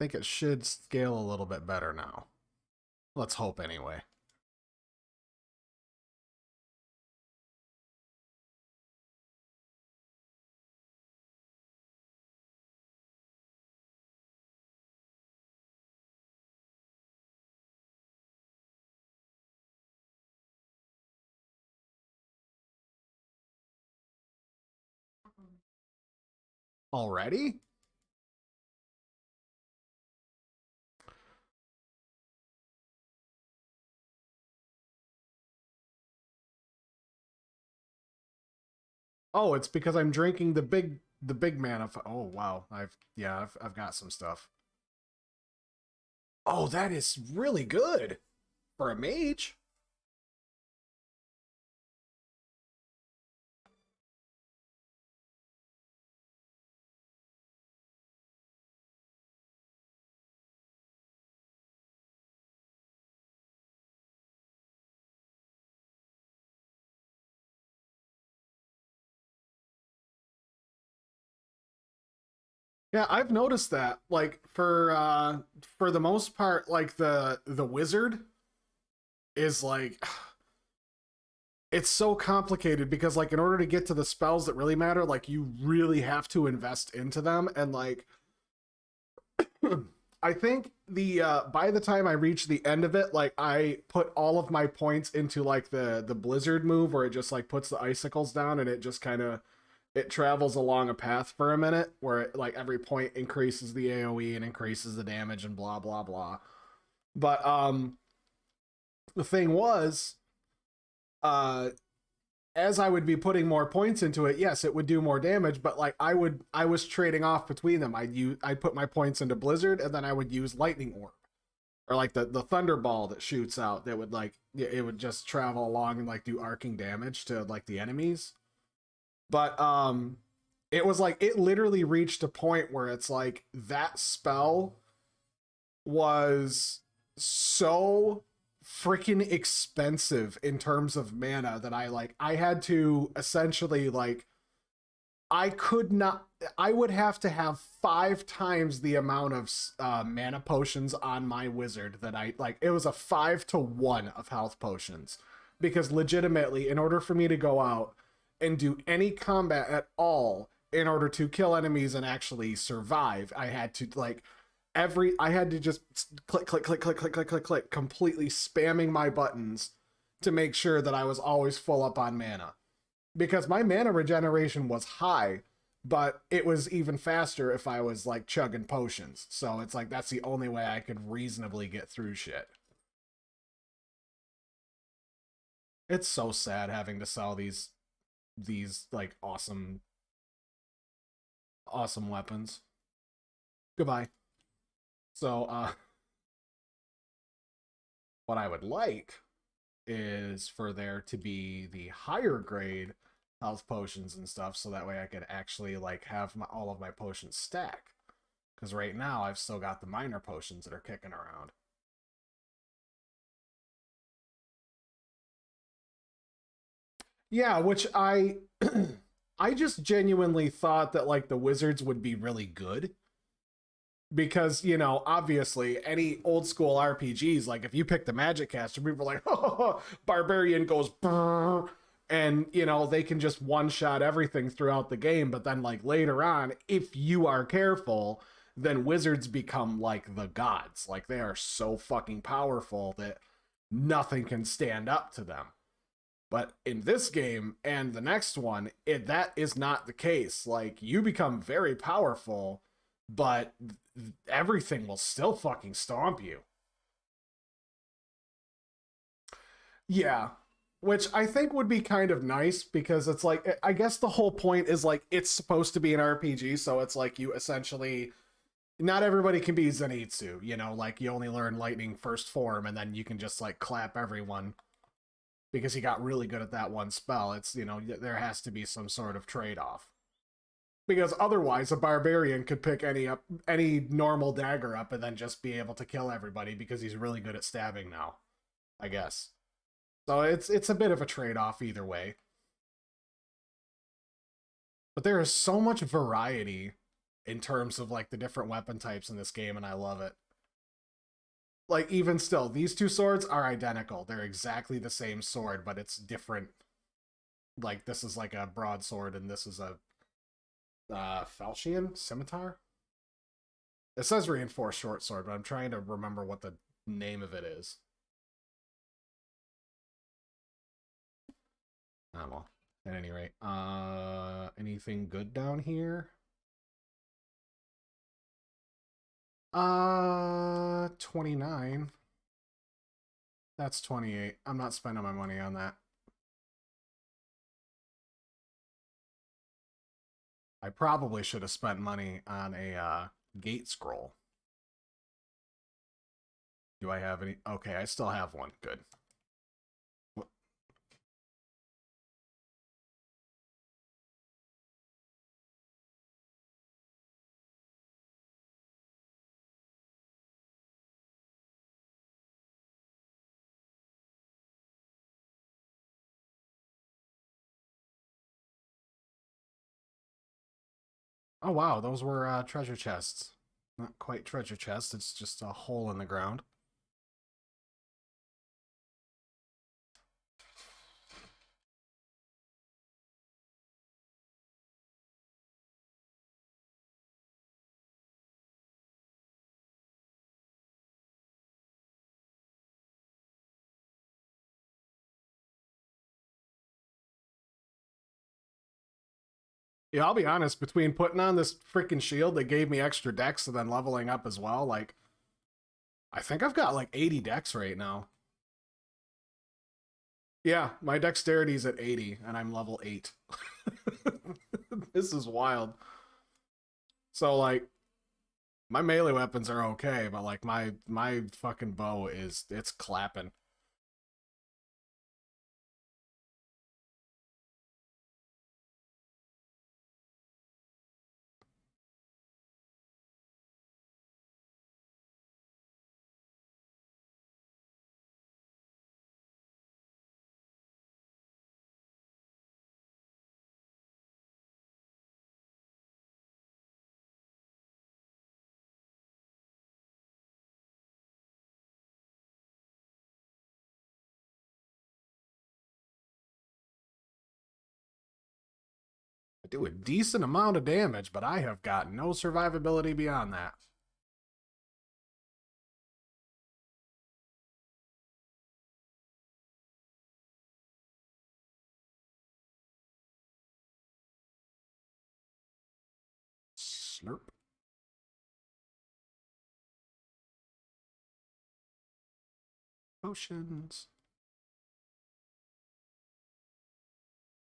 I think it should scale a little bit better now. Let's hope anyway. Already? Oh, it's because I'm drinking the big mana. Oh wow, I've got some stuff. Oh, that is really good for a mage. Yeah, I've noticed that. Like for the most part, like the wizard is like it's so complicated because like in order to get to the spells that really matter, like you really have to invest into them and like I think the by the time I reached the end of it, like I put all of my points into like the blizzard move where it just like puts the icicles down and it just kind of it travels along a path for a minute where it, like every point increases the AoE and increases the damage and blah blah blah. But the thing was uh as I would be putting more points into it, yes, it would do more damage, but like I was trading off between them. I'd put my points into Blizzard and then I would use Lightning Orb. Or like the Thunderball that shoots out that would like it would just travel along and like do arcing damage to like the enemies. But it was like it literally reached a point where it's like that spell was so freaking expensive in terms of mana that I had to essentially like I could not I would have to have 5 times the amount of mana potions on my wizard that I like it was a 5 to 1 of health potions because legitimately in order for me to go out and do any combat at all in order to kill enemies and actually survive I had to like I had to just click click click click click click click click completely spamming my buttons to make sure that I was always full up on mana because my mana regeneration was high but it was even faster if I was like chugging potions so it's like that's the only way I could reasonably get through shit. It's so sad having to sell these like awesome weapons. Goodbye. So what I would like is for there to be the higher grade health potions and stuff, so that way I could actually like have all of my potions stack. Because right now I've still got the minor potions that are kicking around. Yeah, which I I just genuinely thought that like the wizards would be really good. Because, you know, obviously any old school RPGs, like if you pick the magic caster, people are like, oh, barbarian goes brrr, and you know, they can just one shot everything throughout the game. But then like later on, if you are careful, then wizards become like the gods. Like they are so fucking powerful that nothing can stand up to them. But in this game and the next one, that is not the case. Like, you become very powerful, but everything will still fucking stomp you. Yeah. Which I think would be kind of nice because it's like, I guess the whole point is like, it's supposed to be an RPG, so it's like you essentially. Not everybody can be Zenitsu, you know, like you only learn lightning first form and then you can just like clap everyone because he got really good at that one spell. It's, you know, there has to be some sort of trade-off. Because otherwise, a barbarian could pick any normal dagger up and then just be able to kill everybody because he's really good at stabbing now, I guess. So it's a bit of a trade-off either way. But there is so much variety in terms of like the different weapon types in this game, and I love it. Like, even still, these two swords are identical. They're exactly the same sword, but it's different. Like, this is like a broadsword, and this is a falchion scimitar. It says reinforced short sword, but I'm trying to remember what the name of it is. Oh well. At any rate, anything good down here? 29. That's 28. I'm not spending my money on that. I probably should have spent money on a gate scroll. Do I have any? Okay, I still have one. Good. What? Oh wow, those were treasure chests. Not quite treasure chests, it's just a hole in the ground. Yeah, I'll be honest, between putting on this freaking shield that gave me extra dex and then leveling up as well, like, I think I've got like 80 dex right now. Yeah, my dexterity's at 80 and I'm level 8. This is wild. So like my melee weapons are okay, but like my fucking bow it's clapping. I do a decent amount of damage, but I have got no survivability beyond that. Slurp. Potions.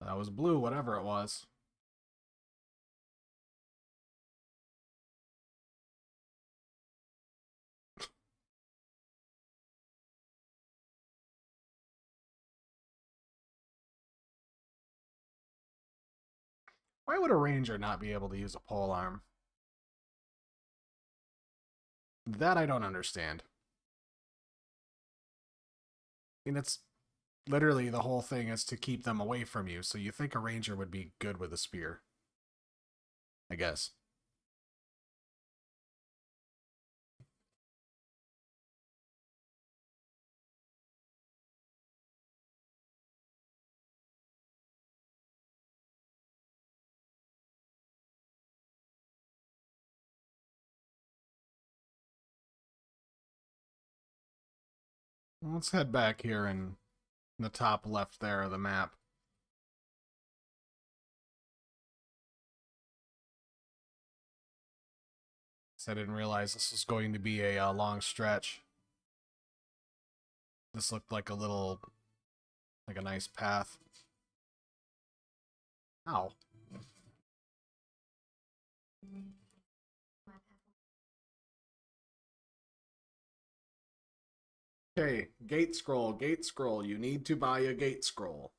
That was blue, whatever it was. Why would a ranger not be able to use a pole arm? That I don't understand. I mean, it's literally the whole thing is to keep them away from you, so you think a ranger would be good with a spear. I guess. Let's head back here in the top left there of the map. So I didn't realize this was going to be a long stretch. This looked like a nice path. Ow. Okay, gate scroll, gate scroll. You need to buy a gate scroll.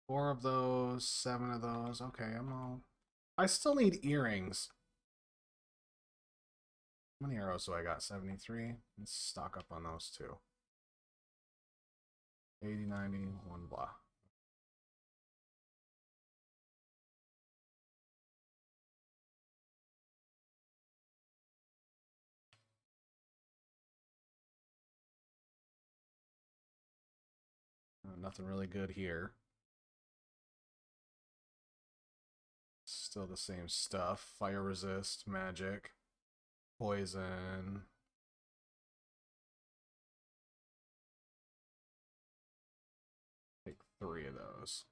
Four of those, 7 of those. Okay, I still need earrings. How many arrows do I got? 73. Let's stock up on those too. 80, 90, 1 blah. Nothing really good here. Still the same stuff. Fire resist, magic, poison. Take 3 of those.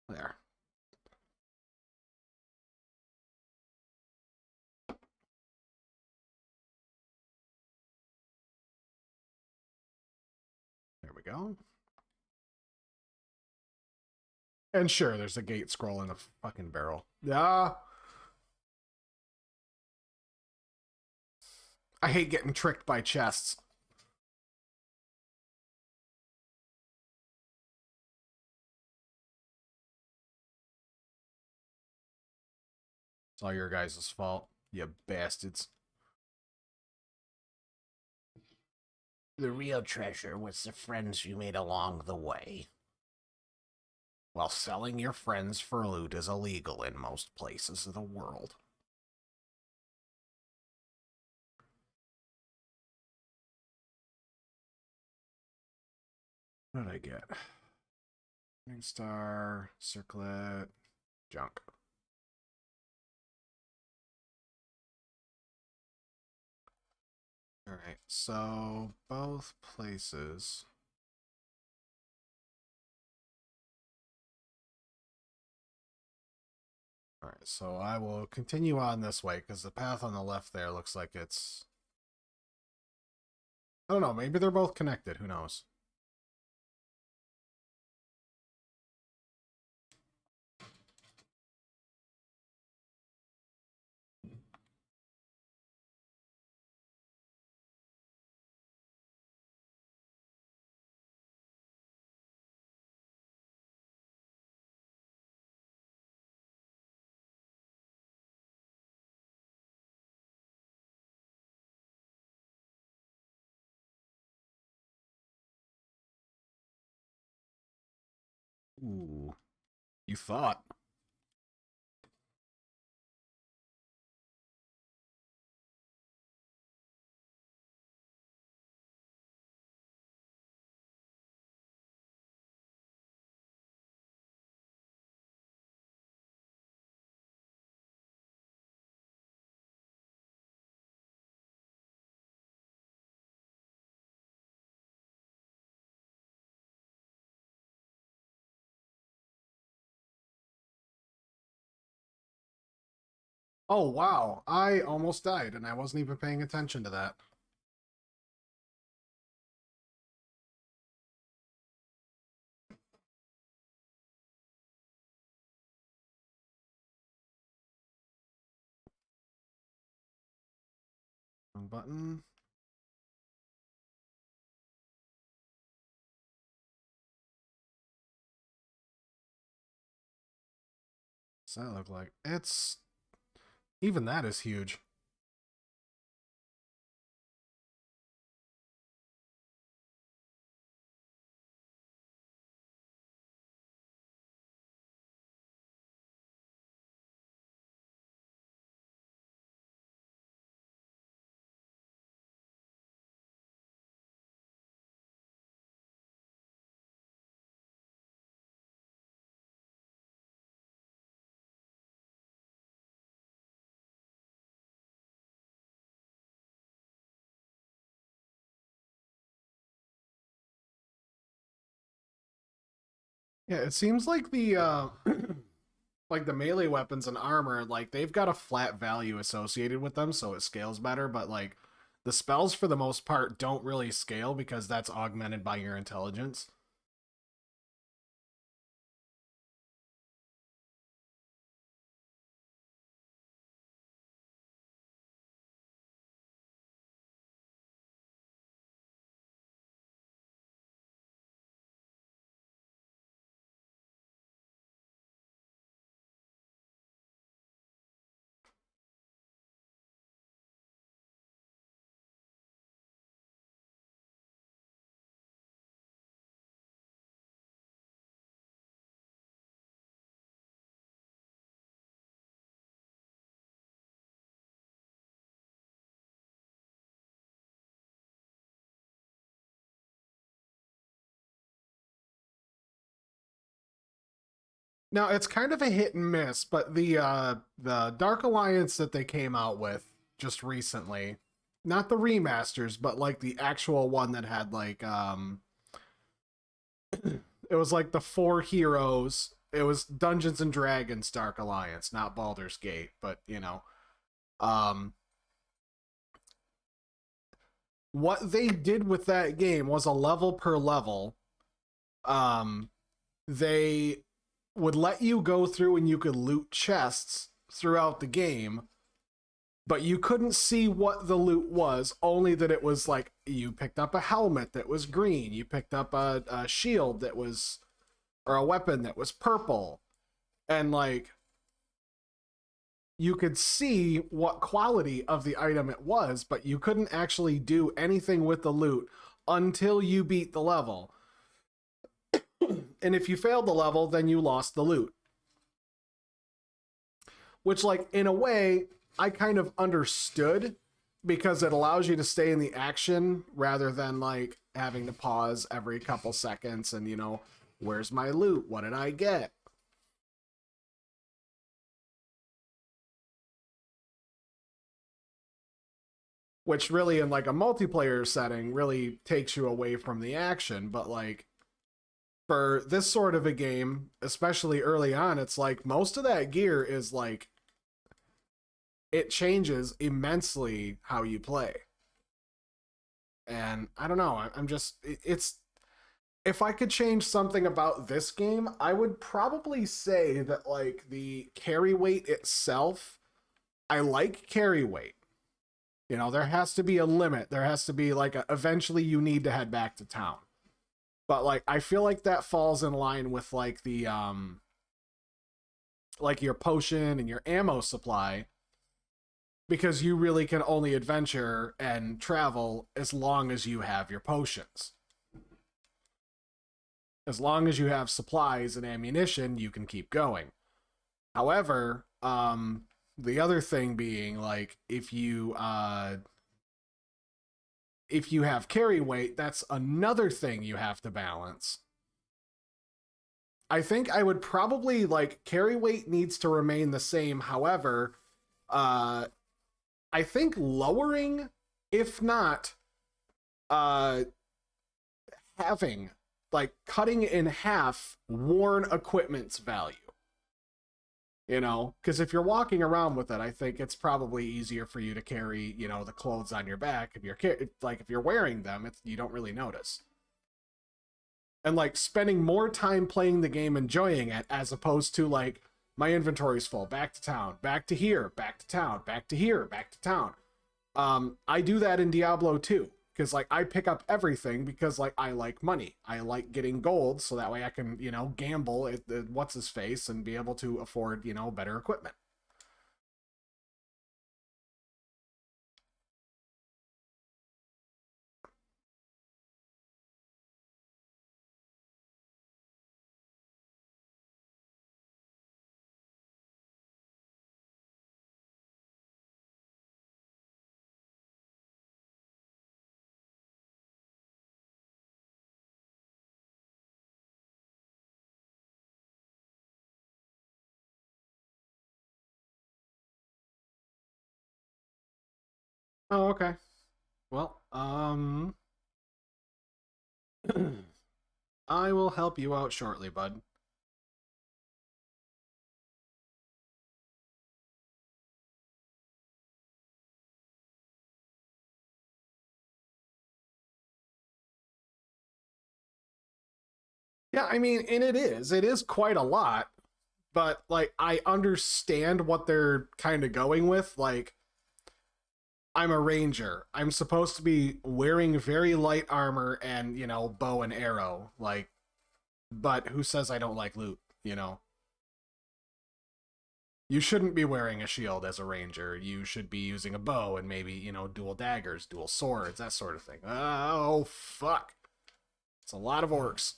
There. There we go. And sure, there's a gate scroll in the fucking barrel. Yeah. I hate getting tricked by chests. It's all your guys' fault, you bastards. The real treasure was the friends you made along the way. While selling your friends for loot is illegal in most places of the world. What did I get? Morning Star, Circlet, junk. Alright, so both places. Alright, so I will continue on this way, because the path on the left there looks like it's... I don't know, maybe they're both connected, who knows? Ooh, you thought. Oh, wow. I almost died, and I wasn't even paying attention to that. Wrong button. What's that look like? It's... Even that is huge. Yeah, it seems like the like the melee weapons and armor, like they've got a flat value associated with them, so it scales better, but like the spells for the most part don't really scale because that's augmented by your intelligence. Now it's kind of a hit and miss, but the Dark Alliance that they came out with just recently, not the remasters, but like the actual one that had like it was like the four heroes. It was Dungeons and Dragons Dark Alliance, not Baldur's Gate, but you know. Um what they did with that game was a level per level. Um they would let you go through and you could loot chests throughout the game, but you couldn't see what the loot was, only that it was like you picked up a helmet that was green, you picked up a shield that was, or a weapon that was purple, and like you could see what quality of the item it was, but you couldn't actually do anything with the loot until you beat the level. And if you failed the level, then you lost the loot. Which, like, in a way, I kind of understood because it allows you to stay in the action rather than, like, having to pause every couple seconds and, you know, where's my loot? What did I get? Which really, in, like, a multiplayer setting, really takes you away from the action. But, like, for this sort of a game, especially early on, it's like most of that gear is like it changes immensely how you play. And I don't know, I'm just it's if I could change something about this game, I would probably say that like the carry weight itself, I like carry weight. You know, there has to be a limit. There has to be like eventually you need to head back to town. But like I feel like that falls in line with like your potion and your ammo supply because you really can only adventure and travel as long as you have your potions. As long as you have supplies and ammunition, you can keep going. However, the other thing being like if you have carry weight, that's another thing you have to balance. I think I would probably like carry weight needs to remain the same. However, I think lowering, if not uh having like cutting in half worn equipment's value. You know, because if you're walking around with it, I think it's probably easier for you to carry, you know, the clothes on your back. If you're like if you're wearing them, you don't really notice. And like spending more time playing the game, enjoying it, as opposed to like my inventory's full, back to town, back to here, back to town, back to here, back to town. I do that in Diablo 2. Because, like, I pick up everything because, like, I like money. I like getting gold, so that way I can, you know, gamble at what's-his-face and be able to afford, you know, better equipment. Oh, okay. Well, I will help you out shortly, bud. Yeah, I mean, and it is quite a lot, but like I understand what they're kind of going with. Like, I'm a ranger. I'm supposed to be wearing very light armor and, you know, bow and arrow. Like, but who says I don't like loot, you know? You shouldn't be wearing a shield as a ranger. You should be using a bow and maybe, you know, dual daggers, dual swords, that sort of thing. Oh, fuck. It's a lot of orcs.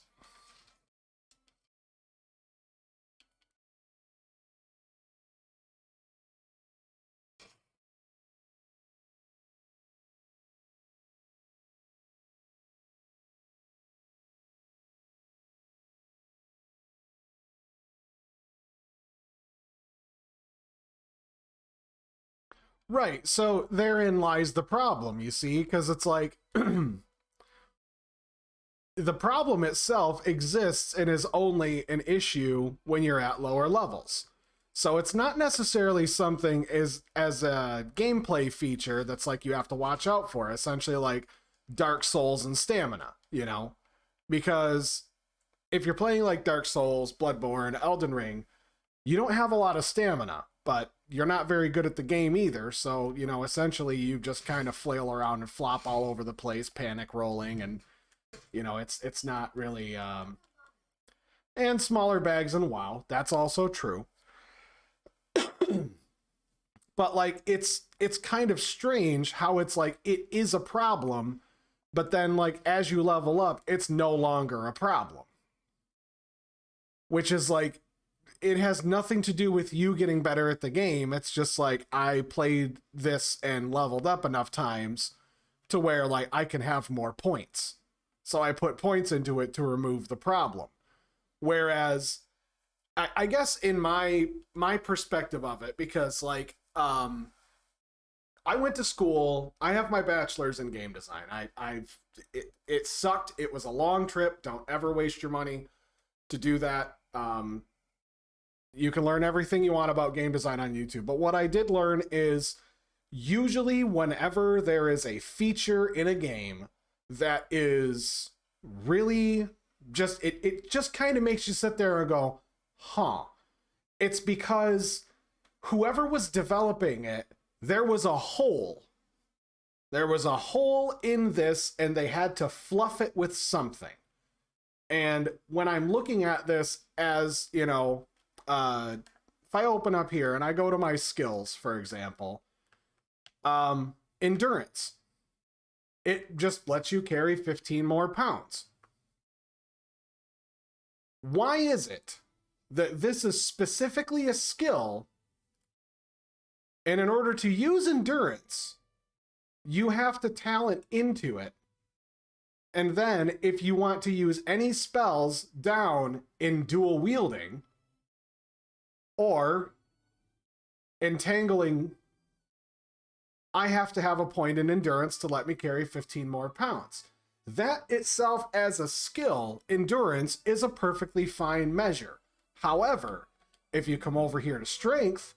Right, so therein lies the problem, you see, because it's like the problem itself exists and is only an issue when you're at lower levels. So it's not necessarily something as a gameplay feature that's like you have to watch out for, essentially like Dark Souls and stamina, you know? Because if you're playing like Dark Souls, Bloodborne, Elden Ring, you don't have a lot of stamina, but you're not very good at the game either. So, you know, essentially you just kind of flail around and flop all over the place, panic rolling, and, you know, it's not really, and smaller bags in WoW. That's also true. But like, it's kind of strange how it's like, it is a problem, but then like, as you level up, it's no longer a problem. Which is like, it has nothing to do with you getting better at the game. It's just like, I played this and leveled up enough times to where like I can have more points. So I put points into it to remove the problem. Whereas I guess in my perspective of it, because like, I went to school, I have my bachelor's in game design. It sucked. It was a long trip. Don't ever waste your money to do that. You can learn everything you want about game design on YouTube. But what I did learn is usually whenever there is a feature in a game that is really just, it just kind of makes you sit there and go, huh. It's because whoever was developing it, there was a hole. There was a hole in this and they had to fluff it with something. And when I'm looking at this as, you know, if I open up here and I go to my skills, for example, endurance, it just lets you carry 15 more pounds. Why is it that this is specifically a skill, and in order to use endurance, you have to talent into it? And then if you want to use any spells down in dual wielding or entangling, I have to have a point in endurance to let me carry 15 more pounds. That itself as a skill, endurance, is a perfectly fine measure. However, if you come over here to strength,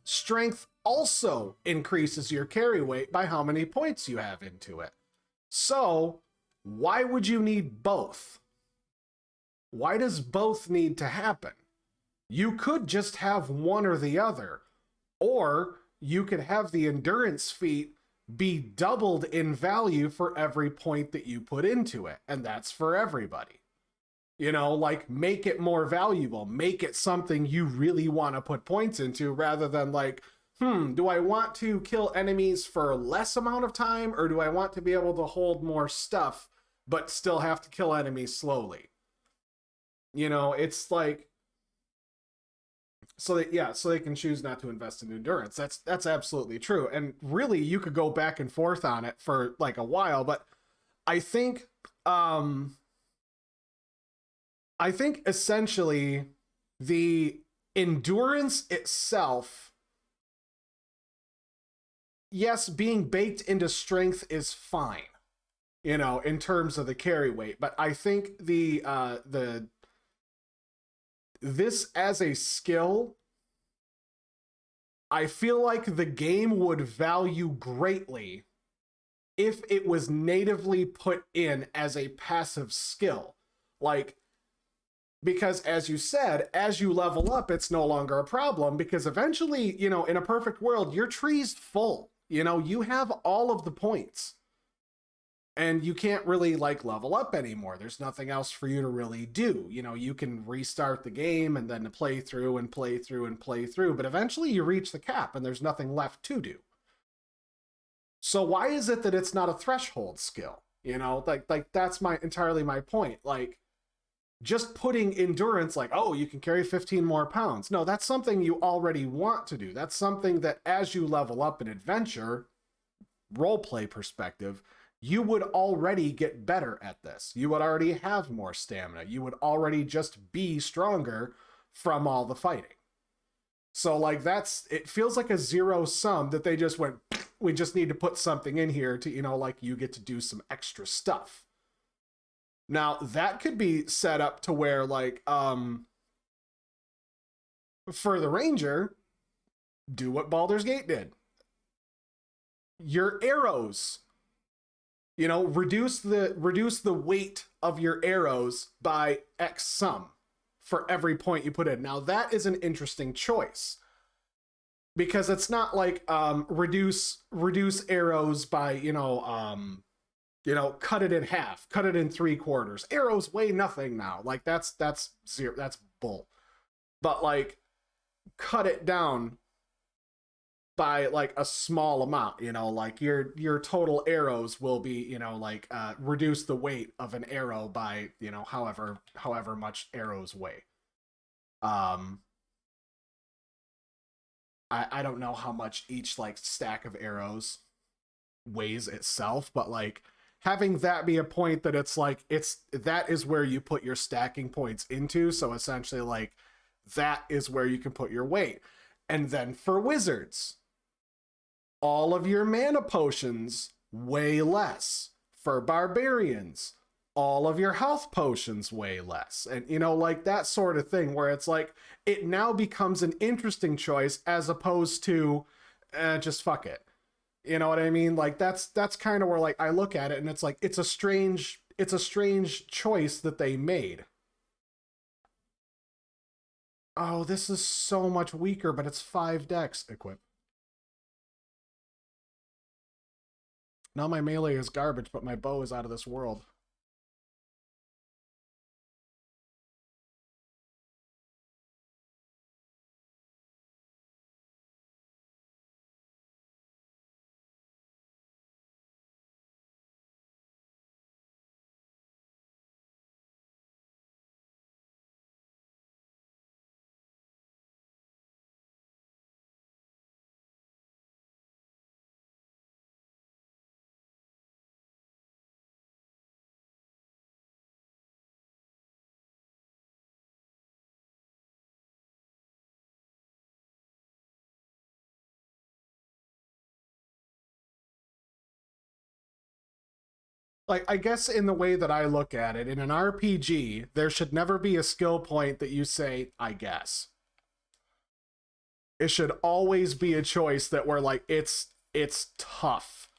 strength also increases your carry weight by how many points you have into it. So why would you need both? Why does both need to happen? You could just have one or the other, or you could have the endurance feat be doubled in value for every point that you put into it, and that's for everybody. You know, like, make it more valuable, make it something you really want to put points into, rather than like, do I want to kill enemies for less amount of time, or do I want to be able to hold more stuff but still have to kill enemies slowly? You know, it's like, so they can choose not to invest in endurance. That's absolutely true. And really, you could go back and forth on it for like a while, but I think essentially the endurance itself, yes, being baked into strength is fine, you know, in terms of the carry weight, but I think this as a skill, I feel like the game would value greatly if it was natively put in as a passive skill. Like, because as you said, as you level up, it's no longer a problem, because eventually, you know, in a perfect world, your tree's full. You know, you have all of the points. And you can't really like level up anymore. There's nothing else for you to really do. You know, you can restart the game and then play through and play through and play through, but eventually you reach the cap and there's nothing left to do. So why is it that it's not a threshold skill? You know, like that's entirely my point. Like, just putting endurance, like, oh, you can carry 15 more pounds. No, that's something you already want to do. That's something that as you level up in adventure, roleplay perspective, you would already get better at this. You would already have more stamina. You would already just be stronger from all the fighting. So like it feels like a zero sum that they just went, we just need to put something in here to, you know, like you get to do some extra stuff. Now that could be set up to where like, for the Ranger, do what Baldur's Gate did. Your arrows, you know, reduce the weight of your arrows by X sum for every point you put in. Now that is an interesting choice, because it's not like reduce arrows by, you know, cut it in half, cut it in 3/4. Arrows weigh nothing now. Like that's zero, that's bull. But like, cut it down by like a small amount, you know, like your total arrows will be, you know, like reduce the weight of an arrow by, you know, however much arrows weigh. I don't know how much each like stack of arrows weighs itself, but like having that be a point that it's like that is where you put your stacking points into. So essentially like that is where you can put your weight. And then for wizards, all of your mana potions weigh less. For barbarians, all of your health potions weigh less. And, you know, like that sort of thing where it's like, it now becomes an interesting choice as opposed to just fuck it. You know what I mean? Like that's kind of where like I look at it and it's like, it's a strange choice that they made. Oh, this is so much weaker, but it's 5 dex equip. Now my melee is garbage, but my bow is out of this world. Like, I guess in the way that I look at it, in an RPG, there should never be a skill point that you say, I guess. It should always be a choice that we're like, it's tough.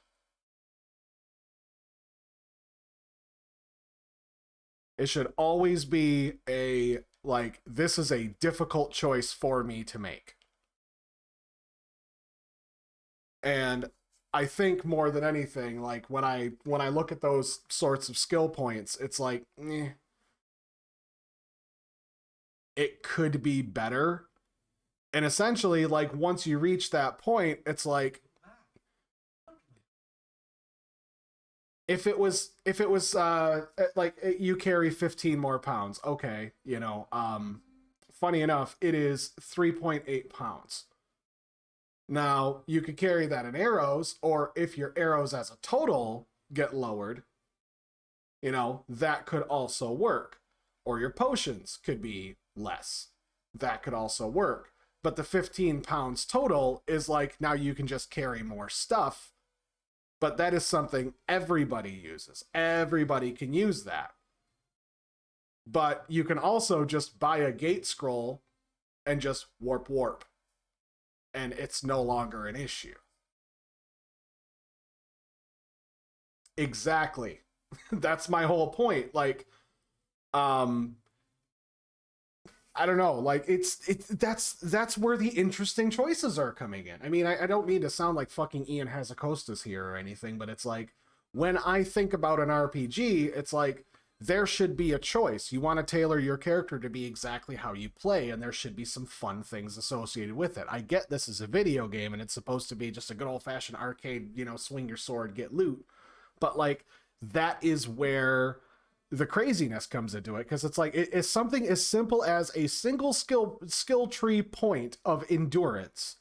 It should always be a, like, this is a difficult choice for me to make. And I think more than anything, like, when I look at those sorts of skill points, it's like, it could be better. And essentially, like, once you reach that point, it's like, if it was like, you carry 15 more pounds, okay, you know, funny enough, it is 3.8 pounds. Now, you could carry that in arrows, or if your arrows as a total get lowered, you know, that could also work. Or your potions could be less. That could also work. But the 15 pounds total is like, now you can just carry more stuff. But that is something everybody uses. Everybody can use that. But you can also just buy a gate scroll and just warp. And it's no longer an issue. Exactly. That's my whole point. Like, I don't know, like, that's where the interesting choices are coming in. I mean, I don't mean to sound like fucking Ian Hazacostas here or anything, but it's like, when I think about an RPG, it's like, there should be a choice. You want to tailor your character to be exactly how you play, and there should be some fun things associated with it. I get this is a video game, and it's supposed to be just a good old-fashioned arcade, you know, swing your sword, get loot. But, like, that is where the craziness comes into it, because it's like, it's something as simple as a single skill tree point of endurance.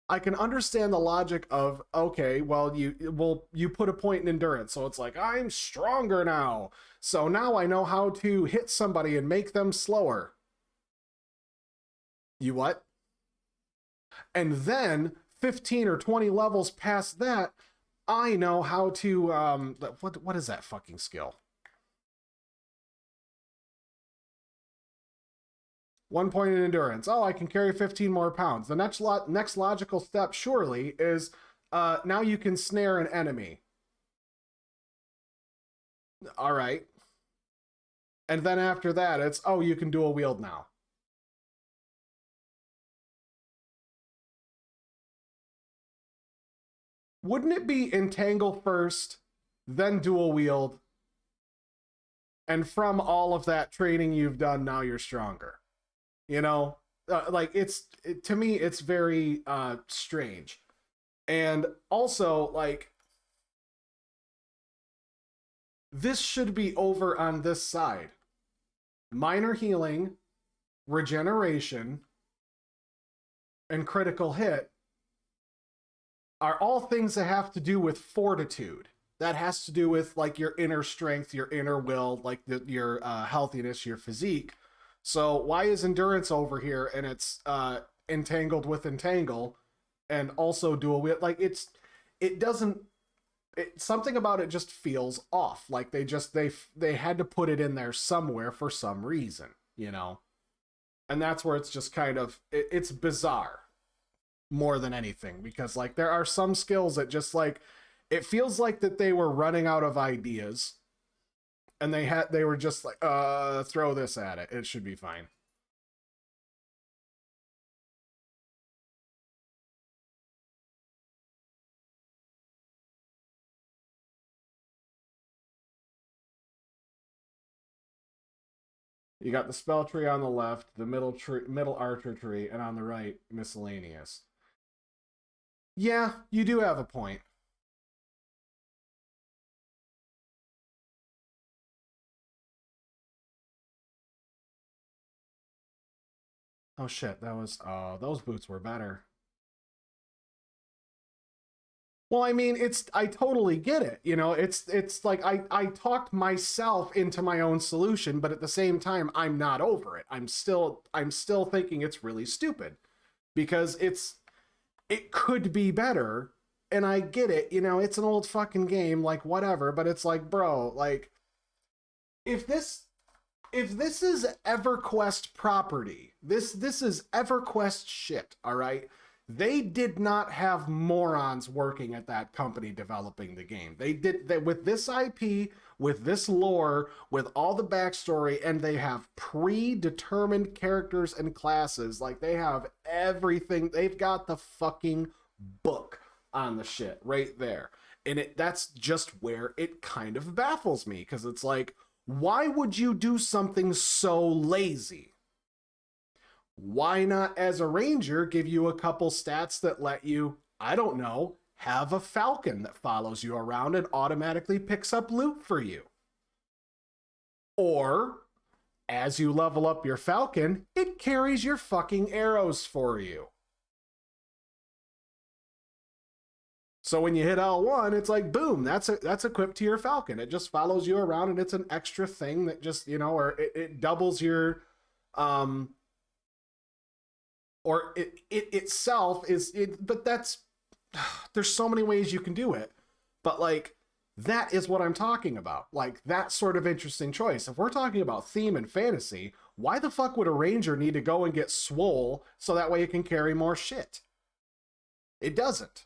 I can understand the logic of, okay, well, you put a point in endurance, so it's like, I'm stronger now, so now I know how to hit somebody and make them slower. You what? And then 15 or 20 levels past that, I know how to what is that fucking skill? 1 point in endurance. Oh, I can carry 15 more pounds. The next logical step, surely, is now you can snare an enemy. All right. And then after that, it's, oh, you can dual wield now. Wouldn't it be entangle first, then dual wield, and from all of that training you've done, now you're stronger? You know, like, to me, it's very strange. And also, like, this should be over on this side. Minor healing, regeneration, and critical hit are all things that have to do with fortitude. That has to do with, like, your inner strength, your inner will, like your healthiness, your physique. So why is endurance over here, and it's entangled with entangle, and also dual wield? Like, something about it just feels off. Like, they had to put it in there somewhere for some reason, you know? And that's where it's just kind of, it's bizarre more than anything, because, like, there are some skills that just, like, it feels like that they were running out of ideas, and they were just like, throw this at it. It should be fine. You got the spell tree on the left, the middle archer tree, and on the right, miscellaneous. Yeah, you do have a point. Oh shit, those boots were better. Well, I mean, I totally get it. You know, it's like, I talked myself into my own solution, but at the same time, I'm not over it. I'm still thinking it's really stupid, because it could be better, and I get it, you know, it's an old fucking game, like whatever, but it's like, bro, like if this is EverQuest property, this is EverQuest shit, all right? They did not have morons working at that company developing the game. They did that with this IP, with this lore, with all the backstory, and they have predetermined characters and classes. Like, they have everything. They've got the fucking book on the shit right there. And that's just where it kind of baffles me, because it's like, why would you do something so lazy? Why not, as a ranger, give you a couple stats that let you, I don't know, have a falcon that follows you around and automatically picks up loot for you? Or, as you level up your falcon, it carries your fucking arrows for you. So when you hit L1, it's like, boom, that's equipped to your falcon. It just follows you around, and it's an extra thing that just, you know, or it doubles your, or it itself is, but that's, there's so many ways you can do it. But like, that is what I'm talking about. Like, that sort of interesting choice. If we're talking about theme and fantasy, why the fuck would a ranger need to go and get swole so that way it can carry more shit? It doesn't.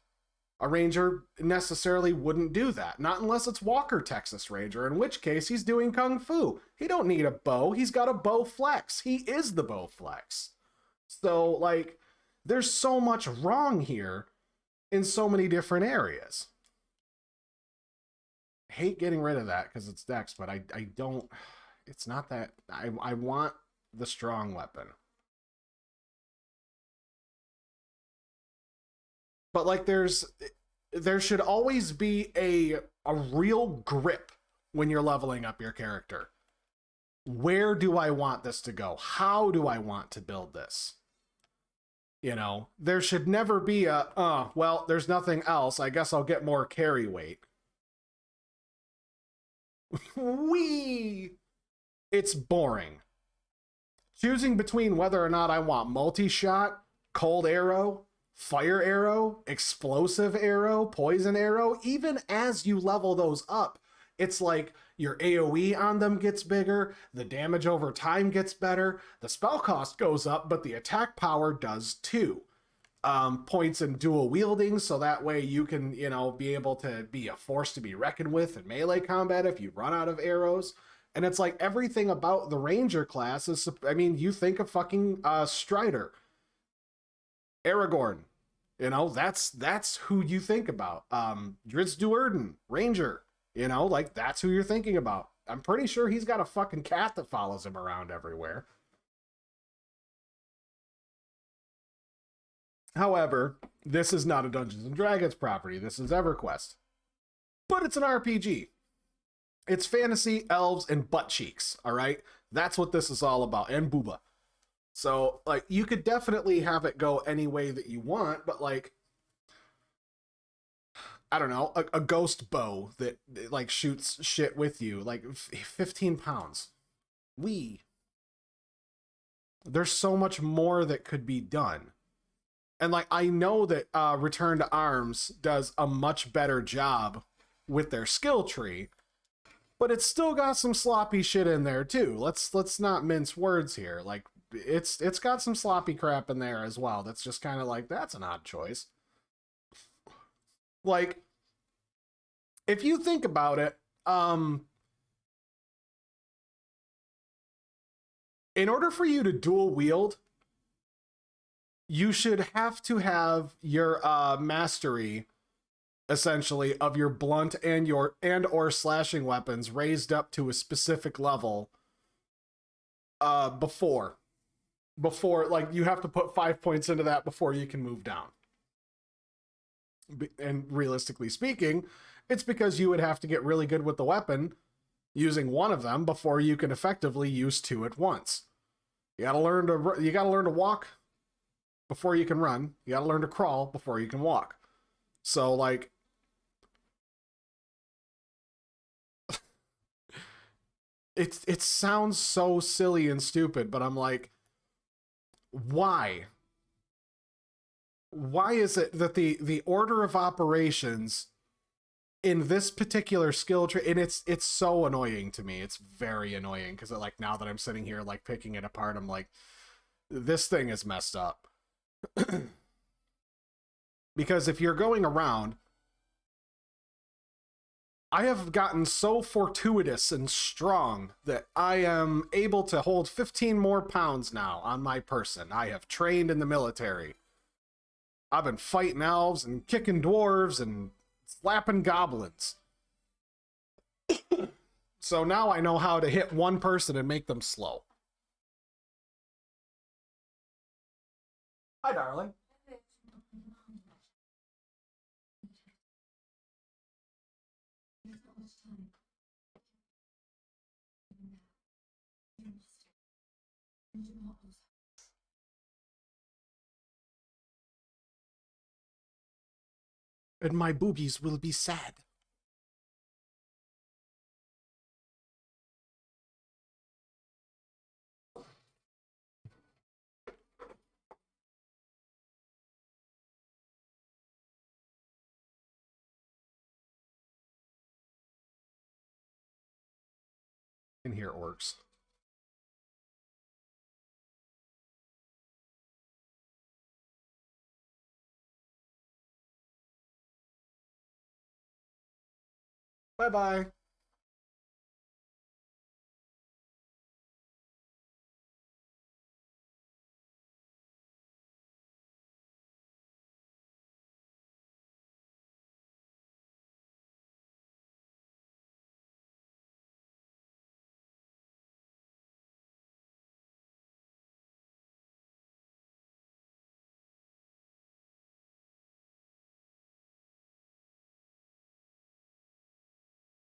A ranger necessarily wouldn't do that. Not unless it's Walker Texas Ranger, in which case he's doing Kung Fu. He don't need a bow. He's got a bow flex. He is the bow flex. So, like, there's so much wrong here in so many different areas. I hate getting rid of that because it's Dex, but I don't... It's not that... I want the strong weapon. But, like, there should always be a real grip when you're leveling up your character. Where do I want this to go? How do I want to build this? You know, there should never be a, well, there's nothing else. I guess I'll get more carry weight. Wee! It's boring. Choosing between whether or not I want multi-shot, cold arrow, fire arrow, explosive arrow, poison arrow, even as you level those up, it's like your AoE on them gets bigger, the damage over time gets better, the spell cost goes up, but the attack power does too. Points in dual wielding, so that way you can, you know, be able to be a force to be reckoned with in melee combat if you run out of arrows. And it's like everything about the ranger class is, I mean, you think of fucking Strider, Aragorn, you know, that's who you think about. Drizzt Do'Urden, Ranger, you know, like that's who you're thinking about. I'm pretty sure he's got a fucking cat that follows him around everywhere. However, this is not a Dungeons and Dragons property. This is EverQuest. But it's an RPG. It's fantasy, elves, and butt cheeks, all right? That's what this is all about, and booba. So, like, you could definitely have it go any way that you want, but, like, I don't know, a ghost bow that, like, shoots shit with you, like, 15 pounds. There's so much more that could be done. And, like, I know that Return to Arms does a much better job with their skill tree, but it's still got some sloppy shit in there, too. Let's not mince words here. Like, it's got some sloppy crap in there as well. That's just kind of like, that's an odd choice. Like, if you think about it, in order for you to dual wield, you should have to have your mastery, essentially, of your blunt and or slashing weapons raised up to a specific level before, like, you have to put 5 points into that before you can move down. And realistically speaking, it's because you would have to get really good with the weapon using one of them before you can effectively use two at once. You gotta learn to walk before you can run. You gotta learn to crawl before you can walk. So, like, it sounds so silly and stupid, but I'm like, why? why is it that the order of operations in this particular skill tree, and it's so annoying to me. It's very annoying because like now that I'm sitting here like picking it apart, I'm like, this thing is messed up. Because if you're going around, I have gotten so fortuitous and strong that I am able to hold 15 more pounds now on my person. I have trained in the military. I've been fighting elves and kicking dwarves and slapping goblins. So now I know how to hit one person and make them slow. Hi, darling. And my boobies will be sad. And here orcs. Bye-bye.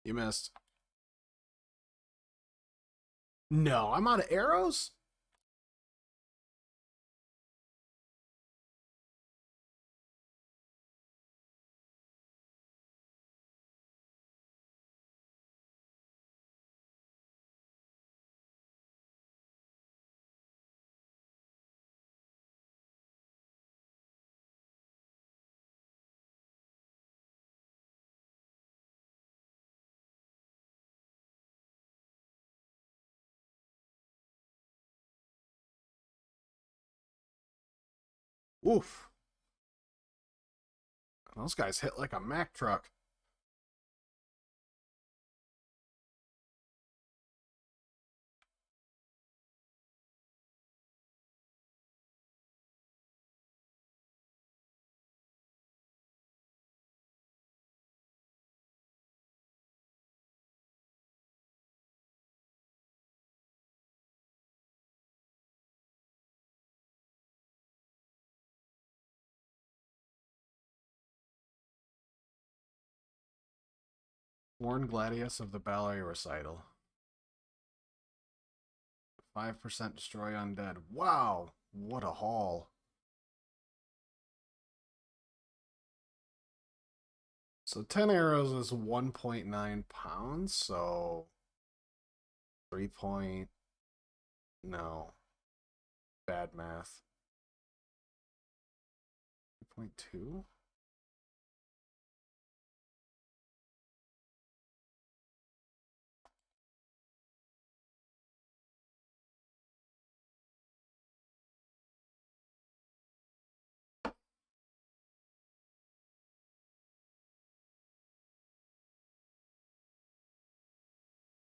You missed. No, I'm out of arrows? Oof. Those guys hit like a Mack truck. Warn Gladius of the ballet recital. 5% destroy undead. Wow, what a haul. So 10 arrows is 1.9 pounds, so 3 point... No. Bad math. 3.2?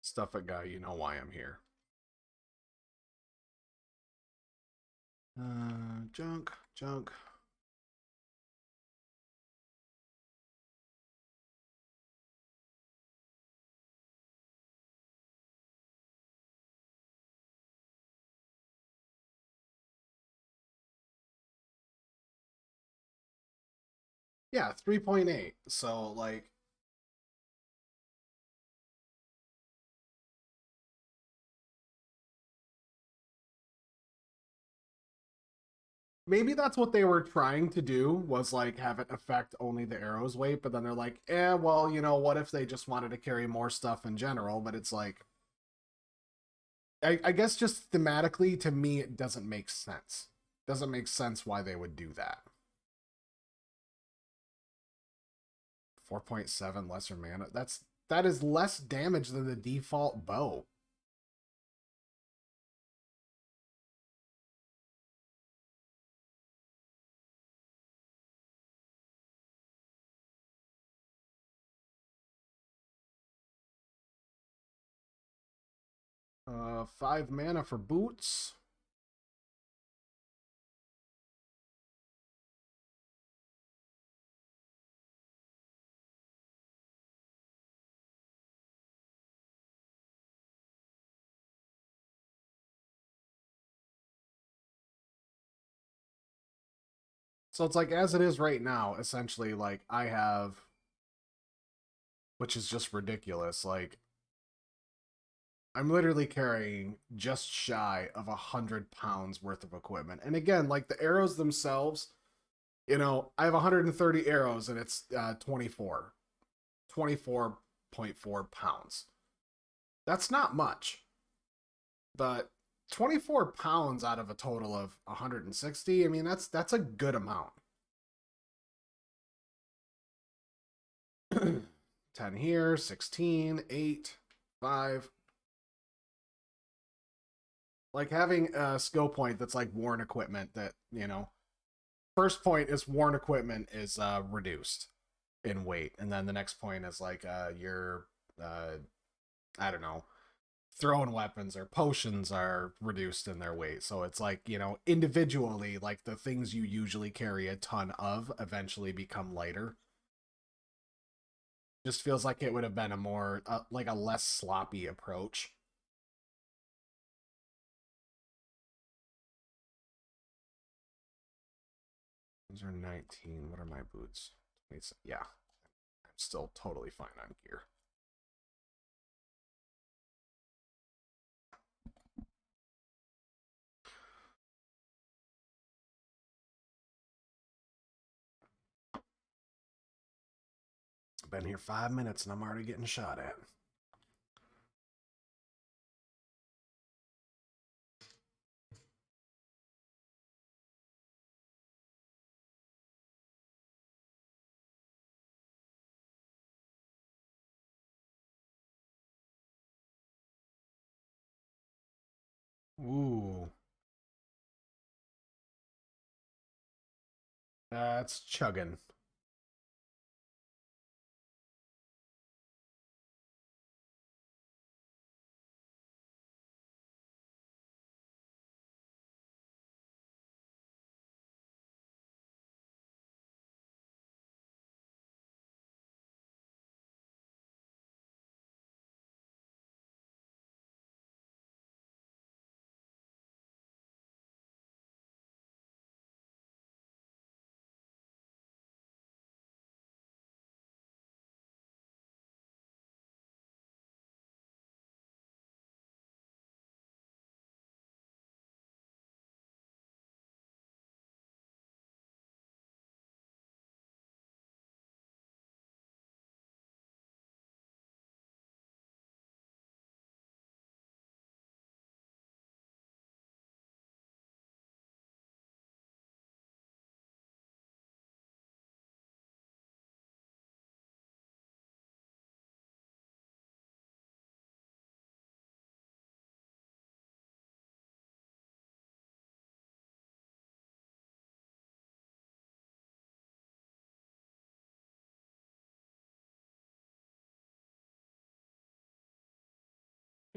Stuff it, guy. You know why I'm here. Junk, junk. Yeah, 3.8. So, like... Maybe that's what they were trying to do, was like have it affect only the arrow's weight, but then they're like, well, you know, what if they just wanted to carry more stuff in general? But it's like, I guess just thematically, to me, it doesn't make sense. Doesn't make sense why they would do that. 4.7 lesser mana. That is less damage than the default bow. Uh, 5 mana for boots. So it's like, as it is right now, essentially, like, I have, which is just ridiculous, like, I'm literally carrying just shy of 100 pounds worth of equipment. And again, like, the arrows themselves, you know, I have 130 arrows and it's 24.4 pounds. That's not much, but 24 pounds out of a total of 160, I mean, that's a good amount. 10 here, 16, 8, 5. Like, having a skill point that's like worn equipment that, you know, first point is worn equipment is reduced in weight, and then the next point is like your I don't know, thrown weapons or potions are reduced in their weight. So it's like, you know, individually, like, the things you usually carry a ton of eventually become lighter. Just feels like it would have been a more like a less sloppy approach. Those are 19. What are my boots? Yeah, I'm still totally fine on gear. I've been here 5 minutes and I'm already getting shot at. Ooh. That's chugging.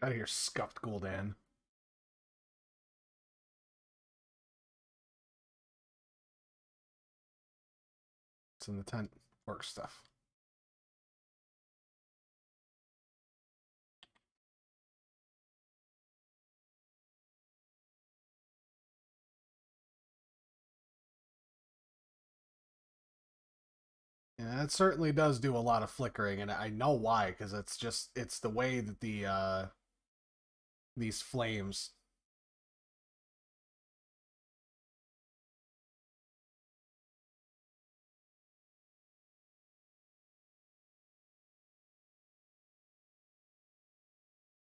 Out of here, scuffed Gul'dan. It's in the tent. Work stuff. Yeah, it certainly does do a lot of flickering, and I know why, because it's the way that the these flames.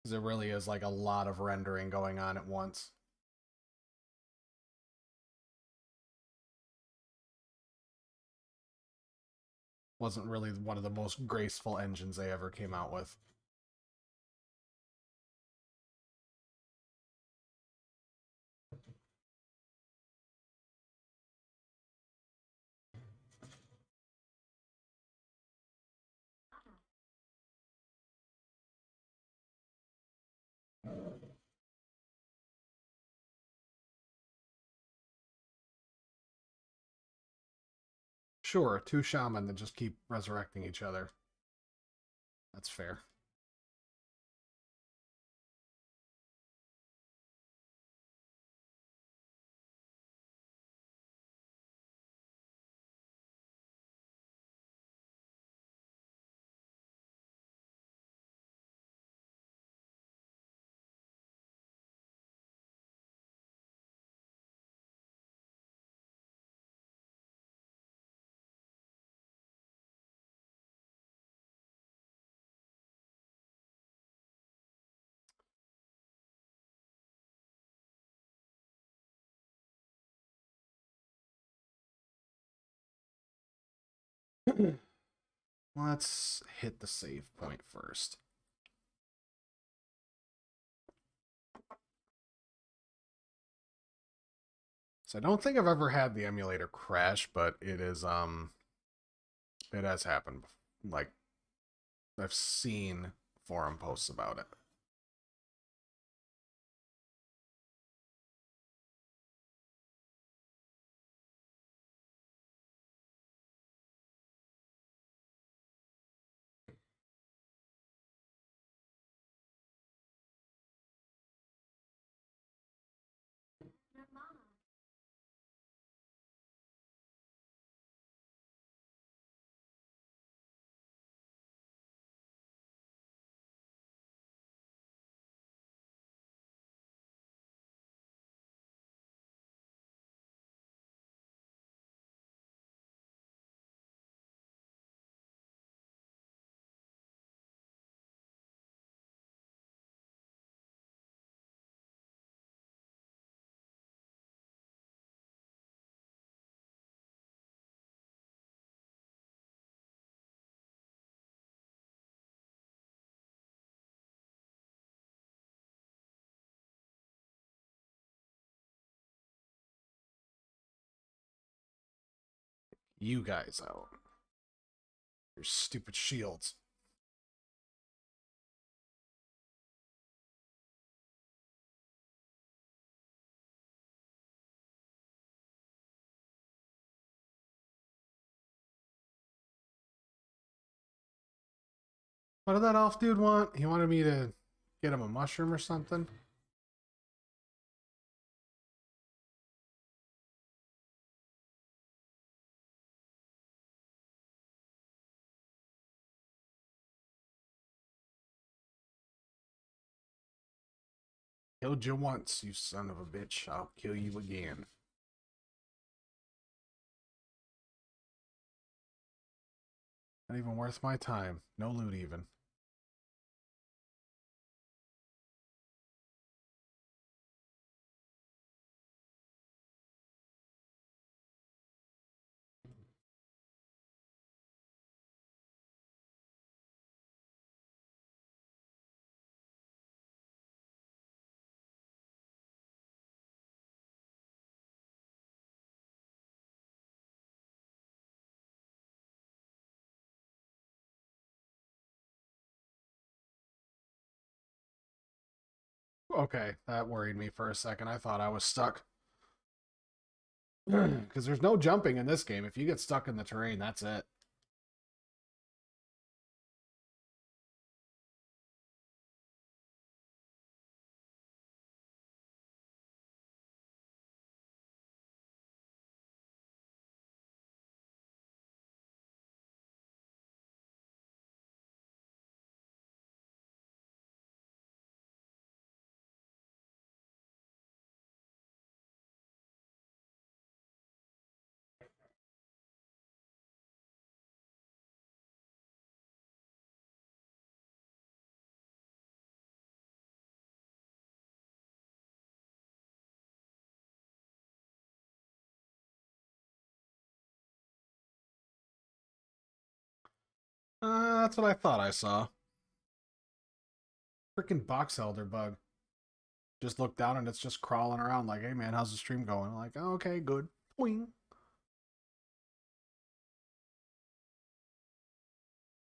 Because it really is like a lot of rendering going on at once. wasn't really one of the most graceful engines they ever came out with. Sure, two shaman that just keep resurrecting each other. That's fair. Let's hit the save point first. So I don't think I've ever had the emulator crash, but it is it has happened. Like, I've seen forum posts about it. You guys out. Your stupid shields. What did that elf dude want? He wanted me to get him a mushroom or something? Killed you once, you son of a bitch. I'll kill you again. Not even worth my time. No loot even. Okay, that worried me for a second. I thought I was stuck. Because there's no jumping in this game. If you get stuck in the terrain, that's it. That's what I thought I saw. Freaking box elder bug. Just look down and it's just crawling around like, hey man, how's the stream going? I'm like, oh, okay, good. Boing.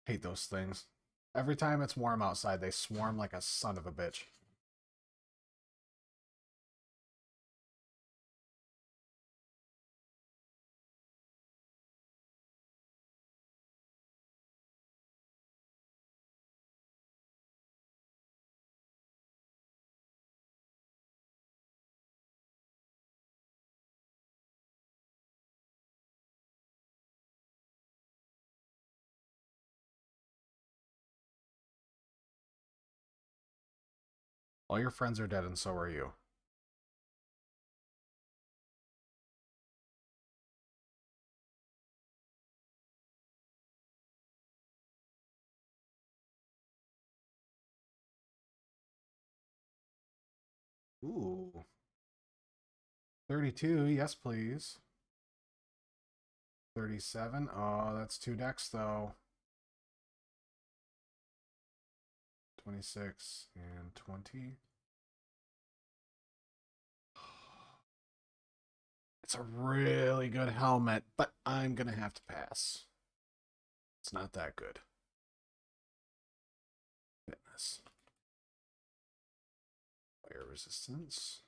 Hate those things. Every time it's warm outside, they swarm like a son of a bitch. All your friends are dead and so are you. Ooh. 32, yes please. 37, oh, that's 2 decks though. 26 and 20. It's a really good helmet, but I'm gonna have to pass. It's not that good. Fitness. Fire resistance.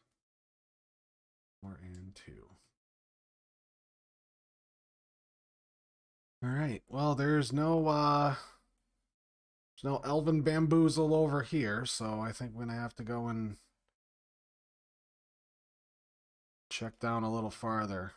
4 and 2. Alright, well there's no elven bamboozle over here, so I think we're gonna have to go and check down a little farther.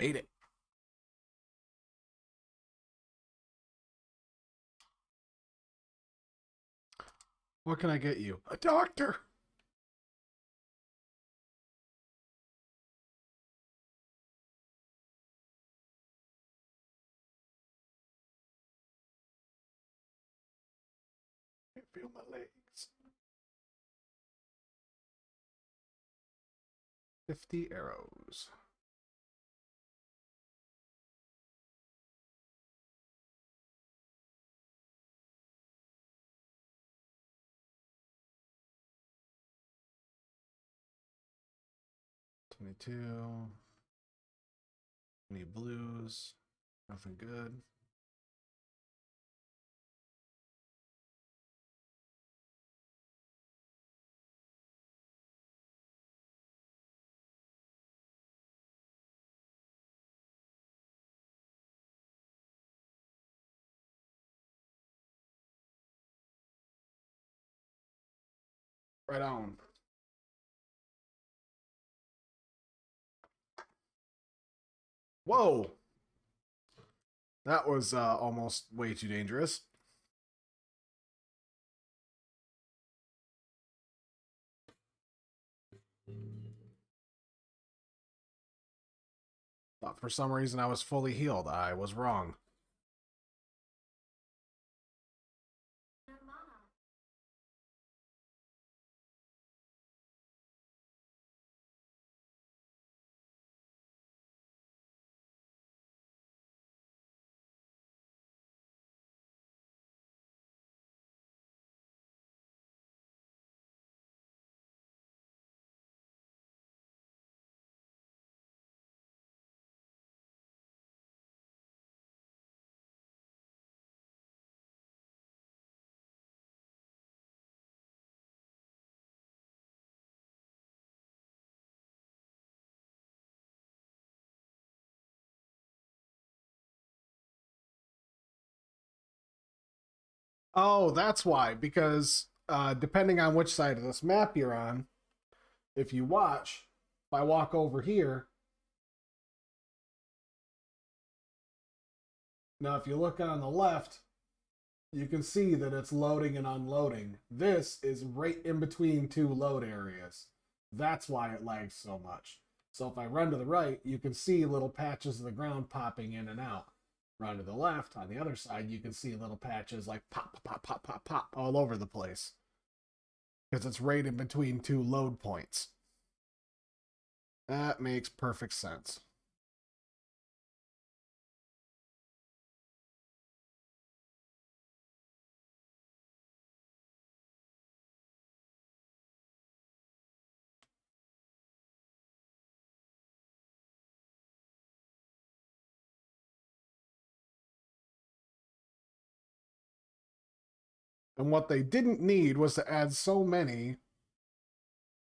Made it. What can I get you? A doctor! I feel my legs. 50 arrows. $22. Any blues? Nothing good. Right on. Whoa! That was almost way too dangerous. Thought for some reason I was fully healed. I was wrong. Oh, that's why. Because depending on which side of this map you're on, if you watch, if I walk over here, now if you look on the left, you can see that it's loading and unloading. This is right in between two load areas. That's why it lags so much. So if I run to the right, you can see little patches of the ground popping in and out. Run to the left, on the other side, you can see little patches like pop, pop, pop, pop, pop all over the place. Because it's right in between two load points. That makes perfect sense. And what they didn't need was to add so many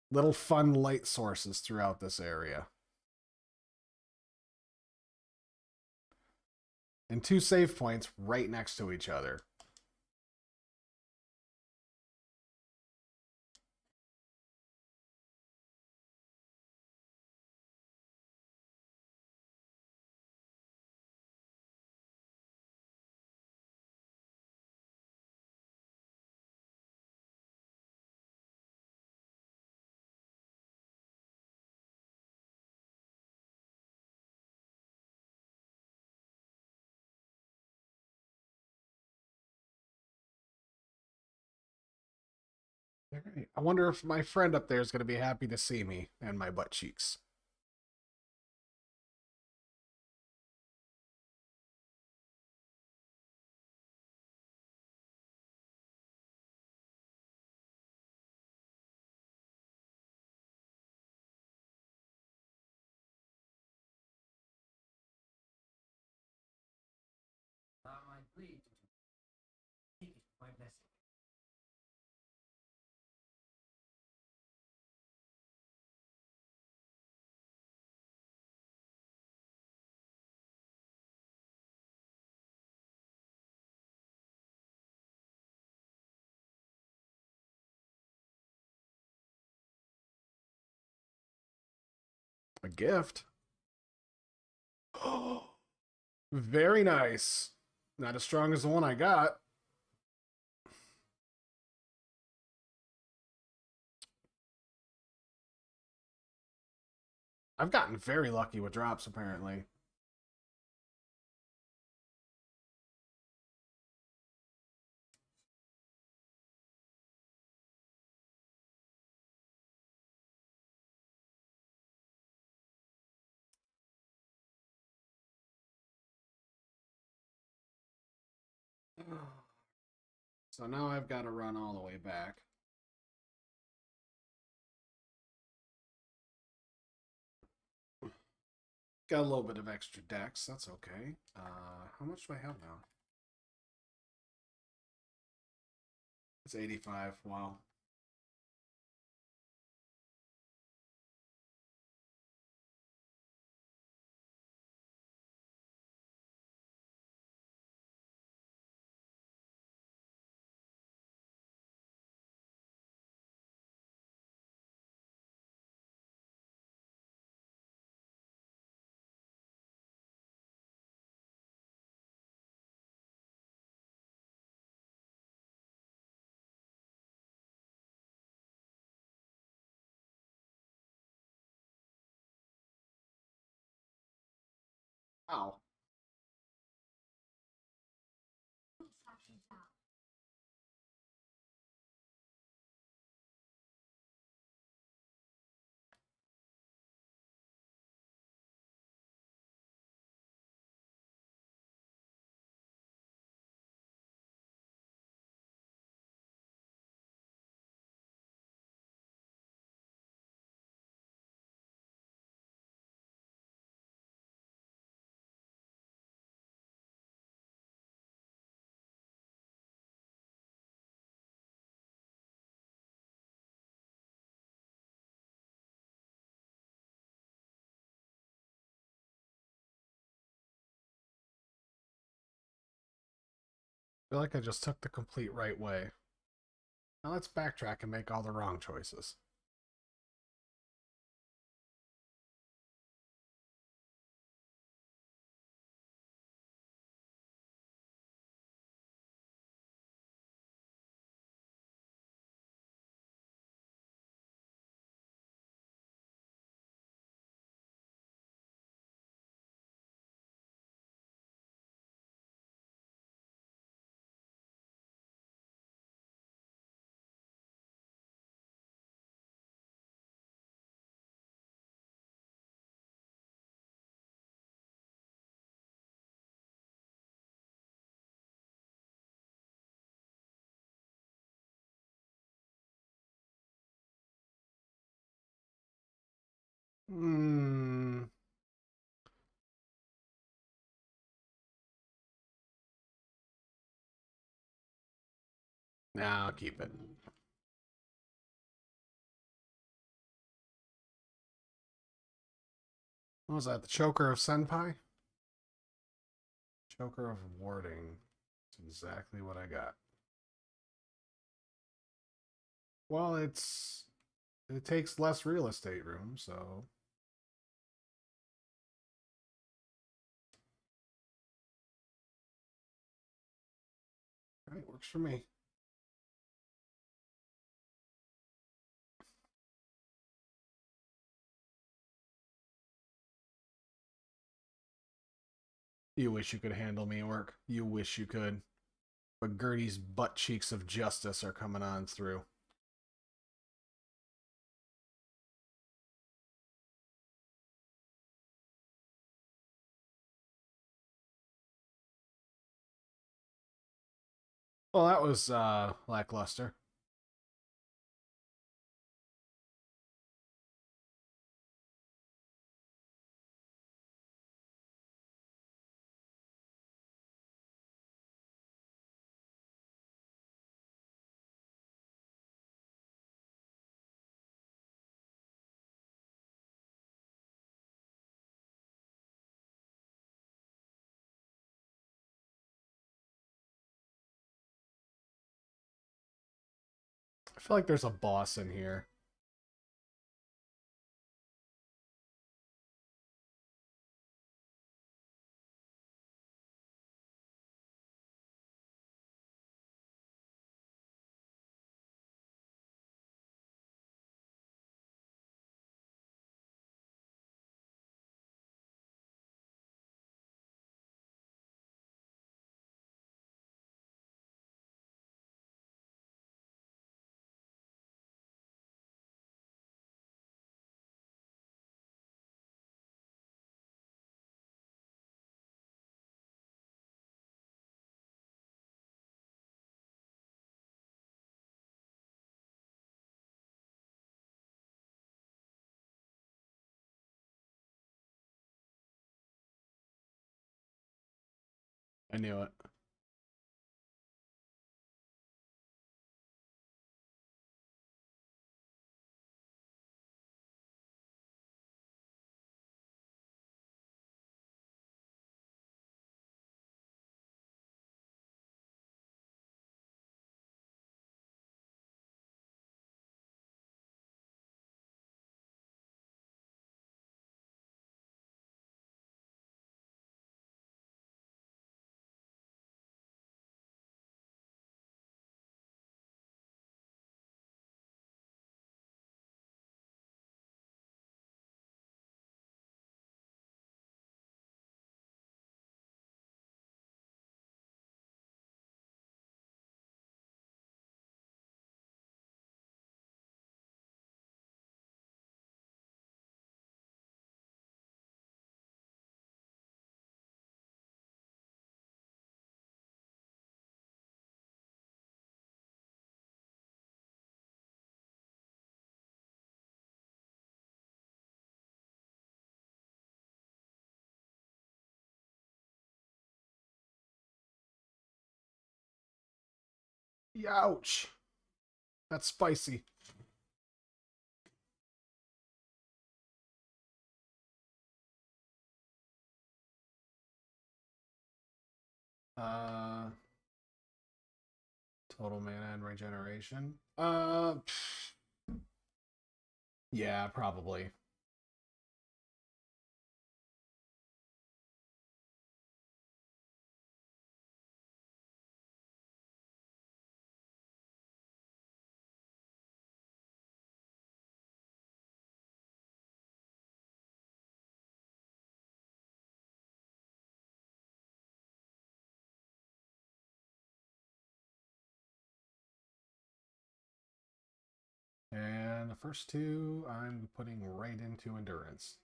little fun light sources throughout this area. And two save points right next to each other. I wonder if my friend up there is going to be happy to see me and my butt cheeks. A gift? Oh, very nice. Not as strong as the one I got. I've gotten very lucky with drops, apparently. So now I've got to run all the way back. Got a little bit of extra dex. That's okay. How much do I have now? It's 85. Wow. Ow. feel like I just took the complete right way. Now let's backtrack and make all the wrong choices. Hmm. Nah, I'll keep it. What was that? The Choker of Senpai? Choker of Warding. That's exactly what I got. Well, it takes less real estate room, so it works for me. You wish you could handle me, Orc. You wish you could. But Gertie's butt cheeks of justice are coming on through. Well, that was lackluster. I feel like there's a boss in here. I knew it. Ouch. That's spicy. Uh, Total mana and regeneration. Yeah, probably. And the first two I'm putting right into endurance.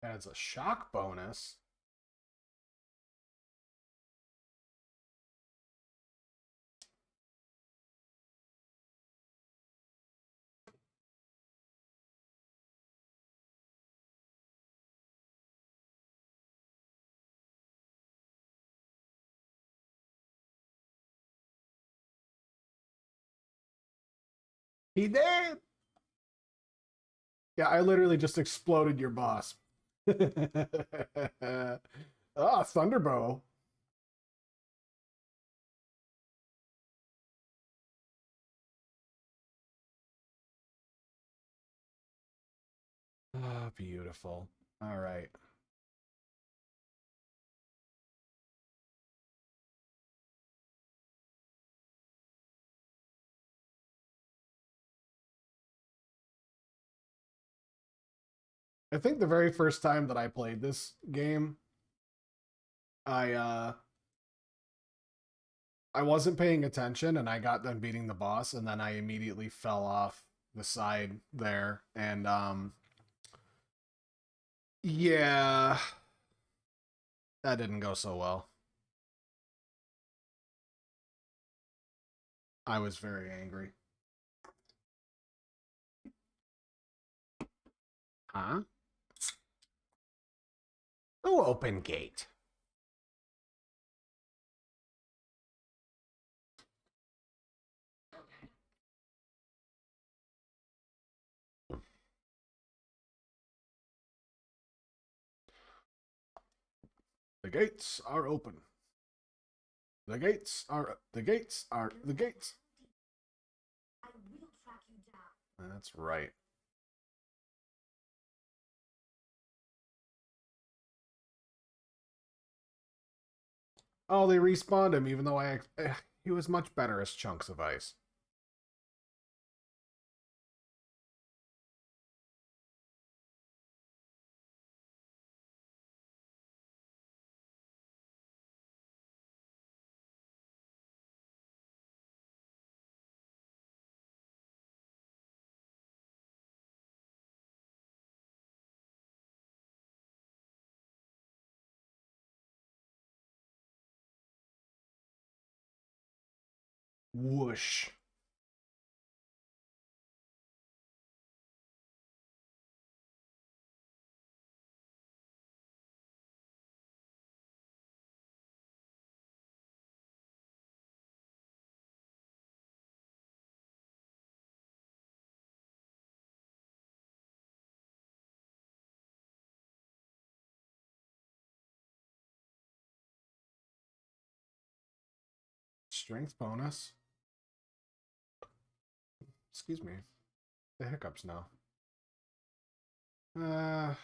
Adds a shock bonus. He did! Yeah, I literally just exploded your boss. Ah, Thunderbow. Ah, beautiful. All right. I think the very first time that I played this game, I I wasn't paying attention and I got done beating the boss and then I immediately fell off the side there and yeah, that didn't go so well. I was very angry. Huh? Go open gate. The gates are open. The gates are the gates. I will track you down. That's right. Oh, they respawned him even though he was much better as chunks of ice. Whoosh. Strength bonus. Excuse me. The hiccups now. Yeah.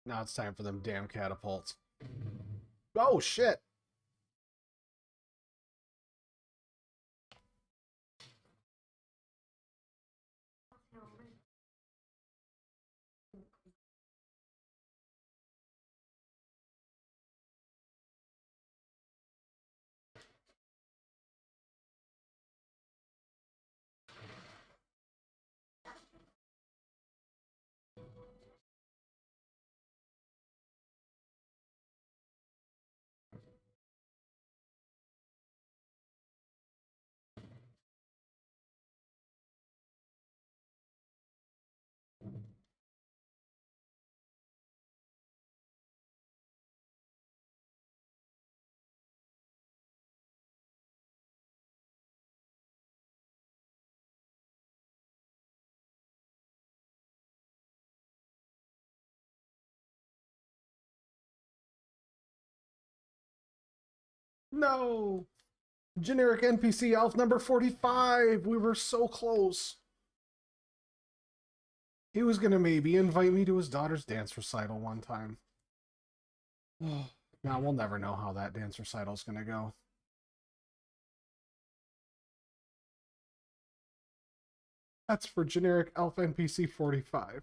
Now it's time for them damn catapults. Oh shit. No! Generic NPC elf number 45! We were so close. He was gonna maybe invite me to his daughter's dance recital one time. Now we'll never know how that dance recital's gonna go. That's for generic elf NPC 45.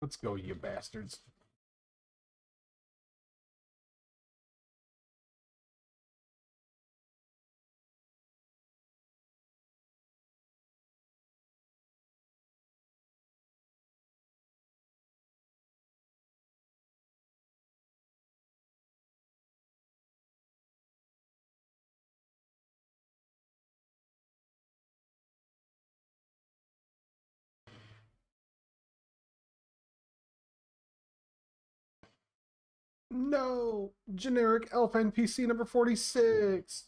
Let's go, you bastards. No! Generic elf NPC number 46!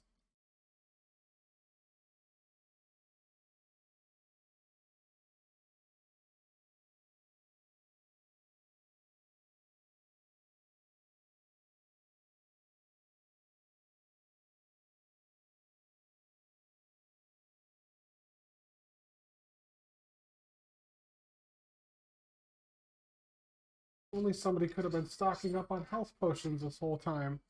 Only somebody could have been stocking up on health potions this whole time.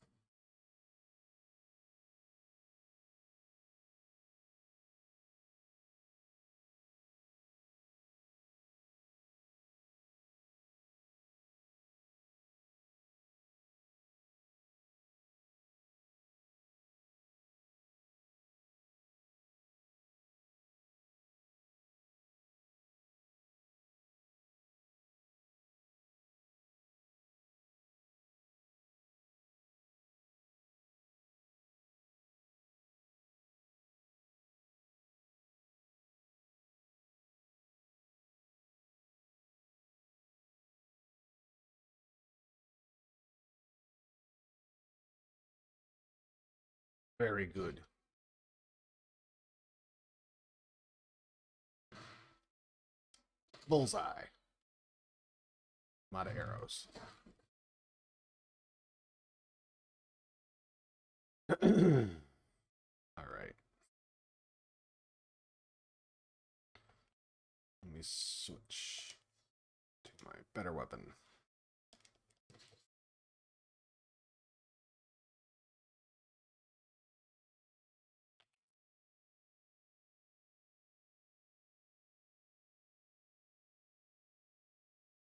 Very good. Bullseye. A lot of arrows. Alright. Let me switch to my better weapon.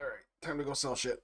Alright, time to go sell shit.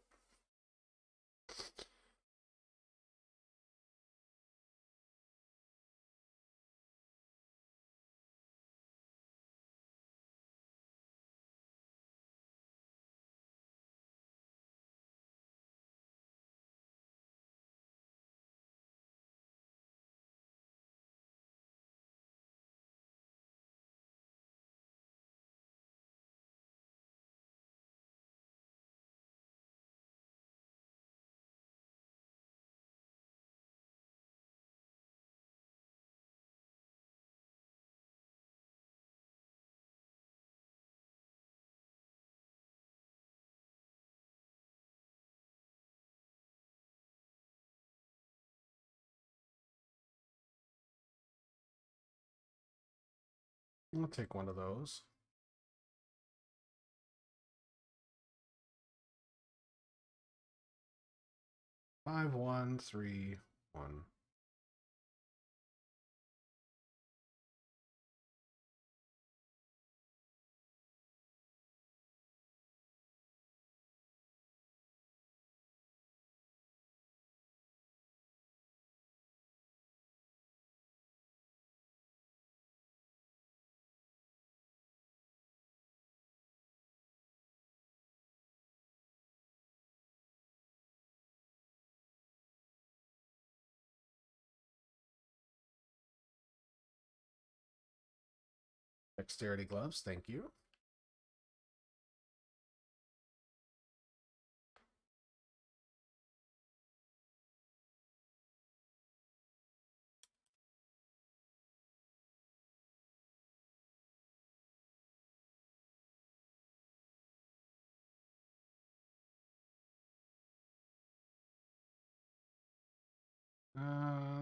I'll take one of those. Five, 1, 3, 1. Dexterity gloves, thank you.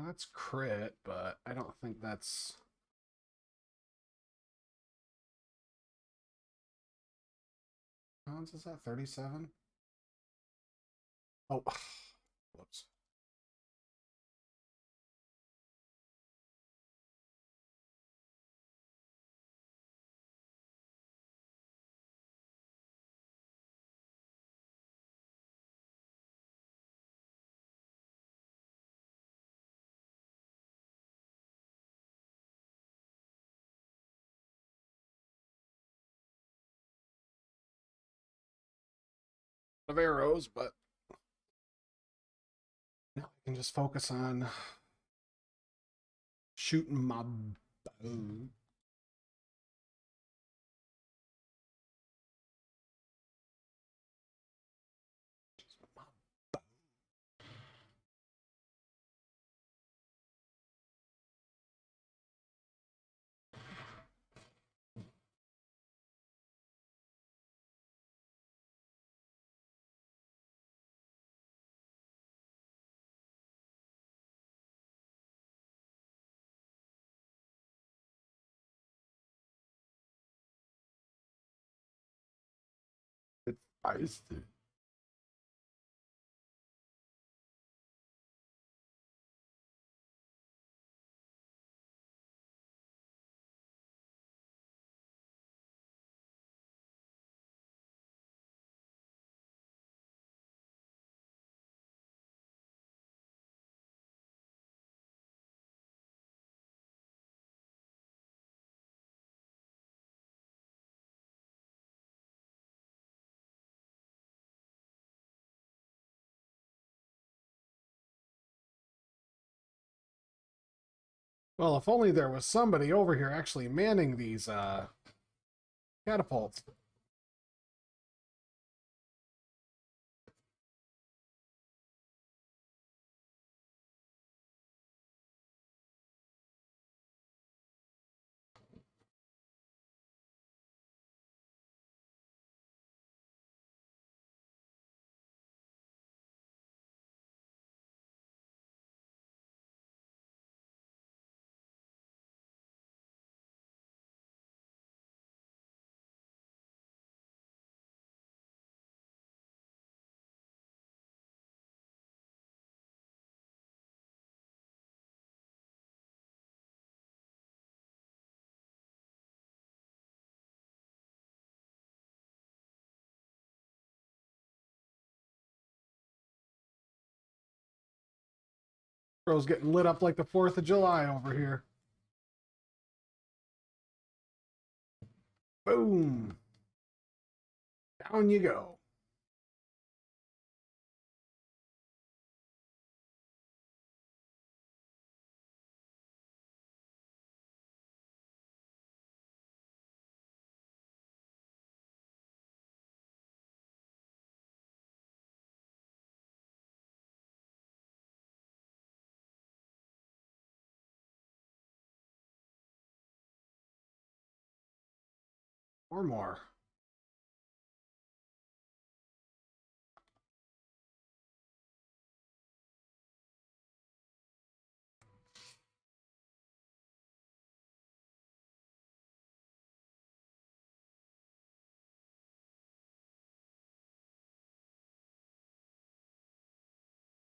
That's crit, but I don't think that's... How much is that? 37? Oh, whoops. Of arrows, but now I can just focus on shooting my bow. It's feisty. Well, if only there was somebody over here actually manning these catapults. Bro's getting lit up like the 4th of July over here. Boom. Down you go. Or more.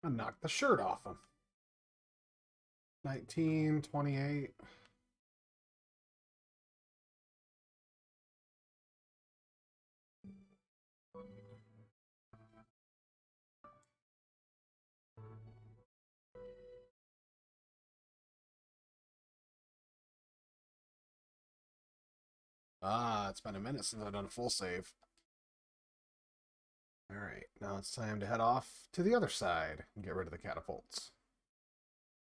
I knocked the shirt off him. 19, 28. Ah, it's been a minute since I've done a full save. Alright, now it's time to head off to the other side and get rid of the catapults.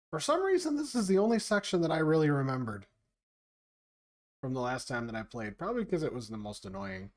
For some reason, this is the only section that I really remembered. from the last time that I played, probably because it was the most annoying.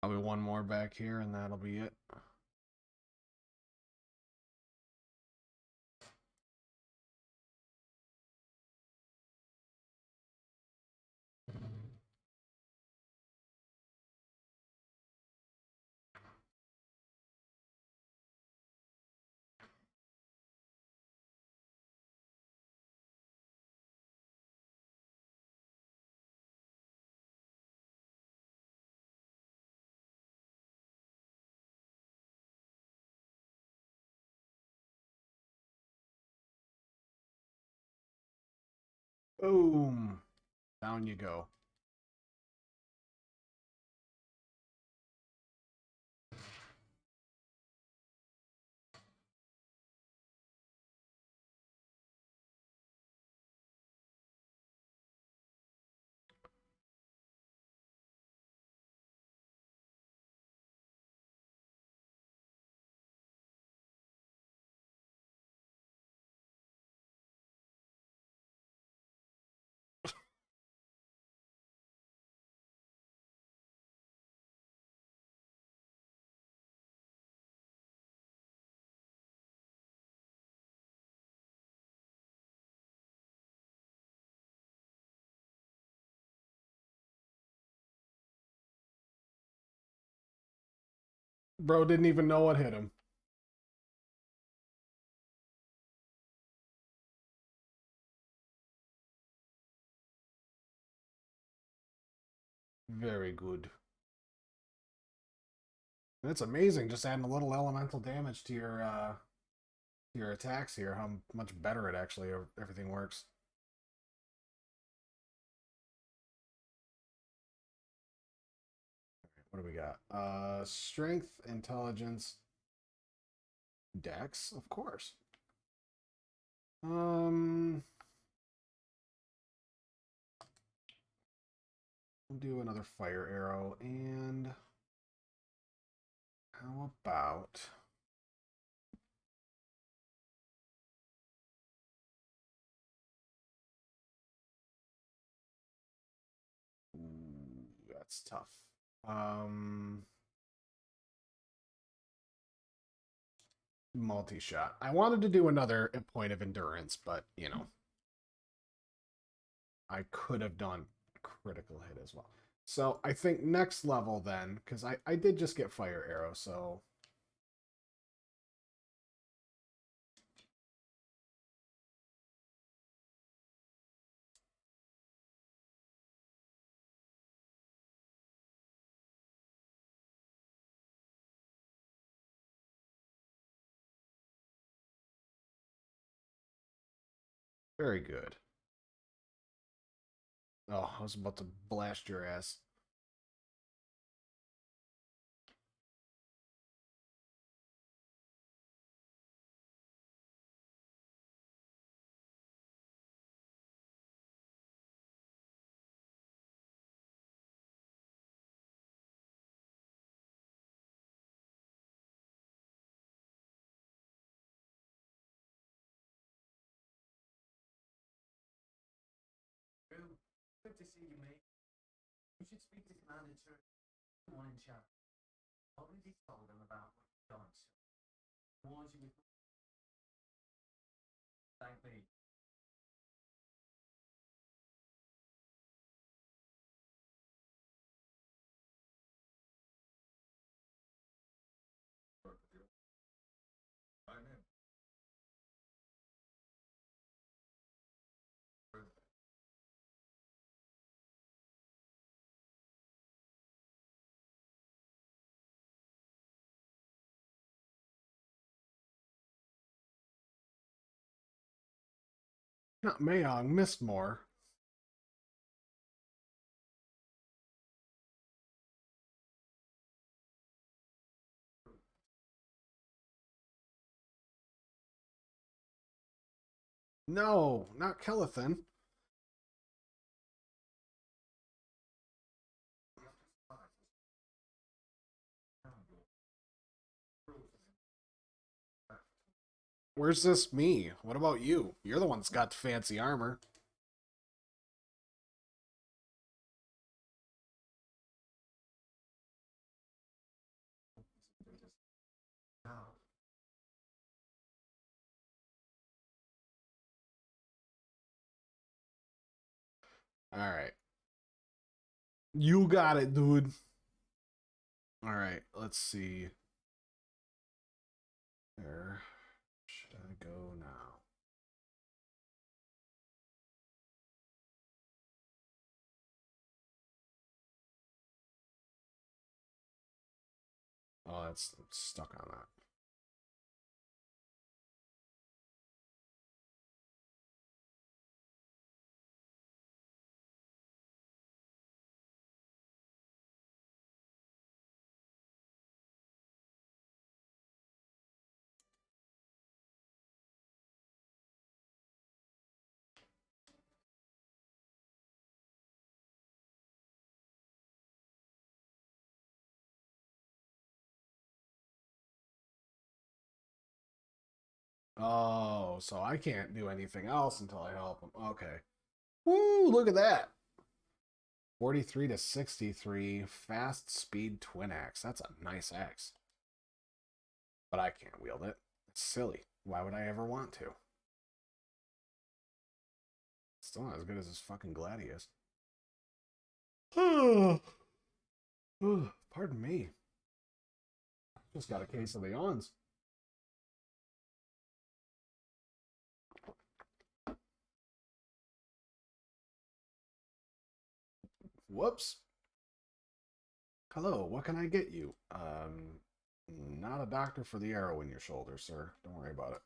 Probably one more back here, and that'll be it. Boom. Down you go. Bro didn't even know what hit him. Very good. That's amazing, just adding a little elemental damage to your attacks here, how much better it actually everything works. What do we got? Strength, intelligence, dex, of course. We'll do another fire arrow, and how about ooh, that's tough. Multi-shot. I wanted to do another point of endurance, but you know, I could have done critical hit as well. So I think next level then, because I did just get fire arrow, so very good. Oh, I was about to blast your ass. Good to see you, mate. You should speak to Commander Church. One in chat. Already told them about what you've done. Warns you with. Thank me. Not Mayong, Mistmore. No, not Kelethin. Where's this me? What about you? You're the one that's got the fancy armor. Alright. You got it, dude. Alright, let's see. Where should I go now? Oh, I'm stuck on that. Oh, so I can't do anything else until I help him. Okay. Woo, look at that. 43 to 63, fast speed twin axe. That's a nice axe. But I can't wield it. It's silly. Why would I ever want to? It's still not as good as this fucking Gladius. Pardon me. Just got a case of the yawns. Whoops. Hello, what can I get you? Not a doctor for the arrow in your shoulder, sir. Don't worry about it.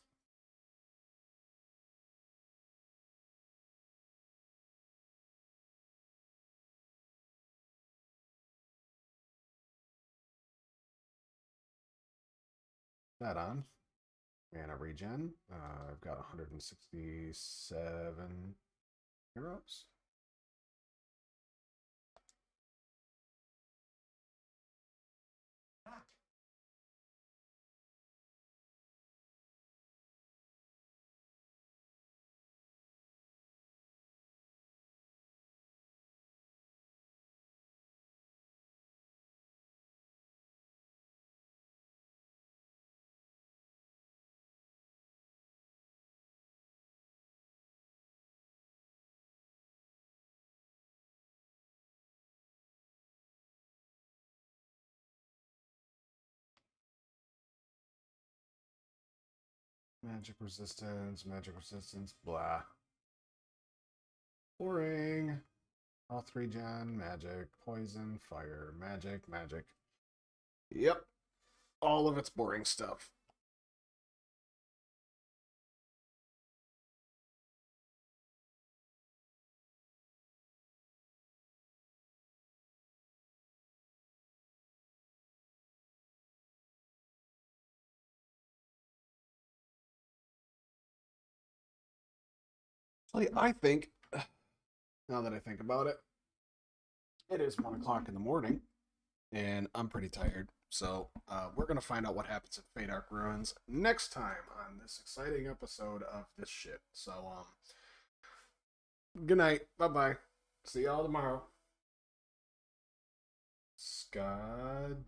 That on. Mana regen. I've got 167 heroes. Magic resistance, blah. Boring. All 3-gen, magic, poison, fire, magic, magic. Yep. All of it's boring stuff. I think, now that I think about it, it is 1 o'clock in the morning, and I'm pretty tired. So we're going to find out what happens at Fate Arc Ruins next time on this exciting episode of this shit. So, good night. Bye-bye. See y'all tomorrow. Scott.